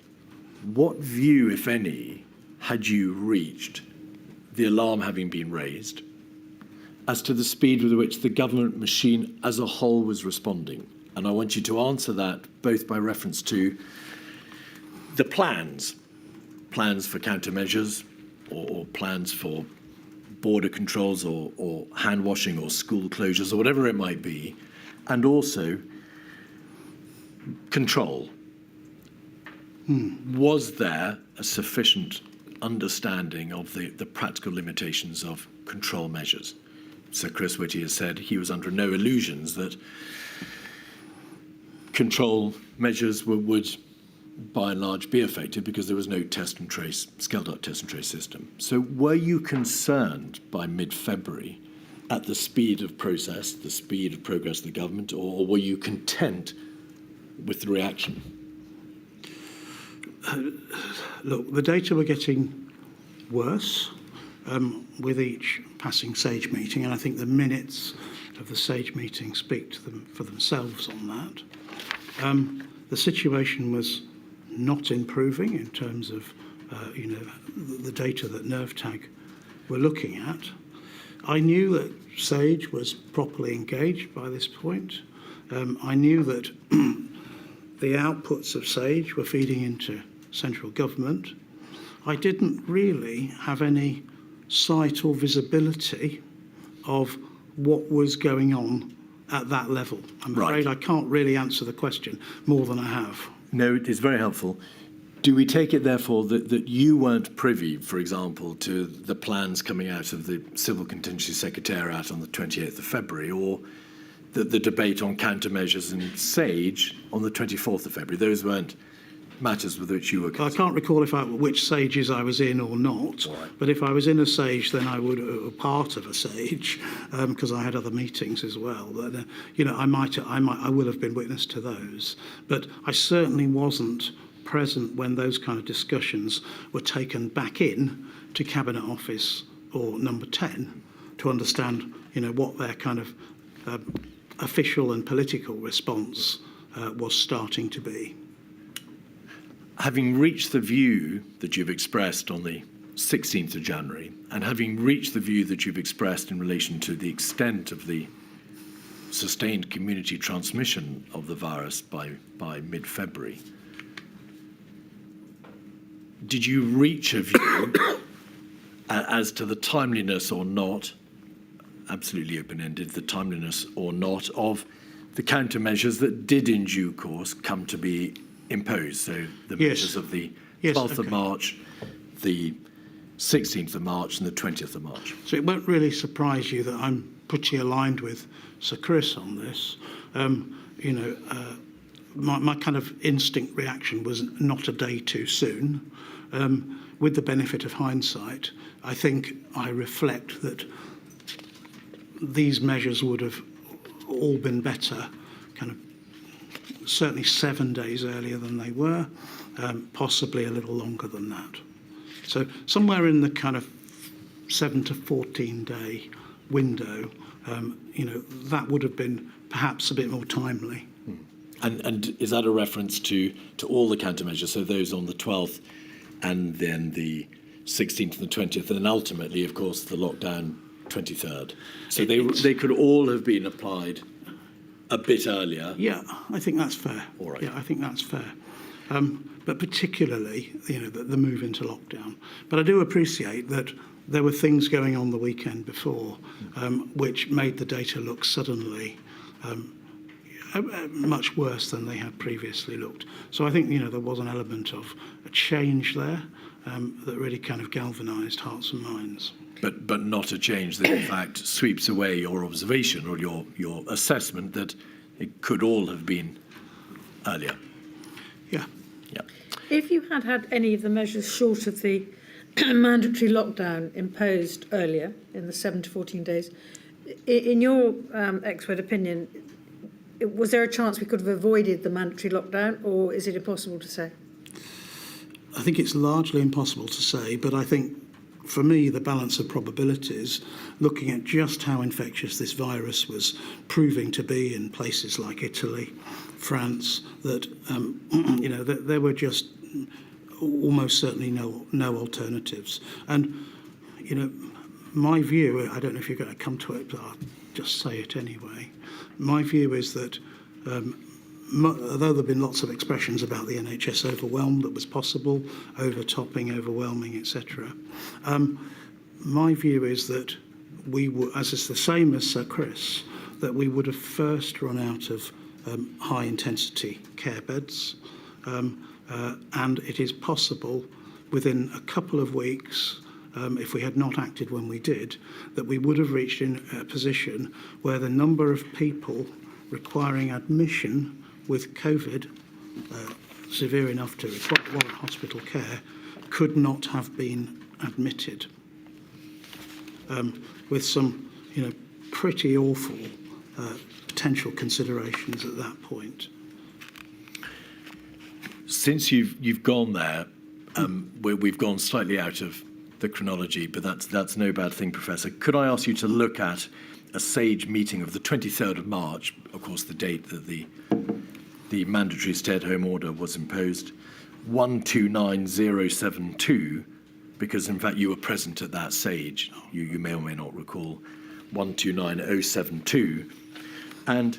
what view, if any, had you reached, the alarm having been raised, as to the speed with which the government machine as a whole was responding? And I want you to answer that both by reference to the plans for countermeasures or plans for border controls or hand washing or school closures or whatever it might be, and also control. Was there a sufficient understanding of the practical limitations of control measures? Sir Chris Whitty has said he was under no illusions that control measures would by and large be effective because there was no test and trace, scaled up test and trace system. So were you concerned by mid-February at the speed of process, the speed of progress of the government, or were you content with the reaction? Look, the data were getting worse with each passing SAGE meeting, and I think the minutes of the SAGE meeting speak to them for themselves on that. The situation was not improving in terms of the data that NervTag were looking at. I knew that SAGE was properly engaged by this point. I knew that the outputs of SAGE were feeding into central government. I didn't really have any sight or visibility of what was going on at that level. I'm afraid I can't really answer the question more than I have. No, it's very helpful. Do we take it, therefore, that you weren't privy, for example, to the plans coming out of the Civil Contingency Secretariat on the 28th of February, or the debate on countermeasures in SAGE on the 24th of February? Those weren't matters with which you were concerned. I can't recall which SAGEs I was in or not, but if I was in a SAGE, then I would part of a SAGE because I had other meetings as well. But I will have been witness to those, but I certainly wasn't present when those kind of discussions were taken back in to Cabinet Office or Number 10 to understand, what their kind of official and political response was starting to be. Having reached the view that you've expressed on the 16th of January, and having reached the view that you've expressed in relation to the extent of the sustained community transmission of the virus by mid-February, did you reach a view as to the timeliness or not, absolutely open-ended, the timeliness or not of the countermeasures that did in due course come to be imposed? So the measures of the 12th of March, the 16th of March and the 20th of March. So it won't really surprise you that I'm pretty aligned with Sir Chris on this. My kind of instinct reaction was not a day too soon. With the benefit of hindsight, I think I reflect that these measures would have all been better, kind of certainly 7 days earlier than they were, possibly a little longer than that. So somewhere in the kind of 7 to 14 day window, that would have been perhaps a bit more timely. And is that a reference to all the countermeasures, so those on the 12th and then the 16th and the 20th, and then ultimately, of course, the lockdown 23rd? So they could all have been applied a bit earlier? Yeah, I think that's fair. All right. Yeah, I think that's fair. But particularly, the move into lockdown. But I do appreciate that there were things going on the weekend before which made the data look suddenly much worse than they had previously looked. So I think, there was an element of a change there that really kind of galvanised hearts and minds. But not a change that, in fact, sweeps away your observation or your assessment that it could all have been earlier. Yeah. Yeah. If you had had any of the measures short of the mandatory lockdown imposed earlier in the 7 to 14 days, in your expert opinion, was there a chance we could have avoided the mandatory lockdown, or is it impossible to say? I think it's largely impossible to say, but I think for me, the balance of probabilities, looking at just how infectious this virus was proving to be in places like Italy, France, that there were just almost certainly no alternatives. And my view, I don't know if you're going to come to it, but I'll just say it anyway. My view is that Although there have been lots of expressions about the NHS overwhelmed, that was possible, overtopping, overwhelming, etc. My view is that we would, as is the same as Sir Chris, that we would have first run out of high-intensity care beds, and it is possible within a couple of weeks, if we had not acted when we did, that we would have reached in a position where the number of people requiring admission with COVID, severe enough to warrant hospital care, could not have been admitted. With some, pretty awful potential considerations at that point. Since you've gone there, we've gone slightly out of the chronology, but that's no bad thing, Professor. Could I ask you to look at a SAGE meeting of the 23rd of March, of course, the date that the mandatory stay-at-home order was imposed, 129072, because in fact you were present at that SAGE. You may or may not recall 129072, and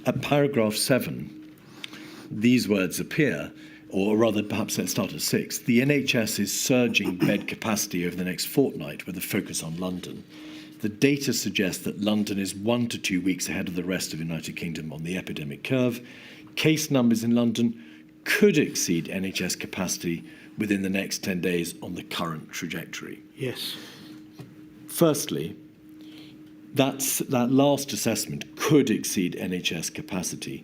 at paragraph 7, these words appear. Or rather, perhaps let's start at 6. The NHS is surging bed capacity over the next fortnight with a focus on London. The data suggests that London is 1 to 2 weeks ahead of the rest of the United Kingdom on the epidemic curve. Case numbers in London could exceed NHS capacity within the next 10 days on the current trajectory. Yes. Firstly, that last assessment could exceed NHS capacity.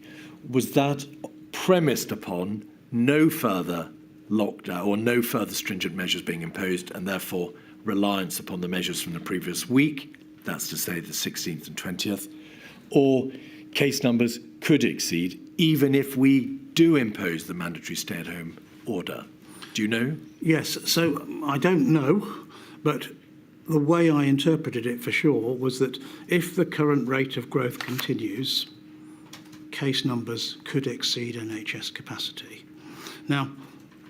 Was that premised upon no further lockdown or no further stringent measures being imposed, and therefore reliance upon the measures from the previous week, that's to say the 16th and 20th, or case numbers could exceed even if we do impose the mandatory stay-at-home order? Do you know? Yes, so I don't know, but the way I interpreted it for sure was that if the current rate of growth continues, case numbers could exceed NHS capacity. Now,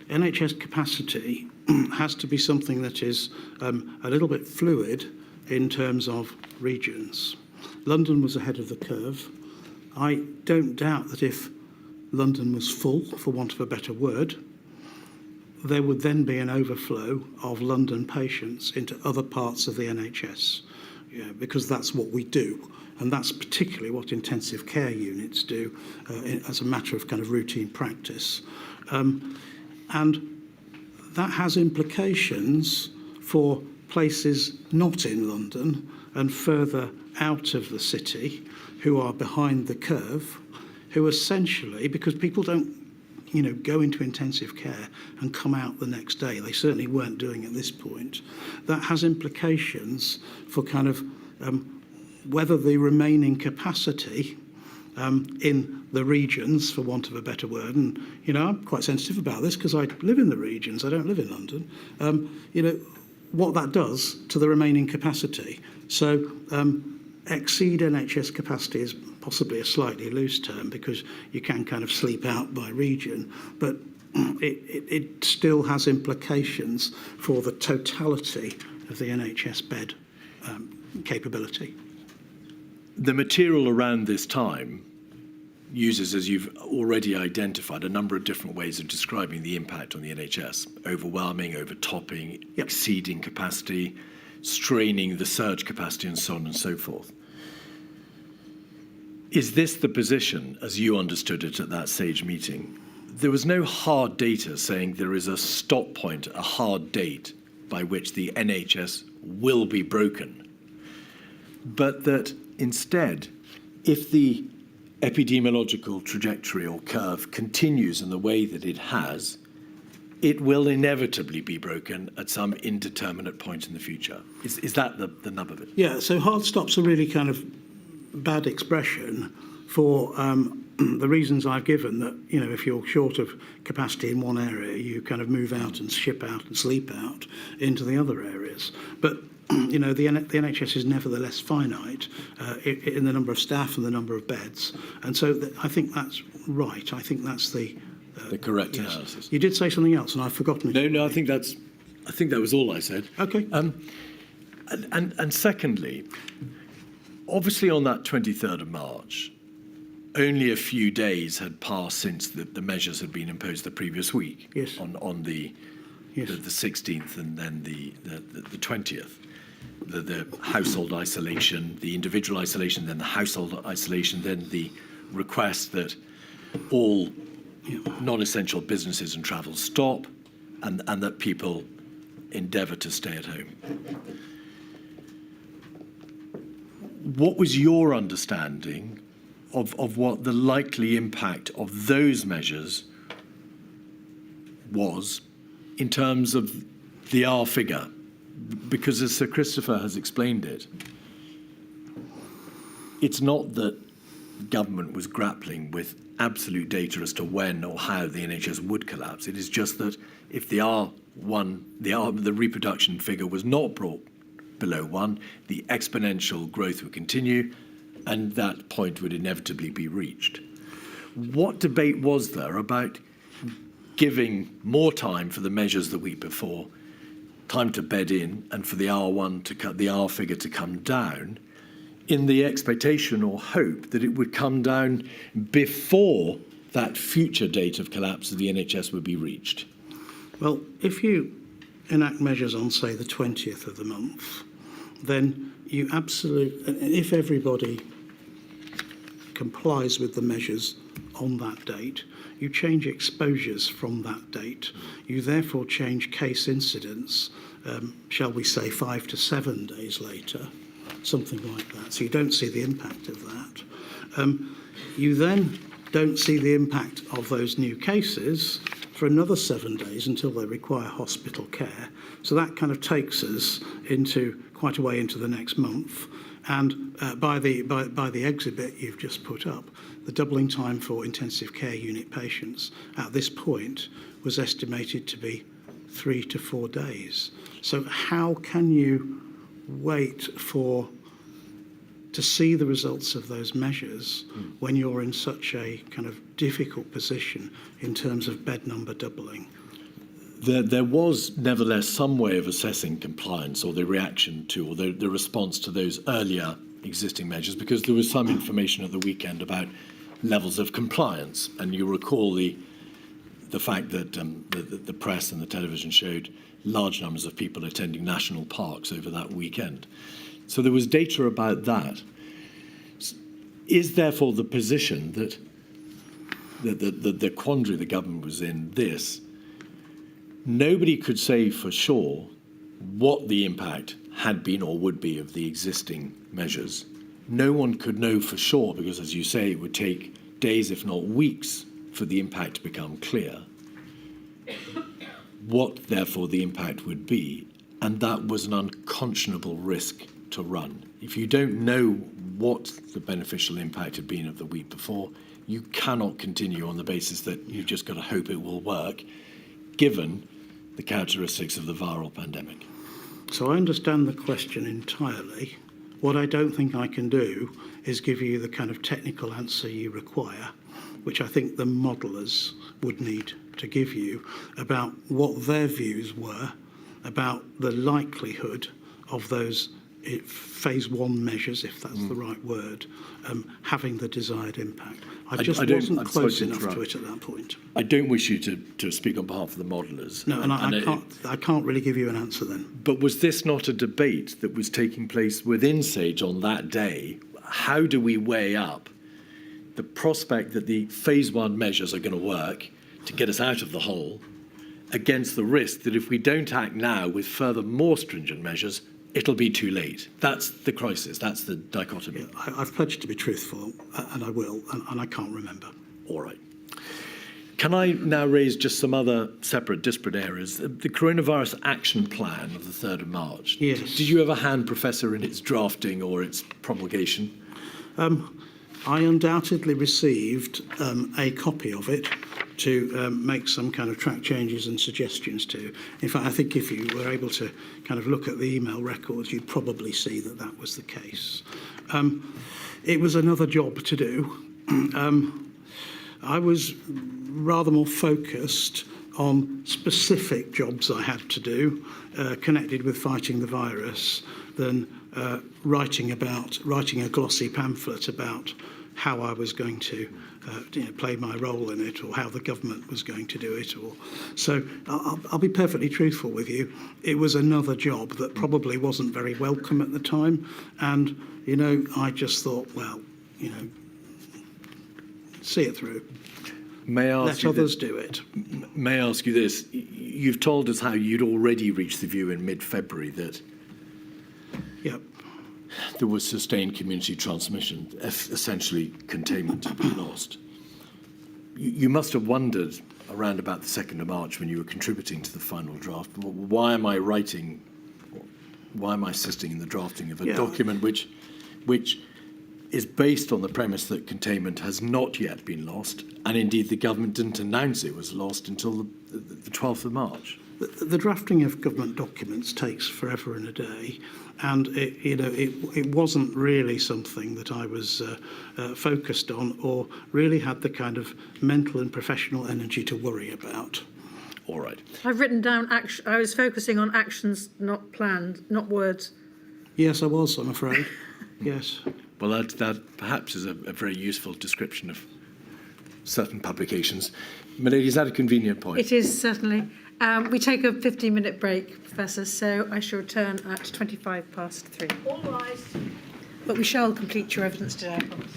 NHS capacity has to be something that is a little bit fluid in terms of regions. London was ahead of the curve. I don't doubt that if London was full, for want of a better word, there would then be an overflow of London patients into other parts of the NHS, because that's what we do. And that's particularly what intensive care units do as a matter of kind of routine practice. And that has implications for places not in London and further out of the city who are behind the curve, who essentially, because people don't go into intensive care and come out the next day, they certainly weren't doing at this point, that has implications for kind of whether the remaining capacity in the regions, for want of a better word, and I'm quite sensitive about this because I live in the regions, I don't live in London, what that does to the remaining capacity. So exceed NHS capacity is possibly a slightly loose term because you can kind of sleep out by region, but it still has implications for the totality of the NHS bed capability. The material around this time uses, as you've already identified, a number of different ways of describing the impact on the NHS. Overwhelming, overtopping, exceeding capacity, straining the surge capacity, and so on and so forth. Is this the position, as you understood it at that SAGE meeting? There was no hard data saying there is a stop point, a hard date by which the NHS will be broken, but that instead, if the epidemiological trajectory or curve continues in the way that it has, it will inevitably be broken at some indeterminate point in the future. Is that the nub of it? Yeah, so hard stops are really kind of bad expression for the reasons I've given, that if you're short of capacity in one area, you kind of move out and ship out and sleep out into the other areas. But the NHS is nevertheless finite in the number of staff and the number of beds, and so I think that's right. I think that's the correct analysis. You did say something else, and I've forgotten it. No, I think that was all I said. Okay. And secondly, obviously on that 23rd of March, only a few days had passed since the measures had been imposed the previous week. Yes. On the 16th and then the 20th. The household isolation, the individual isolation, then the household isolation, then the request that all non-essential businesses and travel stop, and that people endeavour to stay at home. What was your understanding of what the likely impact of those measures was in terms of the R figure? Because as Sir Christopher has explained it, it's not that government was grappling with absolute data as to when or how the NHS would collapse. It is just that if the the reproduction figure was not brought below 1, the exponential growth would continue, and that point would inevitably be reached. What debate was there about giving more time for the measures the week before, time to bed in, and for the the R figure to come down, in the expectation or hope that it would come down before that future date of collapse of the NHS would be reached? Well, if you enact measures on, say, the 20th of the month, then you if everybody complies with the measures on that date, you change exposures from that date. You therefore change case incidence, shall we say, 5 to 7 days later, something like that. So you don't see the impact of that. You then don't see the impact of those new cases for another 7 days until they require hospital care. So that kind of takes us into quite a way into the next month. And by the exhibit you've just put up, the doubling time for intensive care unit patients at this point was estimated to be 3 to 4 days. So how can you wait to see the results of those measures when you're in such a kind of difficult position in terms of bed number doubling? There was nevertheless some way of assessing compliance or the reaction to or the response to those earlier existing measures, because there was some information at the weekend about levels of compliance. And you recall the fact that the press and the television showed large numbers of people attending national parks over that weekend. So there was data about that. Is therefore the position that the quandary the government was in this, nobody could say for sure what the impact had been or would be of the existing measures. No one could know for sure because, as you say, it would take days, if not weeks, for the impact to become clear. What, therefore, the impact would be, and that was an unconscionable risk to run. If you don't know what the beneficial impact had been of the week before, you cannot continue on the basis that you've just got to hope it will work, given the characteristics of the viral pandemic. So I understand the question entirely. What I don't think I can do is give you the kind of technical answer you require, which I think the modellers would need to give you about what their views were about the likelihood of those phase 1 measures, if that's the right word, having the desired impact. I just wasn't close enough to it at that point. I don't wish you to speak on behalf of the modellers. No, and I can't really give you an answer then. But was this not a debate that was taking place within SAGE on that day? How do we weigh up the prospect that the phase 1 measures are going to work to get us out of the hole against the risk that if we don't act now with further more stringent measures, it'll be too late? That's the crisis. That's the dichotomy. Yeah, I've pledged to be truthful, and I will, and I can't remember. All right. Can I now raise just some other separate, disparate areas? The Coronavirus Action Plan of the 3rd of March. Yes. Did you have a hand, Professor, in its drafting or its promulgation? I undoubtedly received a copy of it to make some kind of track changes and suggestions to. In fact, I think if you were able to kind of look at the email records, you'd probably see that that was the case. It was another job to do. I was rather more focused on specific jobs I had to do connected with fighting the virus than writing a glossy pamphlet about how I was going to play my role in it, or how the government was going to do it. So I'll be perfectly truthful with you. It was another job that probably wasn't very welcome at the time. And, I just thought, well, see it through. May I ask Let others do it. May I ask you this? You've told us how you'd already reached the view in mid-February that Yep. there was sustained community transmission, essentially containment had been lost. You must have wondered around about the 2nd of March when you were contributing to the final draft, why am I assisting in the drafting of a document which is based on the premise that containment has not yet been lost, and indeed the government didn't announce it was lost until the 12th of March. The drafting of government documents takes forever and a day, and it wasn't really something that I was focused on or really had the kind of mental and professional energy to worry about. All right. I've written down action. I was focusing on actions, not plans, not words. Yes, I was, I'm afraid. Yes. Well, that perhaps is a very useful description of certain publications. Milady, is that a convenient point? It is, certainly. We take a 15-minute break, Professor, so I shall return at 3:25. All rise. But we shall complete your evidence today, I promise.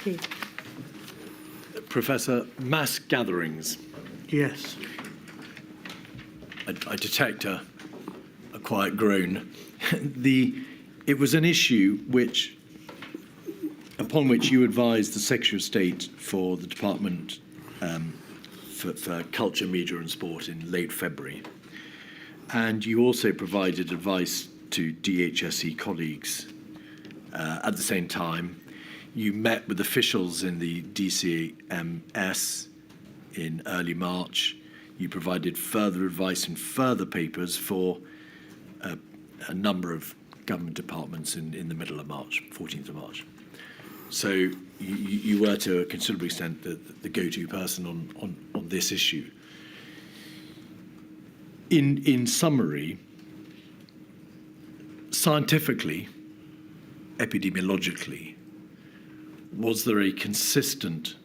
Keith. Professor, mass gatherings. Yes. I detect a quiet groan. It was an issue upon which you advised the Secretary of State for the Department for Culture, Media and Sport in late February. And you also provided advice to DHSE colleagues at the same time. You met with officials in the DCMS in early March. You provided further advice and further papers for a number of government departments in the middle of March, 14th of March. So you were to a considerable extent the go-to person on this issue. In summary, scientifically, epidemiologically, was there a consistent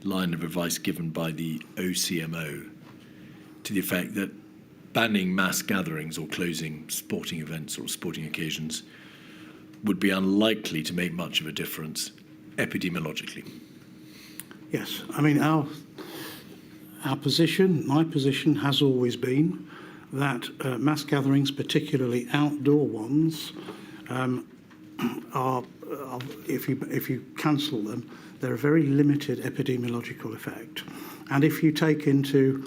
line of advice given by the OCMO to the effect that banning mass gatherings or closing sporting events or sporting occasions would be unlikely to make much of a difference epidemiologically? Yes. I mean, our position, my position, has always been that mass gatherings, particularly outdoor ones, are if you cancel them, they're a very limited epidemiological effect. And if you take into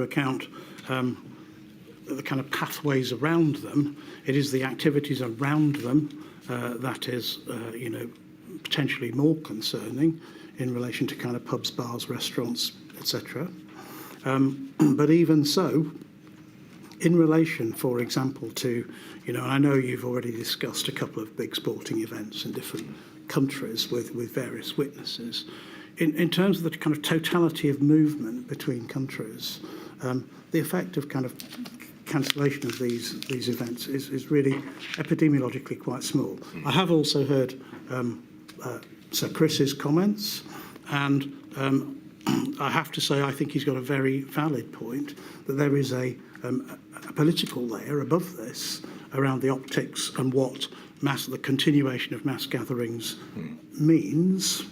account the kind of pathways around them, it is the activities around them that is, potentially more concerning in relation to kind of pubs, bars, restaurants, etc. But even so, in relation, for example, to, and I know you've already discussed a couple of big sporting events in different countries with various witnesses. In terms of the kind of totality of movement between countries, the effect of kind of cancellation of these events is really epidemiologically quite small. I have also heard Sir Chris's comments, and I have to say I think he's got a very valid point that there is a political layer above this around the optics and what the continuation of mass gatherings means,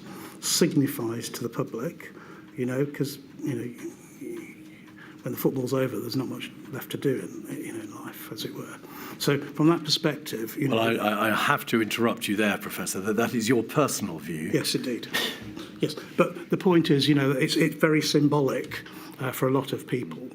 signifies to the public, because when the football's over, there's not much left to do in life, as it were. So from that perspective, Well, I have to interrupt you there, Professor. That is your personal view. Yes, indeed. Yes, but the point is, it's very symbolic for a lot of people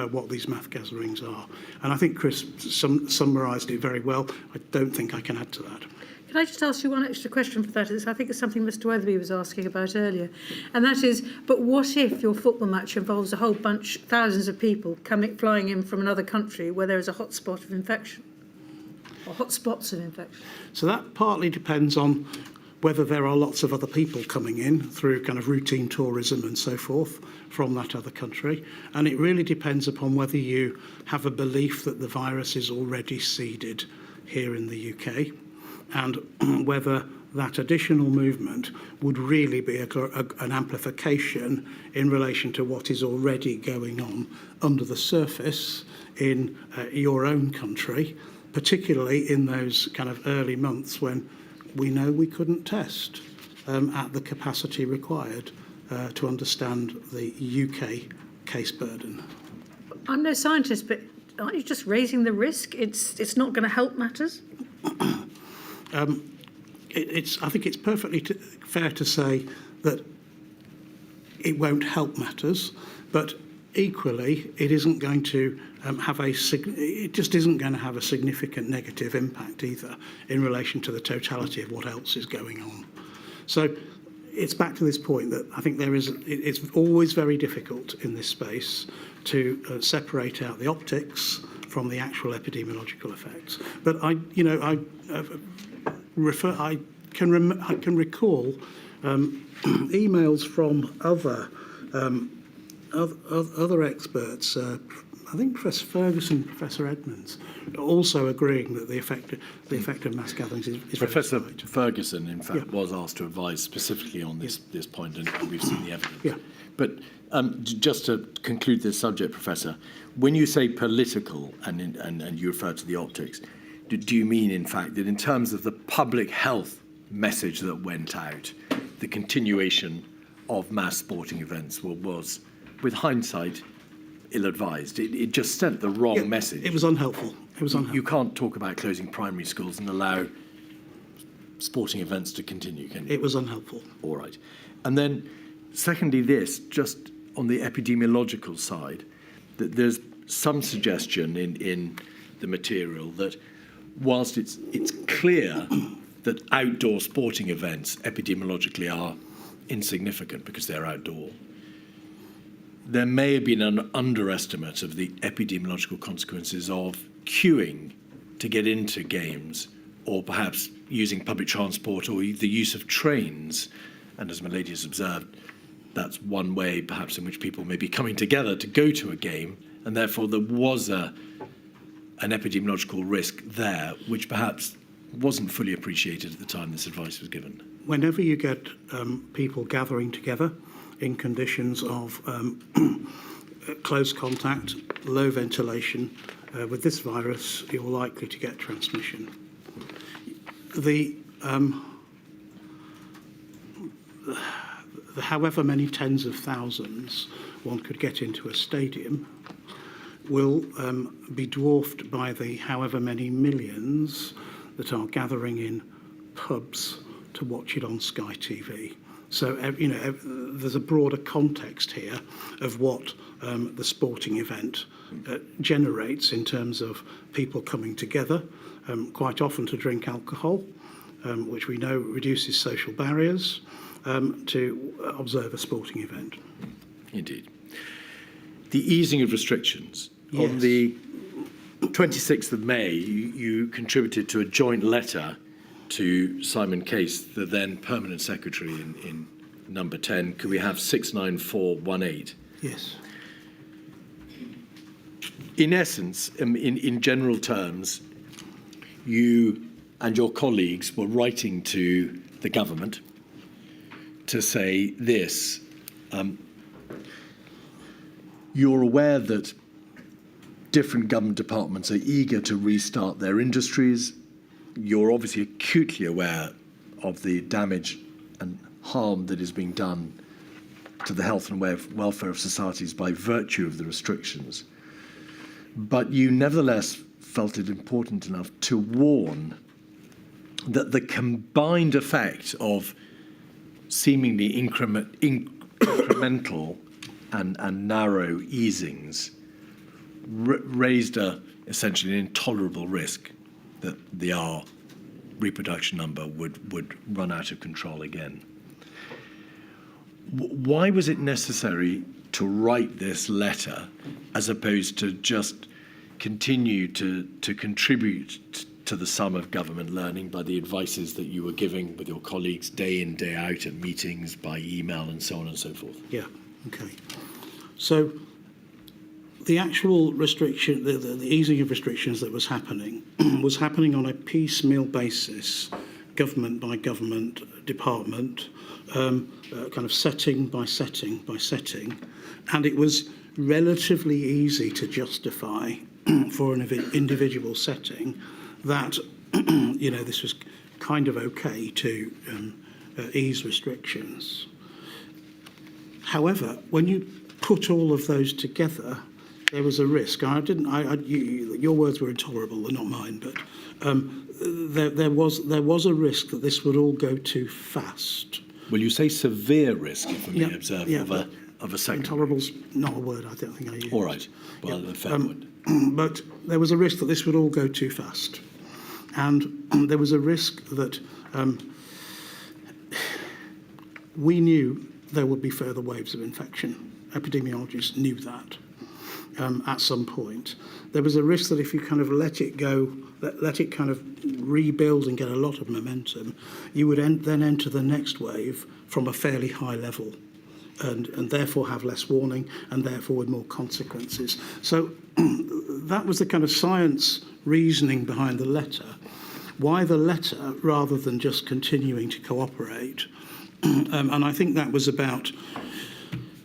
what these mass gatherings are. And I think Chris summarised it very well. I don't think I can add to that. Can I just ask you one extra question for that? I think it's something Mr. Weatherby was asking about earlier. And that is, but what if your football match involves a whole bunch, thousands of people flying in from another country where there is a hotspot of infection? Or hotspots of infection? So that partly depends on whether there are lots of other people coming in through kind of routine tourism and so forth from that other country. And it really depends upon whether you have a belief that the virus is already seeded here in the UK, and whether that additional movement would really be an amplification in relation to what is already going on under the surface in your own country, particularly in those kind of early months when we know we couldn't test at the capacity required to understand the UK case burden. I'm no scientist, but aren't you just raising the risk? It's not going to help matters? I think it's perfectly fair to say that it won't help matters, but equally, it isn't going to it just isn't going to have a significant negative impact either in relation to the totality of what else is going on. So it's back to this point that I think it's always very difficult in this space to separate out the optics from the actual epidemiological effects. But I can recall emails from other experts. I think Professor Ferguson, Professor Edmonds, also agreeing that the effect of mass gatherings is Professor Ferguson, in fact, was asked to advise specifically on this point, and we've seen the evidence. Yeah. But just to conclude this subject, Professor, when you say political and you refer to the optics, do you mean, in fact, that in terms of the public health message that went out, the continuation of mass sporting events was, with hindsight, ill-advised. It just sent the wrong message. It was unhelpful. It was unhelpful. You can't talk about closing primary schools and allow sporting events to continue, can you? It was unhelpful. All right. And then, secondly, this, just on the epidemiological side, that there's some suggestion in the material that whilst it's clear that outdoor sporting events epidemiologically are insignificant because they're outdoor, there may have been an underestimate of the epidemiological consequences of queuing to get into games, or perhaps using public transport or the use of trains. And as my lady has observed, that's one way perhaps in which people may be coming together to go to a game, and therefore there was an epidemiological risk there, which perhaps wasn't fully appreciated at the time this advice was given. Whenever you get people gathering together in conditions of close contact, low ventilation, with this virus, you're likely to get transmission. The however many tens of thousands one could get into a stadium will be dwarfed by the however many millions that are gathering in pubs to watch it on Sky TV. So, there's a broader context here of what the sporting event generates in terms of people coming together, quite often to drink alcohol, which we know reduces social barriers, to observe a sporting event. Indeed. The easing of restrictions. Yes. On the 26th of May, you contributed to a joint letter to Simon Case, the then permanent secretary in number 10. Could we have 69418? Yes. In essence, in general terms, you and your colleagues were writing to the government to say this. You're aware that different government departments are eager to restart their industries. You're obviously acutely aware of the damage and harm that is being done to the health and welfare of societies by virtue of the restrictions. But you nevertheless felt it important enough to warn that the combined effect of seemingly incremental and narrow easings raised essentially an intolerable risk that the R reproduction number would run out of control again. Why was it necessary to write this letter as opposed to just continue to contribute to the sum of government learning by the advices that you were giving with your colleagues day in, day out at meetings, by email and so on and so forth? Yeah, okay. So the actual restriction, the easing of restrictions that was happening on a piecemeal basis, government by government, department, kind of setting by setting by setting, and it was relatively easy to justify for an individual setting that this was kind of okay to ease restrictions. There when you put all of those together, there was a risk. Your words were intolerable, they're not mine, but there was a risk that this would all go too fast. Will you say severe risk, if I may observe, of a second? Intolerable's not a word I don't think I use. All right. Well, a fair point. But there was a risk that this would all go too fast. And there was a risk that we knew there would be further waves of infection. Epidemiologists knew that at some point. There was a risk that if you kind of let it go, let it kind of rebuild and get a lot of momentum, you would then enter the next wave from a fairly high level and therefore have less warning and therefore with more consequences. So that was the kind of science reasoning behind the letter. Why the letter rather than just continuing to cooperate? And I think that was about,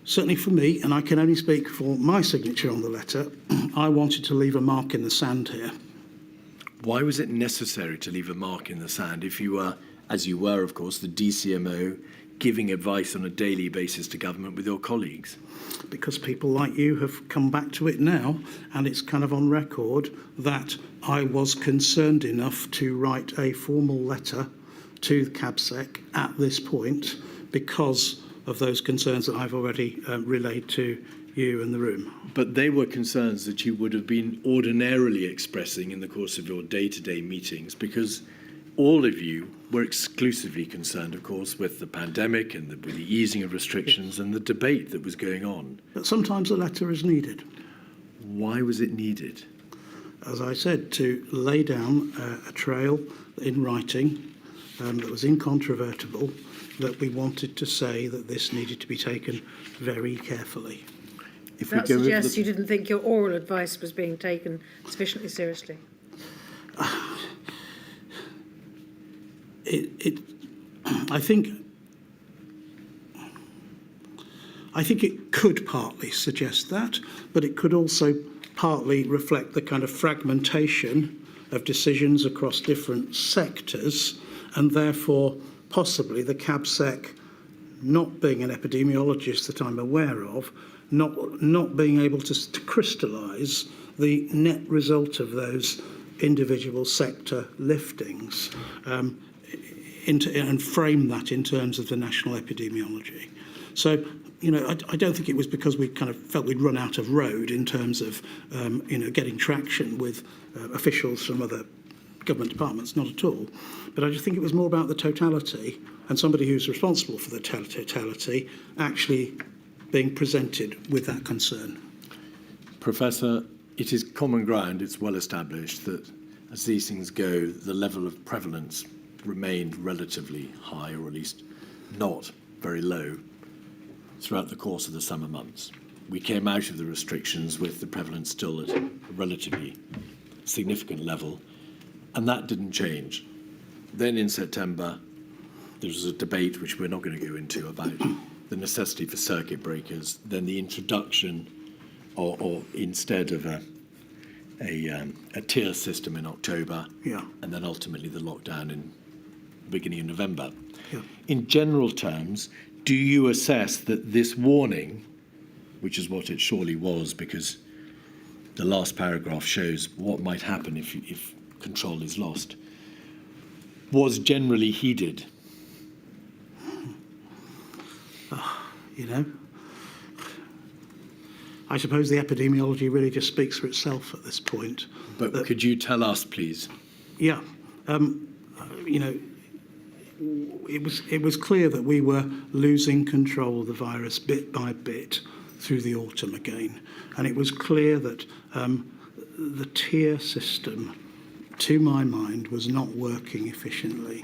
certainly for me, and I can only speak for my signature on the letter, I wanted to leave a mark in the sand here. Why was it necessary to leave a mark in the sand if you were as you were, of course, the DCMO, giving advice on a daily basis to government with your colleagues? Because people like you have come back to it now, and it's kind of on record that I was concerned enough to write a formal letter to the CABSEC at this point because of those concerns that I've already relayed to you and the room. But they were concerns that you would have been ordinarily expressing in the course of your day-to-day meetings, because all of you were exclusively concerned, of course, with the pandemic and with the easing of restrictions and the debate that was going on. But sometimes a letter is needed. Why was it needed? As I said, to lay down a trail in writing that was incontrovertible, that we wanted to say that this needed to be taken very carefully. If that suggests you didn't think your oral advice was being taken sufficiently seriously. I think it could partly suggest that, but it could also partly reflect the kind of fragmentation of decisions across different sectors, and therefore possibly the CABSEC, not being an epidemiologist that I'm aware of, not being able to crystallise the net result of those individual sector liftings and frame that in terms of the national epidemiology. So, I don't think it was because we kind of felt we'd run out of road in terms of, getting traction with officials from other government departments, not at all. But I just think it was more about the totality, and somebody who's responsible for the totality actually being presented with that concern. Professor, it is common ground, it's well established, that as these things go, the level of prevalence remained relatively high, or at least not very low, throughout the course of the summer months. We came out of the restrictions with the prevalence still at a relatively significant level, and that didn't change. Then in September, there was a debate, which we're not going to go into, about the necessity for circuit breakers, then the introduction, or instead of a tier system in October, and then ultimately the lockdown in the beginning of November. Yeah. In general terms, do you assess that this warning, which is what it surely was, because the last paragraph shows what might happen if control is lost, was generally heeded? I suppose the epidemiology really just speaks for itself at this point. But could you tell us, please? Yeah. It was clear that we were losing control of the virus bit by bit through the autumn again. And it was clear that the tier system, to my mind, was not working efficiently.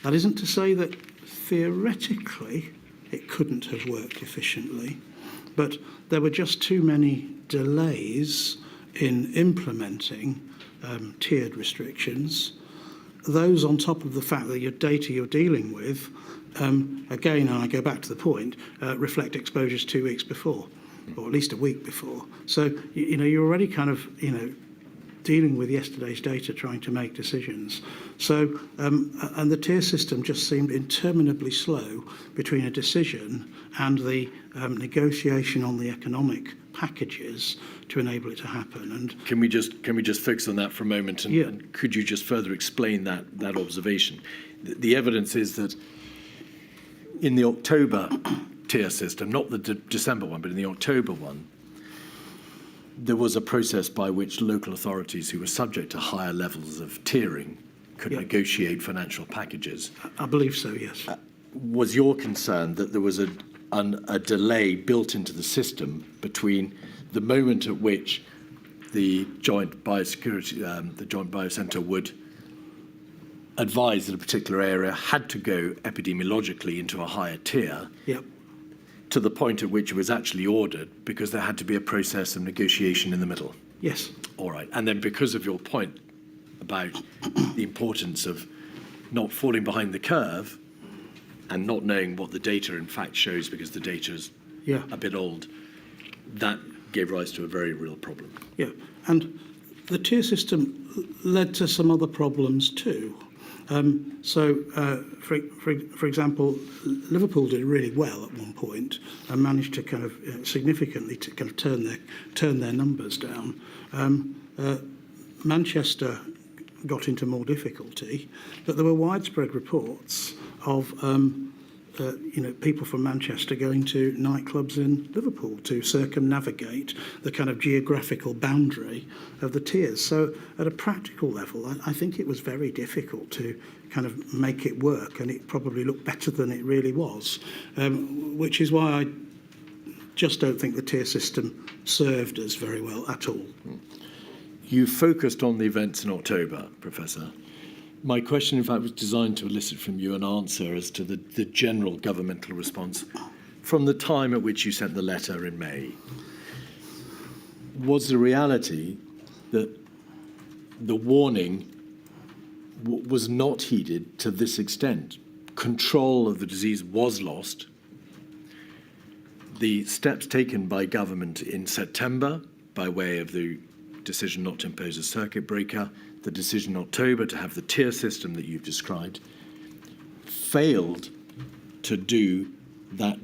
That isn't to say that theoretically it couldn't have worked efficiently, but there were just too many delays in implementing tiered restrictions. Those on top of the fact that your data you're dealing with, again, and I go back to the point, reflect exposures 2 weeks before, or at least a week before. So, you're already kind of, dealing with yesterday's data, trying to make decisions. So, and the tier system just seemed interminably slow between a decision and the negotiation on the economic packages to enable it to happen. And can we just focus on that for a moment? And could you just further explain that observation? The evidence is that in the October tier system, not the December one, but in the October one, there was a process by which local authorities who were subject to higher levels of tiering could negotiate financial packages. I believe so, yes. Was your concern that there was a delay built into the system between the moment at which the joint biosecurity, the joint biocentre would advise that a particular area had to go epidemiologically into a higher tier, to the point at which it was actually ordered, because there had to be a process of negotiation in the middle? Yes. All right. And then because of your point about the importance of not falling behind the curve and not knowing what the data in fact shows, because the data is a bit old, that gave rise to a very real problem. Yeah, and the tier system led to some other problems too. For example, Liverpool did really well at one point and managed to kind of significantly to kind of turn their numbers down. Manchester got into more difficulty, but there were widespread reports of people from Manchester going to nightclubs in Liverpool to circumnavigate the kind of geographical boundary of the tiers. So at a practical level, I think it was very difficult to kind of make it work, and it probably looked better than it really was, which is why I just don't think the tier system served us very well at all. You focused on the events in October, Professor. My question, in fact, was designed to elicit from you an answer as to the general governmental response from the time at which you sent the letter in May. Was the reality that the warning was not heeded to this extent? Control of the disease was lost. The steps taken by government in September, by way of the decision not to impose a circuit breaker, the decision in October to have the tier system that you've described, failed to do that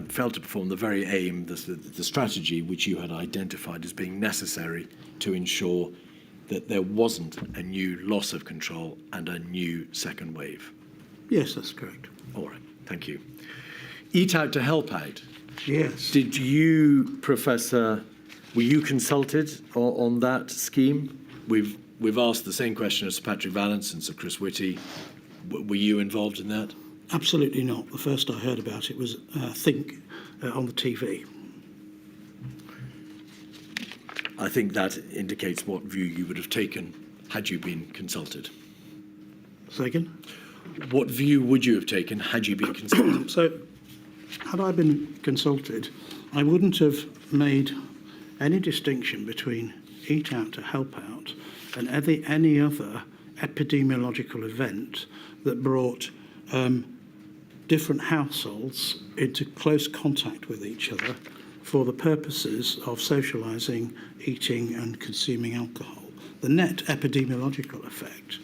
failed to perform the very aim, the strategy which you had identified as being necessary to ensure that there wasn't a new loss of control and a new second wave. Yes, that's correct. All right, thank you. Eat Out to Help Out. Yes. Did you, Professor, were you consulted on that scheme? We've asked the same question as Sir Patrick Vallance and Sir Chris Whitty. Were you involved in that? Absolutely not. The first I heard about it was Think on the TV. I think that indicates what view you would have taken had you been consulted. Say again? What view would you have taken had you been consulted? So, had I been consulted, I wouldn't have made any distinction between Eat Out to Help Out and any other epidemiological event that brought different households into close contact with each other for the purposes of socialising, eating and consuming alcohol. The net epidemiological effect,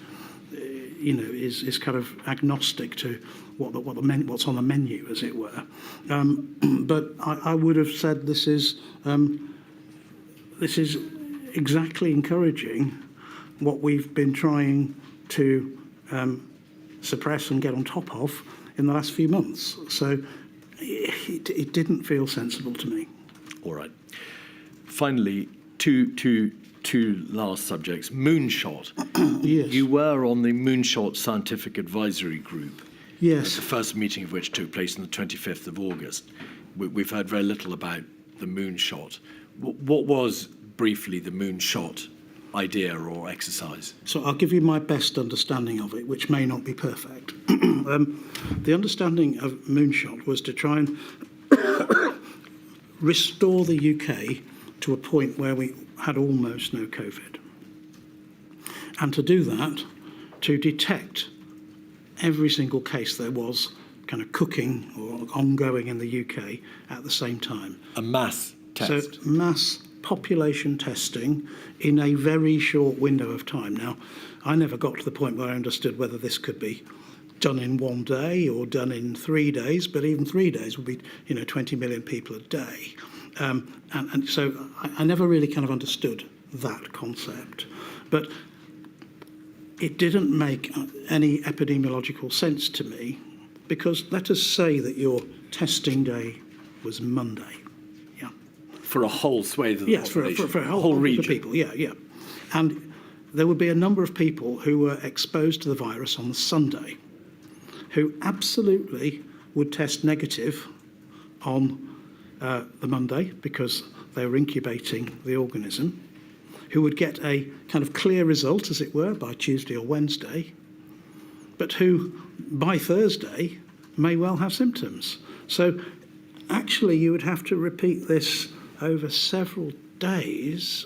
is kind of agnostic to what's on the menu, as it were. But I would have said this is exactly encouraging what we've been trying to suppress and get on top of in the last few months. So it didn't feel sensible to me. All right. Finally, two last subjects. Moonshot. Yes. You were on the Moonshot Scientific Advisory Group. Yes. The first meeting of which took place on the 25th of August. We've heard very little about the moonshot. What was, briefly, the moonshot idea or exercise? So I'll give you my best understanding of it, which may not be perfect. The understanding of moonshot was to try and restore the UK to a point where we had almost no COVID. And to do that, to detect every single case there was kind of cooking or ongoing in the UK at the same time. A mass test. So mass population testing in a very short window of time. Now, I never got to the point where I understood whether this could be done in one day or done in 3 days, but even 3 days would be, 20 million people a day. And so I never really kind of understood that concept. But it didn't make any epidemiological sense to me, because let us say that your testing day was Monday. Yeah. For a whole swathe of the population. For a whole region. Of people, yeah. And there would be a number of people who were exposed to the virus on the Sunday, who absolutely would test negative on the Monday because they were incubating the organism, who would get a kind of clear result, as it were, by Tuesday or Wednesday, but who, by Thursday, may well have symptoms. So actually, you would have to repeat this over several days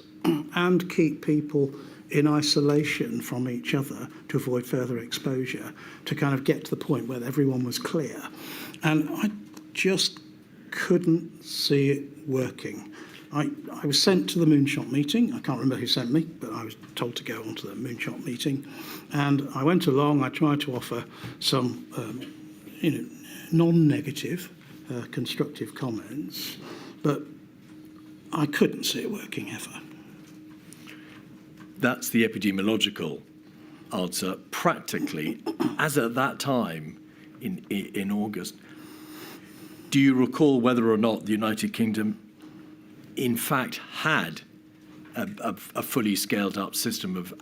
and keep people in isolation from each other to avoid further exposure, to kind of get to the point where everyone was clear. And I just couldn't see it working. I was sent to the moonshot meeting. I can't remember who sent me, but I was told to go on to the moonshot meeting. And I went along. I tried to offer some, non-negative, constructive comments, but I couldn't see it working ever. That's the epidemiological answer. Practically, as at that time in August, do you recall whether or not the United Kingdom in fact had a fully scaled up system of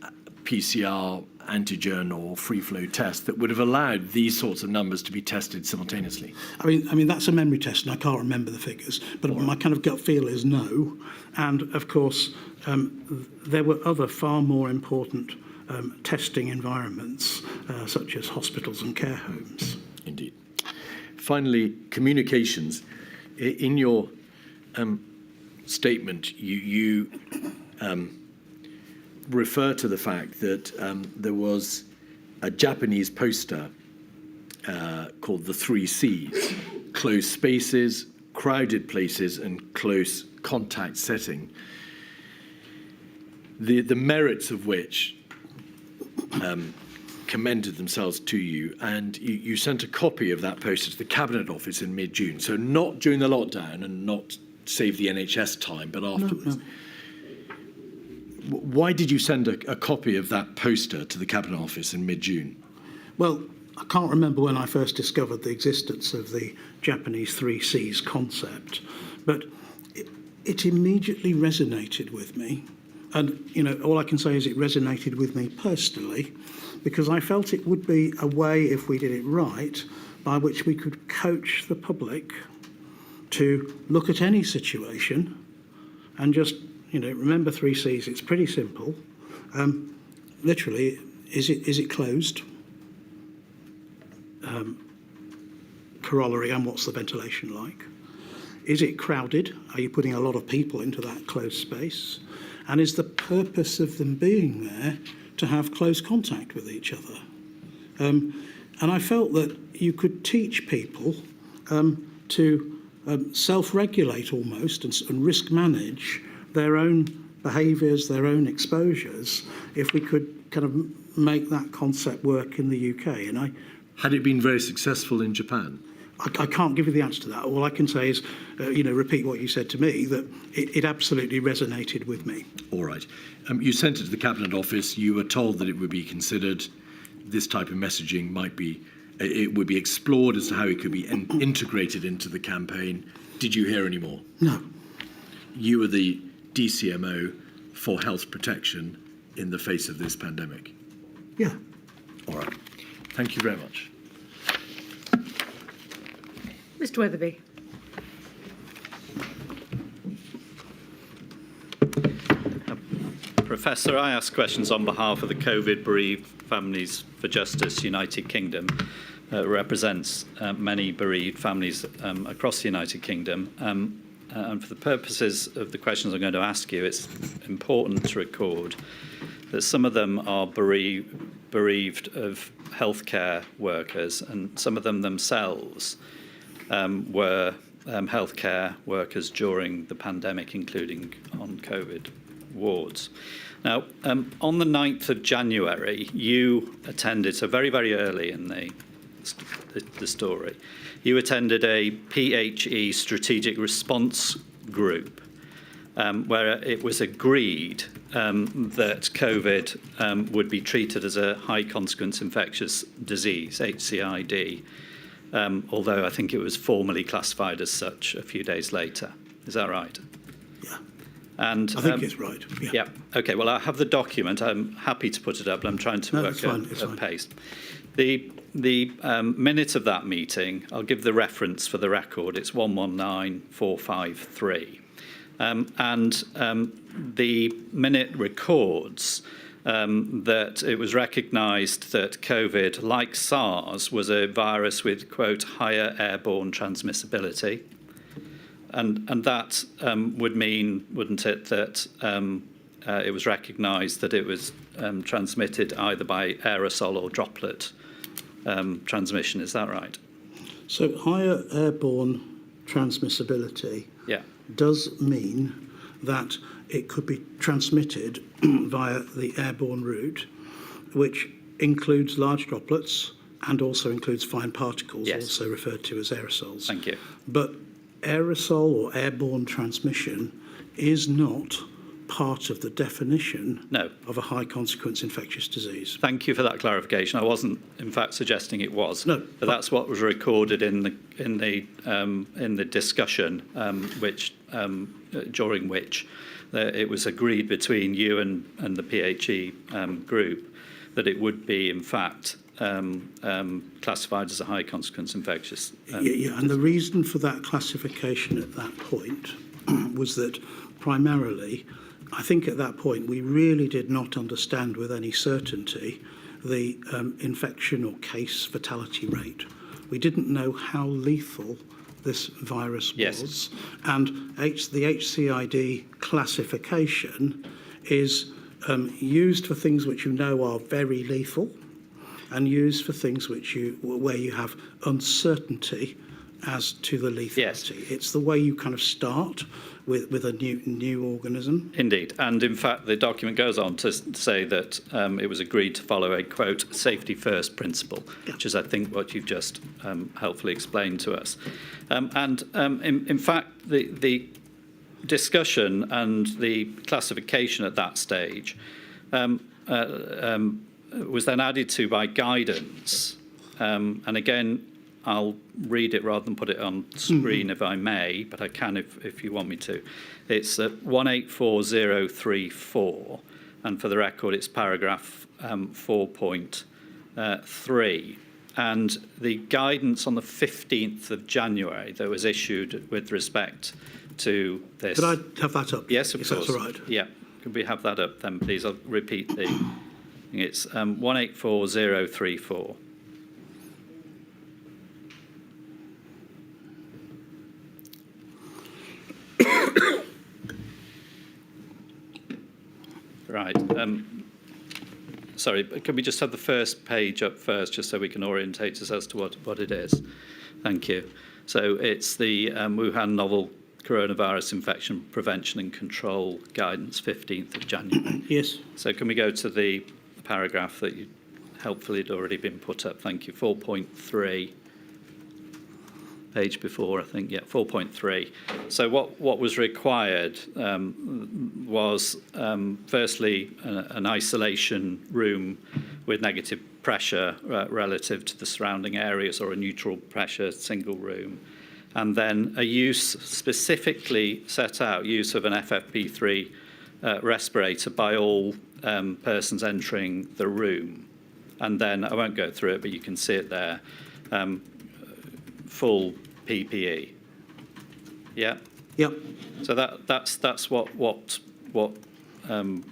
PCR, antigen or free flow tests that would have allowed these sorts of numbers to be tested simultaneously? I mean that's a memory test, and I can't remember the figures. But my kind of gut feel is no. And of course, there were other far more important testing environments, such as hospitals and care homes. Indeed. Finally, communications. In your statement, you refer to the fact that there was a Japanese poster called the 3 C's: close spaces, crowded places, and close contact setting. The merits of which commended themselves to you, and you sent a copy of that poster to the Cabinet Office in mid-June, so not during the lockdown and not save the NHS time, but afterwards. No. Why did you send a copy of that poster to the Cabinet Office in mid-June? Well, I can't remember when I first discovered the existence of the Japanese 3 C's concept, but it immediately resonated with me. And, all I can say is it resonated with me personally, because I felt it would be a way, if we did it right, by which we could coach the public to look at any situation and just, remember 3 C's. It's pretty simple. Literally, is it closed? Corollary, and what's the ventilation like? Is it crowded? Are you putting a lot of people into that closed space? And is the purpose of them being there to have close contact with each other? And I felt that you could teach people to self-regulate almost and risk manage their own behaviours, their own exposures, if we could kind of make that concept work in the UK. And had it been very successful in Japan? I can't give you the answer to that. All I can say is, repeat what you said to me, that it absolutely resonated with me. All right. You sent it to the Cabinet Office. You were told that it would be considered, this type of messaging it would be explored as to how it could be integrated into the campaign. Did you hear any more? No. You were the DCMO for health protection in the face of this pandemic? Yeah. All right. Thank you very much. Mr. Weatherby. Professor, I ask questions on behalf of the COVID-bereaved Families for Justice United Kingdom. Represents many bereaved families across the United Kingdom. And for the purposes of the questions I'm going to ask you, it's important to record that some of them are bereaved of healthcare workers, and some of them themselves were healthcare workers during the pandemic, including on COVID wards. Now, on the 9th of January, you attended, so very, very early in the story, you attended a PHE strategic response group where it was agreed that COVID would be treated as a high consequence infectious disease, HCID, although I think it was formally classified as such a few days later. Is that right? Yeah. And I think it's right. Yeah. Okay. Well, I have the document. I'm happy to put it up, but I'm trying to work at pace. The minute of that meeting, I'll give the reference for the record. It's 119453. And the minute records that it was recognised that COVID, like SARS, was a virus with, quote, higher airborne transmissibility. And that would mean, wouldn't it, that it was recognised that it was transmitted either by aerosol or droplet transmission. Is that right? So higher airborne transmissibility does mean that it could be transmitted via the airborne route, which includes large droplets and also includes fine particles, Yes. also referred to as aerosols. Thank you. But aerosol or airborne transmission is not part of the definition No. of a high consequence infectious disease. Thank you for that clarification. I wasn't, in fact, suggesting it was. No. But that's what was recorded in the discussion, during which it was agreed between you and the PHE group that it would be, in fact, classified as a high consequence infectious. And the reason for that classification at that point was that primarily, I think at that point we really did not understand with any certainty the infection or case fatality rate. We didn't know how lethal this virus Yes. was. And the HCID classification is used for things which you know are very lethal and used for things where you have uncertainty as to the lethality. Yes. It's the way you kind of start with a new organism. Indeed. And in fact, the document goes on to say that it was agreed to follow a, quote, safety first principle, which is, I think, what you've just helpfully explained to us. In fact, the discussion and the classification at that stage was then added to by guidance. And again, I'll read it rather than put it on screen if I may, but I can if you want me to. It's 184034, and for the record, it's paragraph 4.3. And the guidance on the 15th of January that was issued with respect to this. Could I have that up? Yes, of if course. That's all right. Yeah. Could we have that up then, please? I'll repeat the. It's 184034. Right. Sorry, but can we just have the first page up first, just so we can orientate us as to what it is? Thank you. So it's the Wuhan novel coronavirus infection prevention and control guidance, 15th of January. Yes. So can we go to the paragraph that you helpfully had already been put up? Thank you. 4.3. Page before, I think, yeah, 4.3. So what was required was, firstly, an isolation room with negative pressure relative to the surrounding areas, or a neutral pressure single room. And then a use specifically set out, use of an FFP3 respirator by all persons entering the room. And then, I won't go through it, but you can see it there. Full PPE. Yeah. Yep. So that's what was. And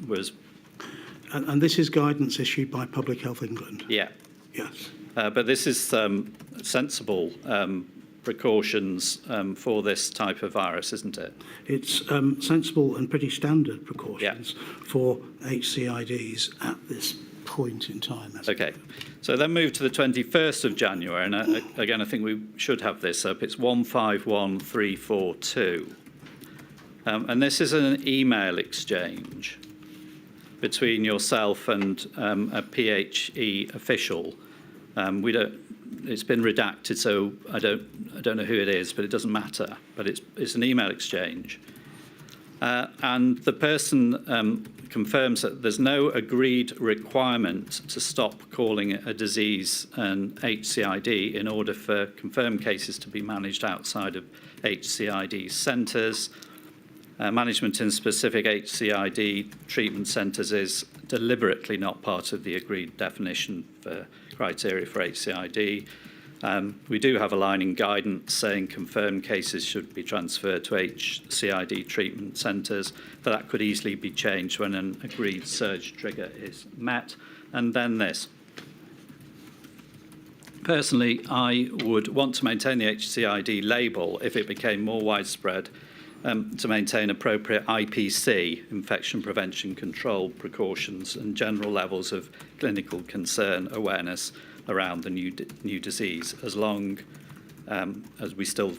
this is guidance issued by Public Health England. Yeah. Yes. But this is sensible precautions for this type of virus, isn't it? It's sensible and pretty standard precautions for HCIDs at this point in time. Okay. So then move to the 21st of January, and again, I think we should have this up. It's 151342. And this is an email exchange between yourself and a PHE official. It's been redacted, so I don't know who it is, but it doesn't matter. But it's an email exchange. And the person confirms that there's no agreed requirement to stop calling it a disease an HCID in order for confirmed cases to be managed outside of HCID centres. Management in specific HCID treatment centres is deliberately not part of the agreed definition for criteria for HCID. We do have a line in guidance saying confirmed cases should be transferred to HCID treatment centres, but that could easily be changed when an agreed surge trigger is met. And then this. Personally, I would want to maintain the HCID label if it became more widespread, to maintain appropriate IPC, infection prevention control precautions, and general levels of clinical concern awareness around the new disease, as long as we still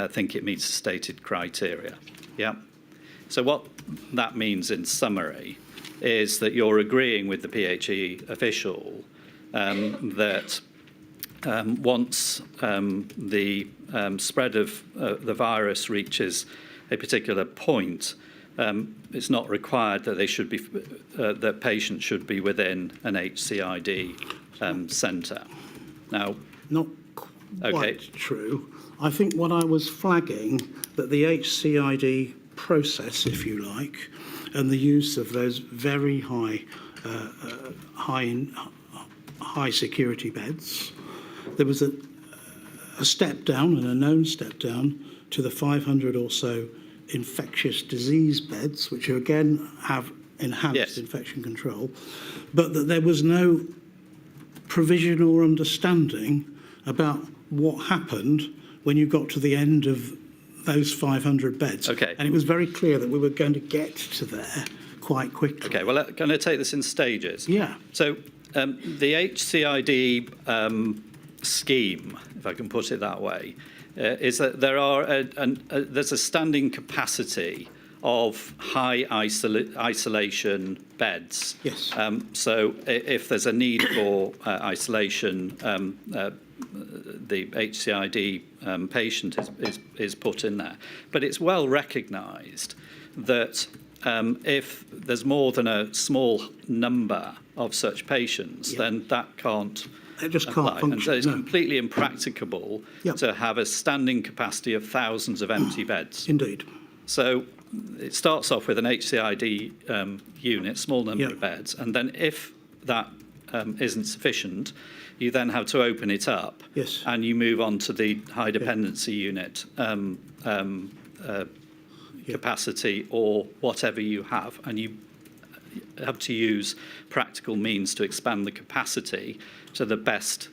think it meets the stated criteria. Yeah. So what that means in summary is that you're agreeing with the PHE official that once the spread of the virus reaches a particular point, it's not required that they should be that patients should be within an HCID centre. Now, not quite true. I think what I was flagging, that the HCID process, if you like, and the use of those very high security beds, there was a step down, and a known step down, to the 500 or so infectious disease beds, which again have enhanced infection control, but that there was no provision or understanding about what happened when you got to the end of those 500 beds. Okay. And it was very clear that we were going to get to there quite quickly. Okay, well, can I take this in stages? Yeah. So the HCID scheme, if I can put it that way, is that there's a standing capacity of high isolation beds. Yes. So if there's a need for isolation, the HCID patient is put in there. But it's well recognised that if there's more than a small number of such patients, then that can't It just apply. can't function. And so it's completely impracticable to have a standing capacity of thousands of empty beds. Indeed. So it starts off with an HCID unit, small number of beds, and then if that isn't sufficient, you then have to open it up, and you move on to the high dependency unit capacity or whatever you have, and you have to use practical means to expand the capacity to the best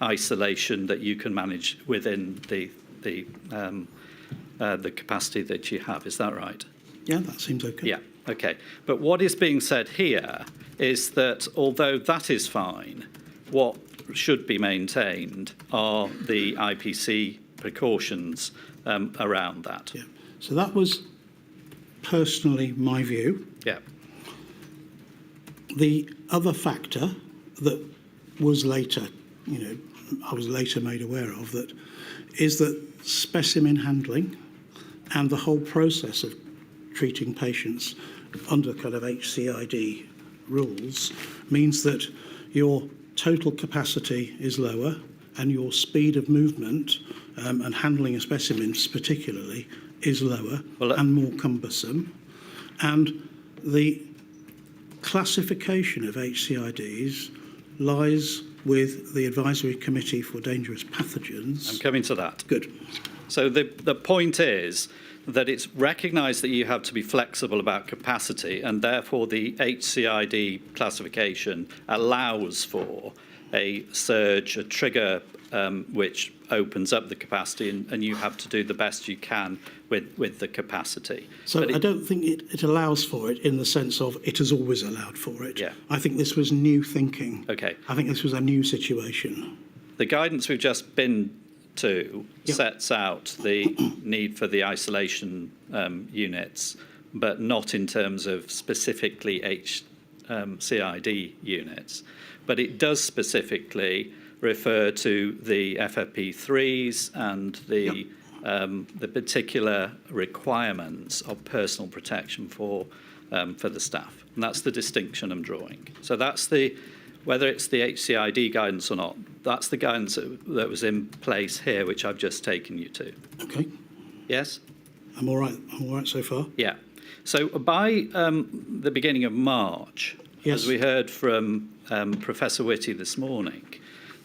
isolation that you can manage within the capacity that you have. Is that right? Yeah, that seems okay. Yeah, okay. But what is being said here is that although that is fine, what should be maintained are the IPC precautions around that. Yeah. So that was personally my view. Yeah. The other factor that was later, I was later made aware of, that is that specimen handling and the whole process of treating patients under kind of HCID rules means that your total capacity is lower and your speed of movement and handling of specimens particularly is lower and more cumbersome. And the classification of HCIDs lies with the Advisory Committee for Dangerous Pathogens. I'm coming to that. Good. So the point is that it's recognised that you have to be flexible about capacity, and therefore the HCID classification allows for a surge, a trigger which opens up the capacity, and you have to do the best you can with the capacity. So I don't think it allows for it in the sense of it has always allowed for it. Yeah. I think this was new thinking. Okay. I think this was a new situation. The guidance we've just been to sets out the need for the isolation units, but not in terms of specifically HCID units. But it does specifically refer to the FFP3s and the particular requirements of personal protection for the staff. And that's the distinction I'm drawing. So that's whether it's the HCID guidance or not, that's the guidance that was in place here, which I've just taken you to. Okay. Yes? I'm all right so far. Yeah. So by the beginning of March, as we heard from Professor Whitty this morning,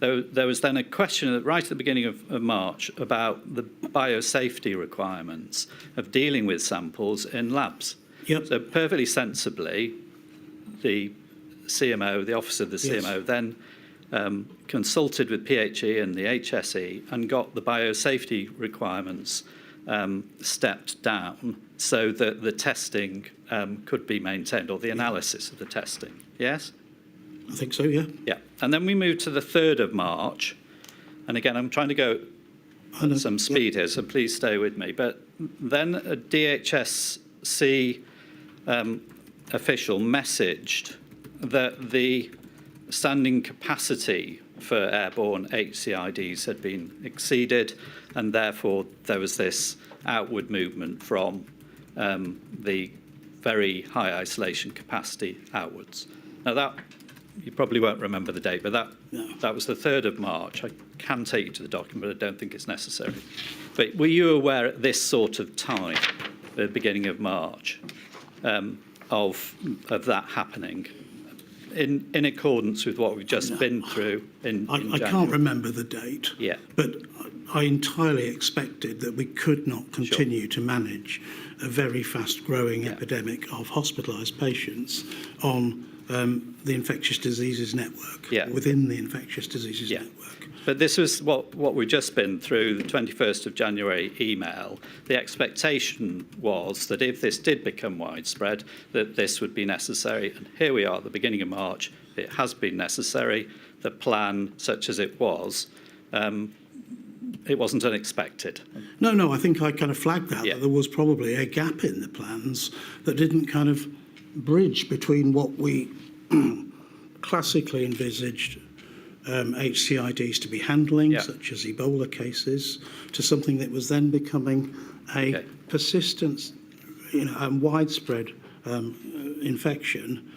there was then a question right at the beginning of March about the biosafety requirements of dealing with samples in labs. Yep. So perfectly sensibly, the CMO, the Office of the CMO, then consulted with PHE and the HSE and got the biosafety requirements stepped down so that the testing could be maintained, or the analysis of the testing. Yes? I think so, yeah. Yeah. And then we moved to the 3rd of March. And again, I'm trying to go at some speed here, so please stay with me. But then DHS HSC official messaged that the standing capacity for airborne HCIDs had been exceeded, and therefore there was this outward movement from the very high isolation capacity outwards. Now that, you probably won't remember the date, but that was the 3rd of March. I can take you to the document, but I don't think it's necessary. But were you aware at this sort of time, the beginning of March, of that happening in accordance with what we've just been through in I can't remember the date, but I entirely expected that we could not continue to manage a very fast-growing epidemic of hospitalised patients on the infectious diseases network, within the infectious diseases network. But this was what we've just been through, the 21st of January email. The expectation was that if this did become widespread, that this would be necessary. And here we are at the beginning of March. It has been necessary. The plan, such as it was, it wasn't unexpected. No, I think I kind of flagged that there was probably a gap in the plans that didn't kind of bridge between what we classically envisaged HCIDs to be handling, such as Ebola cases, to something that was then becoming a persistent, and widespread infection.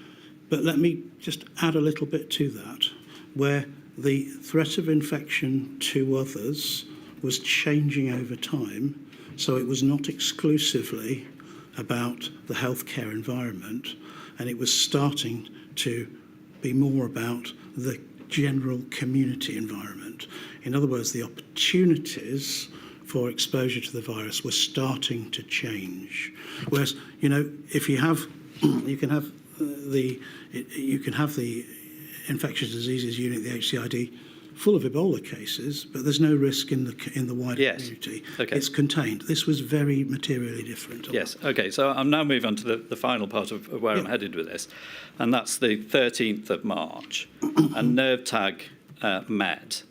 But let me just add a little bit to that, where the threat of infection to others was changing over time, so it was not exclusively about the healthcare environment, and it was starting to be more about the general community environment. In other words, the opportunities for exposure to the virus were starting to change. Whereas, if you have, you can have the infectious diseases unit, the HCID, full of Ebola cases, but there's no risk in the wider community. It's contained. This was very materially different. Yes. Okay. So I'm now moving on to the final part of where I'm headed with this, and that's the 13th of March, and NERVTAG met,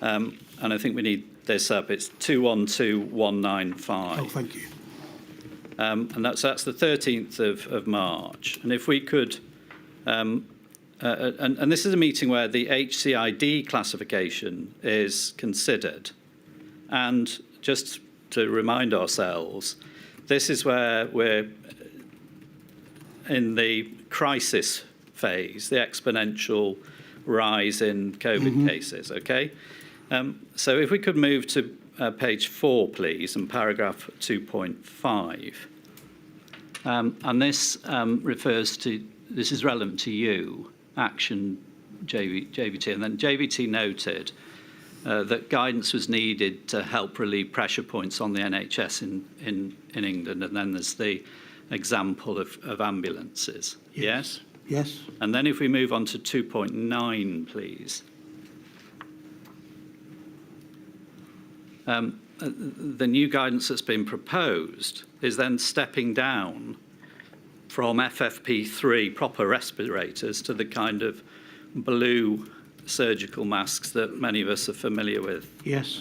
and I think we need this up. It's 212195. Oh, thank you. And that's the 13th of March, and if we could. And this is a meeting where the HCID classification is considered. And just to remind ourselves, this is where we're in the crisis phase, the exponential rise in COVID cases, okay? So if we could move to page 4, please, and paragraph 2.5. And this refers to, this is relevant to you, action JVT, and then JVT noted that guidance was needed to help relieve pressure points on the NHS in England, and then there's the example of ambulances. Yes? Yes. And then if we move on to 2.9, please. The new guidance that's been proposed is then stepping down from FFP3 proper respirators to the kind of blue surgical masks that many of us are familiar with,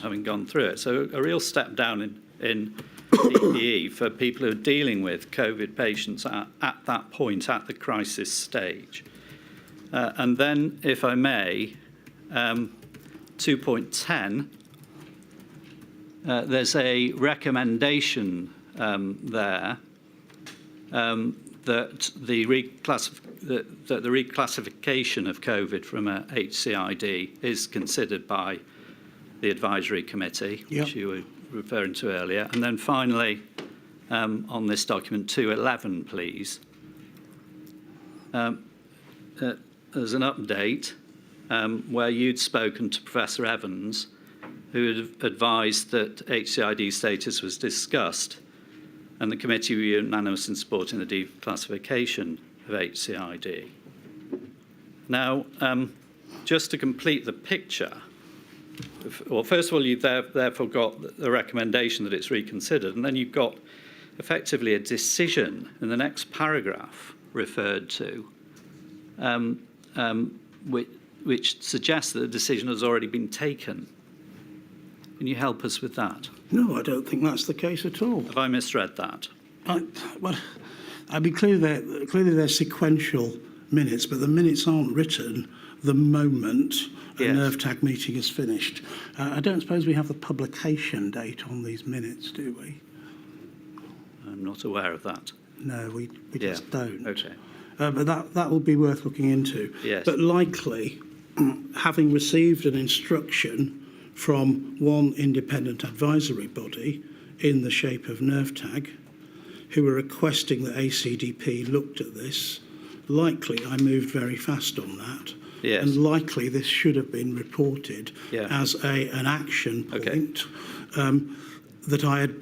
having gone through it. So a real step down in PPE for people who are dealing with COVID patients at that point, at the crisis stage. And then, if I may, 2.10, there's a recommendation there that the reclassification of COVID from a HCID is considered by the advisory committee, which you were referring to earlier. And then finally, on this document 211, please, there's an update where you'd spoken to Professor Evans, who had advised that HCID status was discussed, and the committee were unanimous in supporting the declassification of HCID. Now, just to complete the picture, well, first of all, you've therefore got the recommendation that it's reconsidered, and then you've got effectively a decision in the next paragraph referred to, which suggests that the decision has already been taken. Can you help us with that? No, I don't think that's the case at all. Have I misread that? Clearly they're sequential minutes, but the minutes aren't written the moment a NERVTAG meeting is finished. I don't suppose we have the publication date on these minutes, do we? I'm not aware of that. No, we just don't. Okay. But that will be worth looking into. Yes. But likely, having received an instruction from one independent advisory body in the shape of NERVTAG, who were requesting that ACDP looked at this, likely I moved very fast on that. Yes. And likely this should have been reported as an action point that I had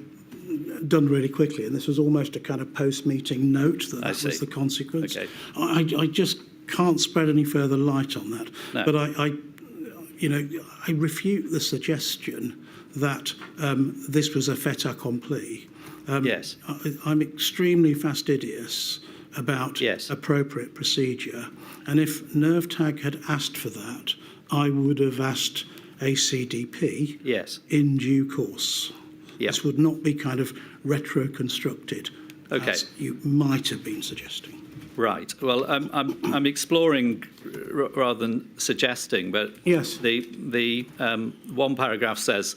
done really quickly, and this was almost a kind of post-meeting note that was the consequence. Okay. I just can't spread any further light on that. No. But I refute the suggestion that this was a fait accompli. Yes. I'm extremely fastidious about appropriate procedure, and if NERVTAG had asked for that, I would have asked ACDP in due course. This would not be kind of retro-constructed, as you might have been suggesting. Right. Well, I'm exploring rather than suggesting, but the one paragraph says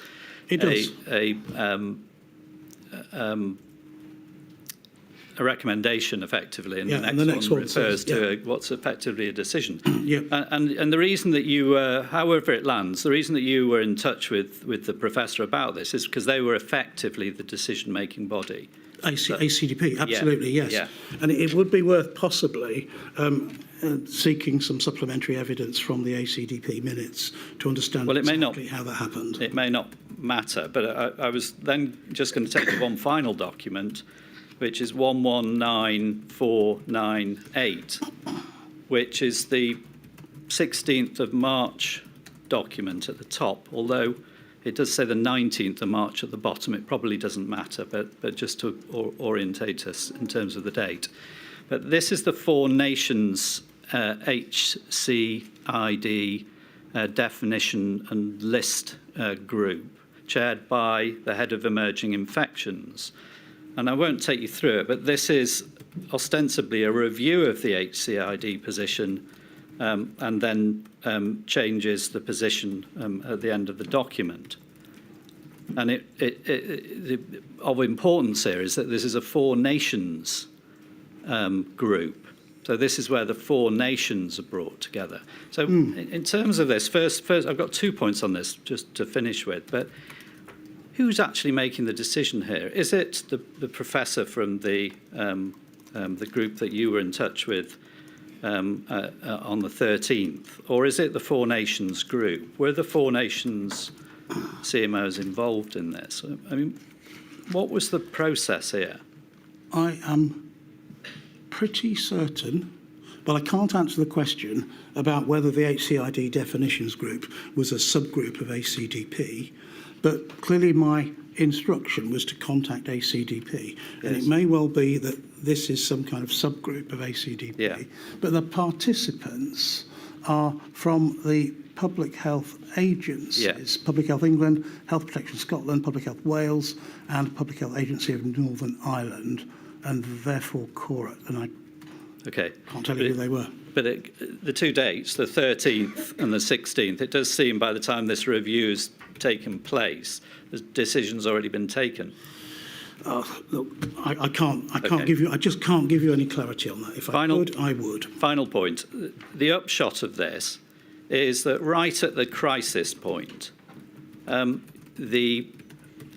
a recommendation, effectively, and the next one refers to what's effectively a decision. And the reason that you, however it lands, the reason that you were in touch with the professor about this is because they were effectively the decision-making body. ACDP, absolutely, yes. Yeah. And it would be worth possibly seeking some supplementary evidence from the ACDP minutes to understand exactly how that happened. It may not matter, but I was then just going to take one final document, which is 119498, which is the 16th of March document at the top, although it does say the 19th of March at the bottom. It probably doesn't matter, but just to orientate us in terms of the date. But this is the Four Nations HCID definition and list group, chaired by the head of emerging infections. And I won't take you through it, but this is ostensibly a review of the HCID position and then changes the position at the end of the document. And of importance here is that this is a Four Nations group. So this is where the Four Nations are brought together. So in terms of this, first, I've got 2 points on this just to finish with, but who's actually making the decision here? Is it the professor from the group that you were in touch with on the 13th, or is it the Four Nations group? Were the Four Nations CMOs involved in this? I mean, what was the process here? I am pretty certain, well, I can't answer the question about whether the HCID definitions group was a subgroup of ACDP, but clearly my instruction was to contact ACDP. And it may well be that this is some kind of subgroup of ACDP, but the participants are from the public health agencies, Public Health England, Health Protection Scotland, Public Health Wales, and Public Health Agency of Northern Ireland, and therefore CORA. And I can't tell you who they were. But the two dates, the 13th and the 16th, it does seem by the time this review's taken place, the decision's already been taken. Look, I just can't give you any clarity on that. If I could, I would. Final point. The upshot of this is that right at the crisis point, the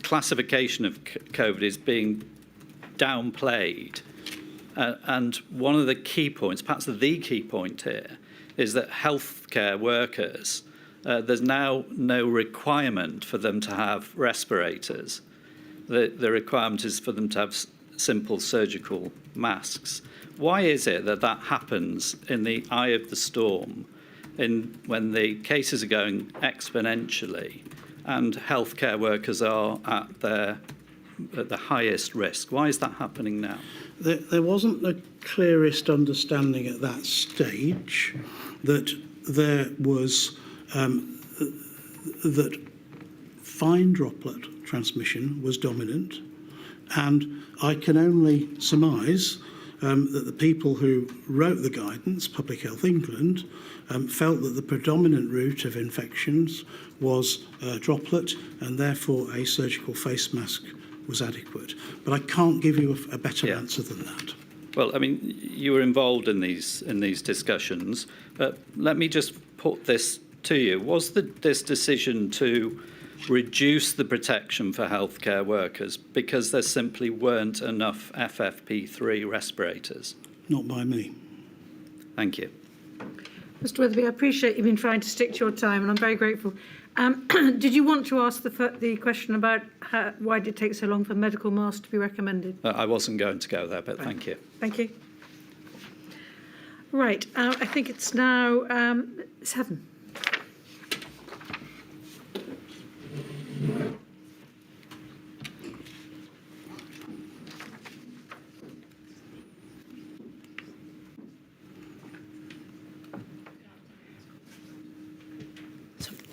classification of COVID is being downplayed. And one of the key points, perhaps the key point here, is that healthcare workers, there's now no requirement for them to have respirators. The requirement is for them to have simple surgical masks. Why is it that that happens in the eye of the storm, when the cases are going exponentially and healthcare workers are at the highest risk? Why is that happening now? There wasn't the clearest understanding at that stage that there was that fine droplet transmission was dominant, And I can only surmise that the people who wrote the guidance, Public Health England, felt that the predominant route of infections was droplet, and therefore a surgical face mask was adequate. But I can't give you a better answer than that. Well, I mean, you were involved in these discussions. Let me just put this to you. Was this decision to reduce the protection for healthcare workers because there simply weren't enough FFP3 respirators? Not by me. Thank you. Mr. Wetherby, I appreciate you've been trying to stick to your time, and I'm very grateful. Did you want to ask the question about why did it take so long for medical masks to be recommended? I wasn't going to go there, but thank you. Thank you. Right, I think it's now 7.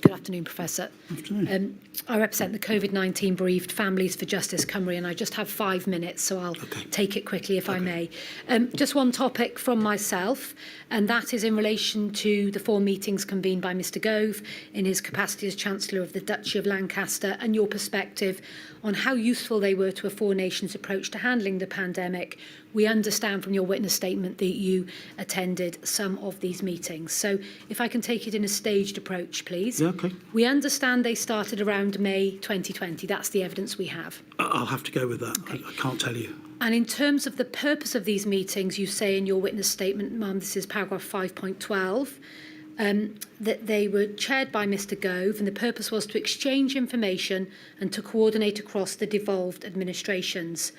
Good afternoon, Professor. Afternoon. I represent the COVID-19 bereaved Families for Justice Cymru, and I just have 5 minutes, so I'll take it quickly if I may. Just one topic from myself, and that is in relation to the 4 meetings convened by Mr Gove in his capacity as Chancellor of the Duchy of Lancaster, and your perspective on how useful they were to a 4 nations approach to handling the pandemic. We understand from your witness statement that you attended some of these meetings. So if I can take it in a staged approach, please. Yeah, okay. We understand they started around May 2020. That's the evidence we have. I'll have to go with that. I can't tell you. And in terms of the purpose of these meetings, you say in your witness statement, ma'am, this is paragraph 5.12, that they were chaired by Mr Gove, and the purpose was to exchange information and to coordinate across the devolved administrations.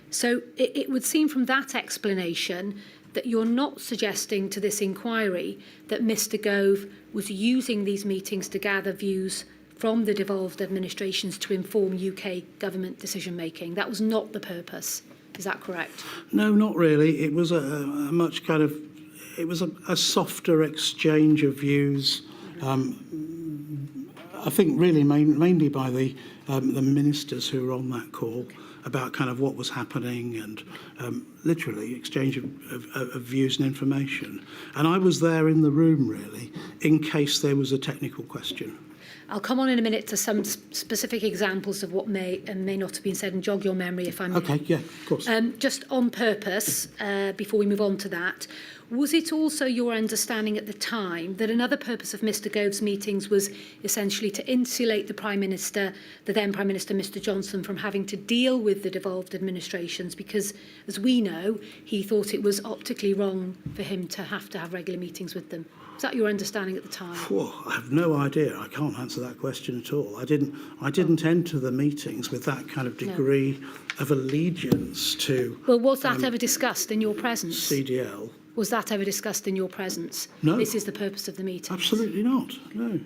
So it would seem from that explanation that you're not suggesting to this inquiry that Mr Gove was using these meetings to gather views from the devolved administrations to inform UK government decision-making. That was not the purpose. Is that correct? No, not really. It was a much kind of, it was a softer exchange of views. I think really mainly by the ministers who were on that call about kind of what was happening and literally exchange of views and information. And I was there in the room really in case there was a technical question. I'll come on in a minute to some specific examples of what may and may not have been said and jog your memory if I may. Okay, yeah, of course. Just on purpose, before we move on to that, was it also your understanding at the time that another purpose of Mr Gove's meetings was essentially to insulate the Prime Minister, the then Prime Minister, Mr Johnson, from having to deal with the devolved administrations because, as we know, he thought it was optically wrong for him to have regular meetings with them? Was that your understanding at the time? Oh, I have no idea. I can't answer that question at all. I didn't enter the meetings with that kind of degree of allegiance to. Well, was that ever discussed in your presence? CDL. Was that ever discussed in your presence? No. This is the purpose of the meeting. Absolutely not. No.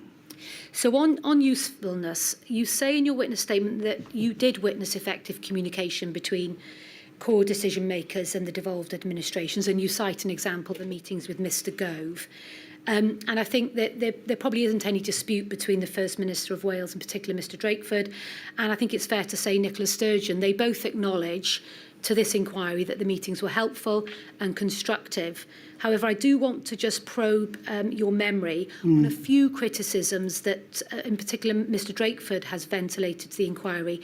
So on usefulness, you say in your witness statement that you did witness effective communication between core decision makers and the devolved administrations, and you cite an example of the meetings with Mr Gove. And I think that there probably isn't any dispute between the First Minister of Wales, in particular Mr Drakeford, and I think it's fair to say Nicola Sturgeon. They both acknowledge to this inquiry that the meetings were helpful and constructive. However, I do want to just probe your memory on a few criticisms that, in particular, Mr Drakeford has ventilated to the inquiry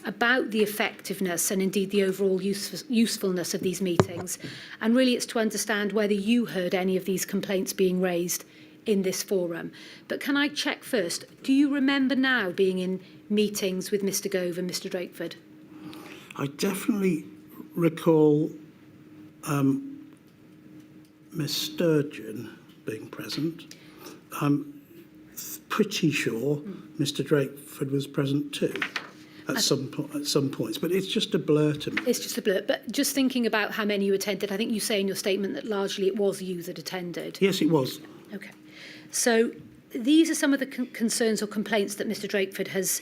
about the effectiveness and indeed the overall usefulness of these meetings. And really it's to understand whether you heard any of these complaints being raised in this forum. But can I check first, do you remember now being in meetings with Mr Gove and Mr Drakeford? I definitely recall Miss Sturgeon being present. I'm pretty sure Mr Drakeford was present too at some points, but it's just a blur to me. It's just a blur. But just thinking about how many you attended, I think you say in your statement that largely it was you that attended. Yes, it was. Okay. So these are some of the concerns or complaints that Mr Drakeford has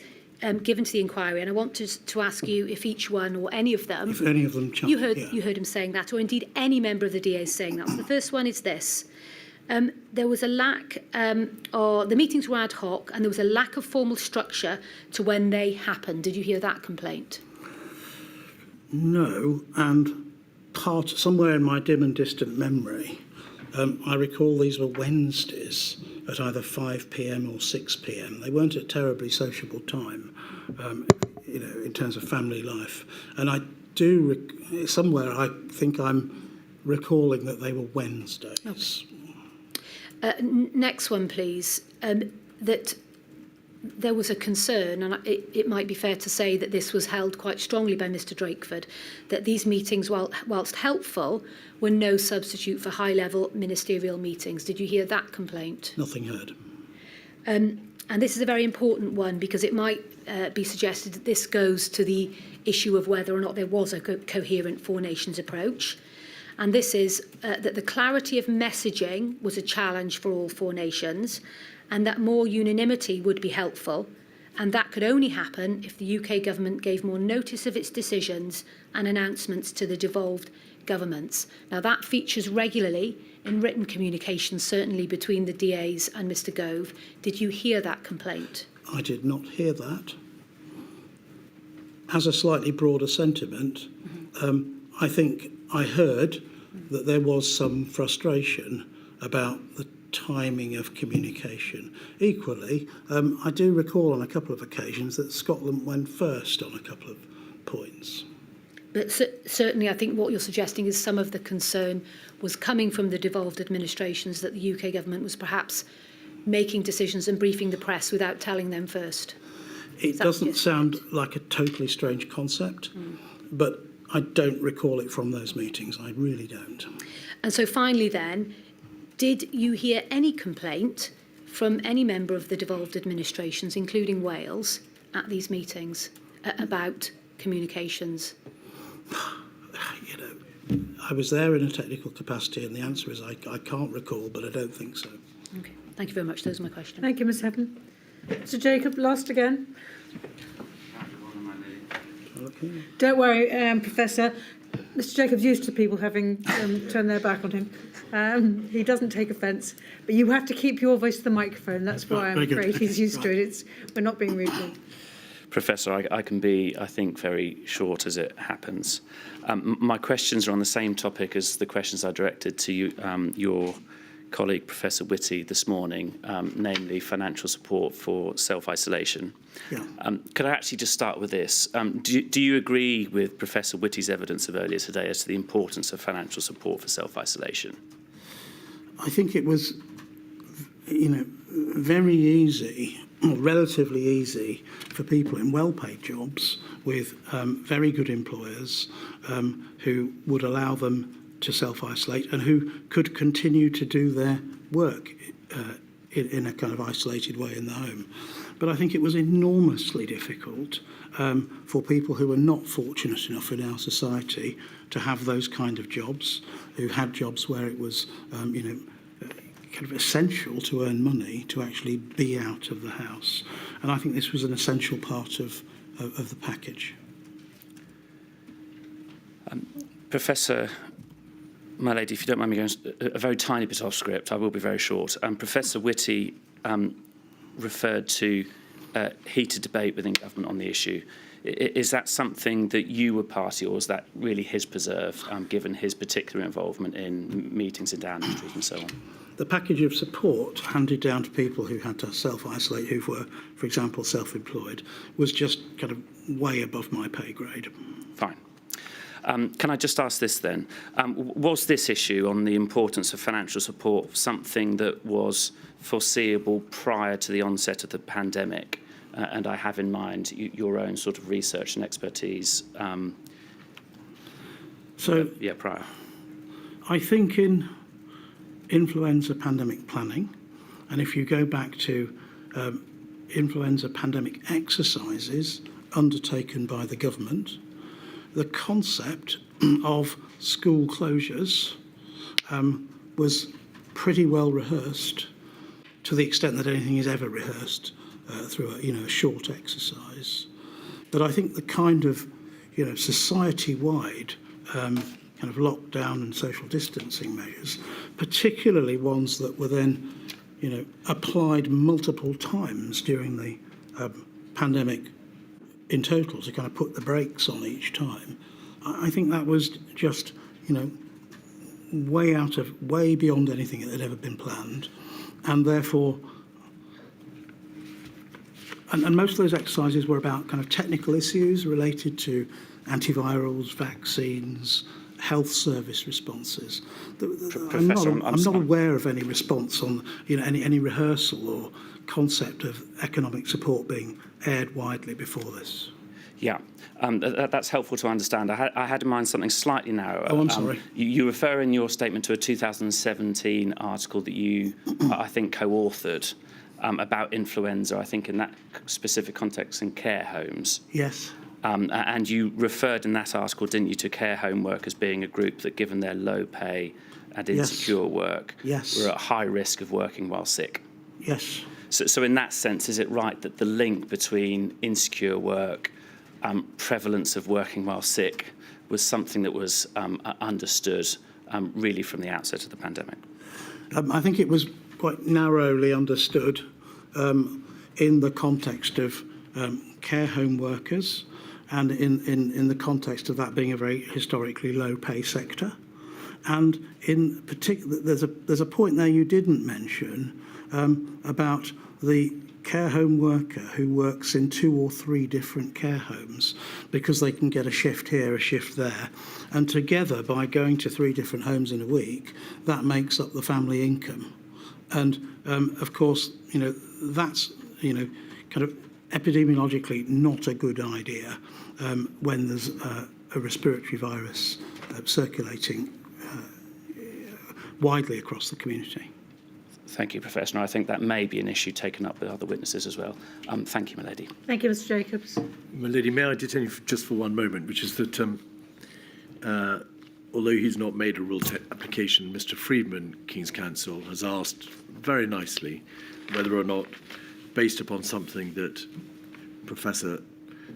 given to the inquiry, and I want to ask you if each one or any of them, if any of them, you heard him saying that, or indeed any member of the DA saying that. So the first one is this: there was a lack, or the meetings were ad hoc, and there was a lack of formal structure to when they happened. Did you hear that complaint? No, and somewhere in my dim and distant memory, I recall these were Wednesdays at either 5 p.m. or 6 p.m. They weren't a terribly sociable time, in terms of family life. And I do, somewhere I think I'm recalling that they were Wednesdays. Okay. Next one, please. That there was a concern, and it might be fair to say that this was held quite strongly by Mr Drakeford, that these meetings, whilst helpful, were no substitute for high-level ministerial meetings. Did you hear that complaint? Nothing heard. And this is a very important one because it might be suggested that this goes to the issue of whether or not there was a coherent Four Nations approach. And this is that the clarity of messaging was a challenge for all Four Nations, and that more unanimity would be helpful, and that could only happen if the UK government gave more notice of its decisions and announcements to the devolved governments. Now that features regularly in written communications, certainly between the DAs and Mr Gove. Did you hear that complaint? I did not hear that. As a slightly broader sentiment, I think I heard that there was some frustration about the timing of communication. Equally, I do recall on a couple of occasions that Scotland went first on a couple of points. But certainly I think what you're suggesting is some of the concern was coming from the devolved administrations that the UK government was perhaps making decisions and briefing the press without telling them first. It doesn't sound like a totally strange concept, but I don't recall it from those meetings. I really don't. And so finally then, did you hear any complaint from any member of the devolved administrations, including Wales, at these meetings about communications? I was there in a technical capacity, and the answer is I can't recall, but I don't think so. Okay, thank you very much. Those are my questions. Thank you, Ms Heaven. Mr Jacob, last again. Okay. Don't worry, Professor. Mr Jacob's used to people having turned their back on him. He doesn't take offence, but you have to keep your voice to the microphone. That's why I'm afraid he's used to it. We're not being rude. Professor, I can be, I think, very short as it happens. My questions are on the same topic as the questions I directed to you, your colleague, Professor Whitty, this morning, namely financial support for self-isolation. Yeah. Could I actually just start with this? Do you agree with Professor Whitty's evidence of earlier today as to the importance of financial support for self-isolation? I think it was, very easy, or relatively easy, for people in well-paid jobs with very good employers who would allow them to self-isolate and who could continue to do their work in a kind of isolated way in the home. But I think it was enormously difficult for people who were not fortunate enough in our society to have those kind of jobs, who had jobs where it was, kind of essential to earn money to actually be out of the house. And I think this was an essential part of the package. Professor, my lady, if you don't mind me going a very tiny bit off script, I will be very short. Professor Whitty referred to heated debate within government on the issue. Is that something that you were party, or is that really his preserve, given his particular involvement in meetings in Downing Street and so on? The package of support handed down to people who had to self-isolate, who were, for example, self-employed, was just kind of way above my pay grade. Fine. Can I just ask this then? Was this issue on the importance of financial support something that was foreseeable prior to the onset of the pandemic? And I have in mind your own sort of research and expertise. Prior. I think in influenza pandemic planning, and if you go back to influenza pandemic exercises undertaken by the government, the concept of school closures was pretty well rehearsed, to the extent that anything is ever rehearsed through a short exercise. But I think the kind of society-wide kind of lockdown and social distancing measures, particularly ones that were then applied multiple times during the pandemic in total to kind of put the brakes on each time, I think that was just, way beyond anything that had ever been planned, and therefore, and most of those exercises were about kind of technical issues related to antivirals, vaccines, health service responses. I'm not aware of any response on, any rehearsal or concept of economic support being aired widely before this. Yeah, that's helpful to understand. I had in mind something slightly narrower. Oh, I'm sorry. You refer in your statement to a 2017 article that you, I think, co-authored about influenza, I think in that specific context in care homes. Yes. And you referred in that article, didn't you, to care home workers being a group that, given their low pay and insecure work, were at high risk of working while sick. Yes. So in that sense, is it right that the link between insecure work, prevalence of working while sick, was something that was understood really from the outset of the pandemic? I think it was quite narrowly understood in the context of care home workers, and in the context of that being a very historically low pay sector. And in particular, there's a point there you didn't mention about the care home worker who works in 2 or 3 different care homes because they can get a shift here, a shift there, and together, by going to 3 different homes in a week, that makes up the family income. And of course, that's kind of epidemiologically not a good idea when there's a respiratory virus circulating widely across the community. Thank you, Professor. I think that may be an issue taken up with other witnesses as well. Thank you, my lady. Thank you, Mr. Jacobs. My lady, may I detain you just for one moment, which is that although he's not made a rule application, Mr. Friedman, King's Counsel, has asked very nicely whether or not, based upon something that Professor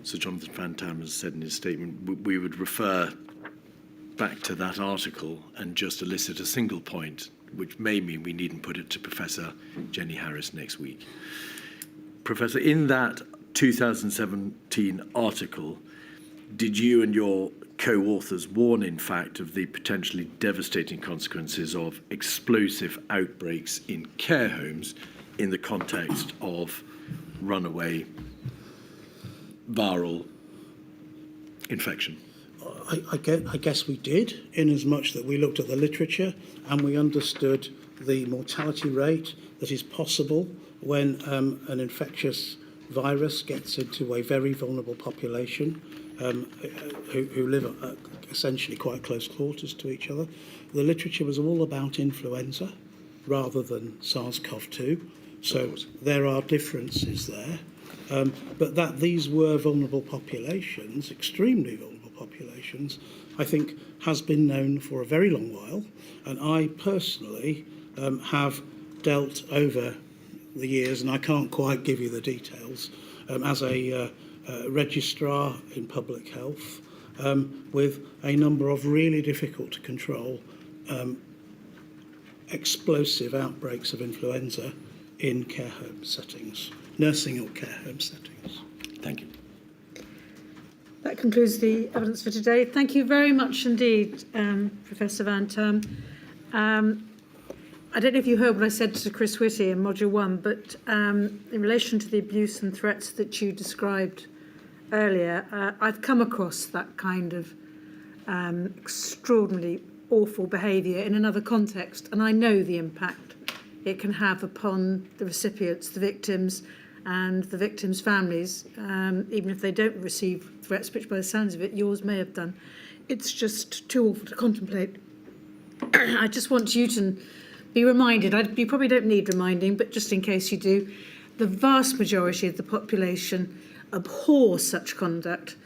Sir Jonathan Van-Tam has said in his statement, we would refer back to that article and just elicit a single point, which may mean we needn't put it to Professor Jenny Harris next week. Professor, in that 2017 article, did you and your co-authors warn, in fact, of the potentially devastating consequences of explosive outbreaks in care homes in the context of runaway viral infection? I guess we did, in as much that we looked at the literature and we understood the mortality rate that is possible when an infectious virus gets into a very vulnerable population who live essentially quite close quarters to each other. The literature was all about influenza rather than SARS-CoV-2, so there are differences there. But that these were vulnerable populations, extremely vulnerable populations, I think has been known for a very long while. And I personally have dealt over the years, and I can't quite give you the details, as a registrar in public health with a number of really difficult to control explosive outbreaks of influenza in care home settings, nursing or care home settings. Thank you. That concludes the evidence for today. Thank you very much indeed, Professor Van-Tam. I don't know if you heard what I said to Chris Whitty in Module 1, but in relation to the abuse and threats that you described earlier, I've come across that kind of extraordinarily awful behaviour in another context, and I know the impact it can have upon the recipients, the victims, and the victims' families, even if they don't receive threats, which by the sounds of it, yours may have done. It's just too awful to contemplate. I just want you to be reminded, you probably don't need reminding, but just in case you do, the vast majority of the population abhor such conduct,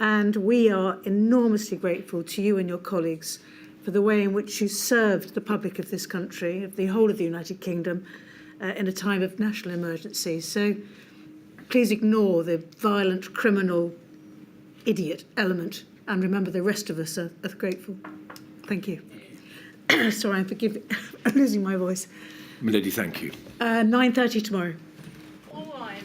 and we are enormously grateful to you and your colleagues for the way in which you served the public of this country, of the whole of the United Kingdom, in a time of national emergency. So please ignore the violent, criminal, idiot element, and remember the rest of us are grateful. Thank you. Sorry, I'm losing my voice. Milady, thank you. 9:30 tomorrow. All rise.